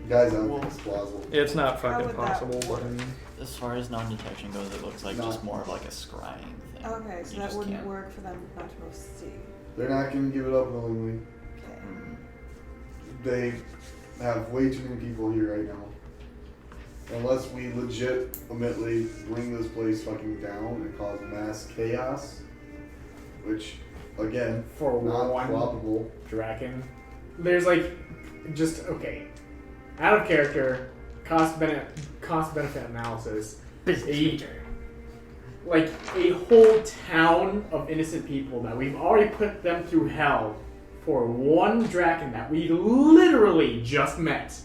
Guys, I don't think it's plausible. It's not How fucking would that possible, but I work? mean. As far as non-detection goes, it looks like just more of like a scrying thing. Okay, so You that just wouldn't can't- work for them not to both see. They're not gonna give it up willingly. Okay. They have way too many people here right now. Unless we legitimately bring this place fucking down and cause mass chaos, which, again, For not one probable. Draken, there's like, just okay, out of character, cost benefit analysis. Like a whole town of innocent people that we've already put them through hell for one Draken that we literally just met.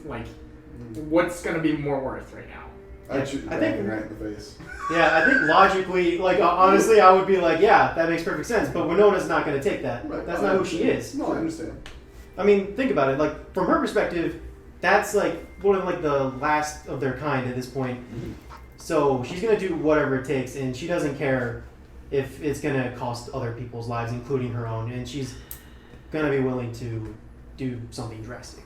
Like, what's gonna be more worth right now? I'd shoot the I think- dragon right in the face. Yeah, I think logically, like honestly, I would be like, yeah, that makes perfect sense. But Winona's not going to take that. Right, That's I not who she understand. is. No, I understand. I mean, think about it. Like from her perspective, that's like one of like the last of their kind at this point. So she's gonna do whatever it takes, and she doesn't care if it's gonna cost other people's lives, including her own. And she's gonna be willing to do something drastic.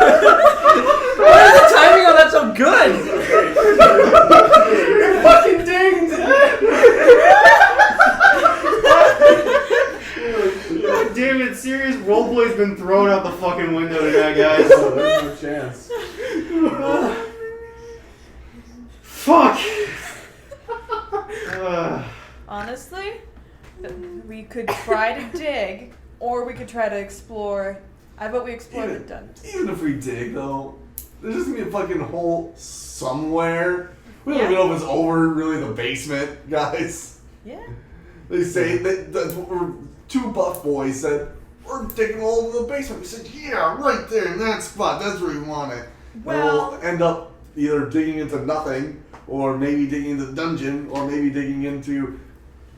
Why is the timing on that so good? You're fucking dinged! God damn it, serious roleplay's been thrown out the fucking window tonight, guys. Oh, there's no chance. Fuck! Honestly, we could try to dig, or we could try to explore I vote we explore the Even- dungeon. Even if we dig, though, there's just gonna be a fucking hole somewhere. We don't even know if it's over really the basement, guys. Yeah. They say that's what two buff boys said. We're digging a hole in the basement. We said, yeah, right there in that spot. That's where we want it. Well- And we'll end up either digging into nothing, or maybe digging into the dungeon, or maybe digging into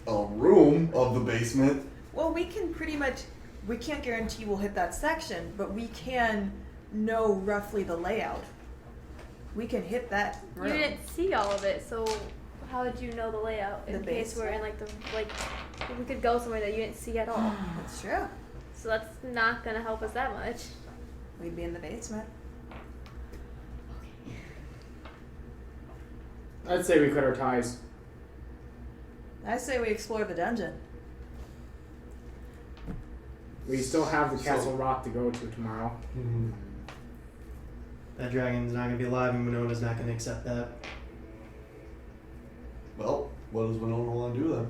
a room of the basement. Well, we can pretty much. We can't guarantee we'll hit that section, but we can know roughly the layout. We can hit that You room. didn't see all of it, so how would you know the layout in The case we're in we could go somewhere that you didn't see at all. That's true. So that's not gonna help us that much. We'd be in the basement. I'd say we cut our ties. I say we explore the dungeon. We still have the Castle Rock to go to tomorrow. That dragon's not gonna be alive, and Winona's not gonna accept that. Well, what does Winona want to do then?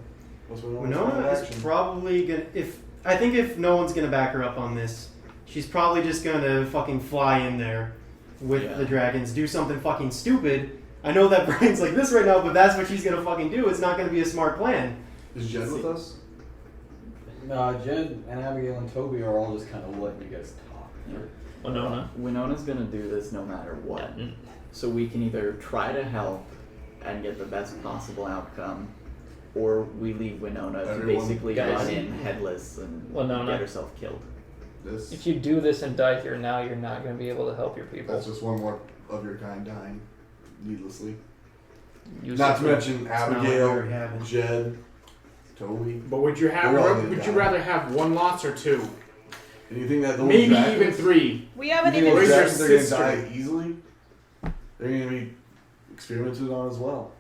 What's Winona's Winona plan of is action? probably gonna. If no one's gonna back her up on this, she's probably just gonna fucking fly in there with the dragons, do something fucking stupid. I know that Brian's like this right now, but that's what she's gonna fucking do. It's not gonna be a smart plan. Is Jed with us? Jed and Abigail and Toby are all just kind of letting you guys talk. Winona. Winona's gonna do this no matter what. So we can either try to help and get the best possible outcome, or we leave Winona to Everyone- basically guys. run in headless and Winona. get herself killed. This. If you do this and die here now, you're not going to be able to help your people. That's just one more of your kind dying needlessly. You Not to suffer. mention Abigail, very happy. Jed, Toby. But would you have? They're all Would gonna you die. rather have one loss or two? Anything that those Maybe dragons, even three. We haven't you think even. those Raise your dragons are gonna sister. die easily? They're gonna be experimented on as well.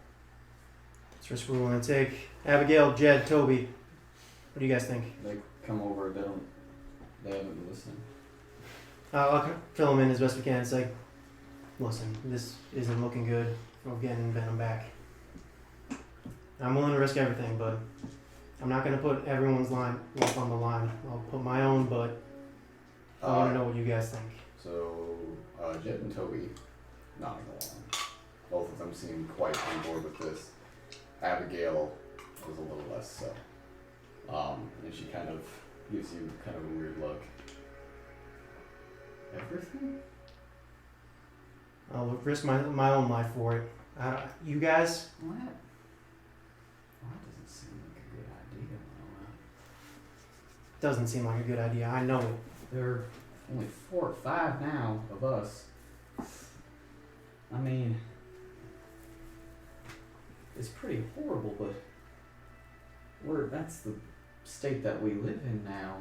That's risk we're willing to take. Abigail, Jed, Toby, what do you guys think? They come over. They haven't been listening. I'll fill them in as best we can. It's like, listen, this isn't looking good. We're getting Venom back. I'm willing to risk everything, but I'm not going to put everyone's life on the line. I'll put my own, but I want to know what you guys think. So, Jed and Toby nodding along. Both of them seem quite on board with this. Abigail was a little less so. And she kind of gives you kind of a weird look. Everything? I'll risk my own life for it. You guys? What? Well, that doesn't seem like a good idea, Winona. Doesn't seem like a good idea. I know it. There are only 4 or 5 now of us. I mean, it's pretty horrible, but that's the state that we live in now.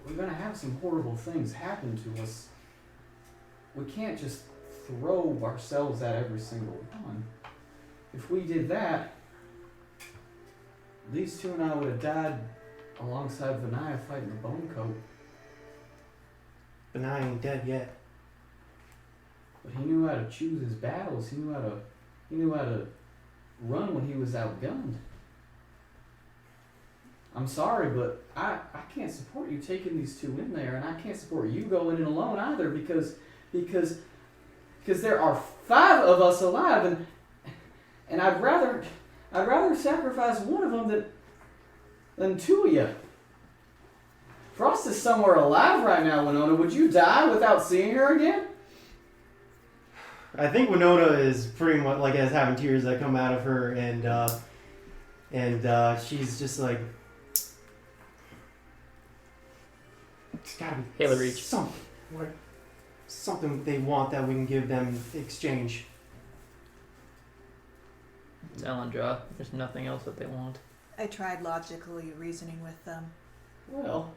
We're gonna have some horrible things happen to us. We can't just throw ourselves at every single one. If we did that, these two and I would have died alongside Vinaya fighting the Bone Coat. But now I ain't dead yet. But he knew how to choose his battles. He knew how to run when he was outgunned. I'm sorry, but I can't support you taking these two in there, and I can't support you going in alone either because there are 5 of us alive, and I'd rather sacrifice one of them than 2 of you. Frost is somewhere alive right now, Winona. Would you die without seeing her again? I think Winona is pretty much like as having tears that come out of her, and she's just like, it's gotta be Hail Reach. something they want that we can give them exchange. It's Elendra. There's nothing else that they want. I tried logically reasoning with them. Well,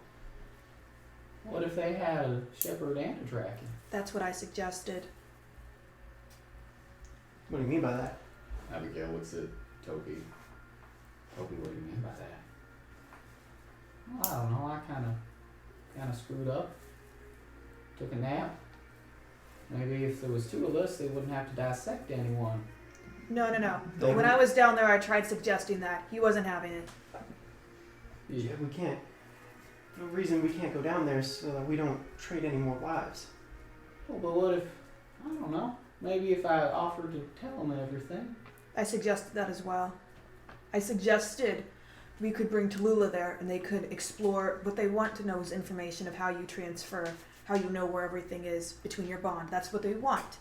what if they had a shepherd and a dragon? That's what I suggested. What do you mean by that? Abigail looks at Toby. Toby, what do you mean by that? Well, I don't know. I kind of screwed up. Took a nap. Maybe if there was 2 of us, they wouldn't have to dissect anyone. No. They When would- I was down there, I tried suggesting that. He wasn't having it. Yeah, we can't the reason we can't go down there is so that we don't trade any more lives. Oh, but what if, I don't know, maybe if I offered to tell them everything? I suggested that as well. I suggested we could bring Tallulah there and they could explore. What they want to know is information of how you transfer, how you know where everything is between your bond. That's what they want.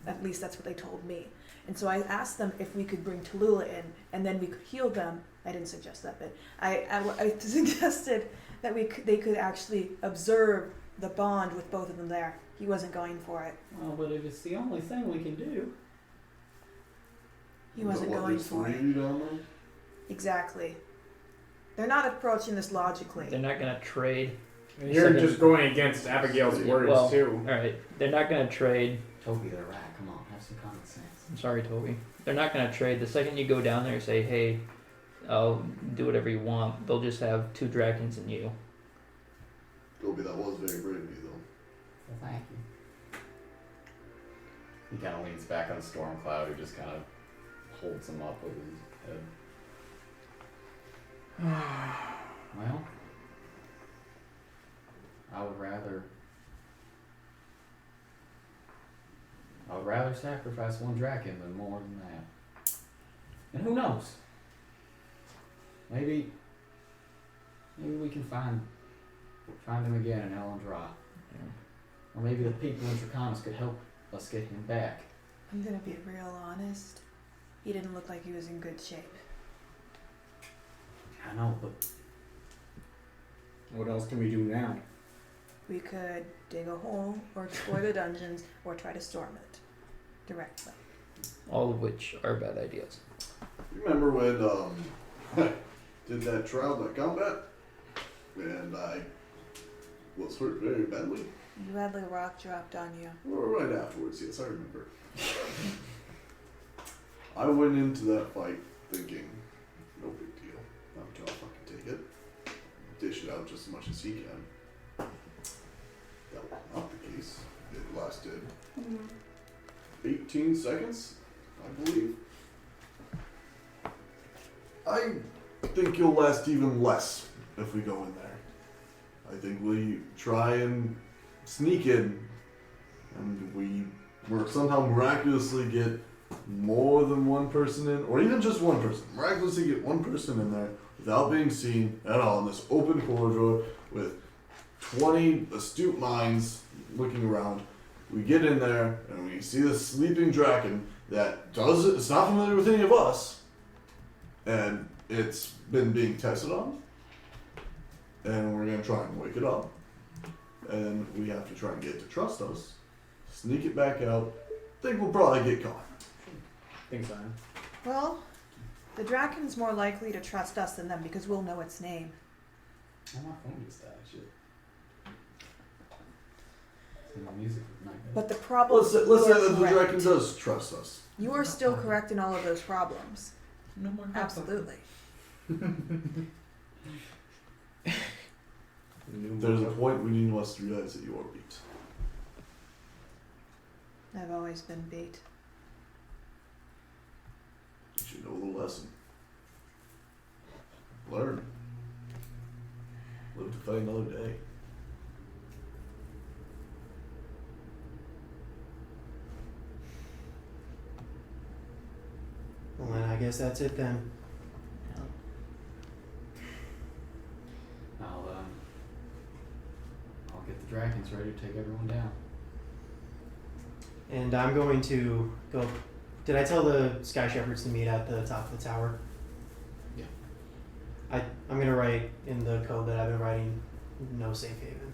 At least that's what they told me. And so I asked them if we could bring Tallulah in and then we could heal them. I didn't suggest that, but I suggested that they could actually observe the bond with both of them there. He wasn't going for it. Well, but if it's the only thing we can do. He wasn't going for it. Exactly. They're not approaching this logically. They're not gonna trade. And you're just going against Abigail's words too. Alright, they're not gonna trade. Toby, they're right. Come on, have some common sense. I'm sorry, Toby. They're not gonna trade. The second you go down there and say, hey, I'll do whatever you want, they'll just have 2 dragons and you. Toby, that was very brave of you, though. Well, thank you. He kind of leans back on Stormcloud, who just kind of holds him up with his head. Well, I would rather sacrifice 1 draken than more than that. And who knows? Maybe we can find him again in Elendra. Or maybe the people in Draconis could help us get him back. I'm gonna be real honest. He didn't look like he was in good shape. I know, but What else can we do now? We could dig a hole or explore the dungeons or try to storm it directly. All of which are bad ideas. You remember when did that trial, that combat, and I was hurt very badly? You had the rock dropped on you. Or right afterwards, yes, I remember. I went into that fight thinking, no big deal. I'm tough, I can take it. Dish it out just as much as he can. That was not the case. It lasted 18 seconds, I believe. I think you'll last even less if we go in there. I think we try and sneak in, and we somehow miraculously get more than 1 person in, or even just 1 person. Miraculously get 1 person in there without being seen at all in this open corridor with 20 astute minds looking around. We get in there and we see this sleeping draken that it's not familiar with any of us, and it's been being tested on, and we're going to try and wake it up, and we have to try and get it to trust us, sneak it back out. Think we'll probably get caught. Think so. Well, the draken's more likely to trust us than them because we'll know its name. oh, my phone just died. Shit. See, my music was not good. But the problem Let's say that the draken does trust us. You are still correct in all of those problems. No more Absolutely. There's a point when you must realize that you are beat. I've always been beat. You should know the lesson. Learn. Live to fight another day. Well, then I guess that's it then. I'll get the dragons ready to take everyone down. And I'm going to go. Did I tell the Sky Shepherds to meet at the top of the tower? Yeah. I'm going to write in the code that I've been writing, no safe haven.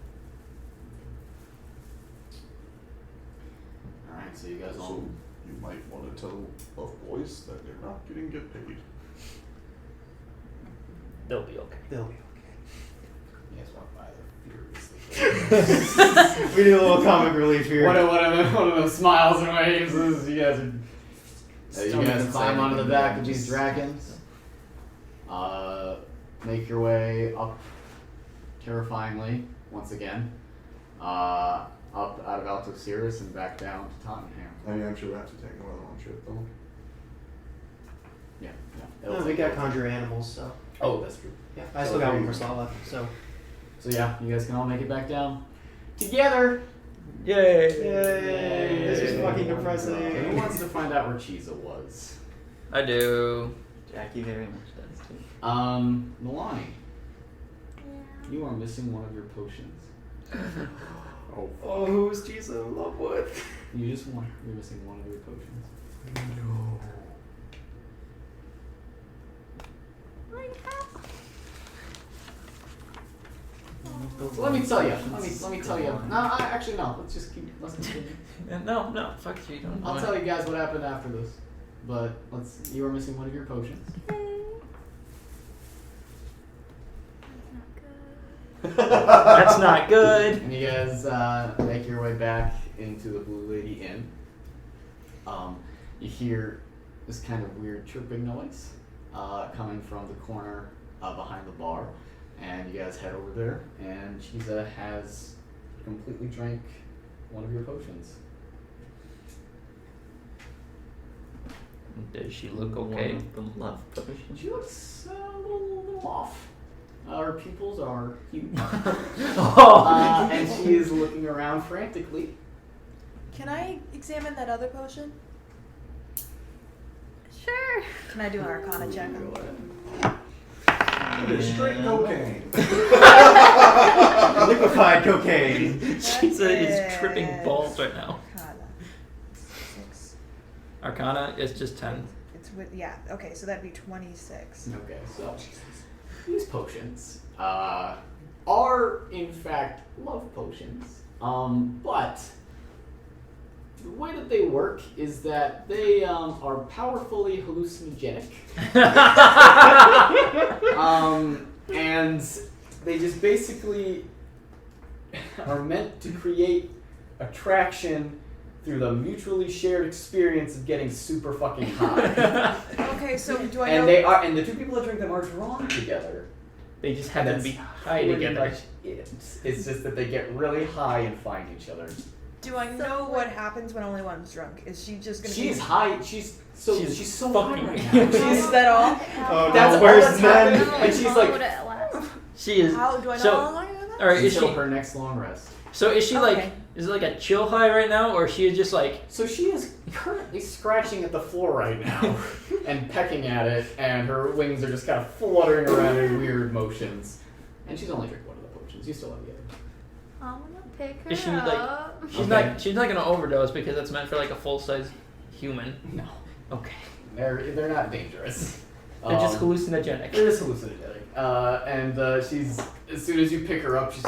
Alright, so you guys So all. you might want to tell Buff Boys that they're not getting get paid. They'll be okay. They'll be You guys walk by there furiously. okay. We need a little comic relief here. One of those smiles and waves is you guys are. You guys climb onto the back of these dragons. Make your way up terrifyingly, once again. Up out of Alto Cirrus and back down to Tottenham. I mean, I'm sure we have to take more than 1 trip, though. Yeah. No, we got conjure animals, so. Oh, that's true. Yeah, I still got 1 more slot left, so. So yeah, you guys can all make it back down together. Yay! Yay! This is fucking depressing. Who wants to find out where Chiza was? I do. Jacky very much does too. Nalane, you are missing one of your potions. Oh, who's Jesus in love with? You just one. You're missing one of your potions. So let me tell you. Let me tell you. No, actually no. Let's continue. No, fuck you. Don't. I'll tell you guys what happened after this. But you are missing one of your potions. That's not good. And you guys make your way back into the Blue Lady Inn. You hear this kind of weird chirping noise coming from the corner behind the bar. And you guys head over there, and Chiza has completely drank one of your potions. Does she look okay? The love potion. She looks a little off. Her pupils are huge. And she is looking around frantically. Can I examine that other potion? Sure. Can I do an Arcana check? It is straight cocaine. Liquefied cocaine. She's tripping balls right now. Arcana. 6. Arcana is just 10. It's with okay, so that'd be 26. Okay, so these potions are in fact love potions. But the way that they work is that they are powerfully hallucinogenic. And they just basically are meant to create attraction through the mutually shared experience of getting super fucking high. Okay, so do I And know? and the two people that drink them are drawn together. They just happen to be high Pretty together. much it. It's just that they get really high and find each other. Do I know what happens when only one's drunk? Is she just gonna? She's be... high. She's so fucking high right now. Is that all? Oh, That's no, all where's that's Ned? happening. And she's like, She is. How do I know So, how long I am? all right, is until she? her next long rest. So is she Okay. is it like a chill high right now, or she is just like? So she is currently scratching at the floor right now and pecking at it, and her wings are just kind of fluttering around in weird motions. And she's only drinking one of the potions. You still have the other. I'm gonna pick her Is she up. like? She's not gonna overdose because it's meant for like a full size human. No, Okay. they're not dangerous. They're just hallucinogenic. They're just hallucinogenic. And she's as soon as you pick her up, she's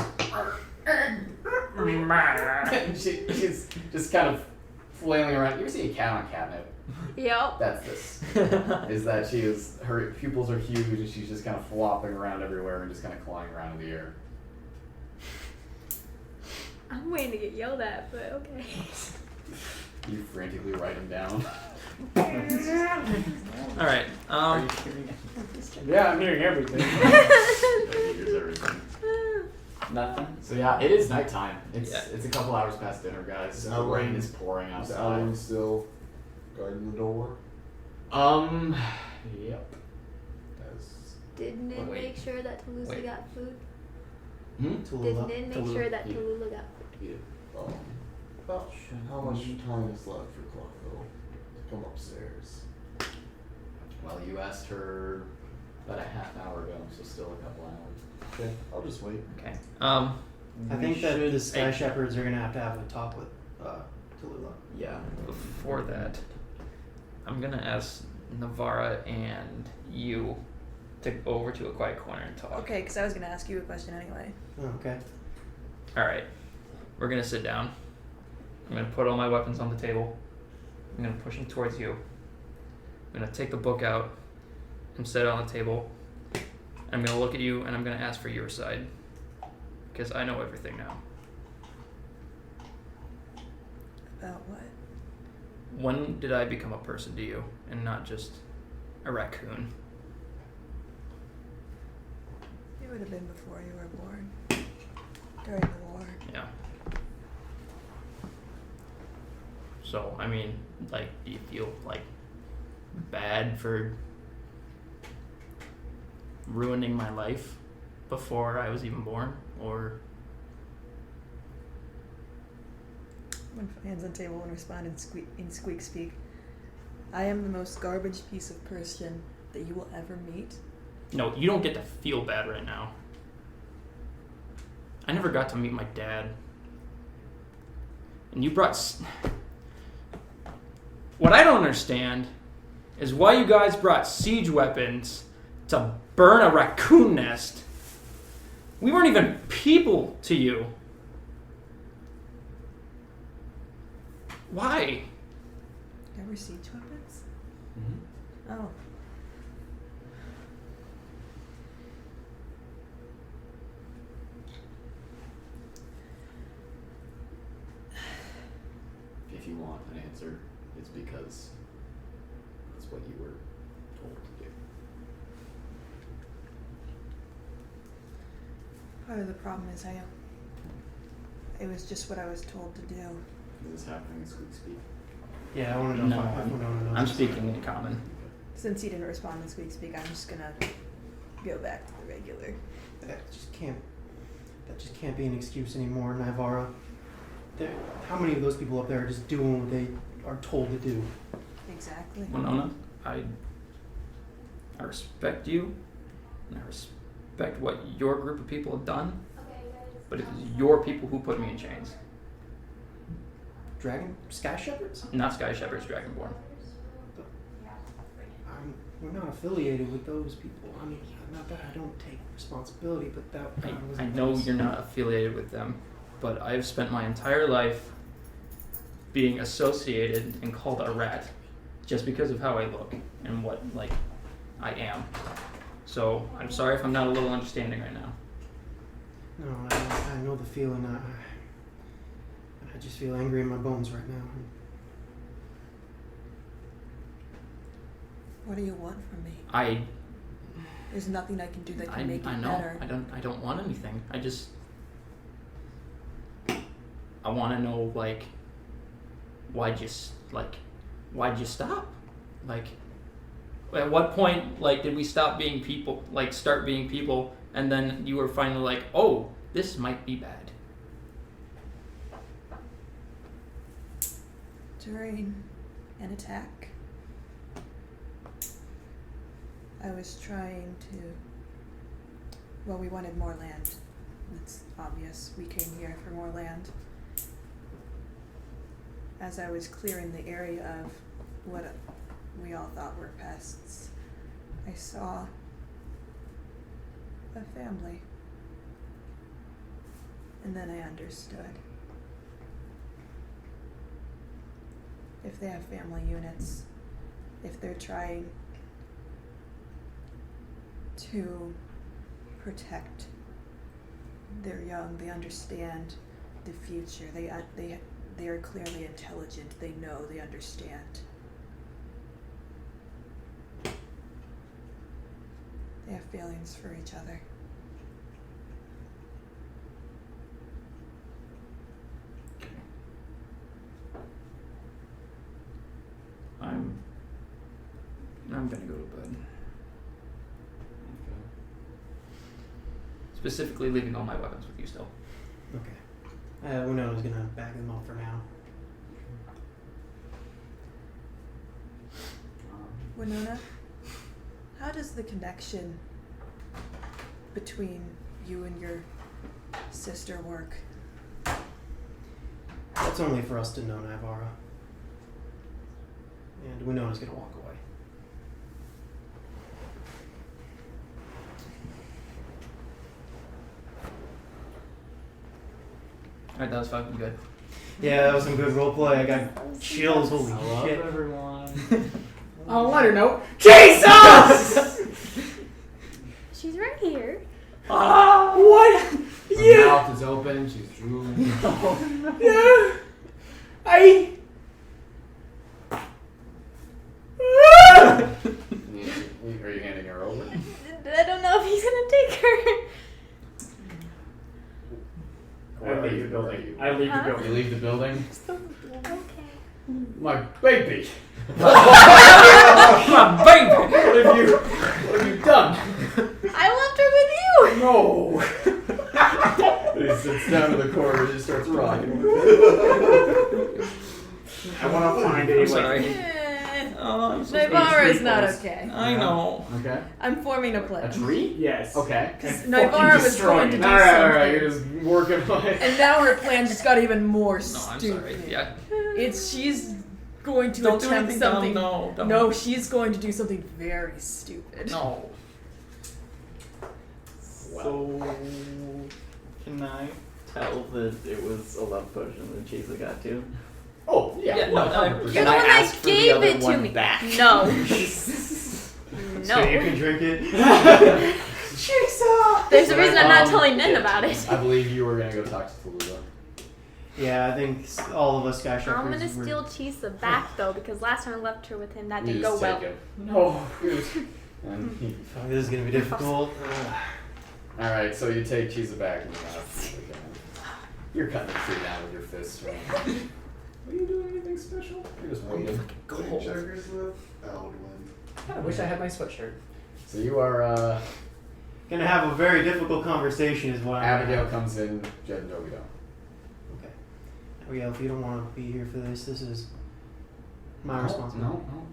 and she's just kind of flailing around. You ever see a cat on catnip? Yep. That's this. Is that her pupils are huge and she's just kind of flopping around everywhere and just kind of clawing around in the air. I'm waiting to get yelled at, but okay. You frantically write them down. All right. Yeah, I'm hearing everything. Here's everything. Nothing. So yeah, it is nighttime. It's Yeah. it's a couple hours past dinner, guys. Is The Alan- rain is pouring Is outside. Alan still guarding the door? Yep. Did Nin Wait. make sure that Tallulah Wait. got food? Did Tallulah. Nin make sure that Tallulah got food? About how much time is left for Clotho to come upstairs? Well, you asked her about a half hour ago, so still a couple hours. Okay, I'll just wait. Okay. I think that the Sky Shepherds are gonna have a talk with Tallulah. Yeah. Before that, I'm gonna ask Naivara and you to go over to a quiet corner and talk. Okay, because I was gonna ask you a question anyway. Oh, okay. All right. We're gonna sit down. I'm gonna put all my weapons on the table. I'm gonna push them towards you. I'm gonna take the book out and set it on the table. I'm gonna look at you and I'm gonna ask for your side, because I know everything now. About what? When did I become a person to you and not just a raccoon? It would have been before you were born. During the war. Yeah. So, I mean, like, do you feel, like, bad for ruining my life before I was even born? or One hands on table and respond in squeak speak. I am the most garbage piece of person that you will ever meet. no, you don't get to feel bad right now. I never got to meet my dad. And you brought... What I don't understand is why you guys brought siege weapons to burn a raccoon nest. We weren't even people to you. Why? Ever siege weapons? Mm-hmm. Oh. If you want an answer, it's because that's what you were told to do. Part of the problem is it was just what I was told to do. Is this happening in Squeak Speak? Yeah, I want to know. No, I'm speaking in common. Since he didn't respond in squeak speak, I'm just gonna go back to the regular. That just can't be an excuse anymore, Naivara. How many of those people up there are just doing what they are told to do? Exactly. Winona, I respect you, and I respect what your group of people have done, but it was your people who put me in chains. Sky Shepherds? Not Sky Shepherds, Dragonborn. We're not affiliated with those people. I mean, not that I don't take responsibility, but that was. I know you're not affiliated with them, but I've spent my entire life being associated and called a rat just because of how I look and what, like, I am. So I'm sorry if I'm not a little understanding right now. No, I know the feeling. I just feel angry in my bones right now. What do you want from me? There's nothing I can do that can make it better. I don't want anything. I want to know, like, why'd you stop? Like, at what point, like, did we stop being people, like, start being people, and then you were finally like, oh, this might be bad? During an attack, I was trying to... Well, we wanted more land. It's obvious. We came here for more land. As I was clearing the area of what we all thought were pests, I saw a family. And then I understood. If they have family units, if they're trying to protect their young, they understand the future. They are clearly intelligent. They know. They understand. They have feelings for each other. I'm gonna go to bed. Specifically leaving all my weapons with you still. Okay. Winona's gonna bag them up for now. Winona, how does the connection between you and your sister work? That's only for us to know, Naivara. And Winona's gonna walk away. Alright, that was fucking good. Yeah, that was some good roleplay. I got chills. Holy shit. Everyone. On a lighter note, Jesus! She's right here. What? her mouth is open, she's drooling. Yeah. Are you handing her over? I don't know if he's gonna take her. I leave the building. I leave the building. You leave the building? Okay. My baby! My baby! What have you done? I left her with you. No! sits down in the corner and just starts rocking. I want to find I'm a sorry. like. Oh, I'm so Naivara is not close. okay. I know. Okay. I'm forming a A plan. tree? Yes. Okay. Because And Naivara fucking was destroy going to it. do Alright, something. alright, you're just working on it. And now her plan just got even more No, I'm stupid. sorry. Yeah. She's going to Don't do attempt anything dumb. something. No, don't. No, she's going to do something very stupid. No. So, can I tell that it was a love potion that Chisa got to? Oh, yeah. Yeah, no, 100%. You're the one that gave it to me. No. No. So you can drink it. There's a reason I'm not Um, telling Nin about it. I believe you were gonna go talk to Tallulah. Yeah, I think all of us Sky I'm Shepherds gonna were- steal Chisa back though because last time I left her with him that You didn't go just well. take him. No. And he, Fuck, this is gonna be difficult. alright, so you take Chisa back and you're cutting the tree down with your fists, right? Are you doing anything special? You're just waiting. Playing checkers with Alduin. I wish I had my sweatshirt. So you are, Gonna have a very difficult conversation, is what I'm gonna Abigail have. comes in, Jed and Joey don't. Okay. Abigail, if you don't want to be here for this is my No, responsibility. No,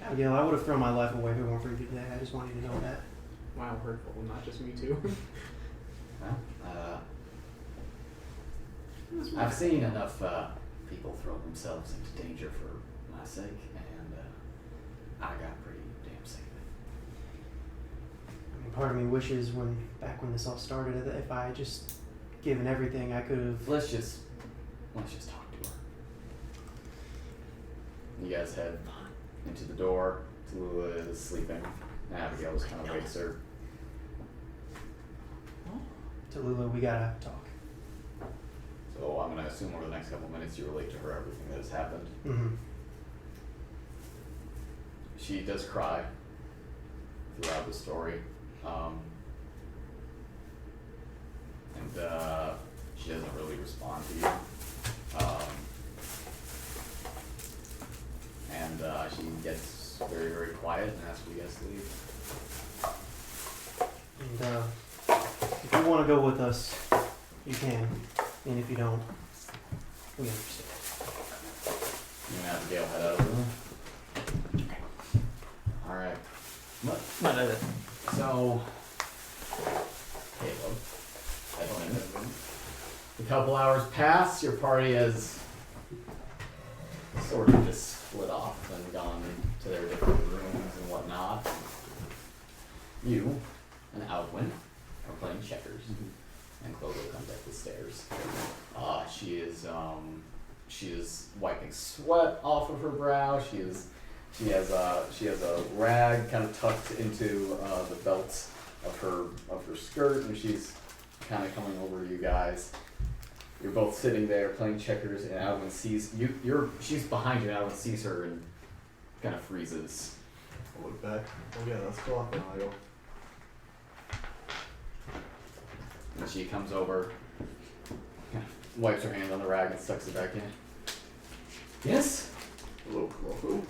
Abigail, I would have thrown my life away if it weren't for you today. I just want you to know that. Wow, hurtful. Not just me too. Well, I've seen enough people throw themselves into danger for my sake, and I got pretty damn sick of it. I mean, part of me wishes back when this all started, that if I had just given everything, I could have. Let's just talk to her. You guys head into the door. Tallulah is sleeping. Abigail just kind of wakes her. Tallulah, we gotta talk. So I'm gonna assume over the next couple minutes you relate to her everything that has happened. Mm-hmm. She does cry throughout the story, and she doesn't really respond to you. And she gets very, very quiet and asks you guys to leave. And if you want to go with us, you can. And if you don't, we understand. You and Abigail head out of the room. Alright. Not at it. So, Kaleb, Edmund. A couple hours pass, your party has sort of just split off and gone to their different rooms and whatnot. You and Alwyn are playing checkers, and Clovo comes up the stairs. She is wiping sweat off of her brow. She has a rag kind of tucked into the belt of her skirt, and she's kind of coming over to you guys. You're both sitting there playing checkers, and Alwyn sees you. She's behind you, and Alwyn sees her and kind of freezes. I look back. Oh yeah, that's clock. And I go, And she comes over, kind of wipes her hand on the rag and sucks it back in. Yes? hello, Clotho.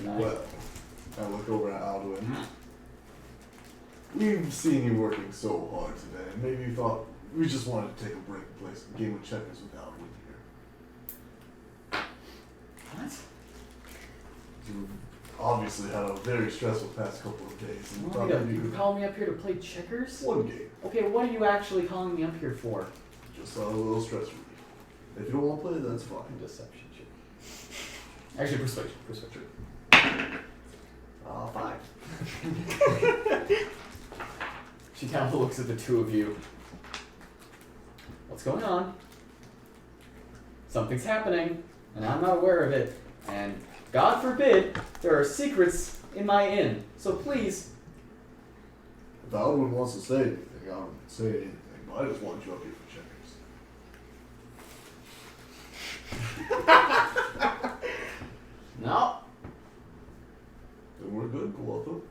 Nice. Well, I look over at Alduin. We've seen you working so hard today, and maybe you thought we just wanted to take a break and play some game of checkers with Alduin here. What? You obviously had a very stressful past couple of days, and we thought maybe You called me up here to play checkers? one game, Okay, what are you actually calling me up here for? just a little stress relief. If you don't want to play, that's fine. Deception check. Actually, persuasion. Persuasion. 5. She kind of looks at the two of you. What's going on? Something's happening, and I'm not aware of it. And God forbid there are secrets in my inn. So please. If Alduin wants to say anything, Alduin can say anything, but I just want you up here for checkers. No. Then we're good, Clotho.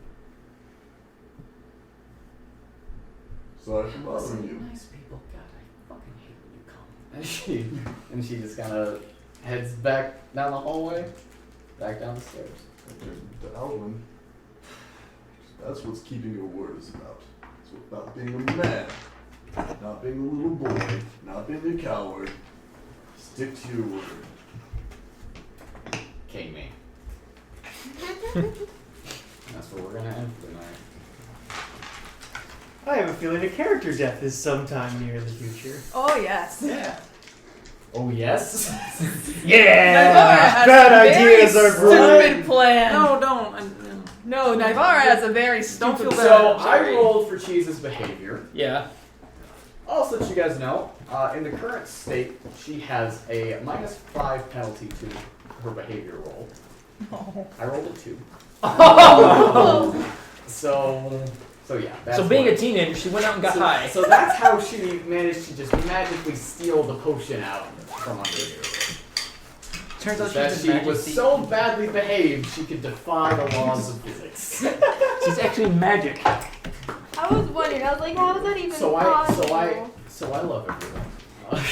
Sorry for bothering you. Nice people. God, I fucking hate when you come. And she just kind of heads back down the hallway, back down the stairs. To Alduin, That's what's keeping your word is about. It's about being a man, not being a little boy, not being a coward. Stick to your word. King me. That's what we're gonna end for tonight. I have a feeling a character death is sometime near the future. Oh yes. Yeah. Oh yes. Naivara Bad has a very ideas are brewing. stupid plan. No, don't. No, Naivara has a very Don't stupid feel plan. So I'm I sorry. rolled for Cheese's behavior. Yeah. Also, let you guys know, in the current state, she has a -5 penalty to her behavior roll. Oh. I rolled a 2. Oh. So yeah. That's So being why. a teenager, she went out and got so, high. So that's how she managed to just magically steal the potion out from under you. Turns out That she's she a magic was thief. so badly behaved, she could defy the laws of physics. She's actually magic. I was wondering. I was like, how is that even So possible? I love everyone.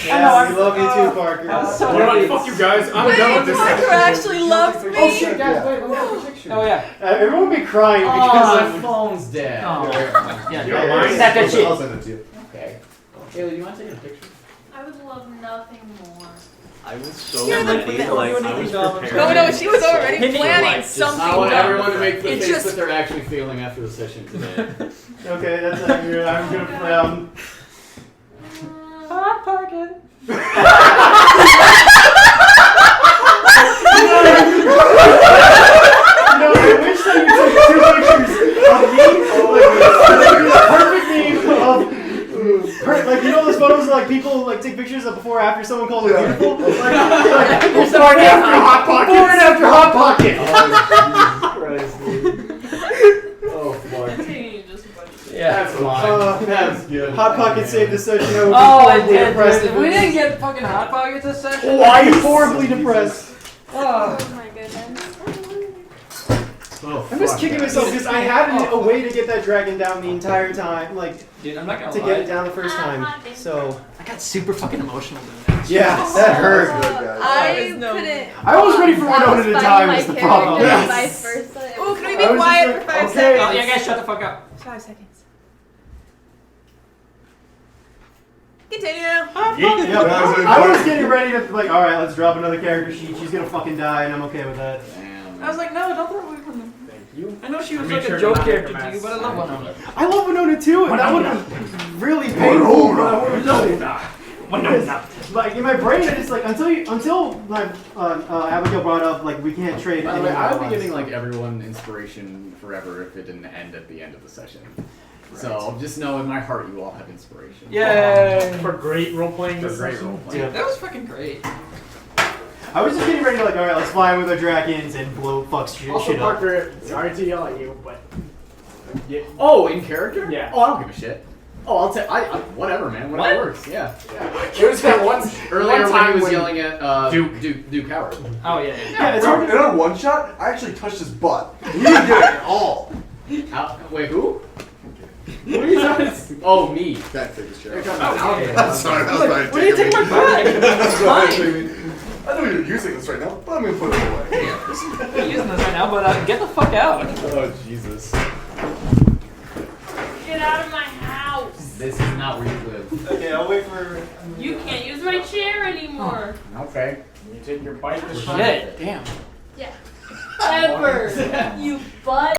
Yeah, we love you too, Parker. So You know what? Fuck you guys. I'm done with this. Parker actually loves me. Oh shit, guys, wait, let me take a picture. Oh yeah. Everyone will be crying Oh, because my of phone's dead. Oh. Yeah. You don't mind? Snap that shit. I'll send it to you. Okay. Kayla, do you mind taking a picture? I would love nothing more. I was so Yeah, ready, like, like, I was prepared. No, no, she was already Hitting planning it. something. I want dumb. everyone to make the It face just- that they're actually feeling after the session today. Okay, that's accurate. I'm gonna Hot pocket. No, I wish that you took 2 pictures of me, like perfect meme of, like you know those photos of like people like take pictures of before or after someone calls it beautiful, like before and after hot pocket, before and after hot pocket. Oh, Jesus Christ, dude. Oh, fuck. Continue just a bunch of Yeah. That's fine. That's good. Hot pocket saved the session. I would be Oh, I horribly did. depressed if We it didn't was- get fucking hot pockets this session. Why are you horribly depressed? Oh. Oh my goodness. Oh, I'm just fuck kicking that. myself because I had a way to get that dragon down the entire time, like Dude, I'm not gonna to lie. get it down the first time. So I got super fucking emotional doing that. yeah, that hurt. Good, guys. I no- couldn't. I was ready for Winona to die. My Was the problem? character, Yes. Vice versa. It Oh, was can we so- be I was quiet just for like, 5 okay. seconds? Oh yeah, guys, shut the fuck up. 5 seconds. Continue. Yeah, I was getting ready to like, all right, let's drop another character sheet. She's gonna fucking die, and I'm okay with that. Damn. I was like, no, don't throw away from them. Thank you. I know she was Make like sure a to joke not make character a to you, mess. but I love Winona. I love Winona too, and that would have been really painful. But I would have done it. Winona. Like in my brain, it's like until my Abigail brought up like we can't trade. By the way, any I would allies. be giving like everyone inspiration forever if it didn't end at the end of the session. So just know in my heart you all have inspiration. Yay! For great role playing For this great session. role playing. Yeah. That was fucking great. I was just getting ready to like, all right, let's fly with our dragons and blow fuck shit Also, up. Parker, sorry to yell at you, but yeah, Oh, in character? Yeah. Oh, I don't give a shit. Oh, I'll take. I whatever, man. Whatever works. Yeah. It was that one Earlier when time he was when- yelling at Duke Howard. Oh yeah. Yeah, it's And hard. on one shot, I actually touched his butt. He didn't get it at all. Wait, who? What are you talking? Oh, me. That thing is You're terrible. talking about Alvin. I'm sorry, that was Like, my what are you taking my butt? That's what I'm Fine. doing. I know you're using this right now, but I'm gonna put it away. I'm using this right now, but get the fuck out. Oh, Jesus. Get out of my house. This is not where you live. Okay, I'll wait for. You can't use my chair anymore. Okay. You take your bite this time. Shit. Damn. Ever. You butt.